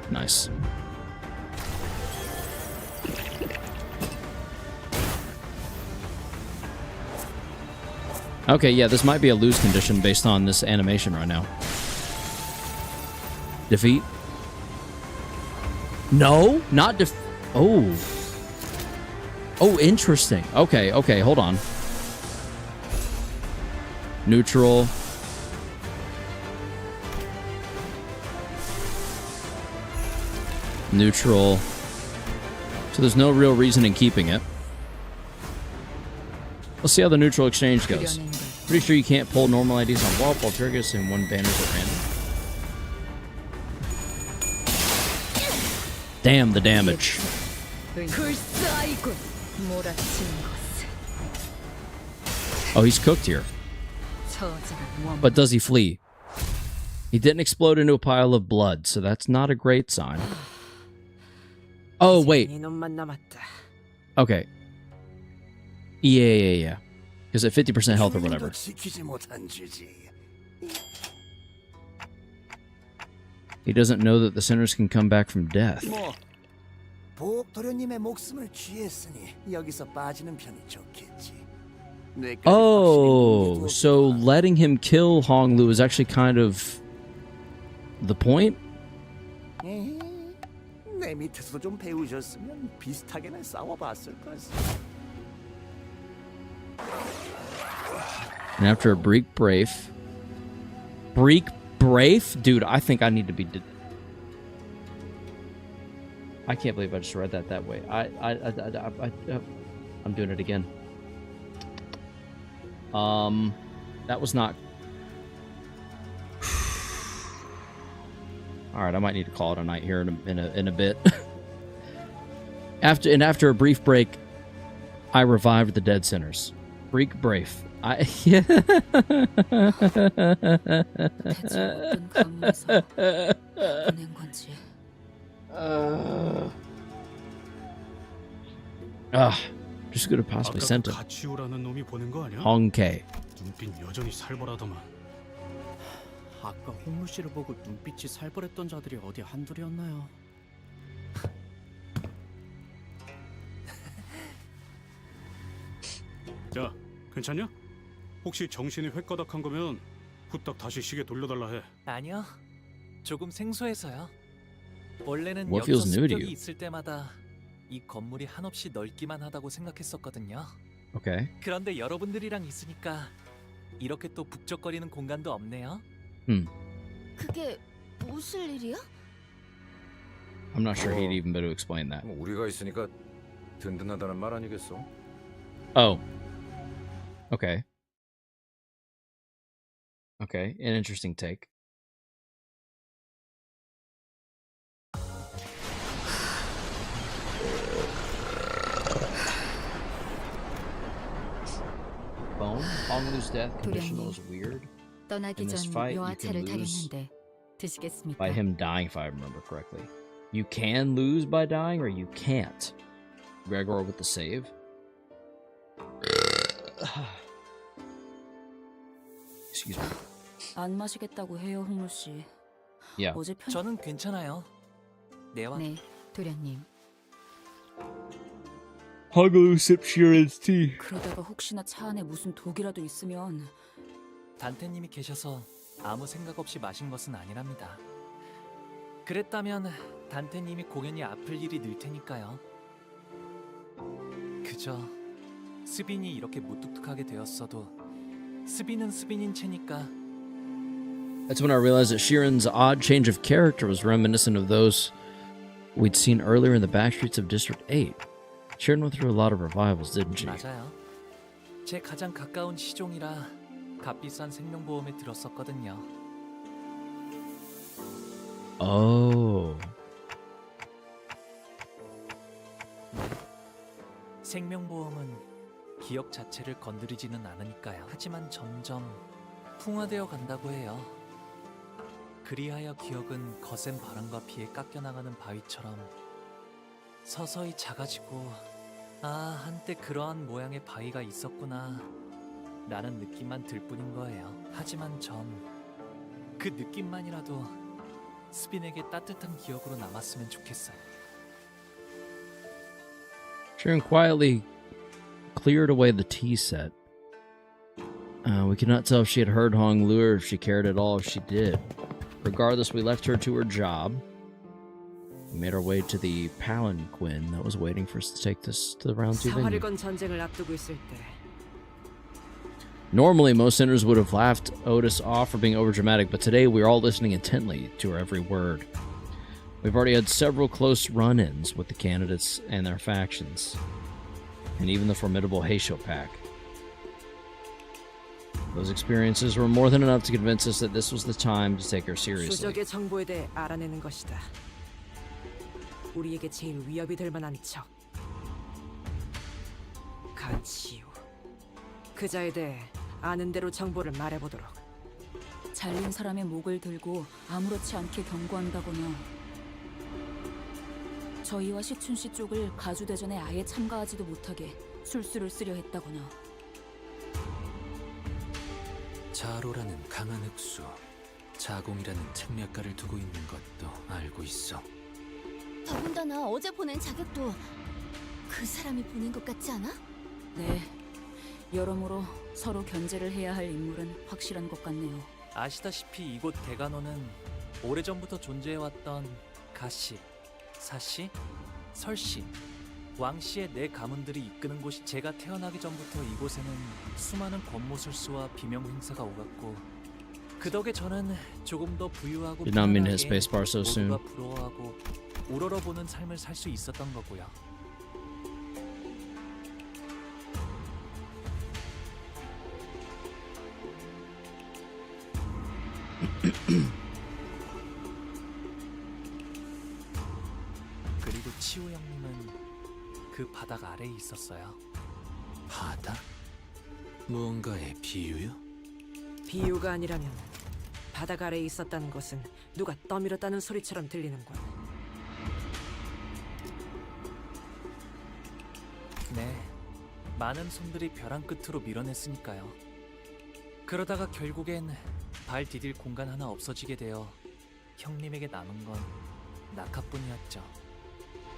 Nice. Okay, yeah, this might be a lose condition based on this animation right now. Defeat? No, not oh. Oh, interesting. Okay, okay, hold on. Neutral. Neutral. So there's no real reason in keeping it. Let's see how the neutral exchange goes. Pretty sure you can't pull normal IDs on Warp, Walpurgis, and one banners at random. Damn the damage. Oh, he's cooked here. But does he flee? He didn't explode into a pile of blood, so that's not a great sign. Oh, wait. Okay. Yeah. Because at 50% health or whatever. He doesn't know that the sinners can come back from death. Oh, so letting him kill Hong Lu is actually kind of the point? 내 밑에서도 좀 배우셨으면 비슷하게는 싸워봤을 거지. And after a Break Brave, dude, I think I need to be. I can't believe I just read that way. I'm doing it again. That was not. All right, I might need to call it a night here in a bit. After a brief break, I revived the dead sinners. Break brave. Just could have possibly sent him. Hong K. 눈빛 여전히 살벌하더만. 아까 홍루 씨를 보고 눈빛이 살벌했던 자들이 어디 한둘이었나요? 야, 괜찮냐? 혹시 정신이 획가닥한 거면 후딱 다시 시계 돌려달라 해. 아니요, 조금 생소해서요. 원래는 What 여기서 feels new to 습격이 you? 있을 때마다 이 건물이 한없이 넓기만 하다고 생각했었거든요. Okay. 그런데 여러분들이랑 있으니까 이렇게 또 북적거리는 공간도 없네요. 그게 무슨 일이야? I'm not sure he'd even be able to explain that. 우리가 있으니까 든든하다는 말 아니겠어? Oh. Okay. Okay, an interesting take. Bone? Honglu's death conditional is weird. 떠나기 In this 전 fight, you 요아차를 can lose 타겠는데 드시겠습니까? by him dying, if I remember correctly. You can lose by dying, or you can't. Gregor with the save. Excuse me. 안 마시겠다고 해요, 홍루 씨. Yeah. 어제 저는 괜찮아요. 내와. 네, 도련님. Honglu sips Shiren's tea. 그러다가 혹시나 차 안에 무슨 독이라도 있으면 단테님이 계셔서 아무 생각 없이 마신 것은 아니랍니다. 그랬다면 단테님이 공연이 아플 일이 늘 테니까요. 그저 스빈이 이렇게 무뚝뚝하게 되었어도 스빈은 스빈인 채니까. That's when I realized that Shiren's odd change of character was reminiscent of those we'd seen earlier in the backstreets of District 8. Shiren went through a lot of revivals, didn't she? 맞아요. 제 가장 가까운 시종이라 값비싼 생명보험에 들었었거든요. Oh. 생명보험은 기억 자체를 건드리지는 않으니까요. 하지만 점점 풍화되어 간다고 해요. 그리하여 기억은 거센 바람과 비에 깎여나가는 바위처럼 서서히 작아지고, 아, 한때 그러한 모양의 바위가 있었구나 라는 느낌만 들 뿐인 거예요. 하지만 전 그 느낌만이라도 스빈에게 따뜻한 기억으로 남았으면 좋겠어요. Shiren quietly cleared away the tea set. We could not tell if she had heard Hong Lu or if she cared at all if she did. Regardless, we left her to her job. We made our way to the palanquin that was waiting for us to take this to the round 2 사활을 venue. 건 전쟁을 앞두고 있을 때 Normally, most sinners would have laughed Otis off for being overdramatic, but today we are all listening intently to her every word. We've already had several close run-ins with the candidates and their factions, and even the formidable Heisho pack. Those experiences were more than enough to convince us that this was the time to take her seriously. 수적의 정보에 대해 알아내는 것이다. 우리에게 제일 위협이 될 만한 적. 간치요. 그자에 대해 아는 대로 정보를 말해보도록. 잘린 사람의 목을 들고 아무렇지 않게 경고한다거나 저희와 시춘 씨 쪽을 가주대전에 아예 참가하지도 못하게 술수를 쓰려 했다거나. 자로라는 강한 흑수, 자공이라는 책략가를 두고 있는 것도 알고 있어. 더군다나 어제 보낸 자격도 그 사람이 보낸 것 같지 않아? 네, 여러모로 서로 견제를 해야 할 인물은 확실한 것 같네요. 아시다시피 이곳 대간호는 오래전부터 존재해왔던 가씨, 사씨, 설씨, 왕씨의 네 가문들이 이끄는 곳이 제가 태어나기 전부터 이곳에는 수많은 권모술수와 비명 행사가 오갔고 그 덕에 저는 조금 더 부유하고 Did not mean to hit spacebar so soon. 모두가 부러워하고 우러러보는 삶을 살 수 있었던 거고요. 그리고 치우 형님은 그 바닥 아래에 있었어요. 바다? 무언가의 비유요? 비유가 아니라면 바닥 아래에 있었다는 것은 누가 떠밀었다는 소리처럼 들리는군. 네, 많은 손들이 벼랑 끝으로 밀어냈으니까요. 그러다가 결국엔 발 디딜 공간 하나 없어지게 되어 형님에게 남은 건 낙하뿐이었죠.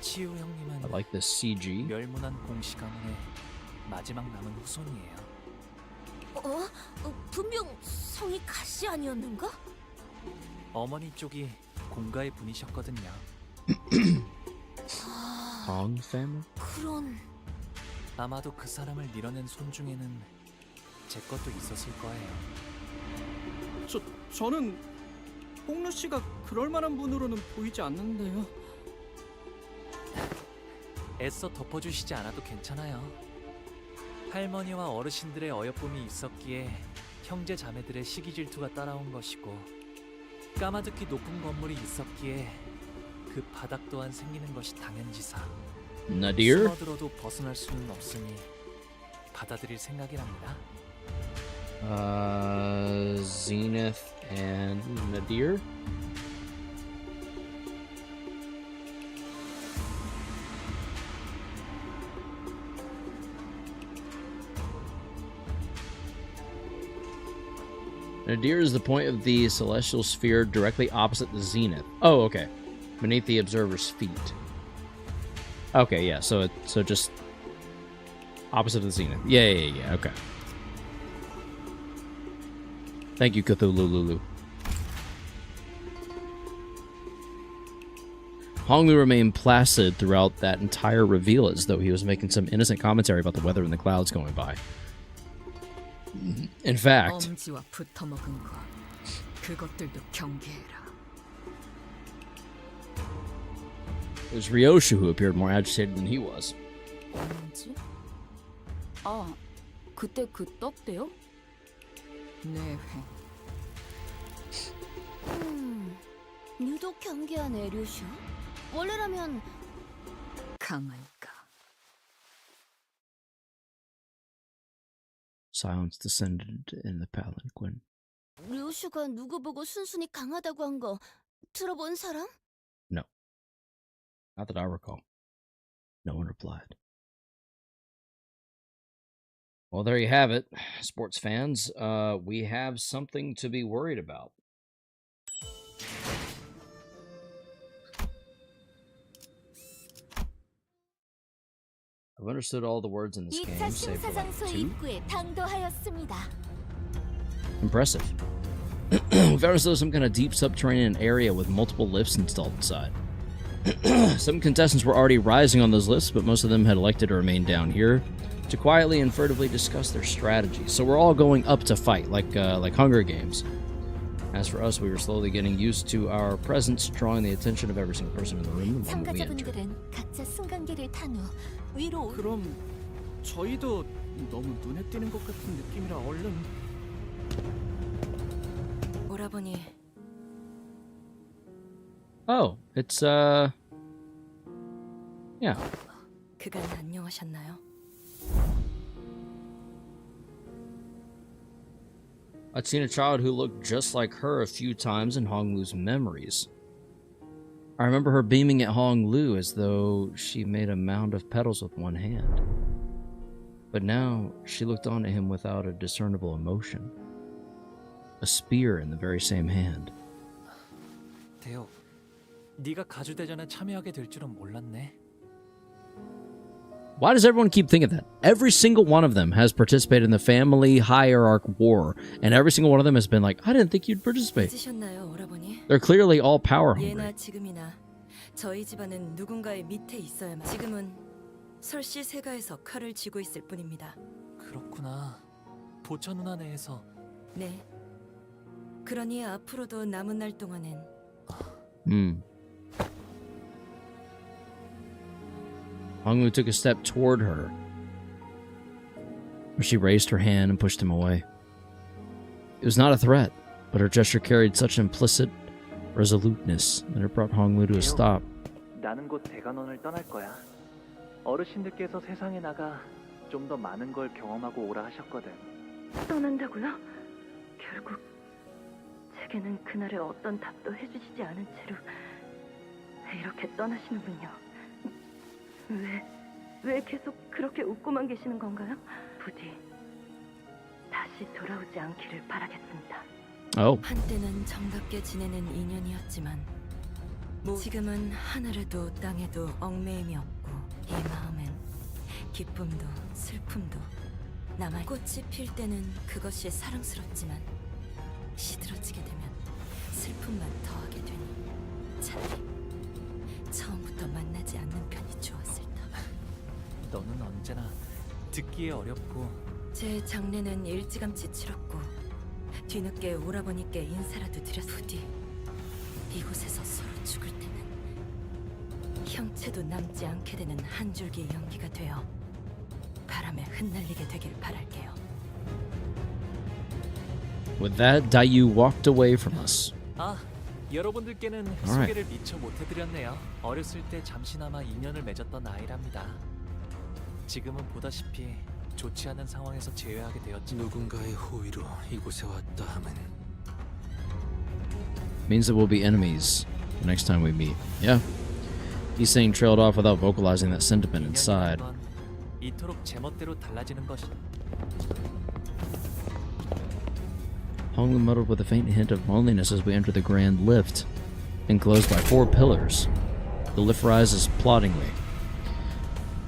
치우 형님은 I like this CG. 멸문한 공씨 가문의 마지막 남은 후손이에요. 분명 성이 가시 아니었는가? 어머니 쪽이 공가의 분이셨거든요. Hong family? 그런... 아마도 그 사람을 밀어낸 손 중에는 제 것도 있었을 거예요. 저는 홍루 씨가 그럴 만한 분으로는 보이지 않는데요. 애써 덮어주시지 않아도 괜찮아요. 할머니와 어르신들의 어여쁨이 있었기에 형제 자매들의 시기 질투가 따라온 것이고 까마득히 높은 건물이 있었기에 그 바닥 또한 생기는 것이 당연지사. Nadir? 숨어들어도 벗어날 수는 없으니 받아들일 생각이랍니다. Zenith and Nadir? Nadir is the point of the celestial sphere directly opposite the zenith. Oh, okay. Beneath the observer's feet. Okay, yeah, so just opposite of the zenith. Yeah, okay. Thank you, Cthulhu Lulu. Honglu remained placid throughout that entire reveal, as though he was making some innocent commentary about the weather and the clouds going by. In fact, 엄지와 붙어먹은 거 그것들도 경계해라. it was Ryoshu who appeared more agitated than he was. 뭐지? 아, 그때 그 떡 때요? 뇌회. 유독 경계하네, 류슈. 원래라면 강할까? Silence descended in the palanquin. 류슈가 누구 보고 순순히 강하다고 한 거 들어본 사람? No. Not that I recall. No one replied. Well, there you have it, sports fans. We have something to be worried about. I've understood all the words in this game, 2차 save for like 심사장소 2. 입구에 당도하였습니다. Impressive. We found ourselves some kind of deep subterranean area with multiple lifts installed inside. Some contestants were already rising on those lifts, but most of them had elected to remain down here to quietly and furtively discuss their strategies. So we're all going up to fight, like Hunger Games. As for us, we were slowly getting used to our presence, drawing the attention of every single person in the room the moment we entered. 참가자분들은 각자 승강기를 탄 후 위로 그럼 저희도 너무 눈에 띄는 것 같은 느낌이라 얼른 오라버니, Oh, it's yeah. 그간 안녕하셨나요? I'd seen a child who looked just like her a few times in Honglu's memories. I remember her beaming at Honglu as though she made a mound of petals with one hand. But now she looked on at him without a discernible emotion. A spear in the very same hand. 대호, 네가 가주대전에 참여하게 될 줄은 몰랐네. Why does everyone keep thinking that? Every single one of them has participated in the family hierarch war, and every single one of them has been like, I didn't think you'd participate. 잊으셨나요, 오라버니? They're clearly all power hungry. 예나 지금이나 저희 집안은 누군가의 밑에 있어야만. 지금은 설씨 세가에서 칼을 쥐고 있을 뿐입니다. 그렇구나. 보처 누나 내에서. 네. 그러니 앞으로도 남은 날 동안은 Honglu took a step toward her, but she raised her hand and pushed him away. It was not a threat, but her gesture carried such implicit resoluteness that it brought Honglu to a stop. 나는 곧 대관원을 떠날 거야. 어르신들께서 세상에 나가 좀 더 많은 걸 경험하고 오라 하셨거든. 떠난다고요? 결국 제게는 그날의 어떤 답도 해주시지 않은 채로 이렇게 떠나시는군요. 왜 계속 그렇게 웃고만 계시는 건가요? 부디 다시 돌아오지 않기를 바라겠습니다. 한때는 정답게 지내는 인연이었지만 지금은 하늘에도 땅에도 얽매임이 없고 이 마음엔 기쁨도 슬픔도 남아. 꽃이 필 때는 그것이 사랑스럽지만 시들어지게 되면 슬픔만 더하게 되니 차라리 처음부터 만나지 않는 편이 좋았을 터. 너는 언제나 듣기에 어렵고. 제 장례는 일찌감치 치렀고 뒤늦게 오라버니께 인사라도 드렸. 부디 이곳에서 서로 죽을 때는 형체도 남지 않게 되는 한 줄기 연기가 되어 바람에 흩날리게 되길 바랄게요. With that, Dayu walked away from us. 아, 여러분들께는 Alright. 소개를 미처 못해드렸네요. 어렸을 때 잠시나마 인연을 맺었던 아이랍니다. 지금은 보다시피 좋지 않은 상황에서 제외하게 되었지. 누군가의 호의로 이곳에 왔다 함은 Means that we'll be enemies the next time we meet. Yeah. He's saying trailed off without vocalizing that sentiment inside. 이토록 제멋대로 달라지는 것이. Honglu muttered with a faint hint of loneliness as we enter the grand lift, enclosed by 4 pillars. The lift rises ploddingly.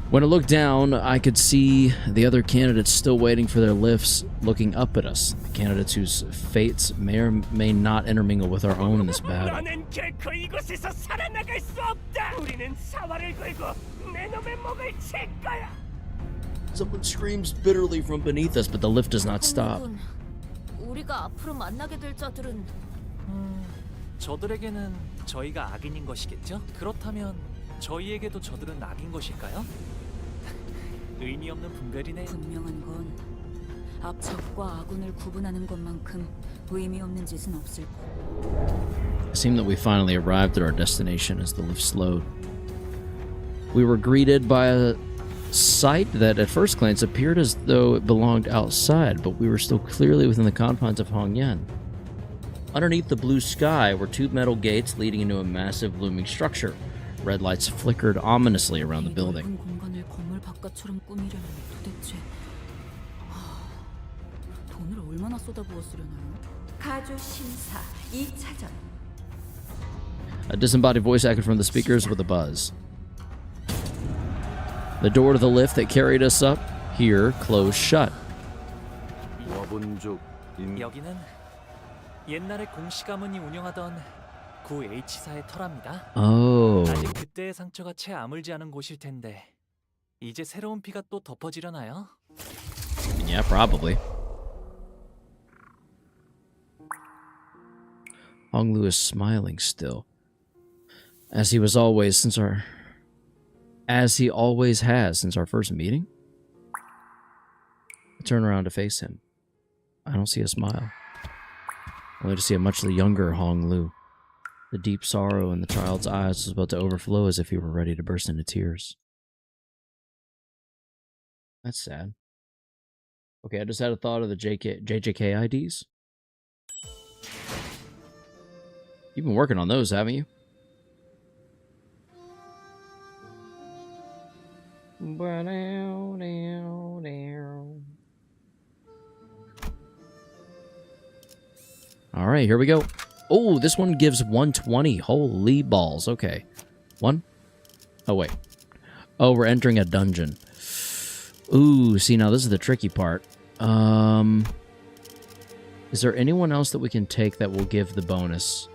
When I looked down, I could see the other candidates still waiting for their lifts, looking up at us. The candidates whose fates may or may not intermingle with our own in this battle. 너는 결코 이곳에서 살아나갈 수 없다. 우리는 사활을 걸고 내 놈의 목을 칠 거야. Someone screams bitterly from beneath us, but the lift does not stop. 우리가 앞으로 만나게 될 자들은 저들에게는 저희가 악인인 것이겠죠? 그렇다면 저희에게도 저들은 악인 것일까요? 의미 없는 분별이네. 분명한 건 앞 적과 아군을 구분하는 것만큼 의미 없는 짓은 없을 거야. It seemed that we finally arrived at our destination as the lift slowed. We were greeted by a sight that at first glance appeared as though it belonged outside, but we were still clearly within the confines of Hongyan. Underneath the blue sky were 2 metal gates leading into a massive looming structure. Red lights flickered ominously around the building. 공간을 건물 바깥처럼 꾸미려면 도대체 돈을 얼마나 쏟아부었으려나요? 가조 심사 2차전. A disembodied voice echoed from the speakers with a buzz. The door to the lift that carried us up here closed shut. 여기는 옛날에 공시가문이 운영하던 구 H사의 터랍니다. Oh. 아직 그때의 상처가 채 아물지 않은 곳일 텐데 이제 새로운 피가 또 덮어지려나요? Yeah, probably. Honglu is smiling still, as he always has since our first meeting. I turn around to face him. I don't see a smile. Only to see a much younger Hong Lu. The deep sorrow in the child's eyes was about to overflow as if he were ready to burst into tears. That's sad. Okay, I just had a thought of the JJK IDs. You've been working on those, haven't you? All right, here we go. Oh, this one gives 120. Holy balls. Okay. One. Oh, wait. Oh, we're entering a dungeon. Ooh, see, now this is the tricky part. Is there anyone else that we can take that will give the bonus?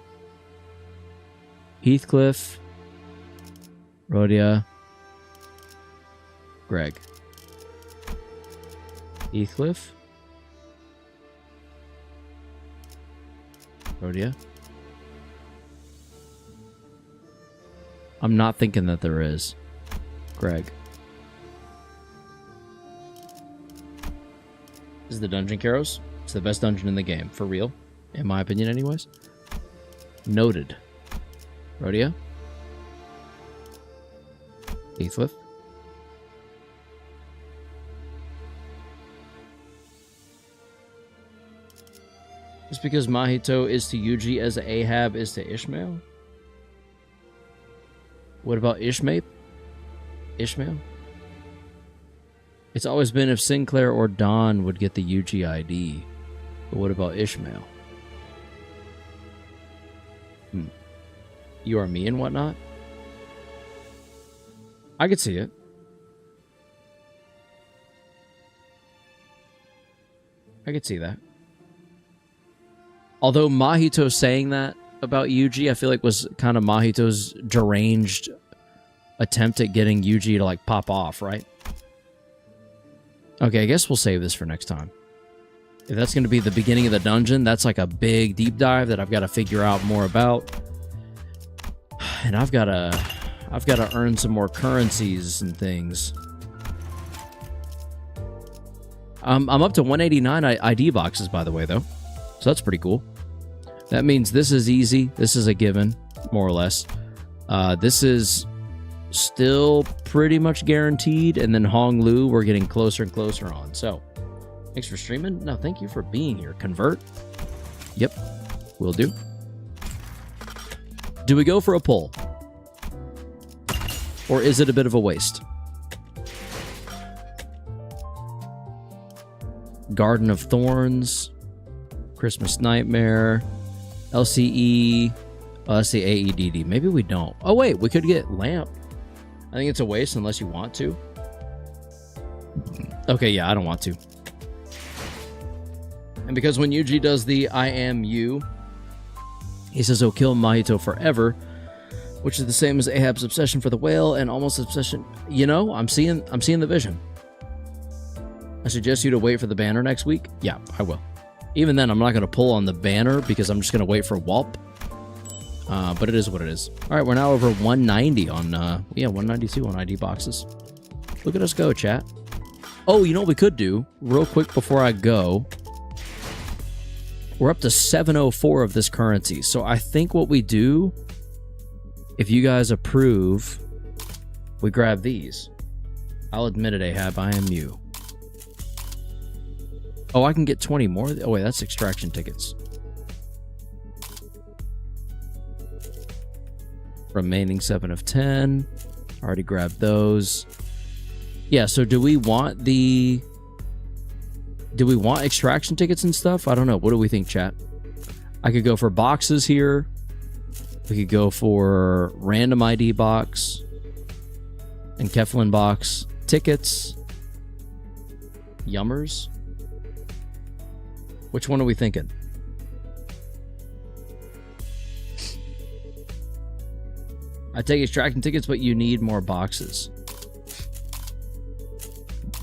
Heathcliff. Rhodia. Greg. Heathcliff. Rhodia. I'm not thinking that there is. Greg. This is the Dungeon Caros. It's the best dungeon in the game, for real. In my opinion, anyways. Noted. Rhodia. Heathcliff. Just because Mahito is to Yuji as Ahab is to Ishmael? What about Ishmael? Ishmael? It's always been if Sinclair or Don would get the Yuji ID. But what about Ishmael? You are me and whatnot? I could see it. I could see that. Although Mahito saying that about Yuji, I feel like was kind of Mahito's deranged attempt at getting Yuji to like pop off, right? Okay, I guess we'll save this for next time. If that's going to be the beginning of the dungeon, that's like a big deep dive that I've got to figure out more about. And I've got to earn some more currencies and things. I'm up to 189 ID boxes, by the way, though. So that's pretty cool. That means this is easy. This is a given, more or less. This is still pretty much guaranteed. And then Hong Lu, we're getting closer and closer on. So, thanks for streaming. No, thank you for being here. Convert. Yep, will do. Do we go for a poll? Or is it a bit of a waste? Garden of Thorns. Christmas Nightmare. LCE. Oh, that's the AEDD. Maybe we don't. Oh, wait. We could get Lamp. I think it's a waste unless you want to. Okay, yeah, I don't want to. And because when Yuji does the I am you, he says he'll kill Mahito forever, which is the same as Ahab's obsession for the whale and almost obsession. You know, I'm seeing the vision. I suggest you to wait for the banner next week. Yeah, I will. Even then, I'm not going to pull on the banner because I'm just going to wait for Whelp. But it is what it is. All right, we're now over 190 on, 192 on ID boxes. Look at us go, chat. Oh, you know what we could do? Real quick before I go. We're up to 704 of this currency. So I think what we do, if you guys approve, we grab these. I'll admit it, Ahab, I am you. Oh, I can get 20 more? Oh, wait, that's extraction tickets. Remaining 7 of 10. Already grabbed those. Yeah, so do we want extraction tickets and stuff? I don't know. What do we think, chat? I could go for boxes here. We could go for random ID box. And Keflin box. Tickets. Yummers. Which one are we thinking? I take extraction tickets, but you need more boxes.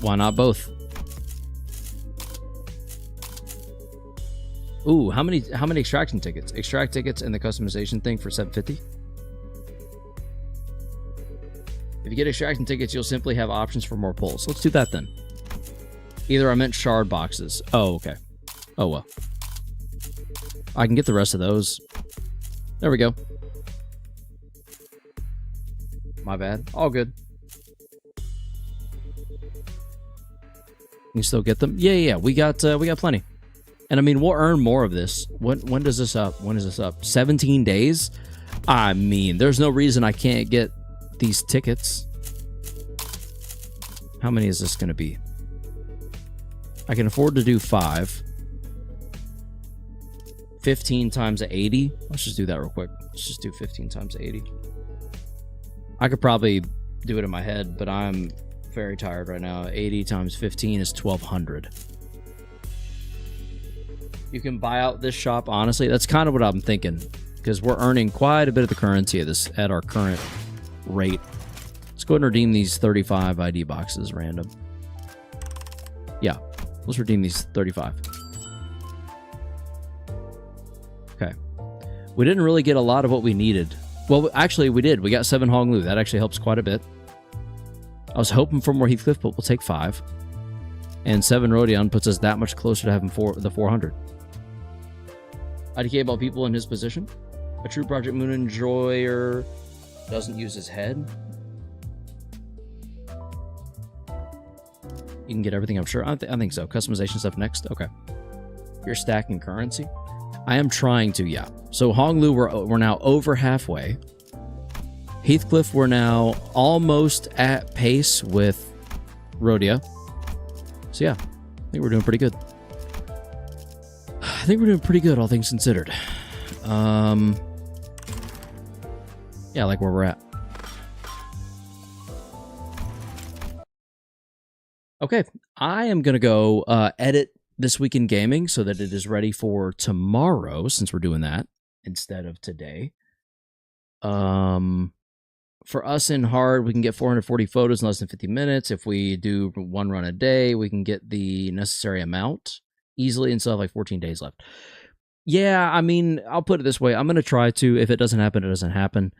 Why not both? Ooh, how many extraction tickets? Extract tickets and the customization thing for 750. If you get extraction tickets, you'll simply have options for more pulls. Let's do that then. Either I meant shard boxes. Oh, okay. Oh, well. I can get the rest of those. There we go. My bad. All good. You still get them? Yeah. We got plenty. And I mean, we'll earn more of this. When does this up? When is this up? 17 days? I mean, there's no reason I can't get these tickets. How many is this going to be? I can afford to do 5. 15 times 80. Let's just do that real quick. Let's just do 15 times 80. I could probably do it in my head, but I'm very tired right now. 80 times 15 is 1,200. You can buy out this shop, honestly. That's kind of what I'm thinking, because we're earning quite a bit of the currency at our current rate. Let's go ahead and redeem these 35 ID boxes random. Yeah, let's redeem these 35. Okay. We didn't really get a lot of what we needed. Well, actually, we did. We got 7 Honglu. That actually helps quite a bit. I was hoping for more Heathcliff, but we'll take 5. And 7 Rodion puts us that much closer to having the 400. IDK about people in his position. A true Project Moon enjoyer doesn't use his head. You can get everything, I'm sure. I think so. Customization stuff next. Okay. You're stacking currency. I am trying to, yeah. So Honglu, we're now over halfway. Heathcliff, we're now almost at pace with Rhodia. So yeah, I think we're doing pretty good. I think we're doing pretty good, all things considered. Yeah, I like where we're at. Okay, I am going to go edit This Week in Gaming so that it is ready for tomorrow, since we're doing that instead of today. For us in hard, we can get 440 photos in less than 50 minutes. If we do 1 run a day, we can get the necessary amount easily and still have like 14 days left. Yeah, I mean, I'll put it this way. I'm going to try to. If it doesn't happen, it doesn't happen.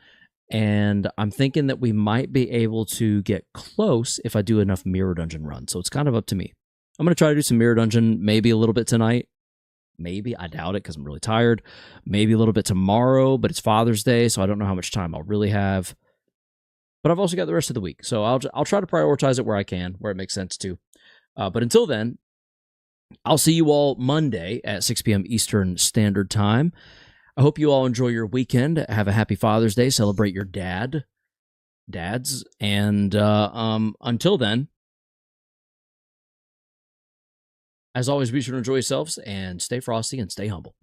And I'm thinking that we might be able to get close if I do enough Mirror Dungeon runs. So it's kind of up to me. I'm going to try to do some Mirror Dungeon maybe a little bit tonight. Maybe. I doubt it because I'm really tired. Maybe a little bit tomorrow, but it's Father's Day, so I don't know how much time I'll really have. But I've also got the rest of the week. So I'll try to prioritize it where I can, where it makes sense to. But until then, I'll see you all Monday at 6 p.m. Eastern Standard Time. I hope you all enjoy your weekend. Have a happy Father's Day. Celebrate your dads. And until then, as always, be sure to enjoy yourselves and stay frosty and stay humble.